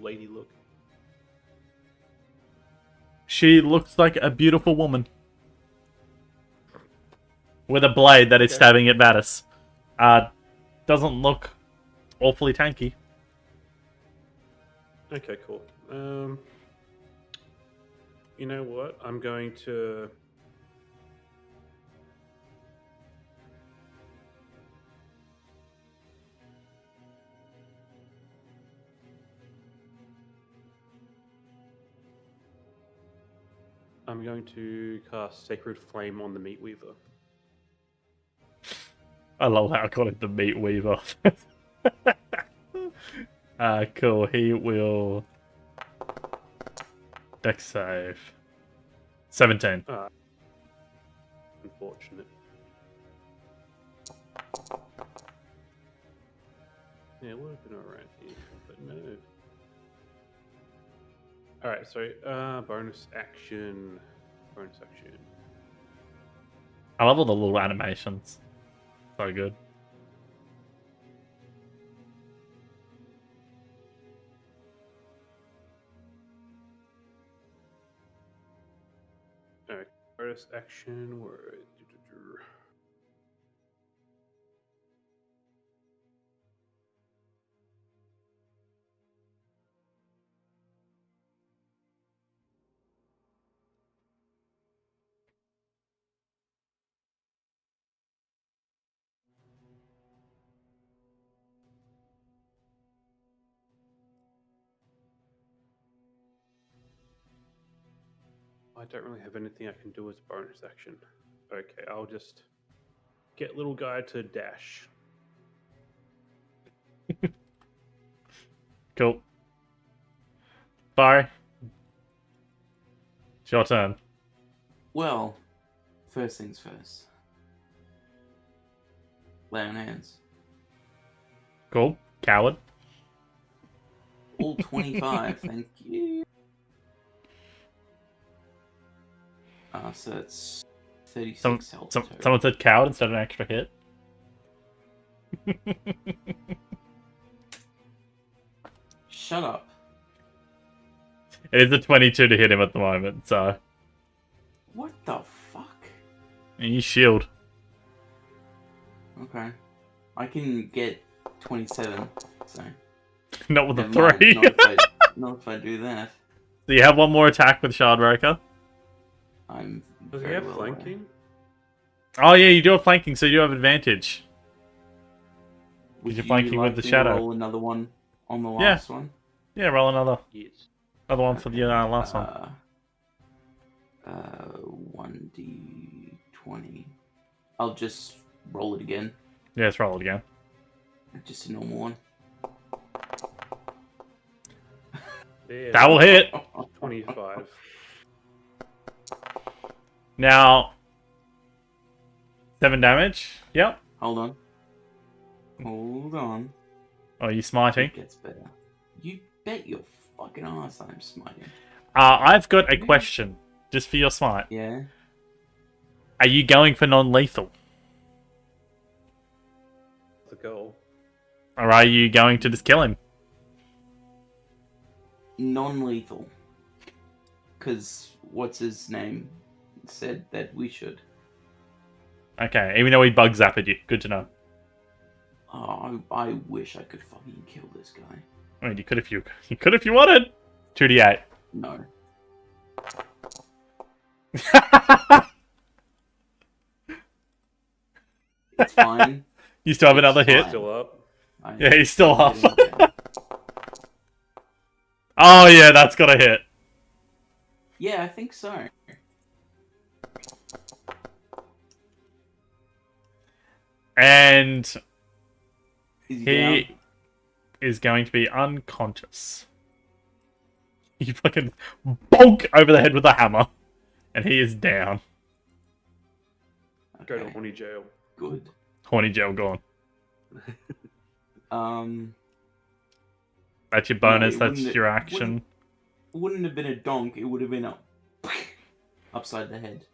lady look? She looks like a beautiful woman. With a blade that is Okay. stabbing at Vatus. Doesn't look awfully tanky. Okay, cool. You know what? I'm going to. I'm going to cast Sacred Flame on the Meat Weaver. I love how I call it the Meat Weaver. Cool. He will... Dex save. 17. Unfortunate. Yeah, it would have been alright here, but no. Alright, so bonus action. Bonus action. I love all the little animations. So good. Alright, bonus action. Where... I don't really have anything I can do as a bonus action. Okay, I'll just get little guy to dash. Cool. Sorry. It's your turn. Well, first things first. Lay on hands. Cool. Coward. All 25, thank you. So that's 36 health total. Someone said coward instead of an extra hit. Shut up. It is a 22 to hit him at the moment, so... What the fuck? And you shield. Okay. I can get 27, so... Not with a Never mind, 3. not if I do that. So you have one more attack with Shardbreaker. I'm Does he very have well aware. flanking? Oh yeah, you do have flanking, so you do have advantage. Would you're flanking with the me to shadow. roll another one on the last one? Yeah, roll another. Yes. Another one for the last one. 1d20. I'll just roll it again. Yeah, let's roll it again. Just a normal one. Yeah, That will hit. 25. Now, 7 damage. Yep. Hold on. Hold on. Oh, you smiting? It gets better. You bet your fucking ass I'm smiting. I've got a question, just for your smite. Yeah? Are you going for non-lethal? The goal. Or are you going to just kill him? Non-lethal. Because what's his name said that we should. Okay, even though he bug zapped you. Good to know. Oh, I wish I could fucking kill this guy. I mean, you could if you wanted. 2d8. No. It's fine. You still have another It's hit? fine. Still up. Yeah, he's still I'm up. getting it down. Oh yeah, that's gotta hit. Yeah, I think so. And Is he he down? is going to be unconscious. You fucking bonk over the head with a hammer, and he is down. Go to Okay, horny jail. good. Horny gel gone. That's your bonus. it That's wouldn't- your it action. wouldn't have been a donk. It would have been a upside the head.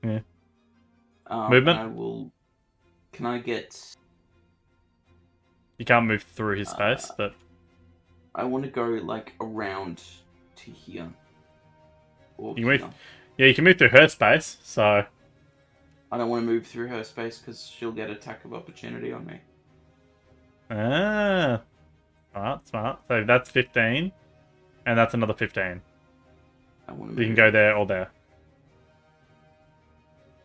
Yeah. Movement. Movement? Can I get? You can't move through his space, but I want to go like around to here. Or you here. move. Yeah, you can move through her space. So I don't want to move through her space because she'll get attack of opportunity on me. smart. So that's 15, and that's another 15. I want to. You can go there or there.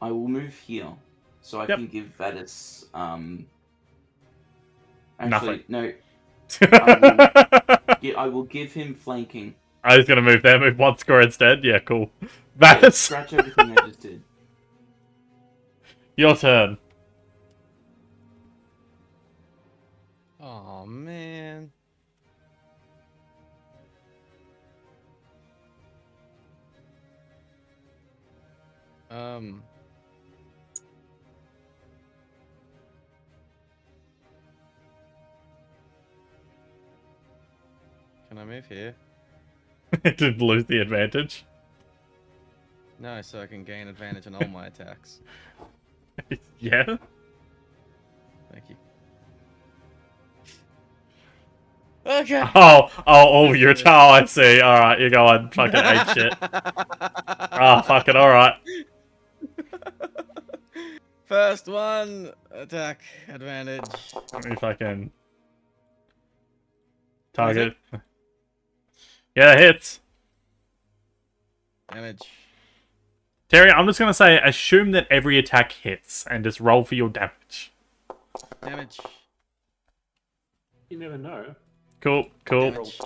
I will move here, so I Yep. can give Vadis. Nothing. Actually, no. I will give him flanking. I was gonna move there. Move one square instead. Yeah, cool. Yeah, That's scratch everything I just did. your turn. Oh man. Can I move here? Did lose the advantage. No, so I can gain advantage on all my attacks. Yeah. Thank you. Okay. Your towel. I see. All right, you're going fucking ape shit. Ah, fucking all right. First one, attack advantage. Let me fucking target. Yeah, that hits. Damage. Terry, I'm just gonna say, assume that every attack hits, and just roll for your damage. Damage. You never know. Cool. Damage.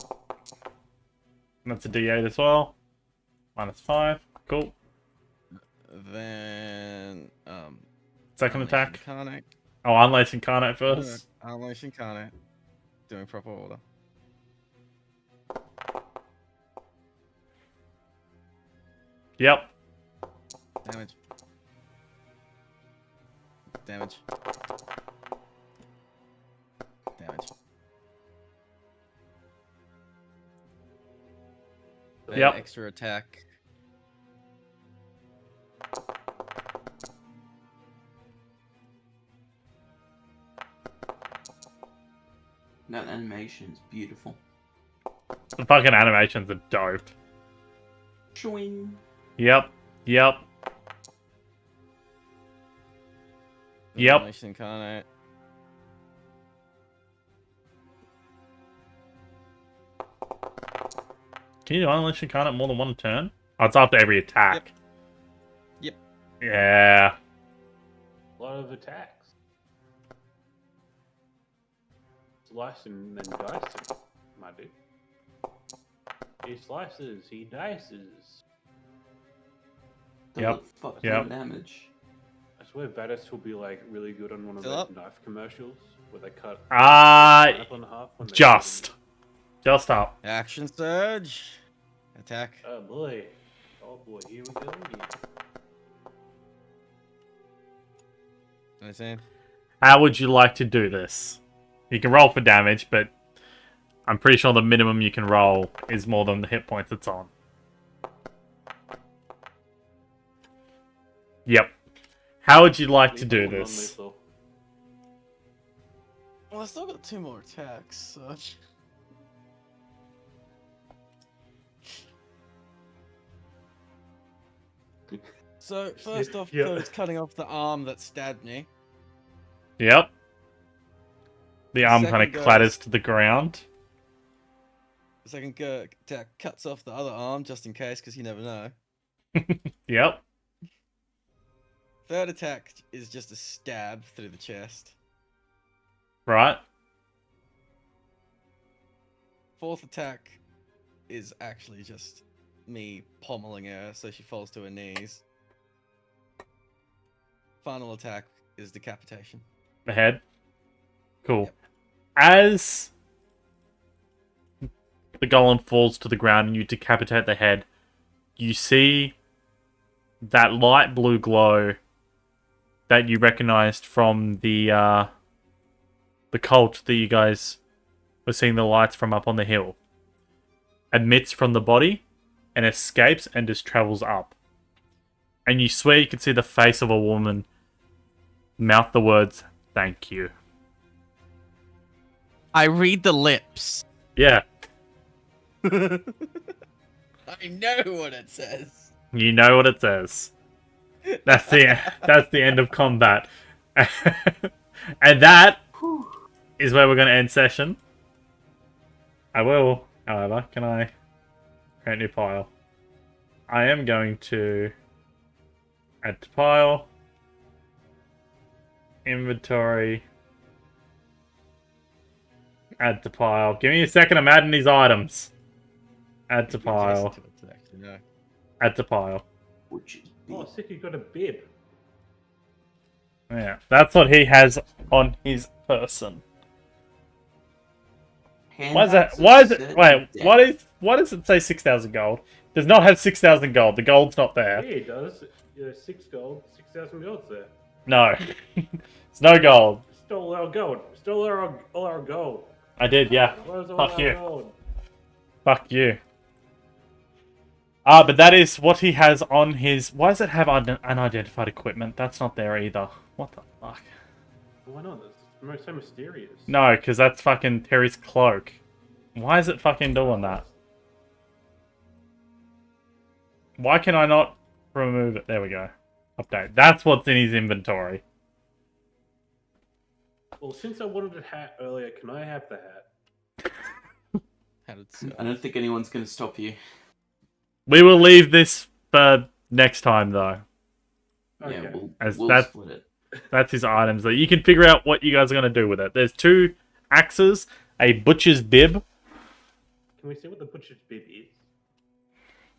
That's a D8 as well. -5. Cool. Then Second Unleash attack. Incarnate. Oh, Unleash Incarnate first. Unleash Incarnate. Doing proper order. Yep. Damage. Damage. Damage. Then Yep. extra attack. That animation is beautiful. The fucking animations are dope. Shwing. Yep. Unleash Incarnate. Can you Unleash Incarnate more than one turn? Oh, it's after every attack. Yep. Yeah. A lot of attacks. Slice and then dice him, my dude. He slices, he dices. Double Yep. fuck Yep. damage. I swear Vadis will be like really good on one of Fill those knife commercials where they cut pineapple in half when they Just up. Action surge. Attack. Oh boy, here we go again. 19. How would you like to do this? You can roll for damage, but I'm pretty sure the minimum you can roll is more than the hit points it's on. Yep. How would you like to do Lethal or this? non-lethal? Well, I still got 2 more attacks, so. So, first off, Yeah. it's cutting off the arm that stabbed me. Yep. The arm kind Second of clatters goes- to the ground. The second attack cuts off the other arm, just in case, because you never know. Yep. Third attack is just a stab through the chest. Right. Fourth attack is actually just me pommeling her so she falls to her knees. Final attack is decapitation. The head? Cool. Yep. As the golem falls to the ground and you decapitate the head, you see that light blue glow that you recognized from the cult that you guys were seeing the lights from up on the hill. Emits from the body and escapes and just travels up. And you swear you can see the face of a woman mouth the words, "Thank you." I read the lips. Yeah, I know what it says. you know what it says. That's the end of combat. And that is where we're going to end session. I will, however, can I create a new pile? I am going to add to pile, inventory, add to pile. Give me a second, I'm adding these items. Add to pile, No. add to pile. Which is Oh, sick, you got a bib. Yeah, that's what he has on his person. Why is that? Why is it? Wait, why does it say 6,000 gold? Does not have 6,000 gold. The gold's not Yeah, there. it does. 6 gold, 6,000 gold's there. No, it's no gold. Stole our gold. Stole all our gold. I did, yeah. Where's all Fuck our you. gold? Fuck you. But that is what he has on his. Why does it have unidentified equipment? That's not there either. What the fuck? Why not? It's so mysterious. No, because that's fucking Terry's cloak. Why is it fucking doing that? Why can I not remove it? There we go. Update. That's what's in his inventory. Well, since I wanted a hat earlier, can I have the hat? How did I don't think anyone's going to stop you. We will leave this for next time, though. Okay. Yeah, As we'll that- split it. That's his items. That you can figure out what you guys are going to do with it. There's 2 axes, a butcher's bib. Can we see what the butcher's bib is?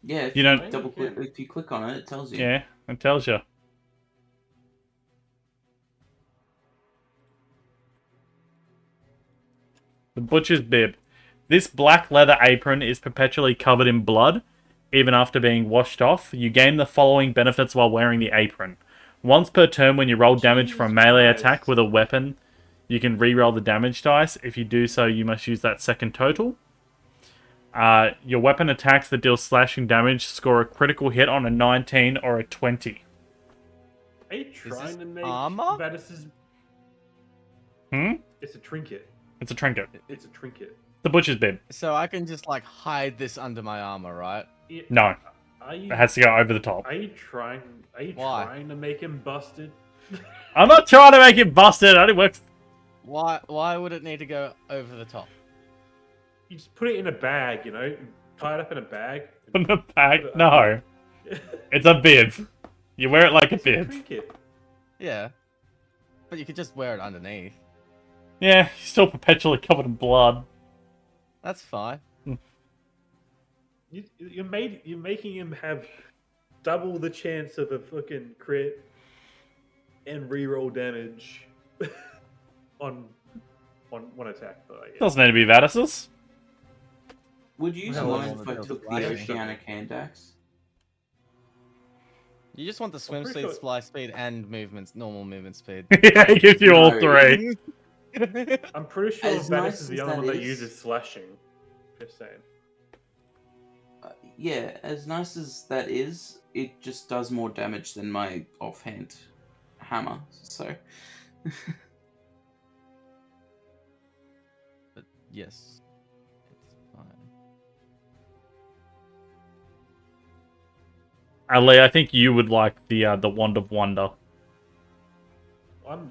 Yeah, if You you, don't- double click, if you click on it, it tells you. Yeah, it tells you. The butcher's bib. This black leather apron is perpetually covered in blood, even after being washed off. You gain the following benefits while wearing the apron. Once per turn, when you roll damage from a melee attack with a weapon, you can re-roll the damage dice. If you do so, you must use that second total. Your weapon attacks that deal slashing damage score a critical hit on a 19 or a 20. Are you trying to make armor? Vadis's... Hmm? It's a trinket. It's a trinket. It's a trinket. The butcher's bib. So I can just like hide this under my armor, right? No, Are you? it has to go over the top. Are you trying? Are you Why? trying to make him busted? I'm not trying to make it busted. It only works. Why would it need to go over the top? You just put it in a bag, tie it up in a bag. In the bag. No, it's a bib. You wear it like a It's a bib. trinket. Yeah. But you could just wear it underneath. Yeah, he's still perpetually covered in blood. That's fine. You're making him have double the chance of a fucking crit and reroll damage on one attack. Though, yeah. Doesn't need to be Vadis's. Would you Well, mind if I it's took the flashing. Oceanic hand axe? You just want the swim pretty speed, sure- fly speed, and normal movement speed. Yeah, he gives you all No. 3. I'm pretty sure As Vadis nice is the as only that one that is- uses slashing. Just saying. Yeah, as nice as that is, it just does more damage than my offhand hammer. So, But yes, it's fine. Ali, I think you would like the Wand of Wonder.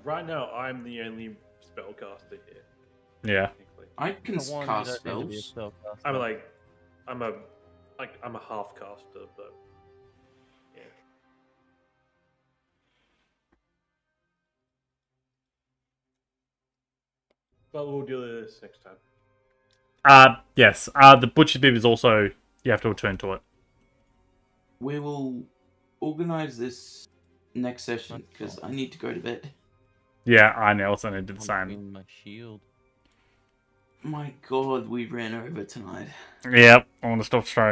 Right now. I'm the only spellcaster here. Yeah. Technically. I can The one cast you don't need to be a spells. spellcaster. I'm a half caster, but yeah. But we'll deal with this next time. Yes. The butcher's bib is also you have to return to it. We will organize this next session because I need to go to bed. Yeah, I know. Also did the On same. between my shield. My God, we ran over tonight. Yep, I want to stop stream.